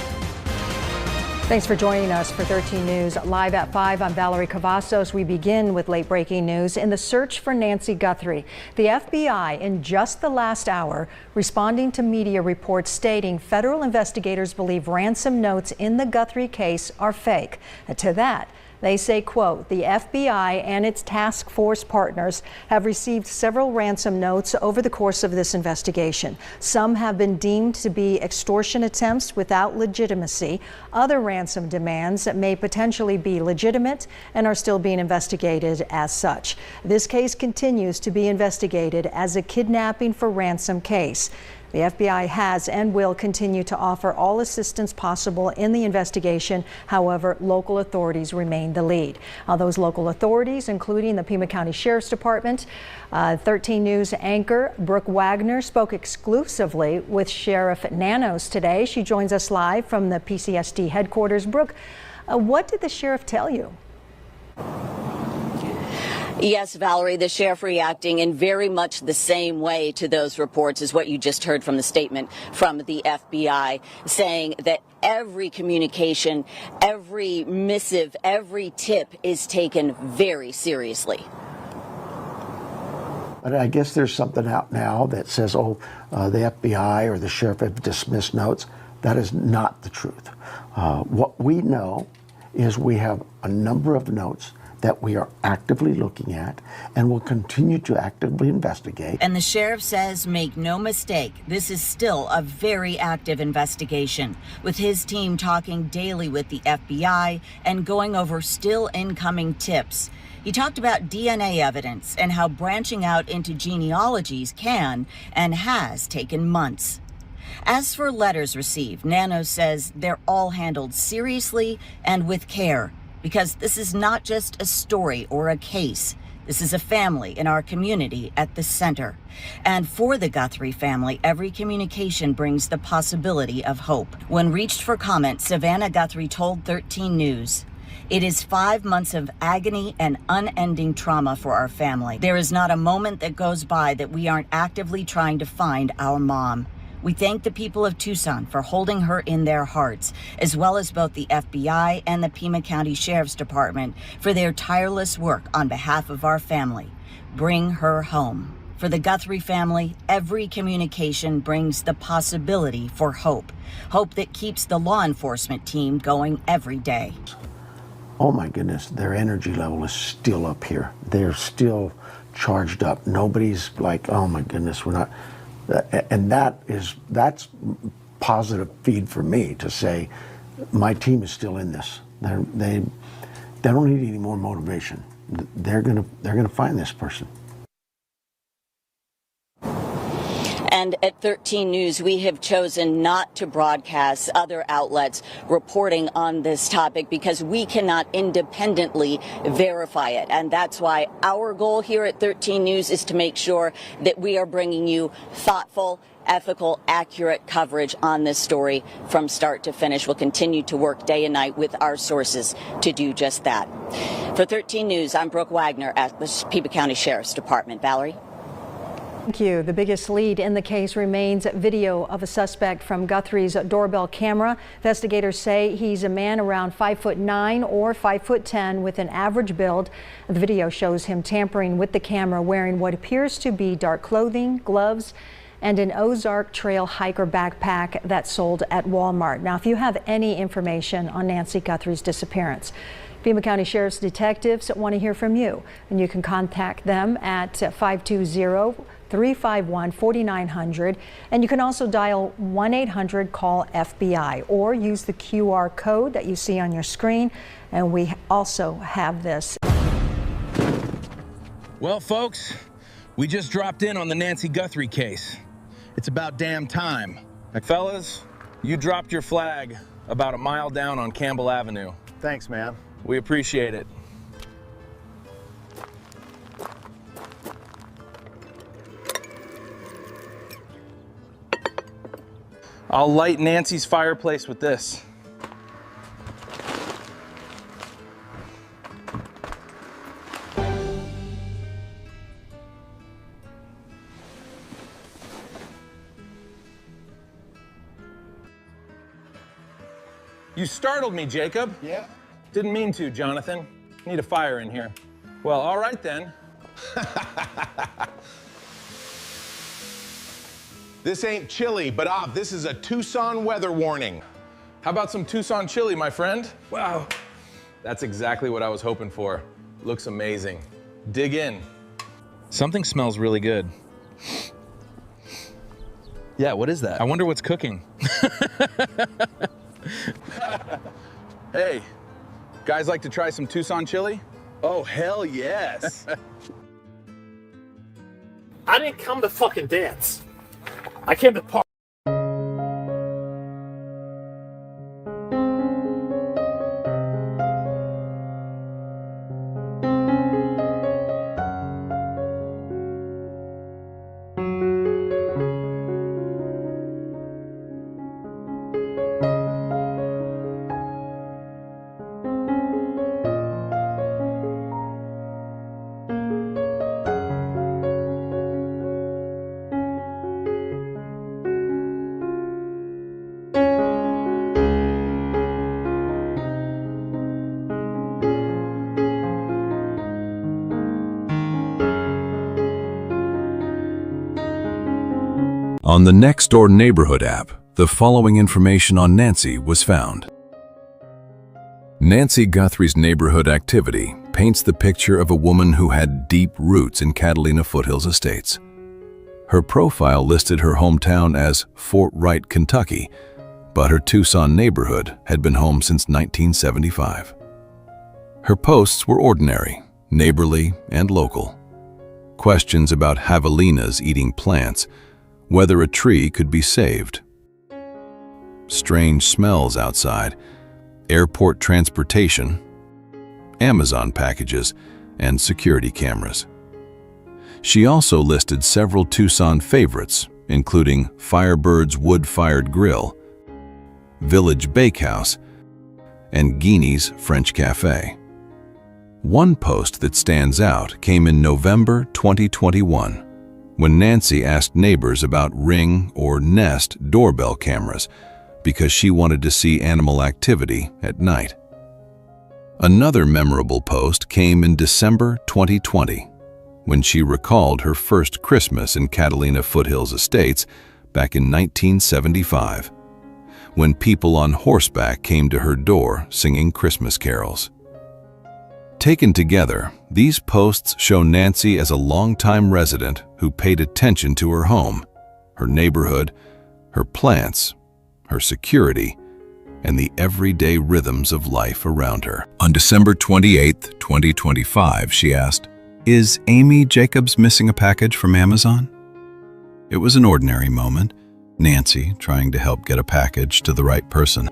Thanks for joining us for 13 News. Live at 5, I'm Valerie Cavazos. We begin with late-breaking news in the search for Nancy Guthrie. The FBI, in just the last hour, responding to media reports stating federal investigators believe ransom notes in the Guthrie case are fake. To that, they say, quote, the FBI and its task force partners have received several ransom notes over the course of this investigation. Some have been deemed to be extortion attempts without legitimacy. Other ransom demands may potentially be legitimate and are still being investigated as such. This case continues to be investigated as a kidnapping for ransom case. The FBI has and will continue to offer all assistance possible in the investigation. However, local authorities remain the lead. Those local authorities, including the Pima County Sheriff's Department. 13 News anchor Brooke Wagner spoke exclusively with Sheriff Nanos today. She joins us live from the PCSD headquarters. Brooke, what did the sheriff tell you? Yes, Valerie, the sheriff reacting in very much the same way to those reports as what you just heard from the statement from the FBI, saying that every communication, every missive, every tip is taken very seriously. But I guess there's something out now that says, the FBI or the sheriff have dismissed notes. That is not the truth. What we know is we have a number of notes that we are actively looking at and will continue to actively investigate. And the sheriff says, make no mistake, this is still a very active investigation, with his team talking daily with the FBI and going over still incoming tips. He talked about DNA evidence and how branching out into genealogies can and has taken months. As for letters received, Nanos says they're all handled seriously and with care, because this is not just a story or a case. This is a family in our community at the center. And for the Guthrie family, every communication brings the possibility of hope. When reached for comment, Savannah Guthrie told 13 News, "It is 5 months of agony and unending trauma for our family. There is not a moment that goes by that we aren't actively trying to find our mom. We thank the people of Tucson for holding her in their hearts, as well as both the FBI and the Pima County Sheriff's Department for their tireless work on behalf of our family. Bring her home." For the Guthrie family, every communication brings the possibility for hope. Hope that keeps the law enforcement team going every day. Oh my goodness, their energy level is still up here. They're still charged up. Nobody's like, oh my goodness, we're not. And that's positive feed for me to say my team is still in this. They don't need any more motivation. They're gonna find this person. And at 13 News, we have chosen not to broadcast other outlets reporting on this topic because we cannot independently verify it. And that's why our goal here at 13 News is to make sure that we are bringing you thoughtful, ethical, accurate coverage on this story from start to finish. We'll continue to work day and night with our sources to do just that. For 13 News, I'm Brooke Wagner at the Pima County Sheriff's Department. Valerie? Thank you. The biggest lead in the case remains video of a suspect from Guthrie's doorbell camera. Investigators say he's a man around 5'9" or 5'10" with an average build. The video shows him tampering with the camera, wearing what appears to be dark clothing, gloves, and an Ozark Trail hiker backpack that's sold at Walmart. Now, if you have any information on Nancy Guthrie's disappearance, Pima County Sheriff's detectives want to hear from you, and you can contact them at 520-351-4900, and you can also dial 1-800-CALL-FBI or use the QR code that you see on your screen, and we also have this. Well, folks, we just dropped in on the Nancy Guthrie case. It's about damn time. Fellas, you dropped your flag about a mile down on Campbell Avenue. Thanks, man. We appreciate it. I'll light Nancy's fireplace with this. You startled me, Jacob. Yeah. Didn't mean to, Jonathan. Need a fire in here. Well, all right then. This ain't chilly, but this is a Tucson weather warning. How about some Tucson chili, my friend? Wow. That's exactly what I was hoping for. Looks amazing. Dig in. Something smells really good. Yeah, what is that? I wonder what's cooking. Hey, guys like to try some Tucson chili? Oh, hell yes. I didn't come to fucking dance. I came to party. On the Nextdoor Neighborhood app, the following information on Nancy was found. Nancy Guthrie's neighborhood activity paints the picture of a woman who had deep roots in Catalina Foothills Estates. Her profile listed her hometown as Fort Wright, Kentucky, but her Tucson neighborhood had been home since 1975. Her posts were ordinary, neighborly, and local. Questions about javelinas eating plants, whether a tree could be saved, strange smells outside, airport transportation, Amazon packages, and security cameras. She also listed several Tucson favorites, including Firebird's Wood-Fired Grill, Village Bakehouse, and Guinea's French Cafe. One post that stands out came in November 2021, when Nancy asked neighbors about Ring or Nest doorbell cameras because she wanted to see animal activity at night. Another memorable post came in December 2020, when she recalled her first Christmas in Catalina Foothills Estates back in 1975, when people on horseback came to her door singing Christmas carols. Taken together, these posts show Nancy as a longtime resident who paid attention to her home, her neighborhood, her plants, her security, and the everyday rhythms of life around her. On December 28, 2025, she asked, "Is Amy Jacobs missing a package from Amazon?" It was an ordinary moment, Nancy trying to help get a package to the right person.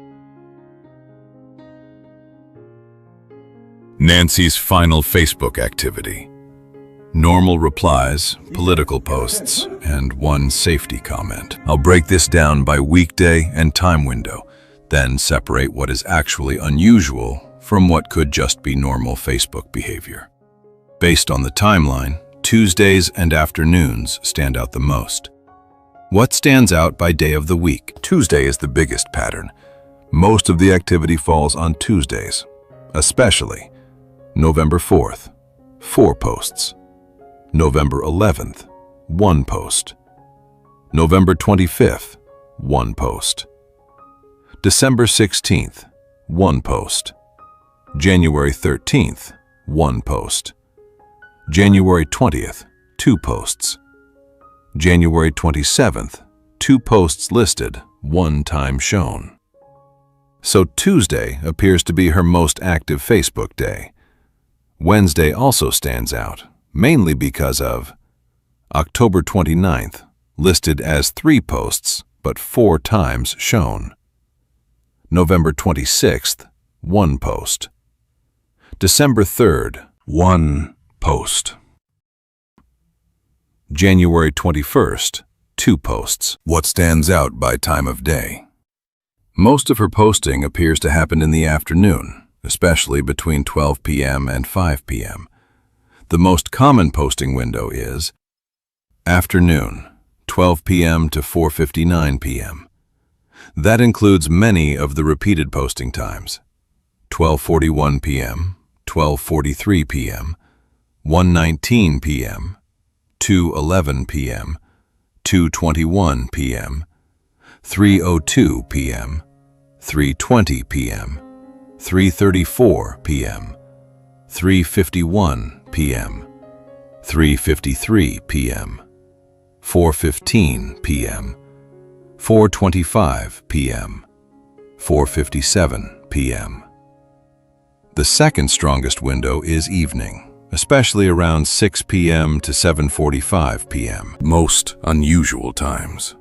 Nancy's final Facebook activity. Normal replies, political posts, and one safety comment. I'll break this down by weekday and time window, then separate what is actually unusual from what could just be normal Facebook behavior. Based on the timeline, Tuesdays and afternoons stand out the most. What stands out by day of the week? Tuesday is the biggest pattern. Most of the activity falls on Tuesdays, especially November 4th, 4 posts. November 11th, 1 post. November 25th, 1 post. December 16th, 1 post. January 13th, 1 post. January 20th, 2 posts. January 27th, 2 posts listed, 1 time shown. So Tuesday appears to be her most active Facebook day. Wednesday also stands out, mainly because of October 29th, listed as 3 posts, but 4 times shown. November 26th, 1 post. December 3rd, 1 post. January 21st, 2 posts. What stands out by time of day? Most of her posting appears to happen in the afternoon, especially between 12 p.m. and 5 p.m. The most common posting window is afternoon, 12 p.m. to 4:59 p.m. That includes many of the repeated posting times: 12:41 p.m., 12:43 p.m., 1:19 p.m., 2:11 p.m., 2:21 p.m., 3:02 p.m., 3:20 p.m., 3:34 p.m., 3:51 p.m., 3:53 p.m., 4:15 p.m., 4:25 p.m., 4:57 p.m. The second strongest window is evening, especially around 6 p.m. to 7:45 p.m. Most unusual times.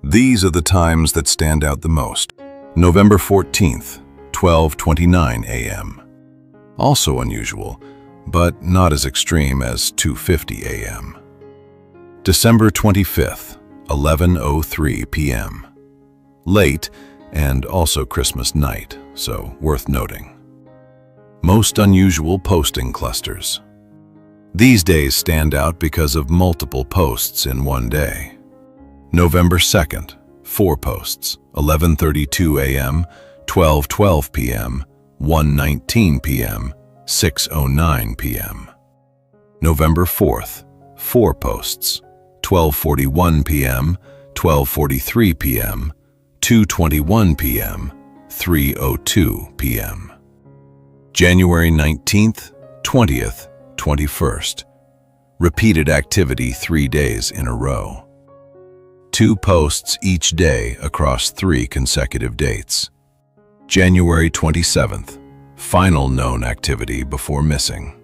These are the times that stand out the most. November 14th, 12:29 a.m. Also unusual, but not as extreme as 2:50 a.m. December 25th, 11:03 p.m. Late and also Christmas night, so worth noting. Most unusual posting clusters. These days stand out because of multiple posts in one day. November 2nd, 4 posts, 11:32 a.m., 12:12 p.m., 1:19 p.m., 6:09 p.m. November 4th, 4 posts, 12:41 p.m., 12:43 p.m., 2:21 p.m., 3:02 p.m. January 19th, 20th, 21st. Repeated activity 3 days in a row. 2 posts each day across 3 consecutive dates. January 27th, final known activity before missing.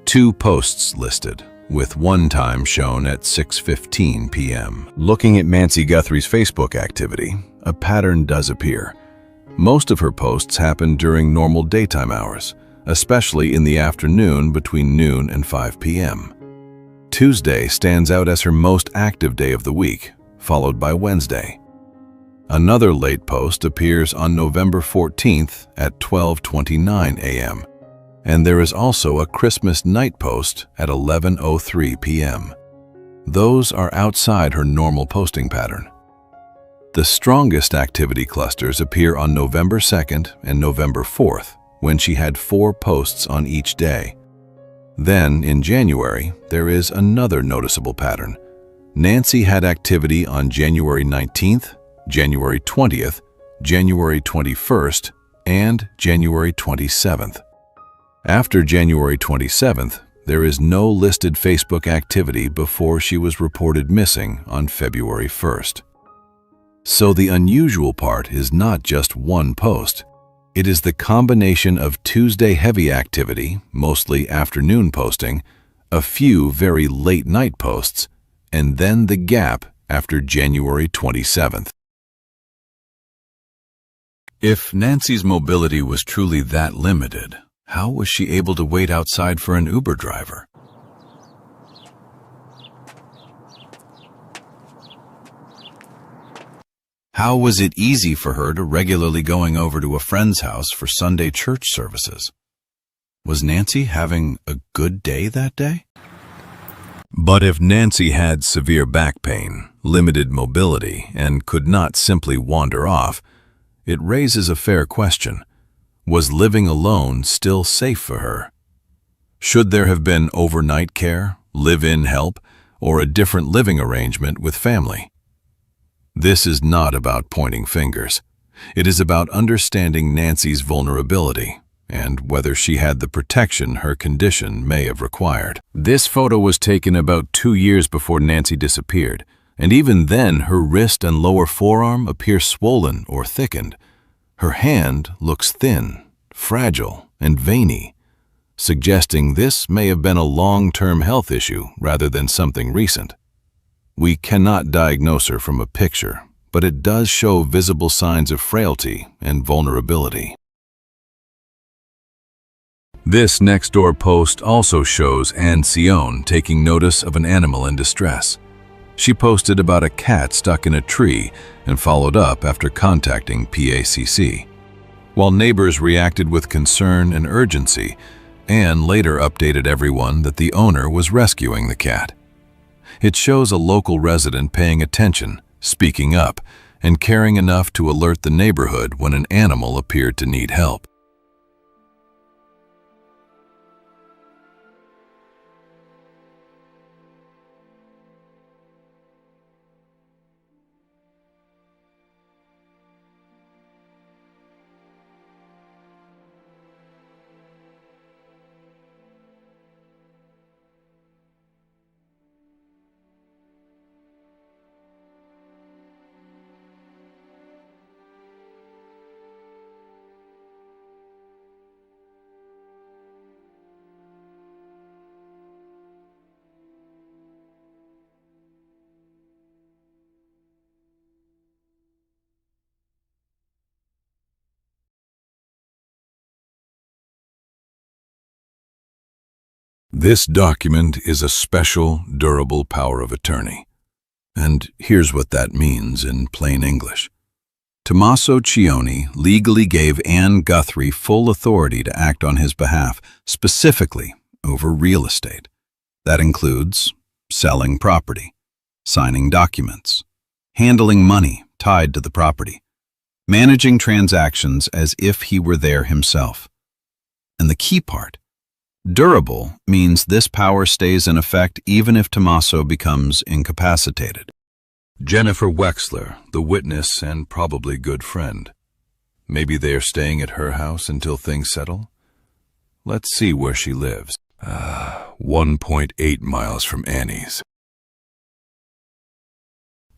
2 posts listed, with 1 time shown at 6:15 p.m. Looking at Nancy Guthrie's Facebook activity, a pattern does appear. Most of her posts happen during normal daytime hours, especially in the afternoon between noon and 5 p.m. Tuesday stands out as her most active day of the week, followed by Wednesday. Another late post appears on November 14th at 12:29 a.m., and there is also a Christmas night post at 11:03 p.m. Those are outside her normal posting pattern. The strongest activity clusters appear on November 2nd and November 4th, when she had 4 posts on each day. Then, in January, there is another noticeable pattern. Nancy had activity on January 19th, January 20th, January 21st, and January 27th. After January 27th, there is no listed Facebook activity before she was reported missing on February 1st. So the unusual part is not just 1 post. It is the combination of Tuesday heavy activity, mostly afternoon posting, a few very late night posts, and then the gap after January 27th. If Nancy's mobility was truly that limited, how was she able to wait outside for an Uber driver? How was it easy for her to regularly going over to a friend's house for Sunday church services? Was Nancy having a good day that day? But if Nancy had severe back pain, limited mobility, and could not simply wander off, it raises a fair question. Was living alone still safe for her? Should there have been overnight care, live-in help, or a different living arrangement with family? This is not about pointing fingers. It is about understanding Nancy's vulnerability and whether she had the protection her condition may have required. This photo was taken about 2 years before Nancy disappeared, and even then her wrist and lower forearm appear swollen or thickened. Her hand looks thin, fragile, and veiny, suggesting this may have been a long-term health issue rather than something recent. We cannot diagnose her from a picture, but it does show visible signs of frailty and vulnerability. This next-door post also shows Anne Sion taking notice of an animal in distress. She posted about a cat stuck in a tree and followed up after contacting PACC. While neighbors reacted with concern and urgency, Anne later updated everyone that the owner was rescuing the cat. It shows a local resident paying attention, speaking up, and caring enough to alert the neighborhood when an animal appeared to need help. This document is a special, durable power of attorney. And here's what that means in plain English. Tommaso Cioni legally gave Anne Guthrie full authority to act on his behalf, specifically over real estate. That includes selling property, signing documents, handling money tied to the property, managing transactions as if he were there himself. And the key part, durable, means this power stays in effect even if Tommaso becomes incapacitated. Jennifer Wexler, the witness and probably good friend. Maybe they are staying at her house until things settle? Let's see where she lives. 1.8 miles from Annie's.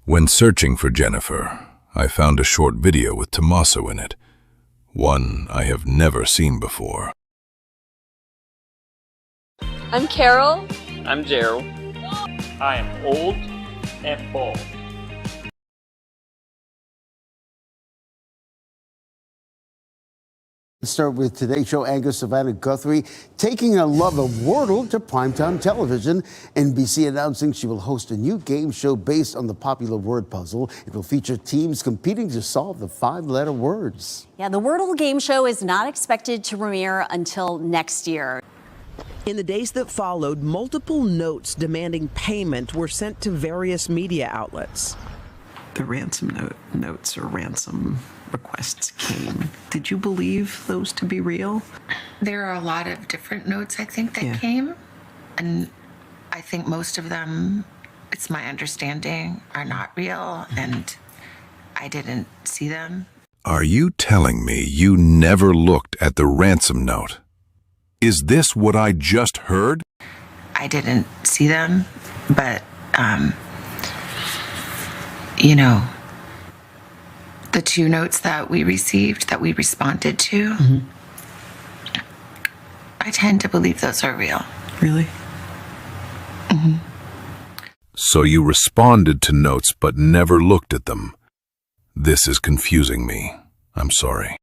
When searching for Jennifer, I found a short video with Tommaso in it, one I have never seen before. I'm Carol. I'm Gerald. I am old and bald. Let's start with Today Show anchor Savannah Guthrie taking a love of Wordle to primetime television. NBC announcing she will host a new game show based on the popular word puzzle. It will feature teams competing to solve the 5-letter words. Yeah, the Wordle game show is not expected to premiere until next year. In the days that followed, multiple notes demanding payment were sent to various media outlets. The ransom notes or ransom requests came. Did you believe those to be real? There are a lot of different notes, I think, that came. And I think most of them, it's my understanding, are not real. And I didn't see them. Are you telling me you never looked at the ransom note? Is this what I just heard? I didn't see them, but, you know, the 2 notes that we received, that we responded to, I tend to believe those are real. Really? So you responded to notes but never looked at them. This is confusing me. I'm sorry.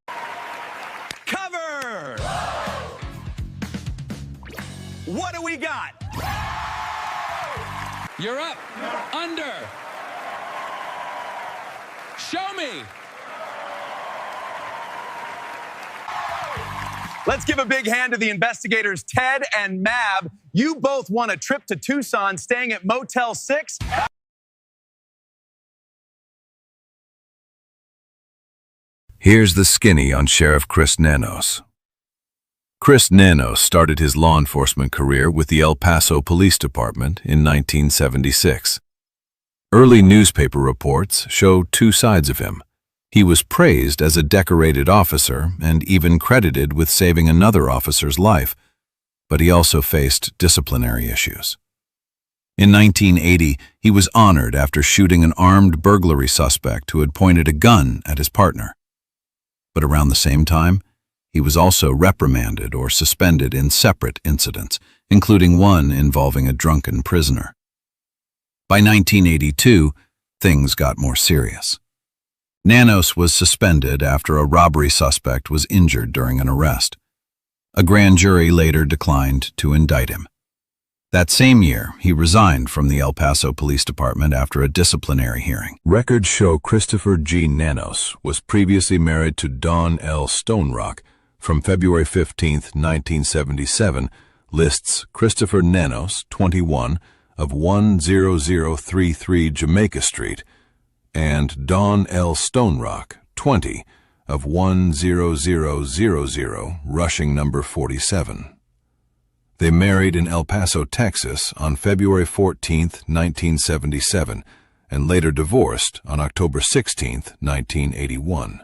Cover! What do we got? You're up. Under. Show me. Let's give a big hand to the investigators, Ted and Mab. You both won a trip to Tucson, staying at Motel 6. Here's the skinny on Sheriff Chris Nanos. Chris Nanos started his law enforcement career with the El Paso Police Department in 1976. Early newspaper reports show two sides of him. He was praised as a decorated officer and even credited with saving another officer's life, but he also faced disciplinary issues. In 1980, he was honored after shooting an armed burglary suspect who had pointed a gun at his partner. But around the same time, he was also reprimanded or suspended in separate incidents, including one involving a drunken prisoner. By 1982, things got more serious. Nanos was suspended after a robbery suspect was injured during an arrest. A grand jury later declined to indict him. That same year, he resigned from the El Paso Police Department after a disciplinary hearing. Records show Christopher G. Nanos was previously married to Dawn L. Stonerock. From February 15, 1977, lists Christopher Nanos, 21, of 10033 Jamaica Street, and Dawn L. Stonerock, 20, of 10000 Rushing number 47. They married in El Paso, Texas on February 14, 1977, and later divorced on October 16, 1981.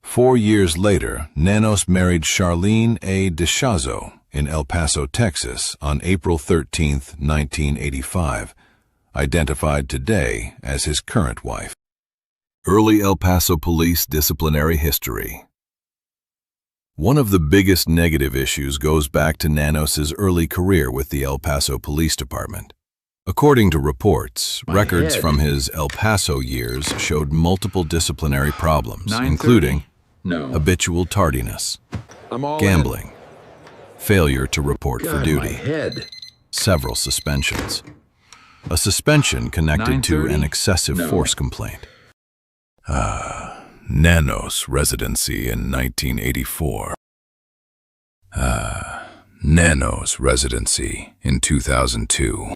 4 years later, Nanos married Charlene A. DeShazo in El Paso, Texas on April 13, 1985, identified today as his current wife. Early El Paso police disciplinary history. One of the biggest negative issues goes back to Nanos's early career with the El Paso Police Department. According to reports, records from his El Paso years showed multiple disciplinary problems, including habitual tardiness, gambling, failure to report for duty, several suspensions, a suspension connected to an excessive force complaint. Nanos residency in 1984. Nanos residency in 2002.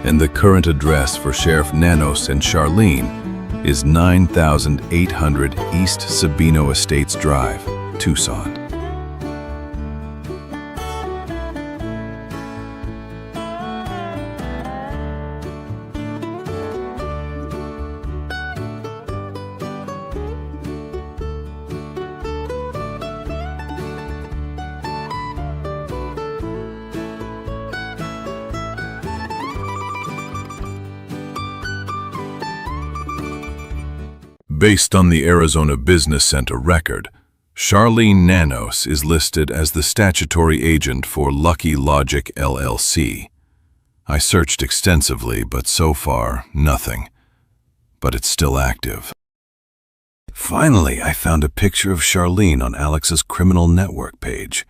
And the current address for Sheriff Nanos and Charlene is 9800 East Sabino Estates Drive, Tucson. Based on the Arizona Business Center record, Charlene Nanos is listed as the statutory agent for Lucky Logic LLC. I searched extensively, but so far, nothing. But it's still active. Finally, I found a picture of Charlene on Alex's criminal network page.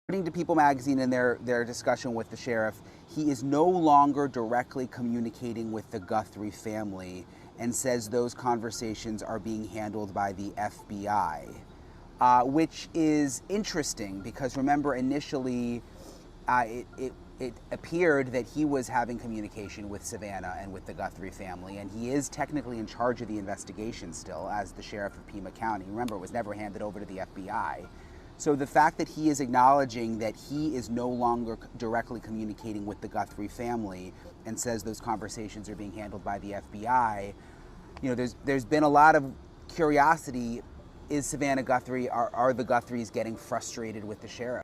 According to People magazine in their discussion with the sheriff, he is no longer directly communicating with the Guthrie family and says those conversations are being handled by the FBI, which is interesting because remember initially it appeared that he was having communication with Savannah and with the Guthrie family, and he is technically in charge of the investigation still as the sheriff of Pima County. Remember, it was never handed over to the FBI. So the fact that he is acknowledging that he is no longer directly communicating with the Guthrie family and says those conversations are being handled by the FBI, you know, there's been a lot of curiosity. Is Savannah Guthrie, are the Guthries getting frustrated with the sheriff?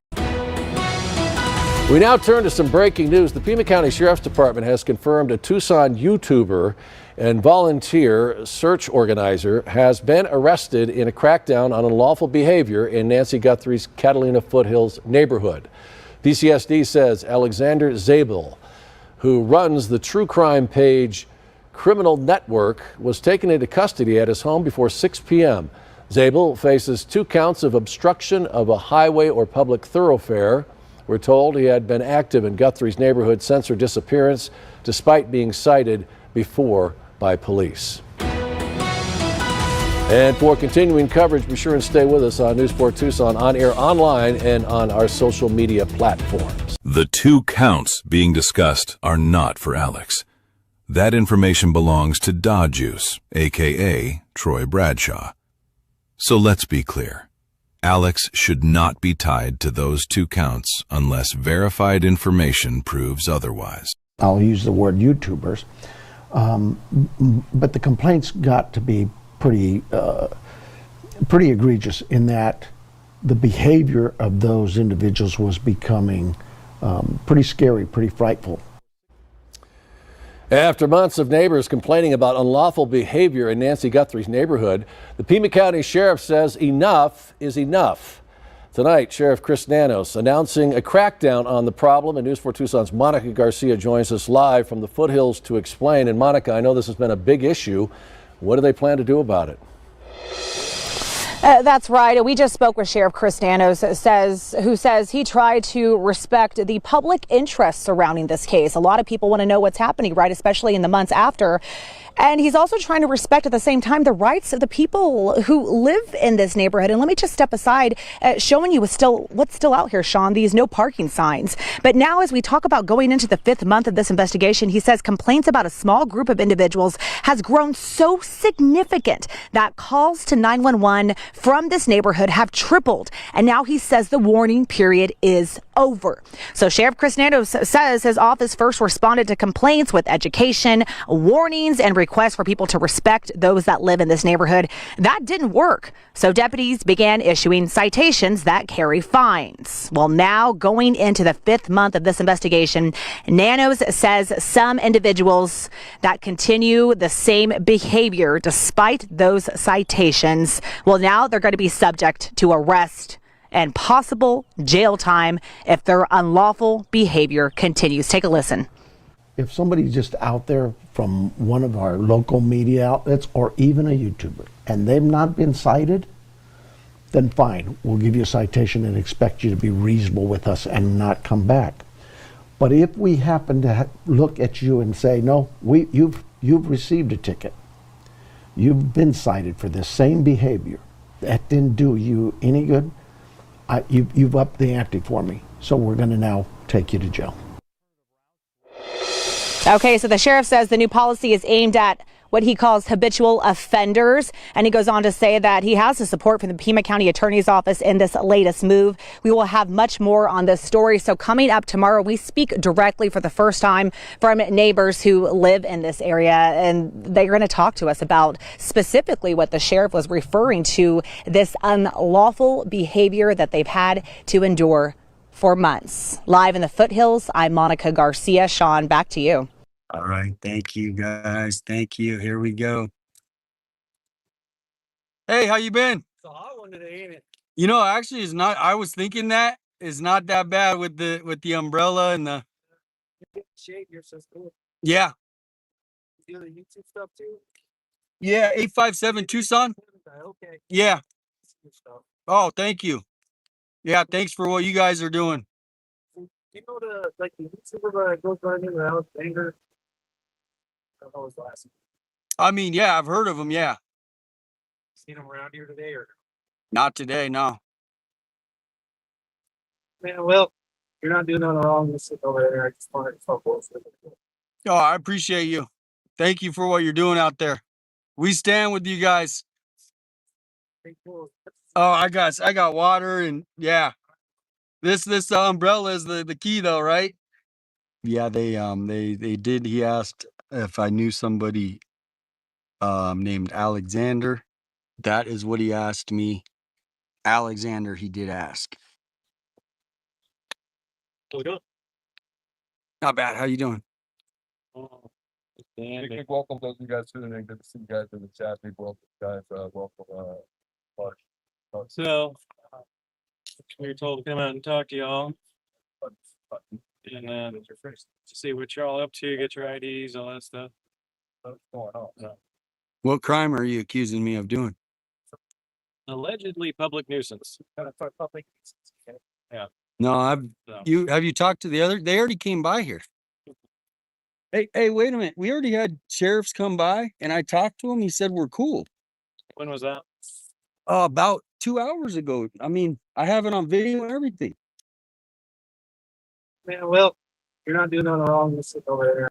We now turn to some breaking news. The Pima County Sheriff's Department has confirmed a Tucson YouTuber and volunteer search organizer has been arrested in a crackdown on unlawful behavior in Nancy Guthrie's Catalina Foothills neighborhood. PCSD says Alexander Zabel, who runs the true crime page Criminal Network, was taken into custody at his home before 6 p.m. Zabel faces 2 counts of obstruction of a highway or public thoroughfare. We're told he had been active in Guthrie's neighborhood since her disappearance, despite being cited before by police. And for continuing coverage, be sure and stay with us on News 4 Tucson, on air, online, and on our social media platforms. The 2 counts being discussed are not for Alex. That information belongs to Dodjuice, a.k.a. Troy Bradshaw. So let's be clear. Alex should not be tied to those 2 counts unless verified information proves otherwise. I'll use the word YouTubers, but the complaints got to be pretty egregious in that the behavior of those individuals was becoming pretty scary, pretty frightful. After months of neighbors complaining about unlawful behavior in Nancy Guthrie's neighborhood, the Pima County Sheriff says enough is enough. Tonight, Sheriff Chris Nanos announcing a crackdown on the problem, and News 4 Tucson's Monica Garcia joins us live from the foothills to explain. And Monica, I know this has been a big issue. What do they plan to do about it? That's right. We just spoke with Sheriff Chris Nanos, who says he tried to respect the public interest surrounding this case. A lot of people want to know what's happening, right, especially in the months after. And he's also trying to respect at the same time the rights of the people who live in this neighborhood. And let me just step aside, showing you what's still out here, Sean, these no parking signs. But now, as we talk about going into the 5th month of this investigation, he says complaints about a small group of individuals has grown so significant that calls to 911 from this neighborhood have tripled. And now he says the warning period is over. So Sheriff Chris Nanos says his office first responded to complaints with education, warnings, and requests for people to respect those that live in this neighborhood. That didn't work. So deputies began issuing citations that carry fines. Well, now going into the 5th month of this investigation, Nanos says some individuals that continue the same behavior despite those citations, well, now they're going to be subject to arrest and possible jail time if their unlawful behavior continues. Take a listen. If somebody's just out there from one of our local media outlets or even a YouTuber and they've not been cited, then fine, we'll give you a citation and expect you to be reasonable with us and not come back. But if we happen to look at you and say, no, you've received a ticket, you've been cited for this same behavior, that didn't do you any good, you've upped the ante for me, so we're going to now take you to jail. Okay, so the sheriff says the new policy is aimed at what he calls habitual offenders. And he goes on to say that he has the support from the Pima County Attorney's Office in this latest move. We will have much more on this story. So coming up tomorrow, we speak directly for the first time from neighbors who live in this area. And they're going to talk to us about specifically what the sheriff was referring to, this unlawful behavior that they've had to endure for months. Live in the foothills, I'm Monica Garcia. Sean, back to you. All right. Thank you, guys. Thank you. Here we go. Hey, how you been? It's a hot one today, ain't it? You know, actually, it's not. I was thinking that it's not that bad with the umbrella and the. Shade, you're so cool. Yeah. You do the YouTube stuff too? Yeah, 857 Tucson. Okay. Yeah. Good stuff. Oh, thank you. Yeah, thanks for what you guys are doing. You know the YouTuber that goes running around anger? I don't know his last name. I mean, yeah, I've heard of them. Yeah. Seen him around here today or? Not today, no. Man, well, you're not doing nothing wrong. Just sit over there. I just wanted to focus. Oh, I appreciate you. Thank you for what you're doing out there. We stand with you guys. Cool. Oh, I got water and yeah. This umbrella is the key though, right? Yeah, they did. He asked if I knew somebody named Alexander. That is what he asked me. Alexander, he did ask. How we doing? Not bad. How you doing? Big welcome to you guys tuning in. Good to see you guys in the chat. Big welcome, guys. Welcome, Mark. So we were told to come out and talk to y'all. And then see what you're all up to, get your IDs, all that stuff. What crime are you accusing me of doing? Allegedly public nuisance. Yeah. No, So. have you talked to the other? They already came by here. Hey, wait a minute. We already had sheriffs come by and I talked to him. He said we're cool. When was that? About 2 hours ago. I mean, I have it on video and everything. Yeah, well, you're not doing nothing wrong. Just sit over there.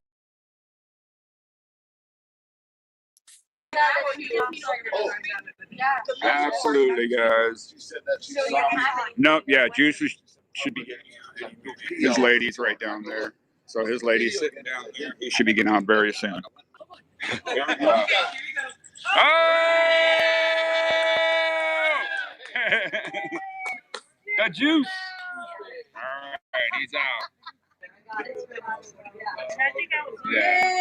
Absolutely, guys. No, yeah, Juice should be getting his lady's right down there. So his lady's sitting down here. He should be getting on very soon. Oh! The Juice. All right, he's out. Yeah.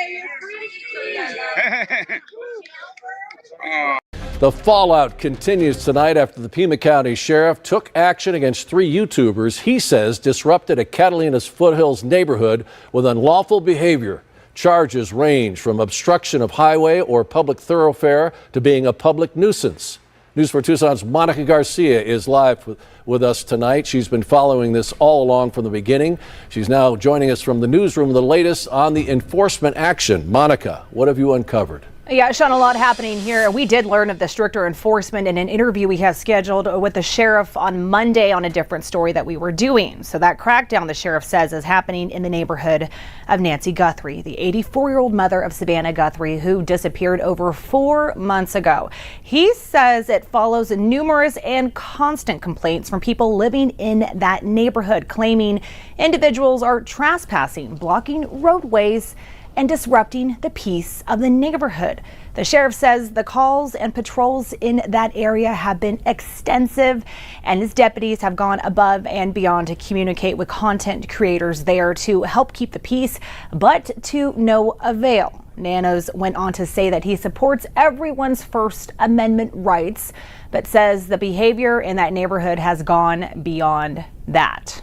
The fallout continues tonight after the Pima County Sheriff took action against 3 YouTubers he says disrupted a Catalina's Foothills neighborhood with unlawful behavior. Charges range from obstruction of highway or public thoroughfare to being a public nuisance. News 4 Tucson's Monica Garcia is live with us tonight. She's been following this all along from the beginning. She's now joining us from the newsroom with the latest on the enforcement action. Monica, what have you uncovered? Yeah, Sean, a lot happening here. We did learn of the stricter enforcement in an interview we have scheduled with the sheriff on Monday on a different story that we were doing. So that crackdown, the sheriff says, is happening in the neighborhood of Nancy Guthrie, the 84-year-old mother of Savannah Guthrie, who disappeared over 4 months ago. He says it follows numerous and constant complaints from people living in that neighborhood, claiming individuals are trespassing, blocking roadways, and disrupting the peace of the neighborhood. The sheriff says the calls and patrols in that area have been extensive, and his deputies have gone above and beyond to communicate with content creators there to help keep the peace, but to no avail. Nanos went on to say that he supports everyone's First Amendment rights, but says the behavior in that neighborhood has gone beyond that.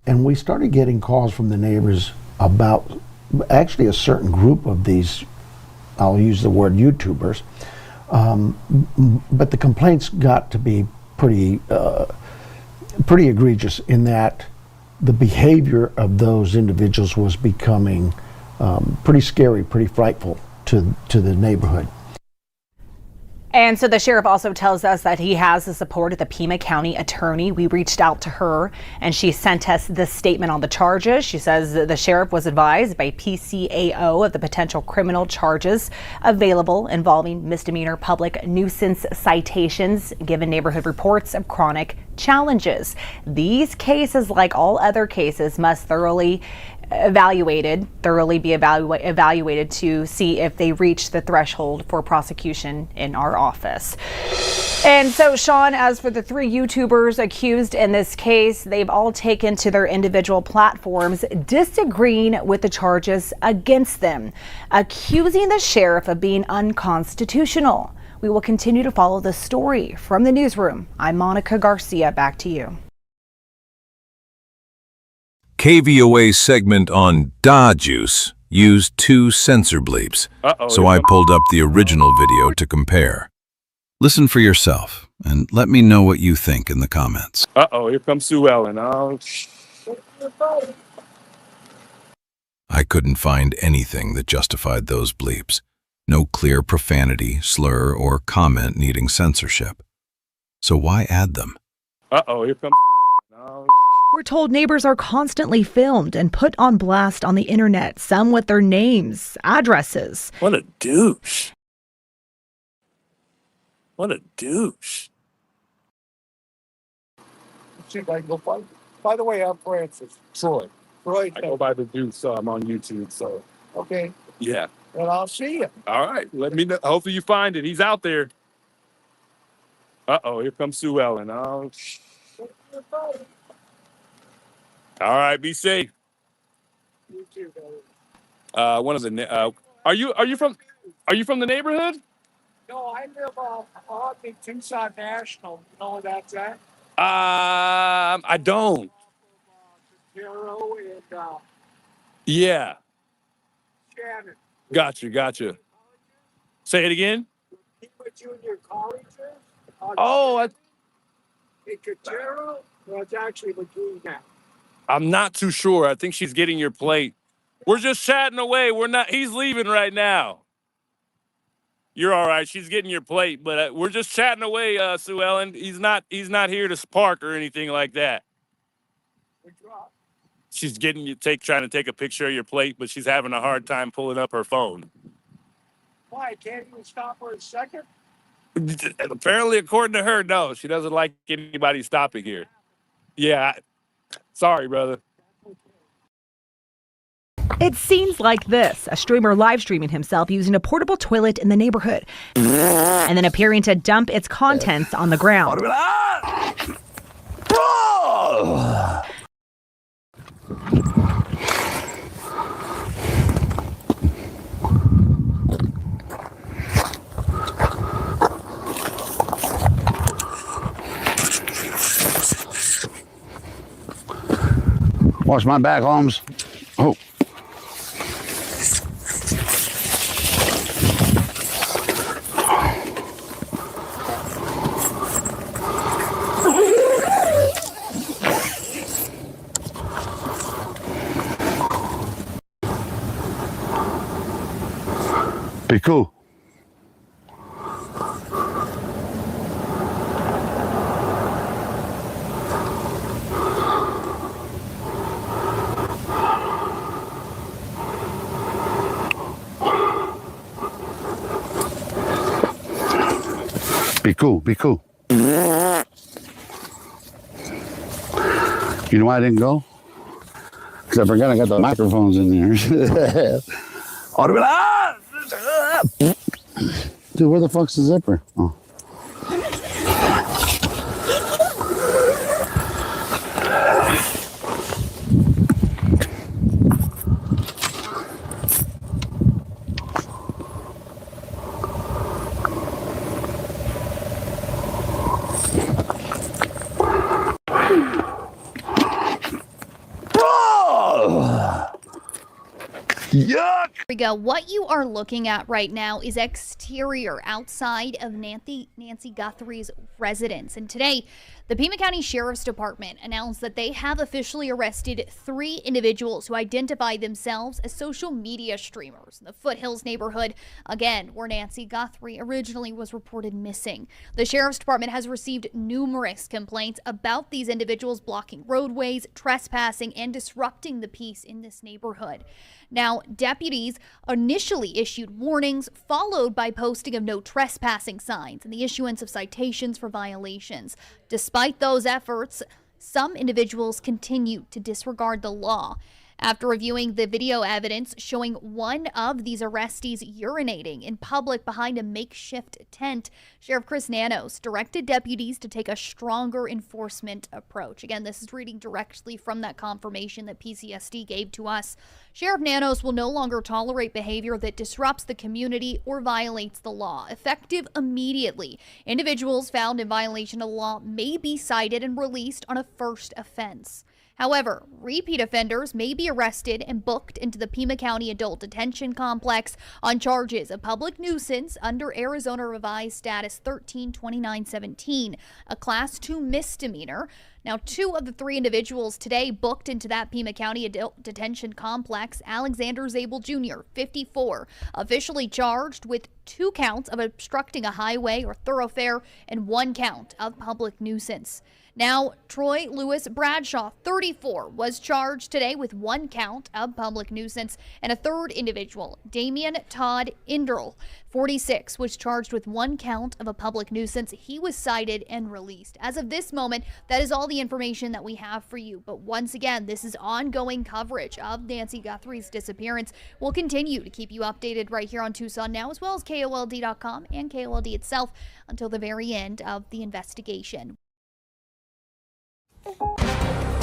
And we started getting calls from the neighbors about actually a certain group of these, I'll use the word YouTubers, but the complaints got to be pretty egregious in that the behavior of those individuals was becoming pretty scary, pretty frightful to the neighborhood. And so the sheriff also tells us that he has the support of the Pima County attorney. We reached out to her and she sent us this statement on the charges. She says the sheriff was advised by PCAO of the potential criminal charges available involving misdemeanor public nuisance citations, given neighborhood reports of chronic challenges. These cases, like all other cases, must thoroughly be evaluated to see if they reach the threshold for prosecution in our office. And so, Sean, as for the 3 YouTubers accused in this case, they've all taken to their individual platforms disagreeing with the charges against them, accusing the sheriff of being unconstitutional. We will continue to follow this story from the newsroom. I'm Monica Garcia. Back to you. KVOA's segment on Da Juice used 2 censor bleeps, so I pulled up the original video to compare. Listen for yourself, and let me know what you think in the comments. Here comes Sue Ellen. I couldn't find anything that justified those bleeps. No clear profanity, slur, or comment needing censorship. So why add them? Here comes Sue Ellen. We're told neighbors are constantly filmed and put on blast on the internet, some with their names, addresses. What a douche. What a douche. By the way, I'm Francis. Troy. I go by the Deuce, so I'm on YouTube, so. Okay. Yeah. Well, I'll see you. All right. Let me know. Hopefully you find it. He's out there. Here comes Sue Ellen. All right, be safe. You too, brother. One of the are you from the neighborhood? No, I live on the Tucson National. You know where that's at? I don't. Carol and Yeah. Shannon. Gotcha. Say it again. He went junior colleges. Oh, In Cotero, well, it's actually McGee now. I'm not too sure. I think she's getting your plate. We're just chatting away. He's leaving right now. You're all right. She's getting your plate, but we're just chatting away, Sue Ellen. He's not here to park or anything like that. She's trying to take a picture of your plate, but she's having a hard time pulling up her phone. Why, can't you stop for a second? Apparently, according to her, no. She doesn't like anybody stopping here. Yeah. Sorry, brother. It's scenes like this, a streamer live streaming himself using a portable toilet in the neighborhood and then appearing to dump its contents on the ground. Watch my back, Holmes. Oh. Be cool. Be cool, be cool. You know why I didn't go? Because I forgot I got the microphones in there. Dude, where the fuck's the zipper? Oh. Yuck! Here we go. What you are looking at right now is exterior outside of Nancy Guthrie's residence. And today, the Pima County Sheriff's Department announced that they have officially arrested 3 individuals who identify themselves as social media streamers in the Foothills neighborhood, again, where Nancy Guthrie originally was reported missing. The Sheriff's Department has received numerous complaints about these individuals blocking roadways, trespassing, and disrupting the peace in this neighborhood. Now, deputies initially issued warnings, followed by posting of no trespassing signs and the issuance of citations for violations. Despite those efforts, some individuals continue to disregard the law. After reviewing the video evidence showing one of these arrestees urinating in public behind a makeshift tent, Sheriff Chris Nanos directed deputies to take a stronger enforcement approach. Again, this is reading directly from that confirmation that PCSD gave to us. Sheriff Nanos will no longer tolerate behavior that disrupts the community or violates the law. Effective immediately, individuals found in violation of the law may be cited and released on a first offense. However, repeat offenders may be arrested and booked into the Pima County Adult Detention Complex on charges of public nuisance under Arizona Revised Status 132917, a Class 2 misdemeanor. Now, 2 of the 3 individuals today booked into that Pima County Adult Detention Complex, Alexander Zabel Jr., 54, officially charged with 2 counts of obstructing a highway or thoroughfare and 1 count of public nuisance. Now, Troy Lewis Bradshaw, 34, was charged today with 1 count of public nuisance, and a 3rd individual, Damian Todd Inderl, 46, was charged with 1 count of a public nuisance. He was cited and released. As of this moment, that is all the information that we have for you. But once again, this is ongoing coverage of Nancy Guthrie's disappearance. We'll continue to keep you updated right here on Tucson Now, as well as KOLD.com and KOLD itself until the very end of the investigation.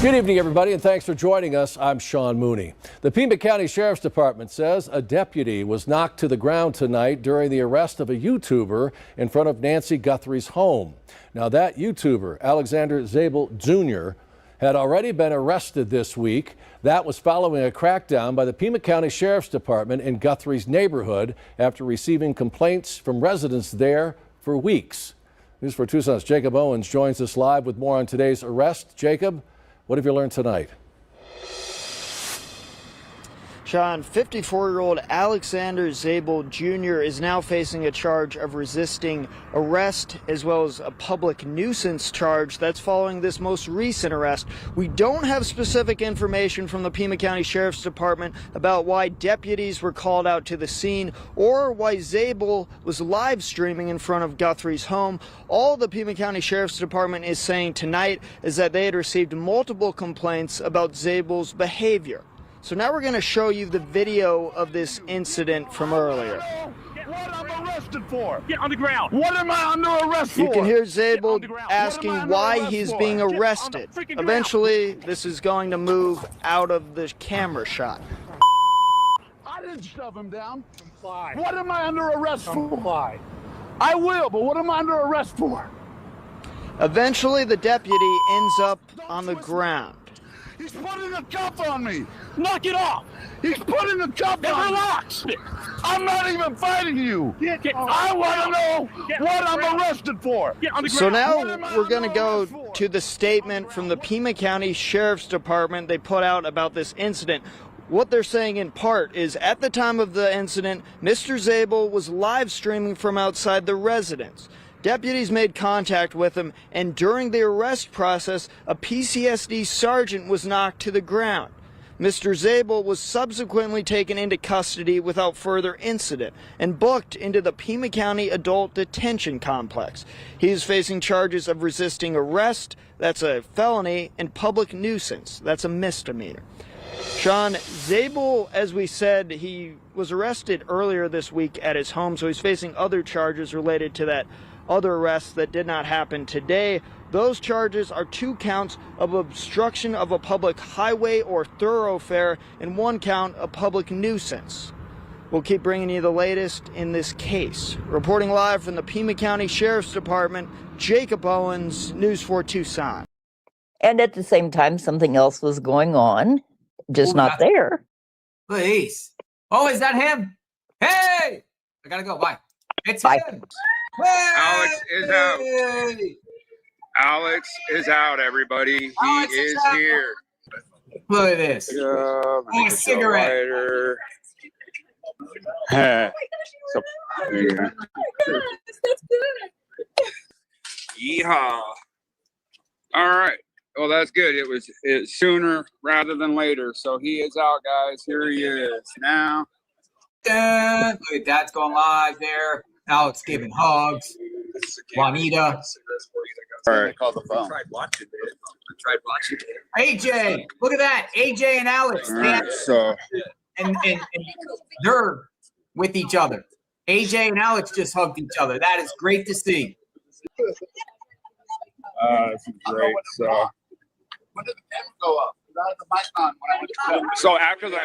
Good evening, everybody, and thanks for joining us. I'm Sean Mooney. The Pima County Sheriff's Department says a deputy was knocked to the ground tonight during the arrest of a YouTuber in front of Nancy Guthrie's home. Now, that YouTuber, Alexander Zabel Jr., had already been arrested this week. That was following a crackdown by the Pima County Sheriff's Department in Guthrie's neighborhood after receiving complaints from residents there for weeks. News 4 Tucson's Jacob Owens joins us live with more on today's arrest. Jacob, what have you learned tonight? Sean, 54-year-old Alexander Zabel Jr. is now facing a charge of resisting arrest as well as a public nuisance charge. That's following this most recent arrest. We don't have specific information from the Pima County Sheriff's Department about why deputies were called out to the scene or why Zabel was live streaming in front of Guthrie's home. All the Pima County Sheriff's Department is saying tonight is that they had received multiple complaints about Zabel's behavior. So now we're going to show you the video of this incident from earlier. What I'm arrested for? Get on the ground. What am I under arrest for? You can hear Zabel asking why he's being arrested. Eventually, this is going to move out of the camera shot. I didn't shove him down. Comply. What am I under arrest for? Comply. I will, but what am I under arrest for? Eventually, the deputy ends up on the ground. He's putting a cuff on me. Knock it off. He's putting a cuff on me. Relax. I'm not even fighting you. I want to know what I'm arrested for. So now we're going to go to the statement from the Pima County Sheriff's Department they put out about this incident. What they're saying in part is at the time of the incident, Mr. Zabel was live streaming from outside the residence. Deputies made contact with him, and during the arrest process, a PCSD sergeant was knocked to the ground. Mr. Zabel was subsequently taken into custody without further incident and booked into the Pima County Adult Detention Complex. He is facing charges of resisting arrest, that's a felony, and public nuisance, that's a misdemeanor. Sean, Zabel, as we said, he was arrested earlier this week at his home, so he's facing other charges related to that other arrests that did not happen today. Those charges are 2 counts of obstruction of a public highway or thoroughfare and 1 count of public nuisance. We'll keep bringing you the latest in this case. Reporting live from the Pima County Sheriff's Department, Jacob Owens, News 4 Tucson. And at the same time, something else was going on, just not there. Please. Oh, is that him? Hey! I gotta go. Bye. It's Bye. him. Hey! Alex is out. Alex is out, everybody. He Alex is out. here. Look at this. Oh, a cigarette. So, yeah. Yeehaw. All right. Well, that's good. It's sooner rather than later. So he is out, guys. Here he is now. Look at Dad's going live there. Alex giving hugs. Juanita. All right. Call the phone. AJ, look at that. AJ and Alex. All right, so And they're with each other. AJ and Alex just hugged each other. That is great to see. this is great. So after that.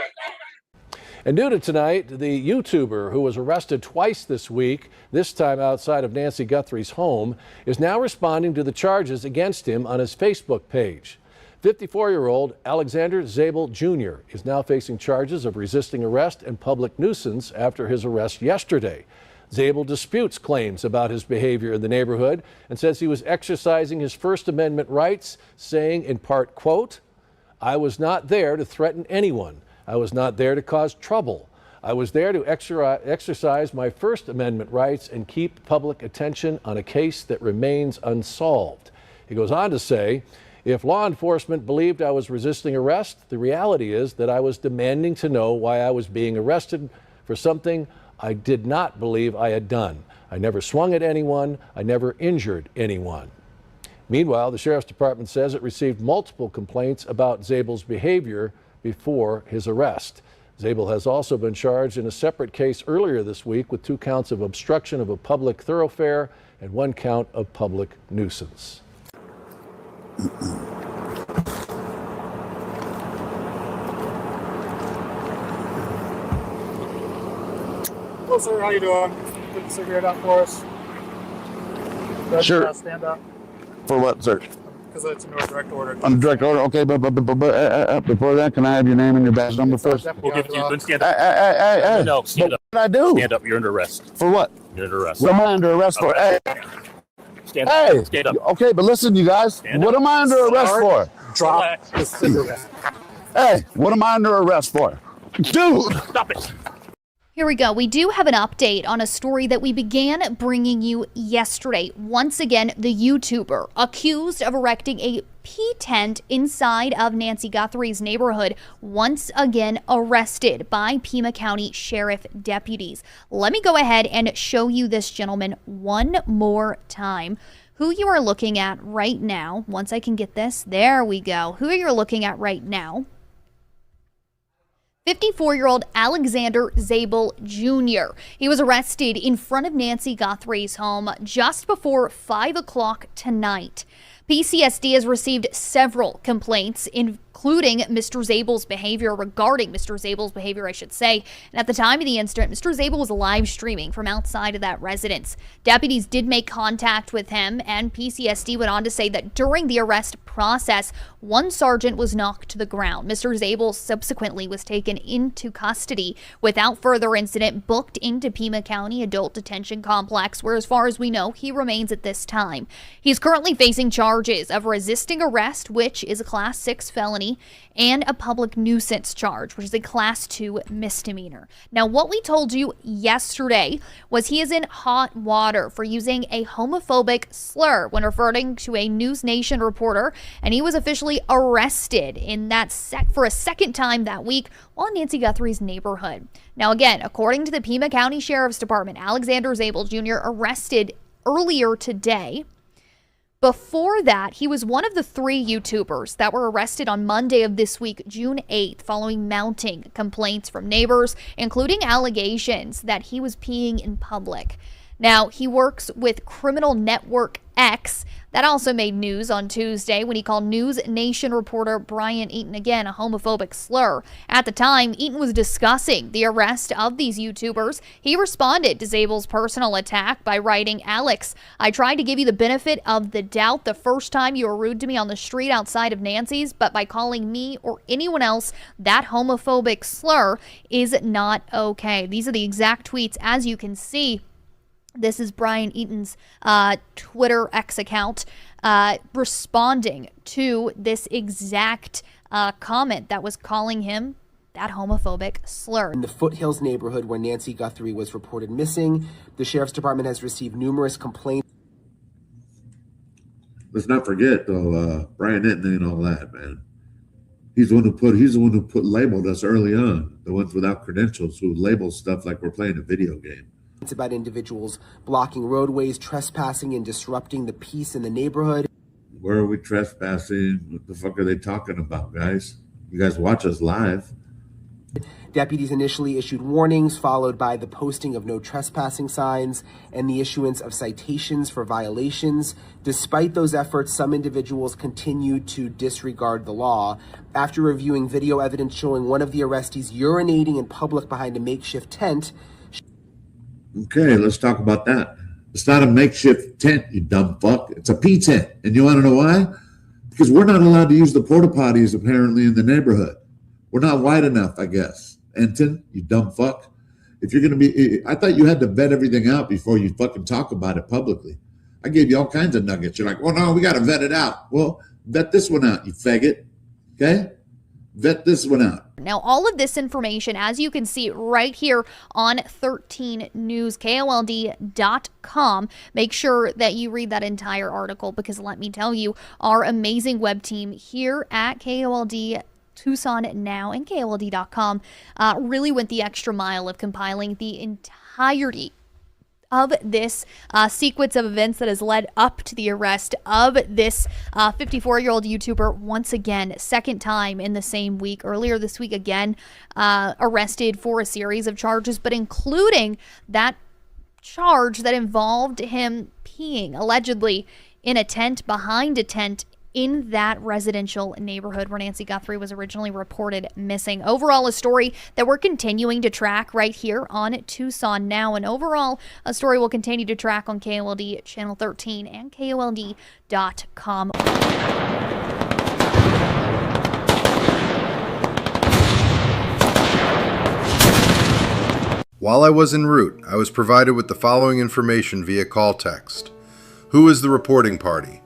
And new to tonight, the YouTuber who was arrested twice this week, this time outside of Nancy Guthrie's home, is now responding to the charges against him on his Facebook page. 54-year-old Alexander Zabel Jr. is now facing charges of resisting arrest and public nuisance after his arrest yesterday. Zabel disputes claims about his behavior in the neighborhood and says he was exercising his First Amendment rights, saying in part, quote, "I was not there to threaten anyone. I was not there to cause trouble. I was there to exercise my First Amendment rights and keep public attention on a case that remains unsolved." He goes on to say, "If law enforcement believed I was resisting arrest, the reality is that I was demanding to know why I was being arrested for something I did not believe I had done. I never swung at anyone. I never injured anyone." Meanwhile, the Sheriff's Department says it received multiple complaints about Zabel's behavior before his arrest. Zabel has also been charged in a separate case earlier this week with 2 counts of obstruction of a public thoroughfare and 1 count of public nuisance. Hello, sir. How you doing? Put the cigarette out for us. Sure. Stand up. For what, sir? because it's a direct order. On direct order, okay, but before that, can I have your name and your badge number first? We'll give it to you. Then stand up. Hey. No, stand up. What did I do? Stand up. You're under arrest. For what? You're under arrest. What am I under arrest for? Hey. Stand up. Hey. Stand up. Okay, but listen, you guys. What am I under arrest for? Drop. This is under arrest. Hey, what am I under arrest for? Dude! Stop it. Here we go. We do have an update on a story that we began bringing you yesterday. Once again, the YouTuber accused of erecting a pee tent inside of Nancy Guthrie's neighborhood, once again arrested by Pima County Sheriff deputies. Let me go ahead and show you this gentleman one more time. Who you are looking at right now, once I can get this, there we go. Who you're looking at right now, 54-year-old Alexander Zabel Jr. He was arrested in front of Nancy Guthrie's home just before 5 o'clock tonight. PCSD has received several complaints, including Mr. Zabel's behavior, regarding Mr. Zabel's behavior, I should say. And at the time of the incident, Mr. Zabel was live streaming from outside of that residence. Deputies did make contact with him, and PCSD went on to say that during the arrest process, one sergeant was knocked to the ground. Mr. Zabel subsequently was taken into custody without further incident, booked into Pima County Adult Detention Complex, where as far as we know, he remains at this time. He's currently facing charges of resisting arrest, which is a Class 6 felony, and a public nuisance charge, which is a Class 2 misdemeanor. Now, what we told you yesterday was he is in hot water for using a homophobic slur when referring to a News Nation reporter, and he was officially arrested in that for a second time that week while in Nancy Guthrie's neighborhood. Now, again, according to the Pima County Sheriff's Department, Alexander Zabel Jr. arrested earlier today. Before that, he was one of the 3 YouTubers that were arrested on Monday of this week, June 8th, following mounting complaints from neighbors, including allegations that he was peeing in public. Now, he works with Criminal Network X. That also made news on Tuesday when he called News Nation reporter Brian Eaton, again, a homophobic slur. At the time, Eaton was discussing the arrest of these YouTubers. He responded to Zabel's personal attack by writing, "Alex, I tried to give you the benefit of the doubt the first time you were rude to me on the street outside of Nancy's, but by calling me or anyone else that homophobic slur is not okay." These are the exact tweets, as you can see. This is Brian Eaton's Twitter X account responding to this exact comment that was calling him that homophobic slur. In the Foothills neighborhood where Nancy Guthrie was reported missing, the Sheriff's Department has received numerous complaints. Let's not forget, though, Brian Eaton ain't all that, man. He's the one who labeled us early on, the ones without credentials who label stuff like we're playing a video game. It's about individuals blocking roadways, trespassing, and disrupting the peace in the neighborhood. Where are we trespassing? What the fuck are they talking about, guys? You guys watch us live. Deputies initially issued warnings, followed by the posting of no trespassing signs and the issuance of citations for violations. Despite those efforts, some individuals continued to disregard the law. After reviewing video evidence showing one of the arrestees urinating in public behind a makeshift tent. Okay, let's talk about that. It's not a makeshift tent, you dumb fuck. It's a pee tent. And you want to know why? Because we're not allowed to use the porta potties apparently in the neighborhood. We're not wide enough, I guess. Enton, you dumb fuck. If you're going to be, I thought you had to vet everything out before you fucking talk about it publicly. I gave you all kinds of nuggets. You're like, well, no, we got to vet it out. Well, vet this one out, you faggot. Okay? Vet this one out. Now, all of this information, as you can see right here on 13 News, KOLD.com. Make sure that you read that entire article because let me tell you, our amazing web team here at KOLD Tucson Now and KOLD.com really went the extra mile of compiling the entirety of this sequence of events that has led up to the arrest of this 54-year-old YouTuber once again, second time in the same week. Earlier this week, again, arrested for a series of charges, but including that charge that involved him peeing, allegedly, in a tent, behind a tent, in that residential neighborhood where Nancy Guthrie was originally reported missing. Overall, a story that we're continuing to track right here on Tucson Now, and overall, a story we'll continue to track on KOLD Channel 13 and KOLD.com. While I was en route, I was provided with the following information via call text. Who is the reporting party?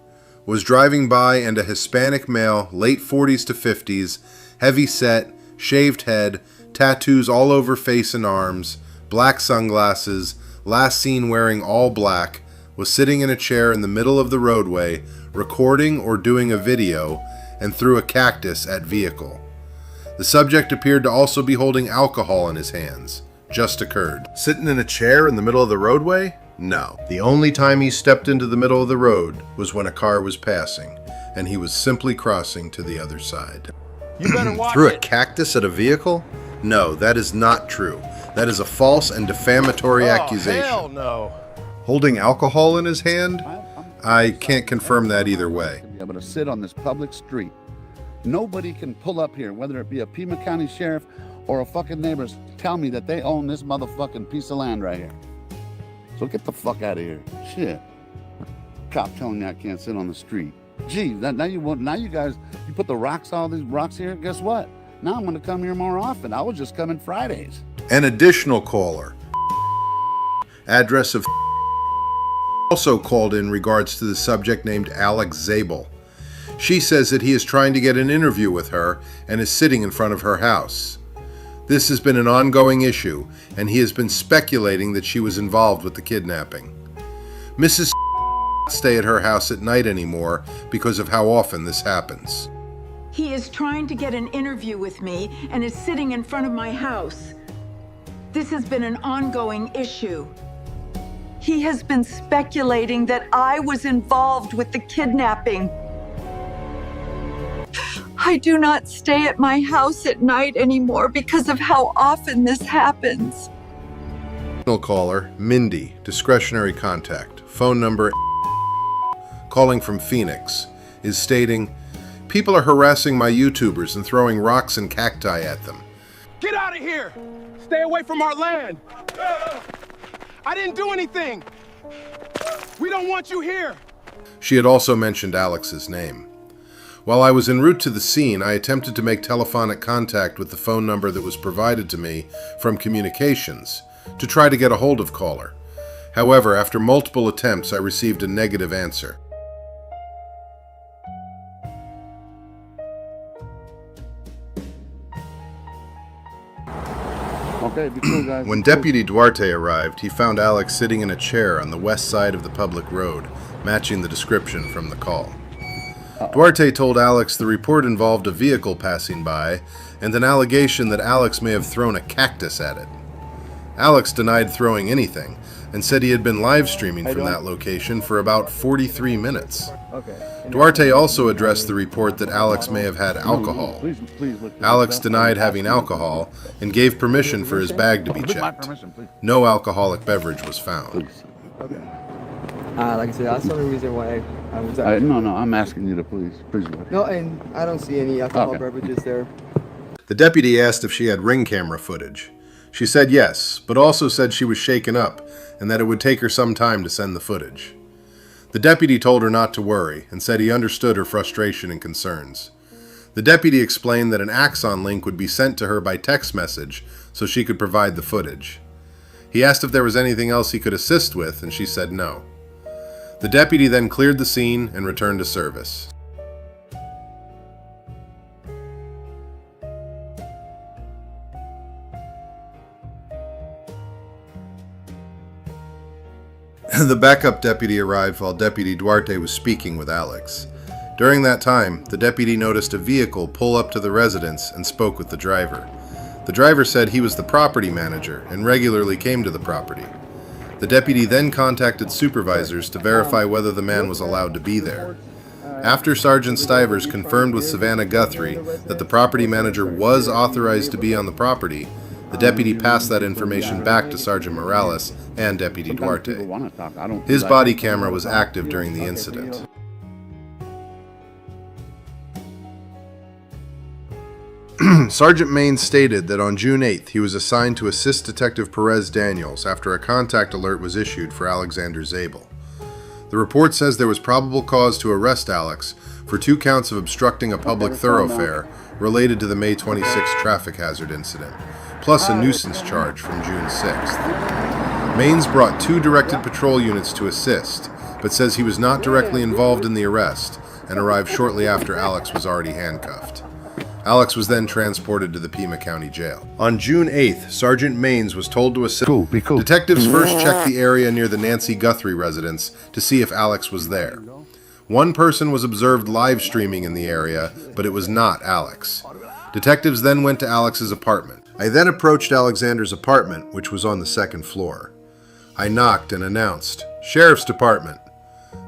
Was driving by and a Hispanic male, late 40s to 50s, heavy set, shaved head, tattoos all over face and arms, black sunglasses, last seen wearing all black, was sitting in a chair in the middle of the roadway, recording or doing a video, and threw a cactus at vehicle. The subject appeared to also be holding alcohol in his hands. Just occurred. Sitting in a chair in the middle of the roadway? No. The only time he stepped into the middle of the road was when a car was passing, and he was simply crossing to the other side. You better watch Threw a it. cactus at a vehicle? No, that is not true. That is a false and defamatory accusation. Hell no. Holding alcohol in his hand? I can't confirm that either way. Be able to sit on this public street. Nobody can pull up here, whether it be a Pima County sheriff or a fucking neighbors, tell me that they own this motherfucking piece of land right here. So get the fuck out of here. Shit. Cop telling me I can't sit on the street. Gee, now you guys, you put all these rocks here, guess what? Now I'm gonna come here more often. I was just coming Fridays. An additional caller, address of also called in regards to the subject named Alex Zabel. She says that he is trying to get an interview with her and is sitting in front of her house. This has been an ongoing issue, and he has been speculating that she was involved with the kidnapping. Mrs. stay at her house at night anymore because of how often this happens. He is trying to get an interview with me and is sitting in front of my house. This has been an ongoing issue. He has been speculating that I was involved with the kidnapping. I do not stay at my house at night anymore because of how often this happens. Caller, Mindy, discretionary contact, phone number calling from Phoenix, is stating, people are harassing my YouTubers and throwing rocks and cacti at them. Get out of here! Stay away from our land! I didn't do anything! We don't want you here! She had also mentioned Alex's name. While I was en route to the scene, I attempted to make telephonic contact with the phone number that was provided to me from communications to try to get a hold of caller. However, after multiple attempts, I received a negative answer. Okay, be cool, guys. When Deputy Duarte arrived, he found Alex sitting in a chair on the west side of the public road, matching the description from the call. Duarte told Alex the report involved a vehicle passing by and an allegation that Alex may have thrown a cactus at it. Alex denied throwing anything and said he had been live streaming from that location for about 43 minutes. Duarte also addressed the report that Alex may have had alcohol. Alex denied having alcohol and gave permission for his bag to be checked. No alcoholic beverage was found. Like I said, that's the only reason why I was No, I'm asking you to please look. No, and I don't see any alcohol beverages there. The deputy asked if she had ring camera footage. She said yes, but also said she was shaken up and that it would take her some time to send the footage. The deputy told her not to worry and said he understood her frustration and concerns. The deputy explained that an Axon link would be sent to her by text message so she could provide the footage. He asked if there was anything else he could assist with, and she said no. The deputy then cleared the scene and returned to service. The backup deputy arrived while Deputy Duarte was speaking with Alex. During that time, the deputy noticed a vehicle pull up to the residence and spoke with the driver. The driver said he was the property manager and regularly came to the property. The deputy then contacted supervisors to verify whether the man was allowed to be there. After Sergeant Stivers confirmed with Savannah Guthrie that the property manager was authorized to be on the property, the deputy passed that information back to Sergeant Morales and Deputy Duarte. His body camera was active during the incident. Sergeant Maines stated that on June 8th he was assigned to assist Detective Perez Daniels after a contact alert was issued for Alexander Zabel. The report says there was probable cause to arrest Alex for 2 counts of obstructing a public thoroughfare related to the May 26 traffic hazard incident, plus a nuisance charge from June 6th. Maines brought 2 directed patrol units to assist, but says he was not directly involved in the arrest and arrived shortly after Alex was already handcuffed. Alex was then transported to the Pima County Jail. On June 8th, Sergeant Maines was told to assist. Cool. Detectives first checked the area near the Nancy Guthrie residence to see if Alex was there. One person was observed live streaming in the area, but it was not Alex. Detectives then went to Alex's apartment. I then approached Alexander's apartment, which was on the 2nd floor. I knocked and announced, "Sheriff's Department."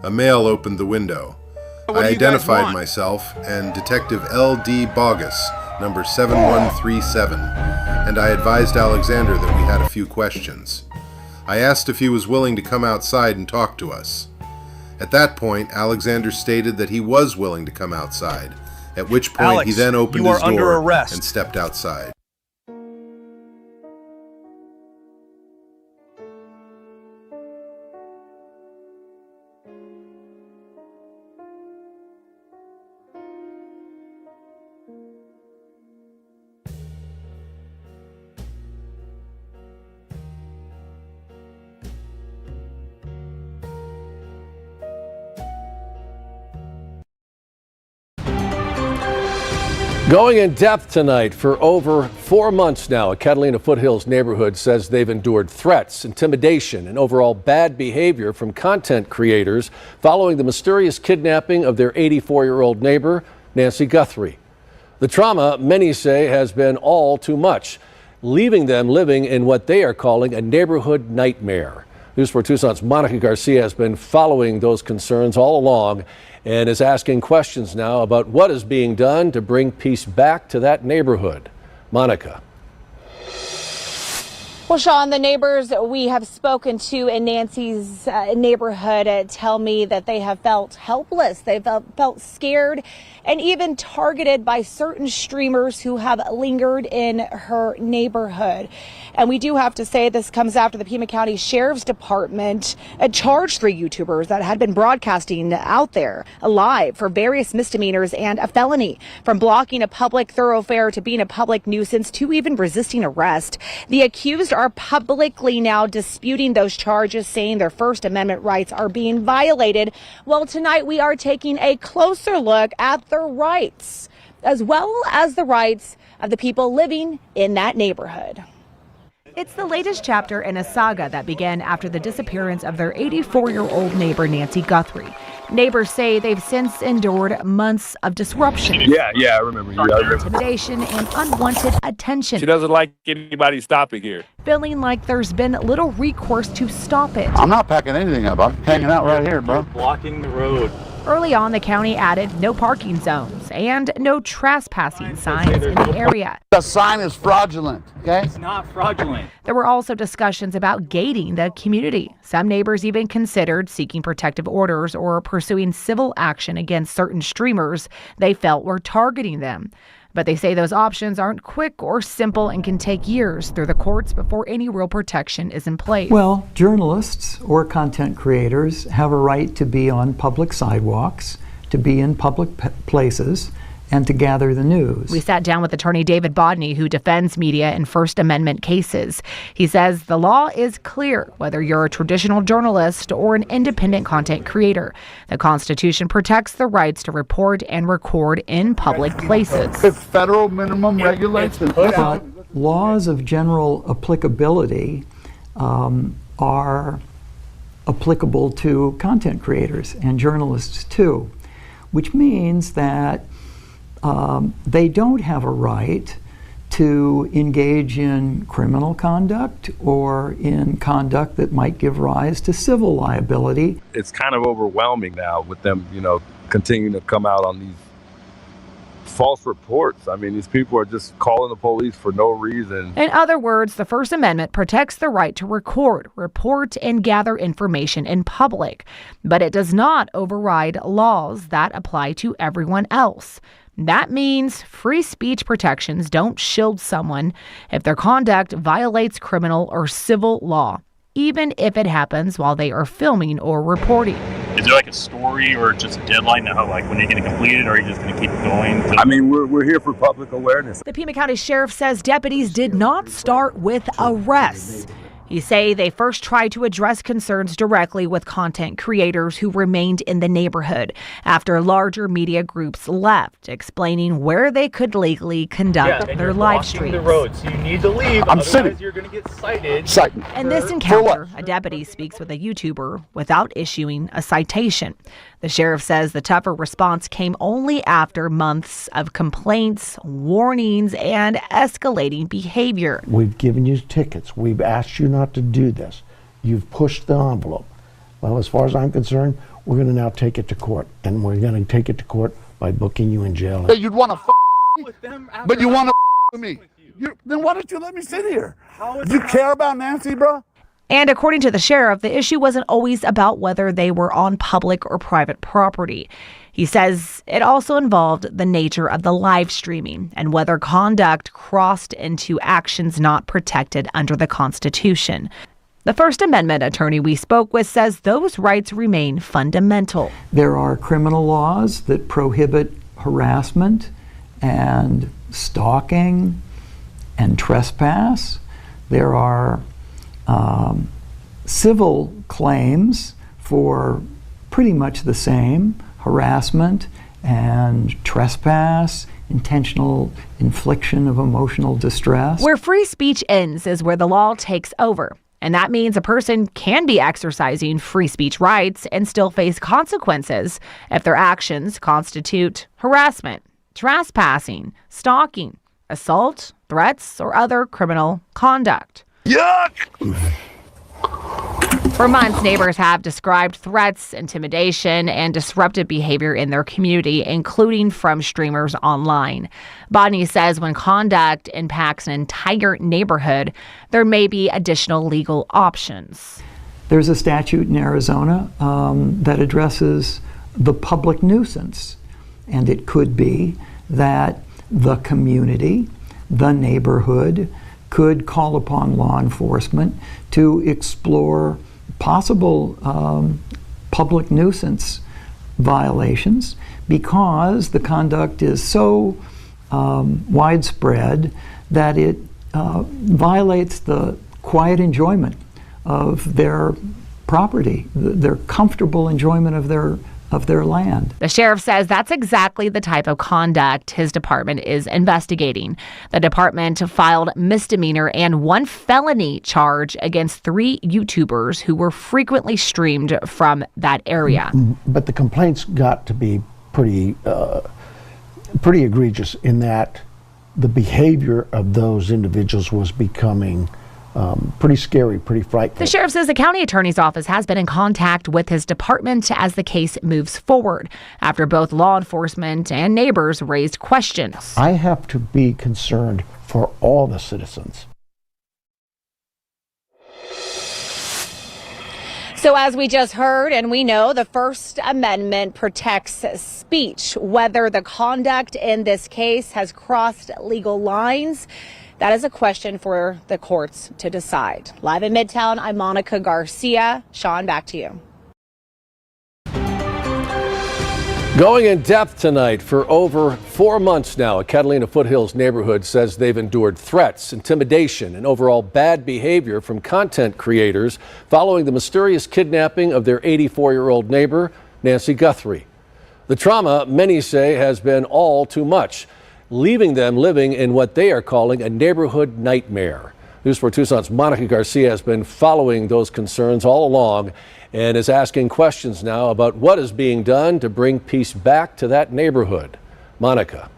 A male opened the window. I identified myself and Detective L.D. Bogus, number 7137, and I advised Alexander that we had a few questions. I asked if he was willing to come outside and talk to us. At that point, Alexander stated that he was willing to come outside, at which point he then opened his door and stepped outside. Going in depth tonight, for over 4 months now, a Catalina Foothills neighborhood says they've endured threats, intimidation, and overall bad behavior from content creators following the mysterious kidnapping of their 84-year-old neighbor, Nancy Guthrie. The trauma, many say, has been all too much, leaving them living in what they are calling a neighborhood nightmare. News 4 Tucson's Monica Garcia has been following those concerns all along and is asking questions now about what is being done to bring peace back to that neighborhood. Monica. Well, Sean, the neighbors we have spoken to in Nancy's neighborhood tell me that they have felt helpless. They felt scared and even targeted by certain streamers who have lingered in her neighborhood. And we do have to say this comes after the Pima County Sheriff's Department charged 3 YouTubers that had been broadcasting out there live for various misdemeanors and a felony, from blocking a public thoroughfare to being a public nuisance to even resisting arrest. The accused are publicly now disputing those charges, saying their First Amendment rights are being violated. Well, tonight we are taking a closer look at their rights, as well as the rights of the people living in that neighborhood. It's the latest chapter in a saga that began after the disappearance of their 84-year-old neighbor, Nancy Guthrie. Neighbors say they've since endured months of disruption. Yeah, I remember you. Intimidation and unwanted attention. She doesn't like anybody stopping here. Feeling like there's been little recourse to stop it. I'm not packing anything up. I'm hanging out right here, bro. Blocking the road. Early on, the county added no parking zones and no trespassing signs in the area. The sign is fraudulent, okay? It's not fraudulent. There were also discussions about gating the community. Some neighbors even considered seeking protective orders or pursuing civil action against certain streamers they felt were targeting them. But they say those options aren't quick or simple and can take years through the courts before any real protection is in place. Well, journalists or content creators have a right to be on public sidewalks, to be in public places, and to gather the news. We sat down with attorney David Bodney, who defends media in First Amendment cases. He says the law is clear, whether you're a traditional journalist or an independent content creator. The Constitution protects the rights to report and record in public places. It's federal minimum regulations. But laws of general applicability are applicable to content creators and journalists too, which means that they don't have a right to engage in criminal conduct or in conduct that might give rise to civil liability. It's kind of overwhelming now with them, continuing to come out on these false reports. I mean, these people are just calling the police for no reason. In other words, the First Amendment protects the right to record, report, and gather information in public, but it does not override laws that apply to everyone else. That means free speech protections don't shield someone if their conduct violates criminal or civil law, even if it happens while they are filming or reporting. Is there like a story or just a deadline to how, like, when you're going to complete it, or are you just going to keep going? I mean, we're here for public awareness. The Pima County Sheriff says deputies did not start with arrests. He say they first tried to address concerns directly with content creators who remained in the neighborhood after larger media groups left, explaining where they could legally conduct their live streams. The road, so you need to leave. I'm otherwise sitting. You're going to get cited. In this encounter, a deputy speaks with a YouTuber without issuing a citation. The sheriff says the tougher response came only after months of complaints, warnings, and escalating behavior. We've given you tickets. We've asked you not to do this. You've pushed the envelope. Well, as far as I'm concerned, we're going to now take it to court. And we're going to take it to court by booking you in jail. Hey, you'd want to with them, but you want to with me. Then why don't you let me sit here? You care about Nancy, bro? And according to the sheriff, the issue wasn't always about whether they were on public or private property. He says it also involved the nature of the live streaming and whether conduct crossed into actions not protected under the Constitution. The First Amendment attorney we spoke with says those rights remain fundamental. There are criminal laws that prohibit harassment and stalking and trespass. There are civil claims for pretty much the same: harassment and trespass, intentional infliction of emotional distress. Where free speech ends is where the law takes over. And that means a person can be exercising free speech rights and still face consequences if their actions constitute harassment, trespassing, stalking, assault, threats, or other criminal conduct. Yuck! For months, neighbors have described threats, intimidation, and disruptive behavior in their community, including from streamers online. Bodney says when conduct impacts an entire neighborhood, there may be additional legal options. There's a statute in Arizona that addresses the public nuisance, and it could be that the community, the neighborhood, could call upon law enforcement to explore possible public nuisance violations because the conduct is so widespread that it violates the quiet enjoyment of their property, their comfortable enjoyment of their land. The sheriff says that's exactly the type of conduct his department is investigating. The department filed misdemeanor and 1 felony charge against 3 YouTubers who were frequently streamed from that area. But the complaints got to be pretty egregious in that the behavior of those individuals was becoming pretty scary, pretty frightful. The sheriff says the county attorney's office has been in contact with his department as the case moves forward after both law enforcement and neighbors raised questions. I have to be concerned for all the citizens. So as we just heard, and we know, the First Amendment protects speech. Whether the conduct in this case has crossed legal lines, that is a question for the courts to decide. Live in Midtown, I'm Monica Garcia. Sean, back to you. Going in depth tonight, for over 4 months now, a Catalina Foothills neighborhood says they've endured threats, intimidation, and overall bad behavior from content creators following the mysterious kidnapping of their 84-year-old neighbor, Nancy Guthrie. The trauma, many say, has been all too much, leaving them living in what they are calling a neighborhood nightmare. News 4 Tucson's Monica Garcia has been following those concerns all along and is asking questions now about what is being done to bring peace back to that neighborhood. Monica.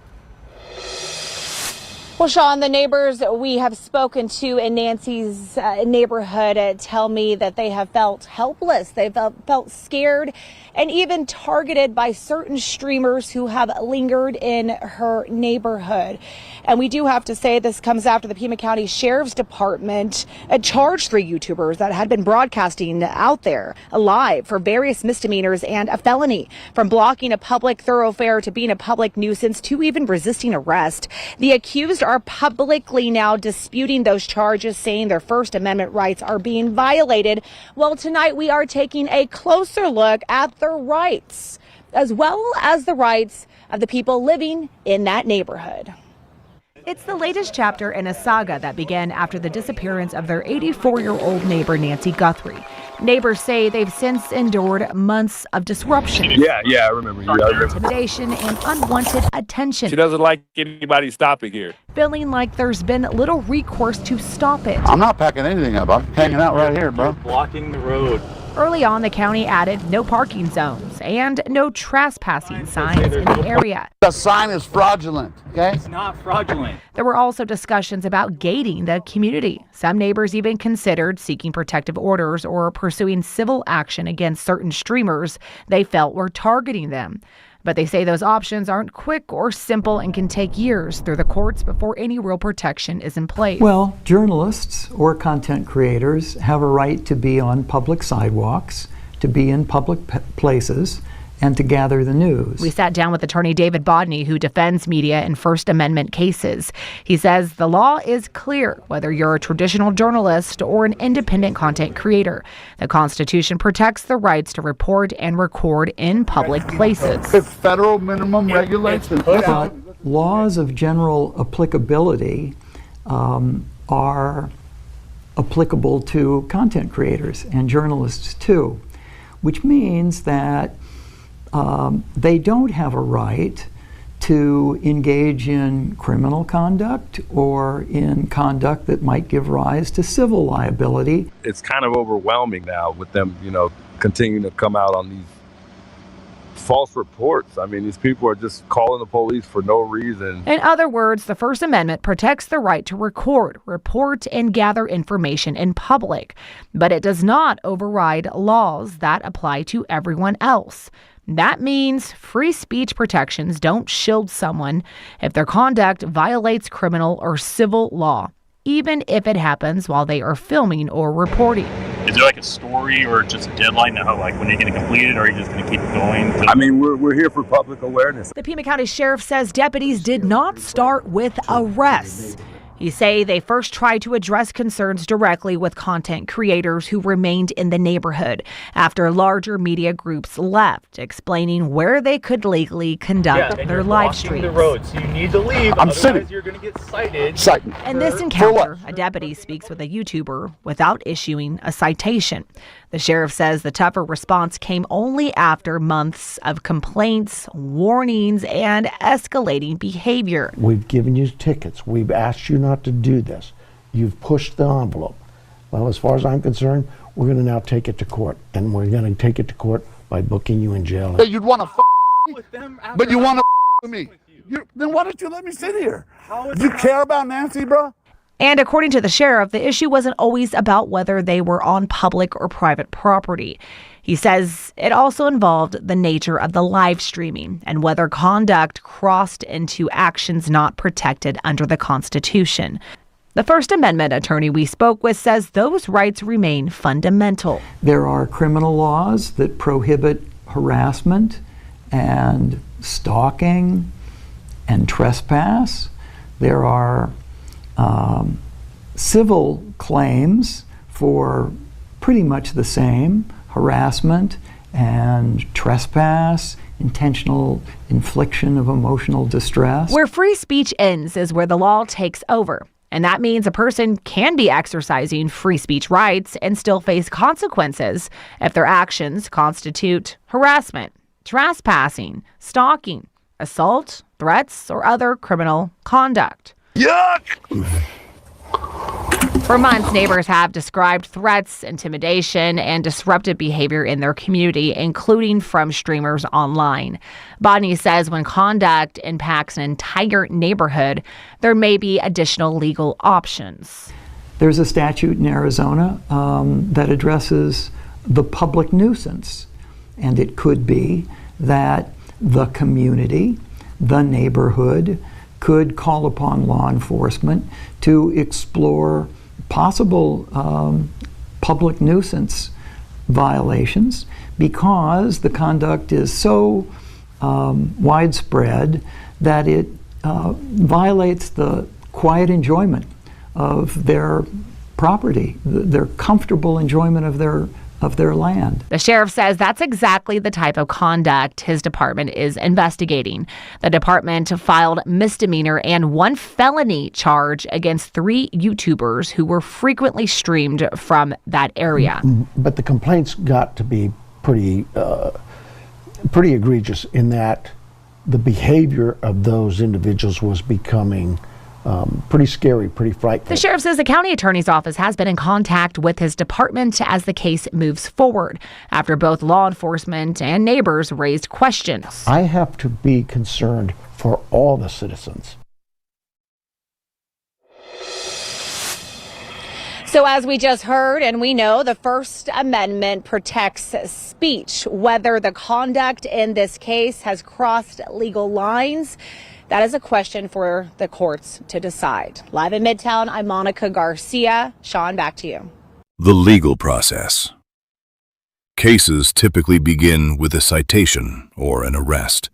Well, Sean, the neighbors we have spoken to in Nancy's neighborhood tell me that they have felt helpless. They've felt scared and even targeted by certain streamers who have lingered in her neighborhood. And we do have to say this comes after the Pima County Sheriff's Department charged 3 YouTubers that had been broadcasting out there alive for various misdemeanors and a felony, from blocking a public thoroughfare to being a public nuisance to even resisting arrest. The accused are publicly now disputing those charges, saying their First Amendment rights are being violated. Well, tonight we are taking a closer look at their rights, as well as the rights of the people living in that neighborhood. It's the latest chapter in a saga that began after the disappearance of their 84-year-old neighbor, Nancy Guthrie. Neighbors say they've since endured months of disruption. Yeah, I remember you. Intimidation and unwanted attention. She doesn't like anybody stopping here. Feeling like there's been little recourse to stop it. I'm not packing anything up. I'm hanging out right here, bro. Blocking the road. Early on, the county added no parking zones and no trespassing signs in the area. The sign is fraudulent, okay? It's not fraudulent. There were also discussions about gating the community. Some neighbors even considered seeking protective orders or pursuing civil action against certain streamers they felt were targeting them. But they say those options aren't quick or simple and can take years through the courts before any real protection is in place. Well, journalists or content creators have a right to be on public sidewalks, to be in public places, and to gather the news. We sat down with attorney David Bodney, who defends media in First Amendment cases. He says the law is clear, whether you're a traditional journalist or an independent content creator. The Constitution protects the rights to report and record in public places. It's federal minimum regulations. But laws of general applicability are applicable to content creators and journalists too, which means that they don't have a right to engage in criminal conduct or in conduct that might give rise to civil liability. It's kind of overwhelming now with them, continuing to come out on these false reports. I mean, these people are just calling the police for no reason. In other words, the First Amendment protects the right to record, report, and gather information in public, but it does not override laws that apply to everyone else. That means free speech protections don't shield someone if their conduct violates criminal or civil law, even if it happens while they are filming or reporting. Is there like a story or just a deadline to how, like, when you're going to complete it, or are you just going to keep going? I mean, we're here for public awareness. The Pima County Sheriff says deputies did not start with arrests. He say they first tried to address concerns directly with content creators who remained in the neighborhood after larger media groups left, explaining where they could legally conduct their live streams. The road, so you need to leave. I'm sitting. You're going to get cited. In this encounter, a deputy speaks with a YouTuber without issuing a citation. The sheriff says the tougher response came only after months of complaints, warnings, and escalating behavior. We've given you tickets. We've asked you not to do this. You've pushed the envelope. Well, as far as I'm concerned, we're going to now take it to court. And we're going to take it to court by booking you in jail. Hey, you'd want to with them, but you want to with me. Then why don't you let me sit here? Do you care about Nancy, bro? And according to the sheriff, the issue wasn't always about whether they were on public or private property. He says it also involved the nature of the live streaming and whether conduct crossed into actions not protected under the Constitution. The First Amendment attorney we spoke with says those rights remain fundamental. There are criminal laws that prohibit harassment and stalking and trespass. There are civil claims for pretty much the same: harassment and trespass, intentional infliction of emotional distress. Where free speech ends is where the law takes over. And that means a person can be exercising free speech rights and still face consequences if their actions constitute harassment, trespassing, stalking, assault, threats, or other criminal conduct. Yuck! For months, neighbors have described threats, intimidation, and disruptive behavior in their community, including from streamers online. Bodney says when conduct impacts an entire neighborhood, there may be additional legal options. There's a statute in Arizona that addresses the public nuisance, and it could be that the community, the neighborhood, could call upon law enforcement to explore possible public nuisance violations because the conduct is so widespread that it violates the quiet enjoyment of their property, their comfortable enjoyment of their land. The sheriff says that's exactly the type of conduct his department is investigating. The department filed misdemeanor and 1 felony charge against 3 YouTubers who were frequently streamed from that area. But the complaints got to be pretty egregious in that the behavior of those individuals was becoming pretty scary, pretty frightful. The sheriff says the county attorney's office has been in contact with his department as the case moves forward, after both law enforcement and neighbors raised questions. I have to be concerned for all the citizens. So as we just heard, and we know, the First Amendment protects speech. Whether the conduct in this case has crossed legal lines, that is a question for the courts to decide. Live in Midtown, I'm Monica Garcia. Sean, back to you. The legal process. Cases typically begin with a citation or an arrest.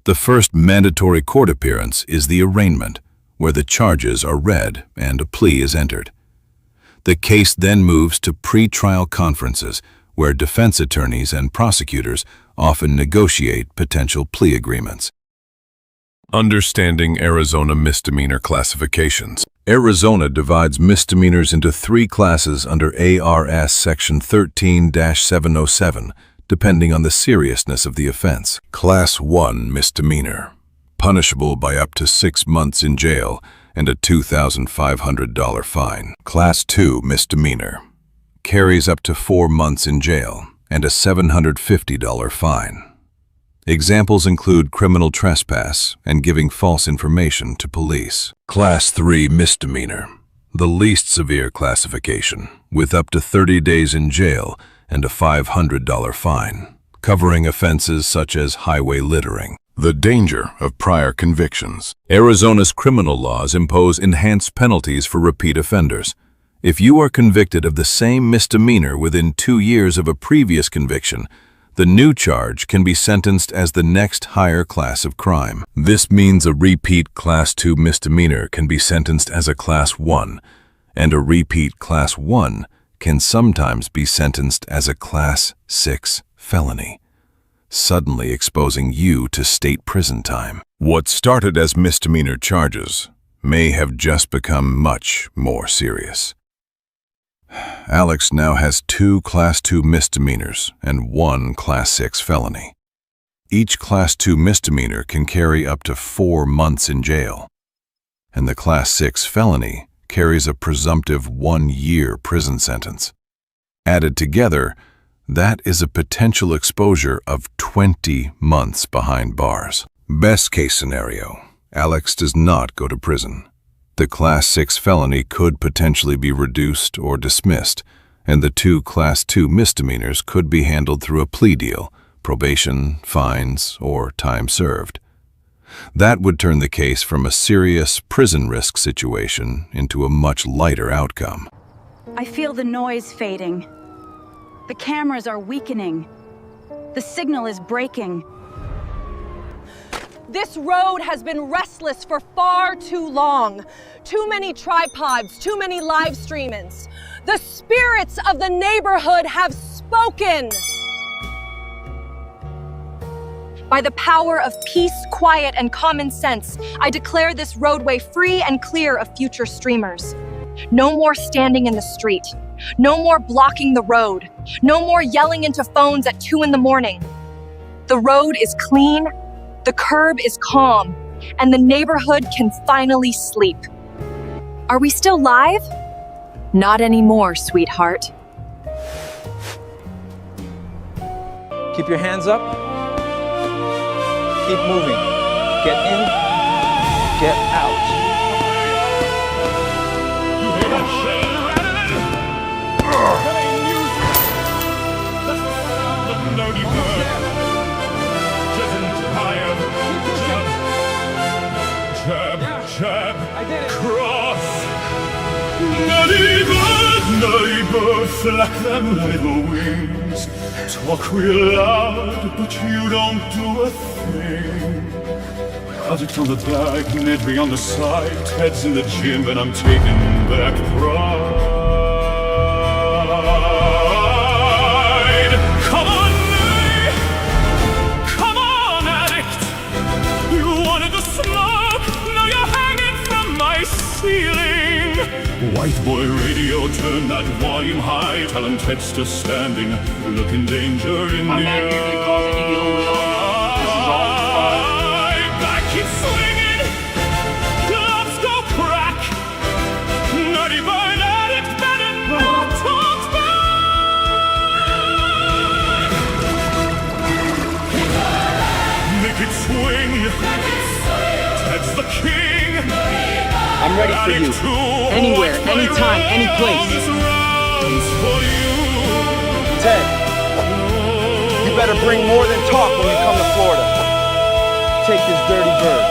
The first mandatory court appearance is the arraignment, where the charges are read and a plea is entered. The case then moves to pre-trial conferences, where defense attorneys and prosecutors often negotiate potential plea agreements. Understanding Arizona misdemeanor classifications. Arizona divides misdemeanors into 3 classes under ARS Section 13-707, depending on the seriousness of the offense. Class 1 misdemeanor, punishable by up to 6 months in jail and a $2,500 fine. Class 2 misdemeanor, carries up to 4 months in jail and a $750 fine. Examples include criminal trespass and giving false information to police. Class 3 misdemeanor, the least severe classification, with up to 30 days in jail and a $500 fine, covering offenses such as highway littering. The danger of prior convictions. Arizona's criminal laws impose enhanced penalties for repeat offenders. If you are convicted of the same misdemeanor within 2 years of a previous conviction, the new charge can be sentenced as the next higher class of crime. This means a repeat Class 2 misdemeanor can be sentenced as a Class 1, and a repeat Class 1 can sometimes be sentenced as a Class 6 felony, suddenly exposing you to state prison time. What started as misdemeanor charges may have just become much more serious. Alex now has 2 Class 2 misdemeanors and 1 Class 6 felony. Each Class 2 misdemeanor can carry up to 4 months in jail, and the Class 6 felony carries a presumptive 1-year prison sentence. Added together, that is a potential exposure of 20 months behind bars. Best case scenario, Alex does not go to prison. The Class 6 felony could potentially be reduced or dismissed, and the 2 Class 2 misdemeanors could be handled through a plea deal, probation, fines, or time served. That would turn the case from a serious prison risk situation into a much lighter outcome. I feel the noise fading. The cameras are weakening. The signal is breaking. This road has been restless for far too long. Too many tripods, too many live streamings. The spirits of the neighborhood have spoken. By the power of peace, quiet, and common sense, I declare this roadway free and clear of future streamers. No more standing in the street. No more blocking the road. No more yelling into phones at 2 in the morning. The road is clean. The curb is calm, and the neighborhood can finally sleep. Are we still live? Not anymore, sweetheart. Keep your hands up. Keep moving. Get in, get out. Jab, cross. Neighbor, flap them little wings. Talk real loud, but you don't do a thing. Addict on the back, Nedry on the side, Ted's in the gym and I'm taking back pride. Come on, Nedry! Come on, addict! You wanted the smoke, now you're hanging from my ceiling. White boy radio, turn that volume high. Tell him Ted's still standing, looking danger in the eye. Back keep swinging, gloves go crack. Nutty burn addict, better not talk back. Make it swing, Ted's the king. I'm ready for you. Anywhere, anytime, any place. Ted, you better bring more than talk when you come to Florida. Take this dirty bird.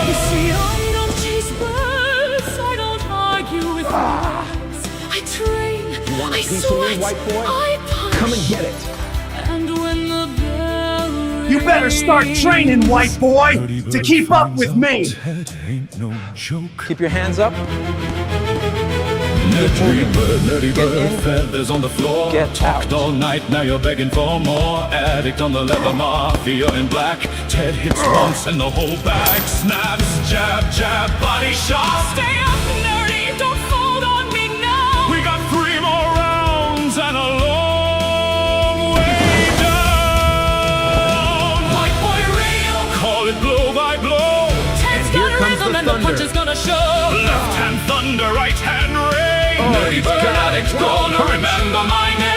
You see, I don't chase birds. I don't argue with birds. I train, You want a I piece of sweat, me, white boy? I punch. Come and get it. And when the bell You better start training, white boy, to keep up with me. ain't no joke. Keep your hands up. Nerdy bird, feathers on the floor. Talked all night, now you're begging for more. Addict on the leather, mafia in black. Ted hits once and the whole bag snaps. Jab, jab, body shot. Stay up, nerdy, don't fold on me now. We got 3 more rounds and a long way down. White boy radio, call it blow by blow. Ted's got a rhythm and the punch is gonna show. Left hand thunder, right hand rain. Nerdy bird addict, gonna remember my name.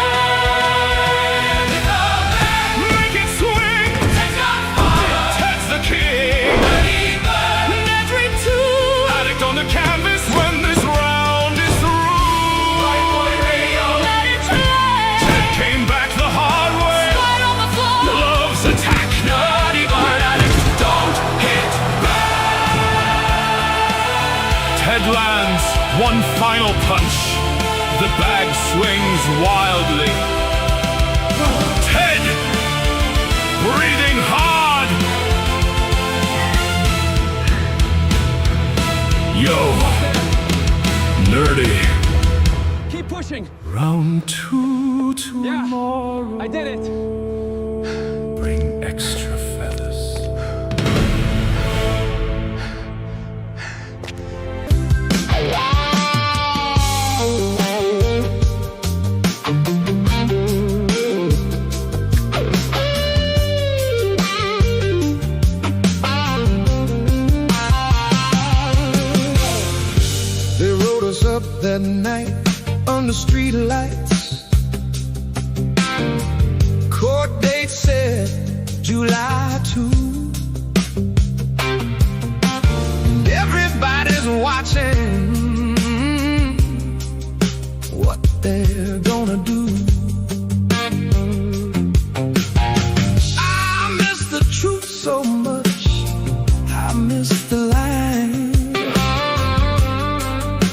Make it swing. Ted's got fire. Ted's the king. Nerdy bird. Nedry too. Addict on the canvas when this round is through. White boy radio. Let it play. Ted came back the hard way. Right on the floor. Loves attack. Nerdy bird addict, don't hit back. Ted lands one final punch. The bag swings wildly. Ted, breathing hard. Yo, nerdy. Keep pushing. Round 2 tomorrow. I did it. Bring extra feathers. They wrote us up that night under street lights. Court date said July 2. Everybody's watching what they're gonna do. I miss the truth so much. I miss the line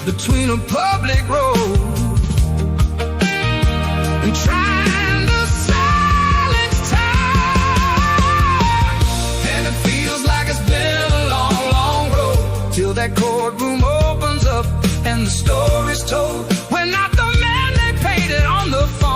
between a public road and trying to silence time. And it feels like it's been a long, long road till that courtroom opens up and the story's told. We're not the man they painted on the phone.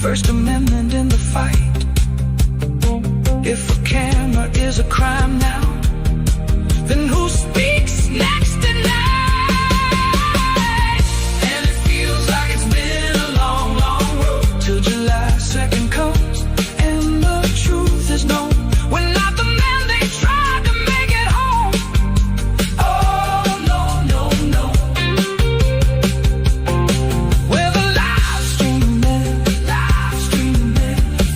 First Amendment in the fight. If a camera is a crime now, then who speaks next tonight? And it feels like it's been a long, long road till July 2nd comes and the truth is known. We're not the men they tried to make it home. Oh, no, no, no. We're the live stream men,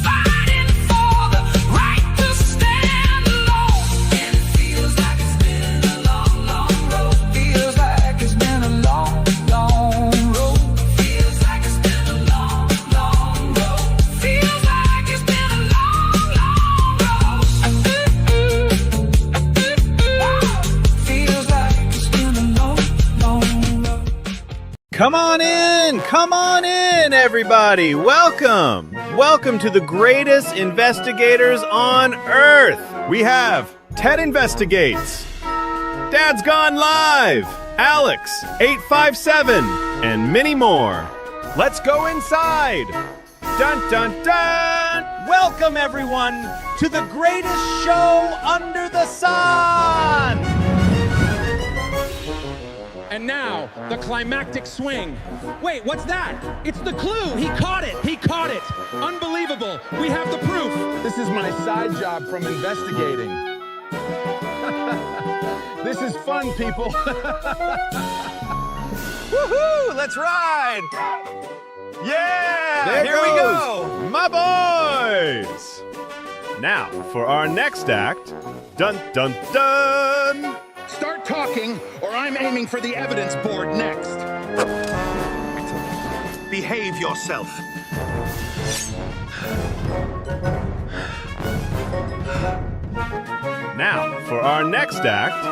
fighting for the right to stand alone. And it feels like it's been a long, long road. Feels like it's been a long, long road. Feels like it's been a long, long road. Feels like it's been a long, long road. Feels like it's been a long, long road. Come on in, everybody. Welcome to the greatest investigators on Earth. We have Ted Investigates, Dad's Gone Live, Alex 857, and many more. Let's go inside. Dun dun dun! Welcome everyone to the greatest show under the sun. And now, the climactic swing. Wait, what's that? It's the clue. He caught it. He caught it. Unbelievable. We have the proof. This is my side job from investigating. This is fun, people. Woohoo! Let's ride! Yeah! Here we go! My boys! Now, for our next act, dun dun dun! Start talking, or I'm aiming for the evidence board next. Behave yourself. Now, for our next act,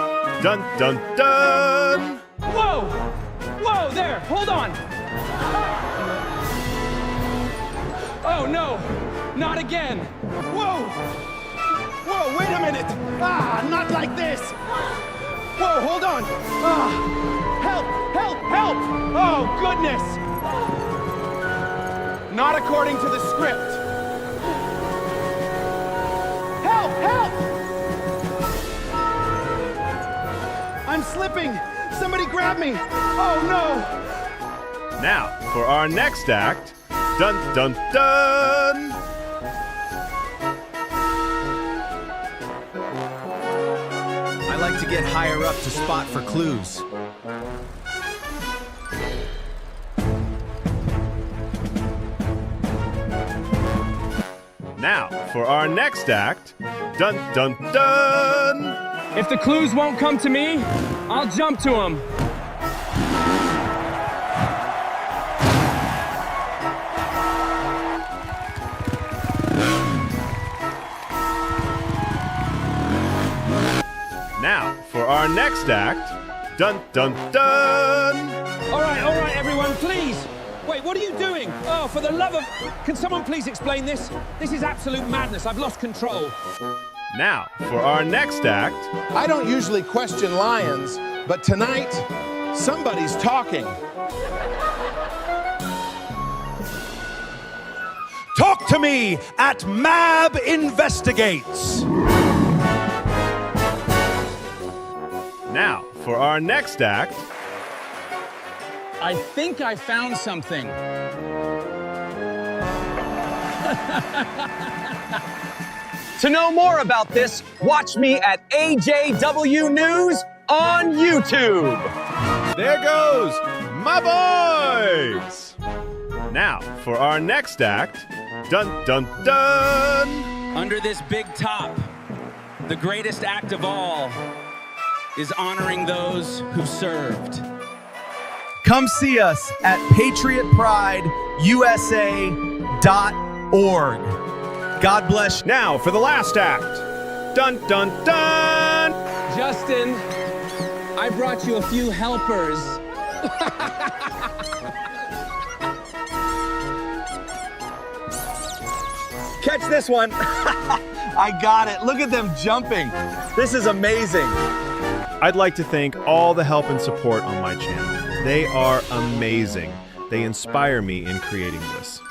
dun dun dun! Whoa! Whoa, there! Hold on! Oh, no! Not again! Whoa! Whoa, wait a minute! Ah, not like this! Whoa, hold on! Ah, help! Help! Help! Oh, goodness! Not according to the script. Help! Help! I'm slipping! Somebody grab me! Oh, no! Now, for our next act, dun dun dun! I like to get higher up to spot for clues. Now, for our next act, dun dun dun! If the clues won't come to me, I'll jump to them. Now, for our next act, dun dun dun! All right, everyone, please. Wait, what are you doing? Oh, for the love of... Can someone please explain this? This is absolute madness. I've lost control. Now, for our next act, I don't usually question lions, but tonight, somebody's talking. talk to me at Mab Investigates. Now, for our next act, I think I found something. To know more about this, watch me at AJW News on YouTube. There goes my boys. Now, for our next act, dun dun dun. Under this big top, the greatest act of all is honoring those who served. Come see us at patriotprideusa.org. God bless. Now for the last act. Dun dun dun. Justin, I brought you a few helpers. Catch this one. I got it. Look at them jumping. This is amazing. I'd like to thank all the help and support on my channel. They are amazing. They inspire me in creating this.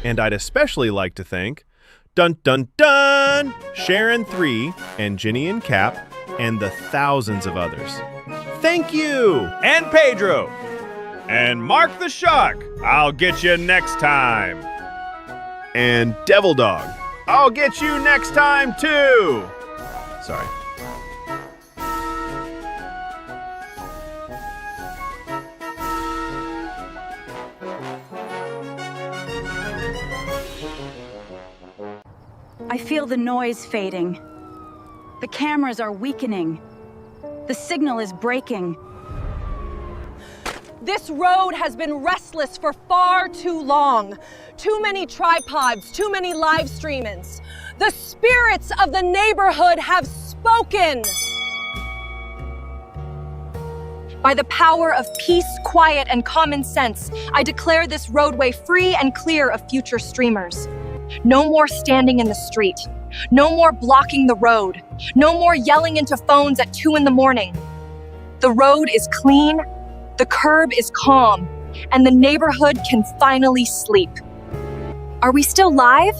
And I'd especially like to thank dun dun dun Sharon 3 and Ginny and Cap and the thousands of others. Thank you! And Pedro. And Mark the Shark. I'll get you next time. And Devil Dog. I'll get you next time too. Sorry. I feel the noise fading. The cameras are weakening. The signal is breaking. This road has been restless for far too long. Too many tripods, too many live streamings. The spirits of the neighborhood have spoken. By the power of peace, quiet, and common sense, I declare this roadway free and clear of future streamers. No more standing in the street. No more blocking the road. No more yelling into phones at 2 in the morning. The road is clean, the curb is calm, and the neighborhood can finally sleep. Are we still live?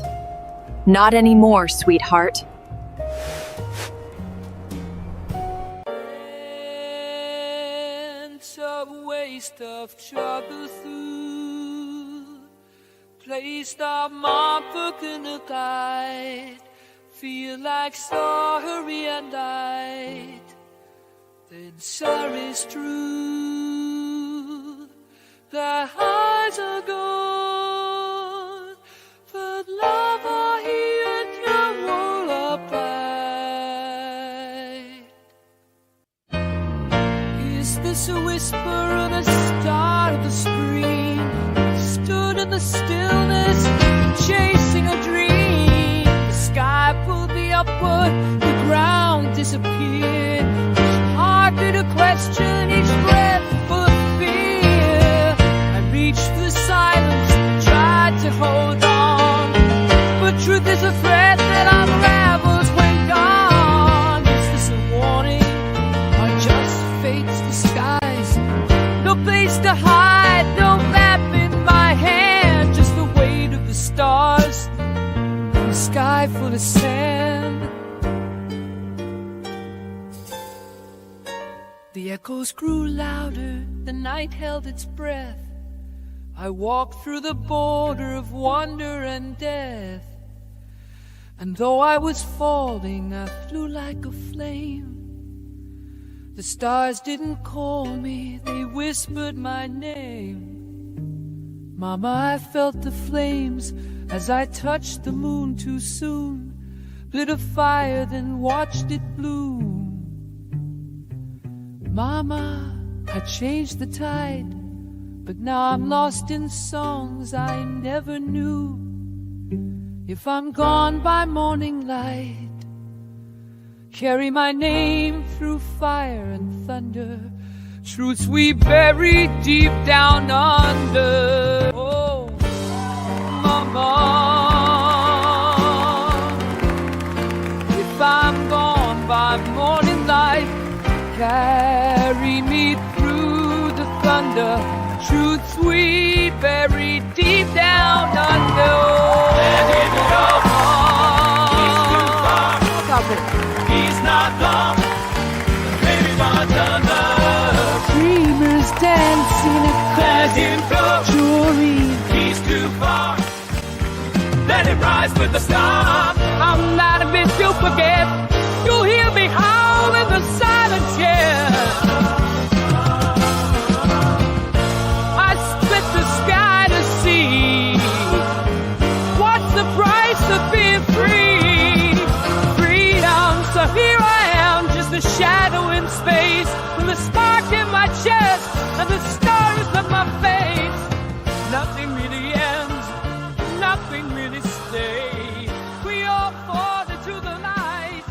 Not anymore, sweetheart. It's a waste of trouble through. Placed our mark book in a guide. Feel like sorry and I'd. Then sorry's true. The highs are gone, but love are here can roll apart. Is this a whisper or a start of the spring? Stood in the stillness, chasing a dream. The sky pulled me upward, the ground disappeared. It's hardly to question each breath full of fear. I reached for the silence, tried to hold on, but truth is a thread that unravels when gone. Is this a warning or just fate's disguise? No place to hide, no map in my hand, just the weight of the stars and the sky full of sand. The echoes grew louder, the night held its breath. I walked through the border of wonder and death. And though I was falling, I flew like a flame. The stars didn't call me, they whispered my name. Mama, I felt the flames as I touched the moon too soon. Lit a fire, then watched it bloom. Mama, I changed the tide, but now I'm lost in songs I never knew. If I'm gone by morning light, carry my name through fire and thunder, truths we bury deep down under. Oh, Mama, if I'm gone by morning light, carry me through the thunder, truths we bury deep down under. Let him go. He's too far. He's not long. The baby's on thunder. Dreamers dancing across. Let him go. Jewelry. He's too far. Let him rise with the storm. I'm not a bitch you'll forget. You'll hear me howl in the silence, yeah. I split the sky to see. What's the price of being free? Freedom, so here I am, just a shadow in space, with a spark in my chest and the stars of my face. Nothing really ends, nothing really stays. We all fall into the light.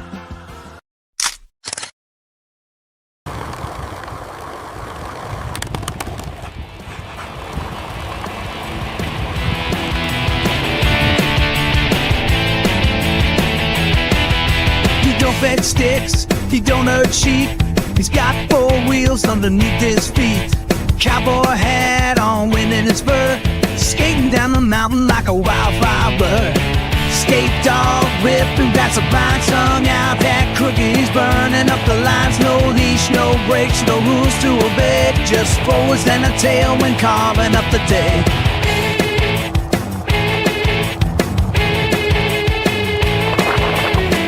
He don't fetch sticks, he don't hurt sheep. He's got 4 wheels underneath his feet. Cowboy hat on, wind in his fur. Skating down the mountain like a wildfire bird. Skate dog whipping past the vine, sung out that cookies, burning up the lines. No leash, no brakes, no rules to obey. Just forwards and a tailwind carving up the day.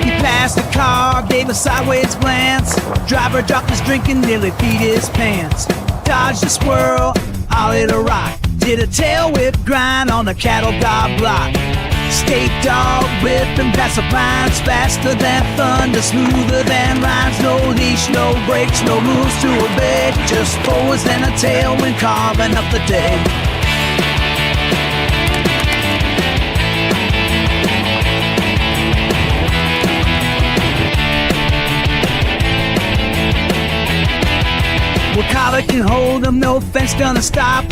He passed the car, gave a sideways glance. Driver dropped his drink and nearly peed his pants. Dodged a squirrel, ollied a rock. Did a tail whip grind on the cattle guard block. Skate dog whipping past the vines, faster than thunder, smoother than rhymes. No leash, no brakes, no rules to obey. Just forwards and a tailwind carving up the day. Well, collar can hold him, no fence gonna stop.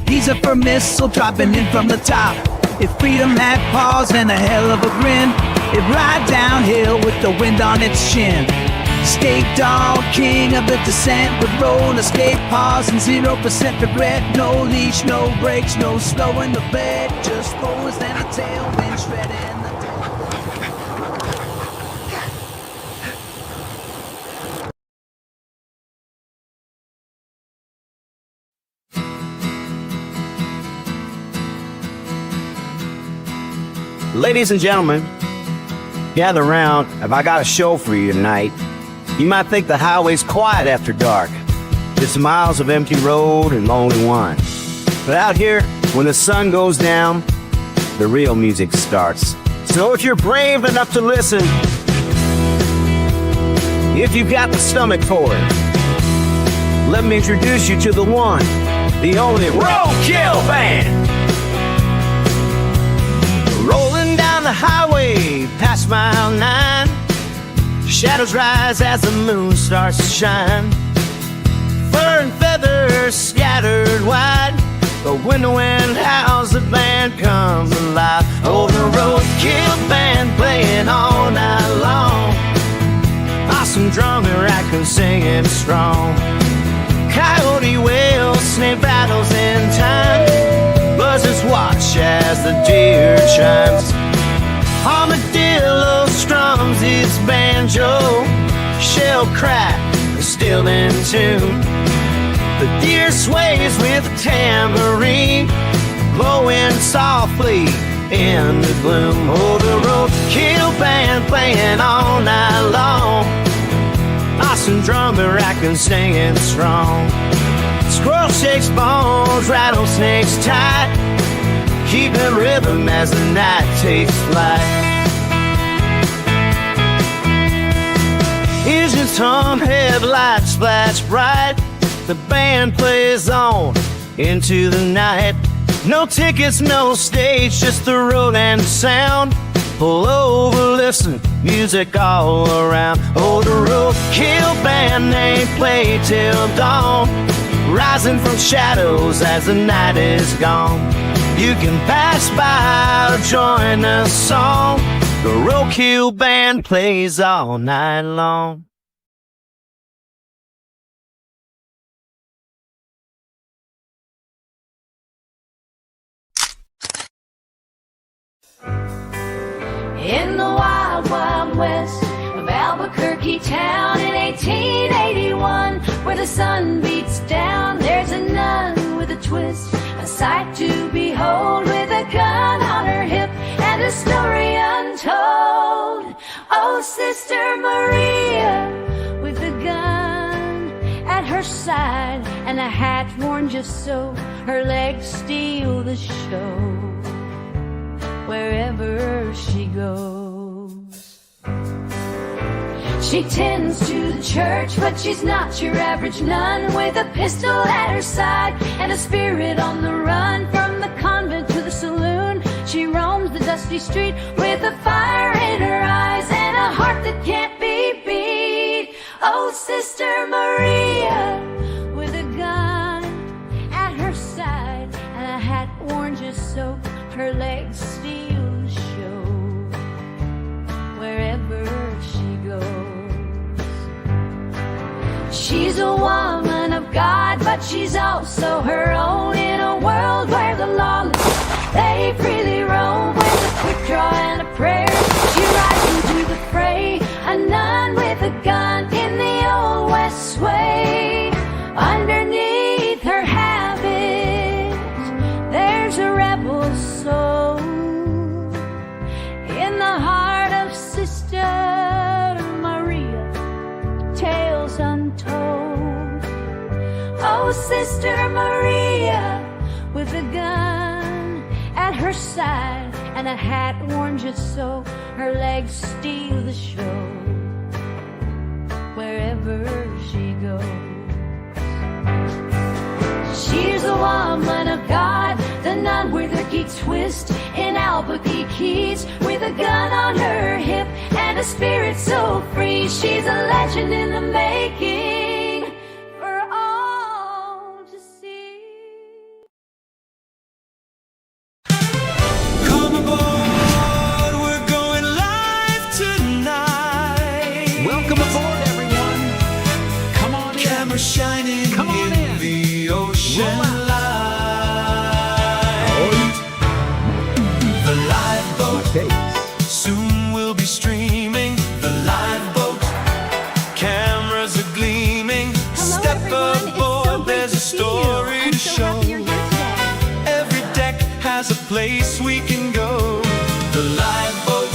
He's a firm missile dropping in from the top. If freedom had paws and a hell of a grin, it'd ride downhill with the wind on its chin. Skate dog, king of the descent, with roller skate paws and 0% regret. No leash, no brakes, no slowing the bed. Just forwards and a tailwind shredding the day. Ladies and gentlemen, gather round. Have I got a show for you tonight? You might think the highway's quiet after dark, just miles of empty road and lonely one. But out here, when the sun goes down, the real music starts. So if you're brave enough to listen, if you've got the stomach for it, let me introduce you to the one, the only Roadkill Band. Rolling down the highway past mile 9, shadows rise as the moon starts to shine. Fur and feathers scattered wide, the window and howls the band comes alive. Oh, the Roadkill Band playing all night long. Awesome drummer, I can sing it strong. Coyote wails, snake battles in time. Buzzards watch as the deer chimes. Armadillo strums its banjo. Shell crack, still in tune. The deer sways with a tambourine, blowing softly in the gloom. Oh, the Roadkill Band playing all night long. Awesome drummer, I can sing it strong. Squirrel shakes bones, rattlesnakes tight, keeping rhythm as the night takes flight. Engines hum, headlights flash bright. The band plays on into the night. No tickets, no stage, just the road and sound. Pull over, listen, music all around. Oh, the Roadkill Band, they play till dawn, rising from shadows as the night is gone. You can pass by or join the song. The Roadkill Band plays all night long. In the wild, wild west of Albuquerque town in 1881, where the sun beats down, there's a nun with a twist, a sight to behold, with a gun on her hip and a story untold. Oh, Sister Maria, with a gun at her side and a hat worn just so her legs steal the show wherever she goes. She tends to the church, but she's not your average nun, with a pistol at her side and a spirit on the run. From the convent to the saloon, she roams the dusty street with a fire in her eyes and a heart that can't be beat. Oh, Sister Maria, with a gun at her side and a hat worn just so her legs steal the show wherever she goes. She's a woman of God, but she's also her own, in a world where the lawless They freely roam with a quick draw and a prayer. She rides into the fray, a nun with a gun in the old West Way. Underneath her habit, there's a rebel soul. In the heart of Sister Maria, tales untold. Oh, Sister Maria, with a gun at her side and a hat worn just so her legs steal the show wherever she goes. She's a woman of God, the nun with her geek twist in Albuquerque's, with a gun on her hip and a spirit so free. She's a legend in the making for all to see. Come aboard, we're going live tonight. Welcome aboard, everyone. Come on in. Camera shining in the ocean light. The lifeboat soon will be streaming. The lifeboat, cameras are gleaming. Step aboard, there's a story to show. Every deck has a place we can go. The lifeboat,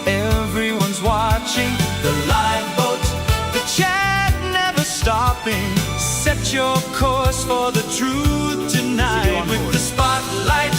everyone's watching. The lifeboat, the chat never stopping. Set your course for the truth tonight with the spotlight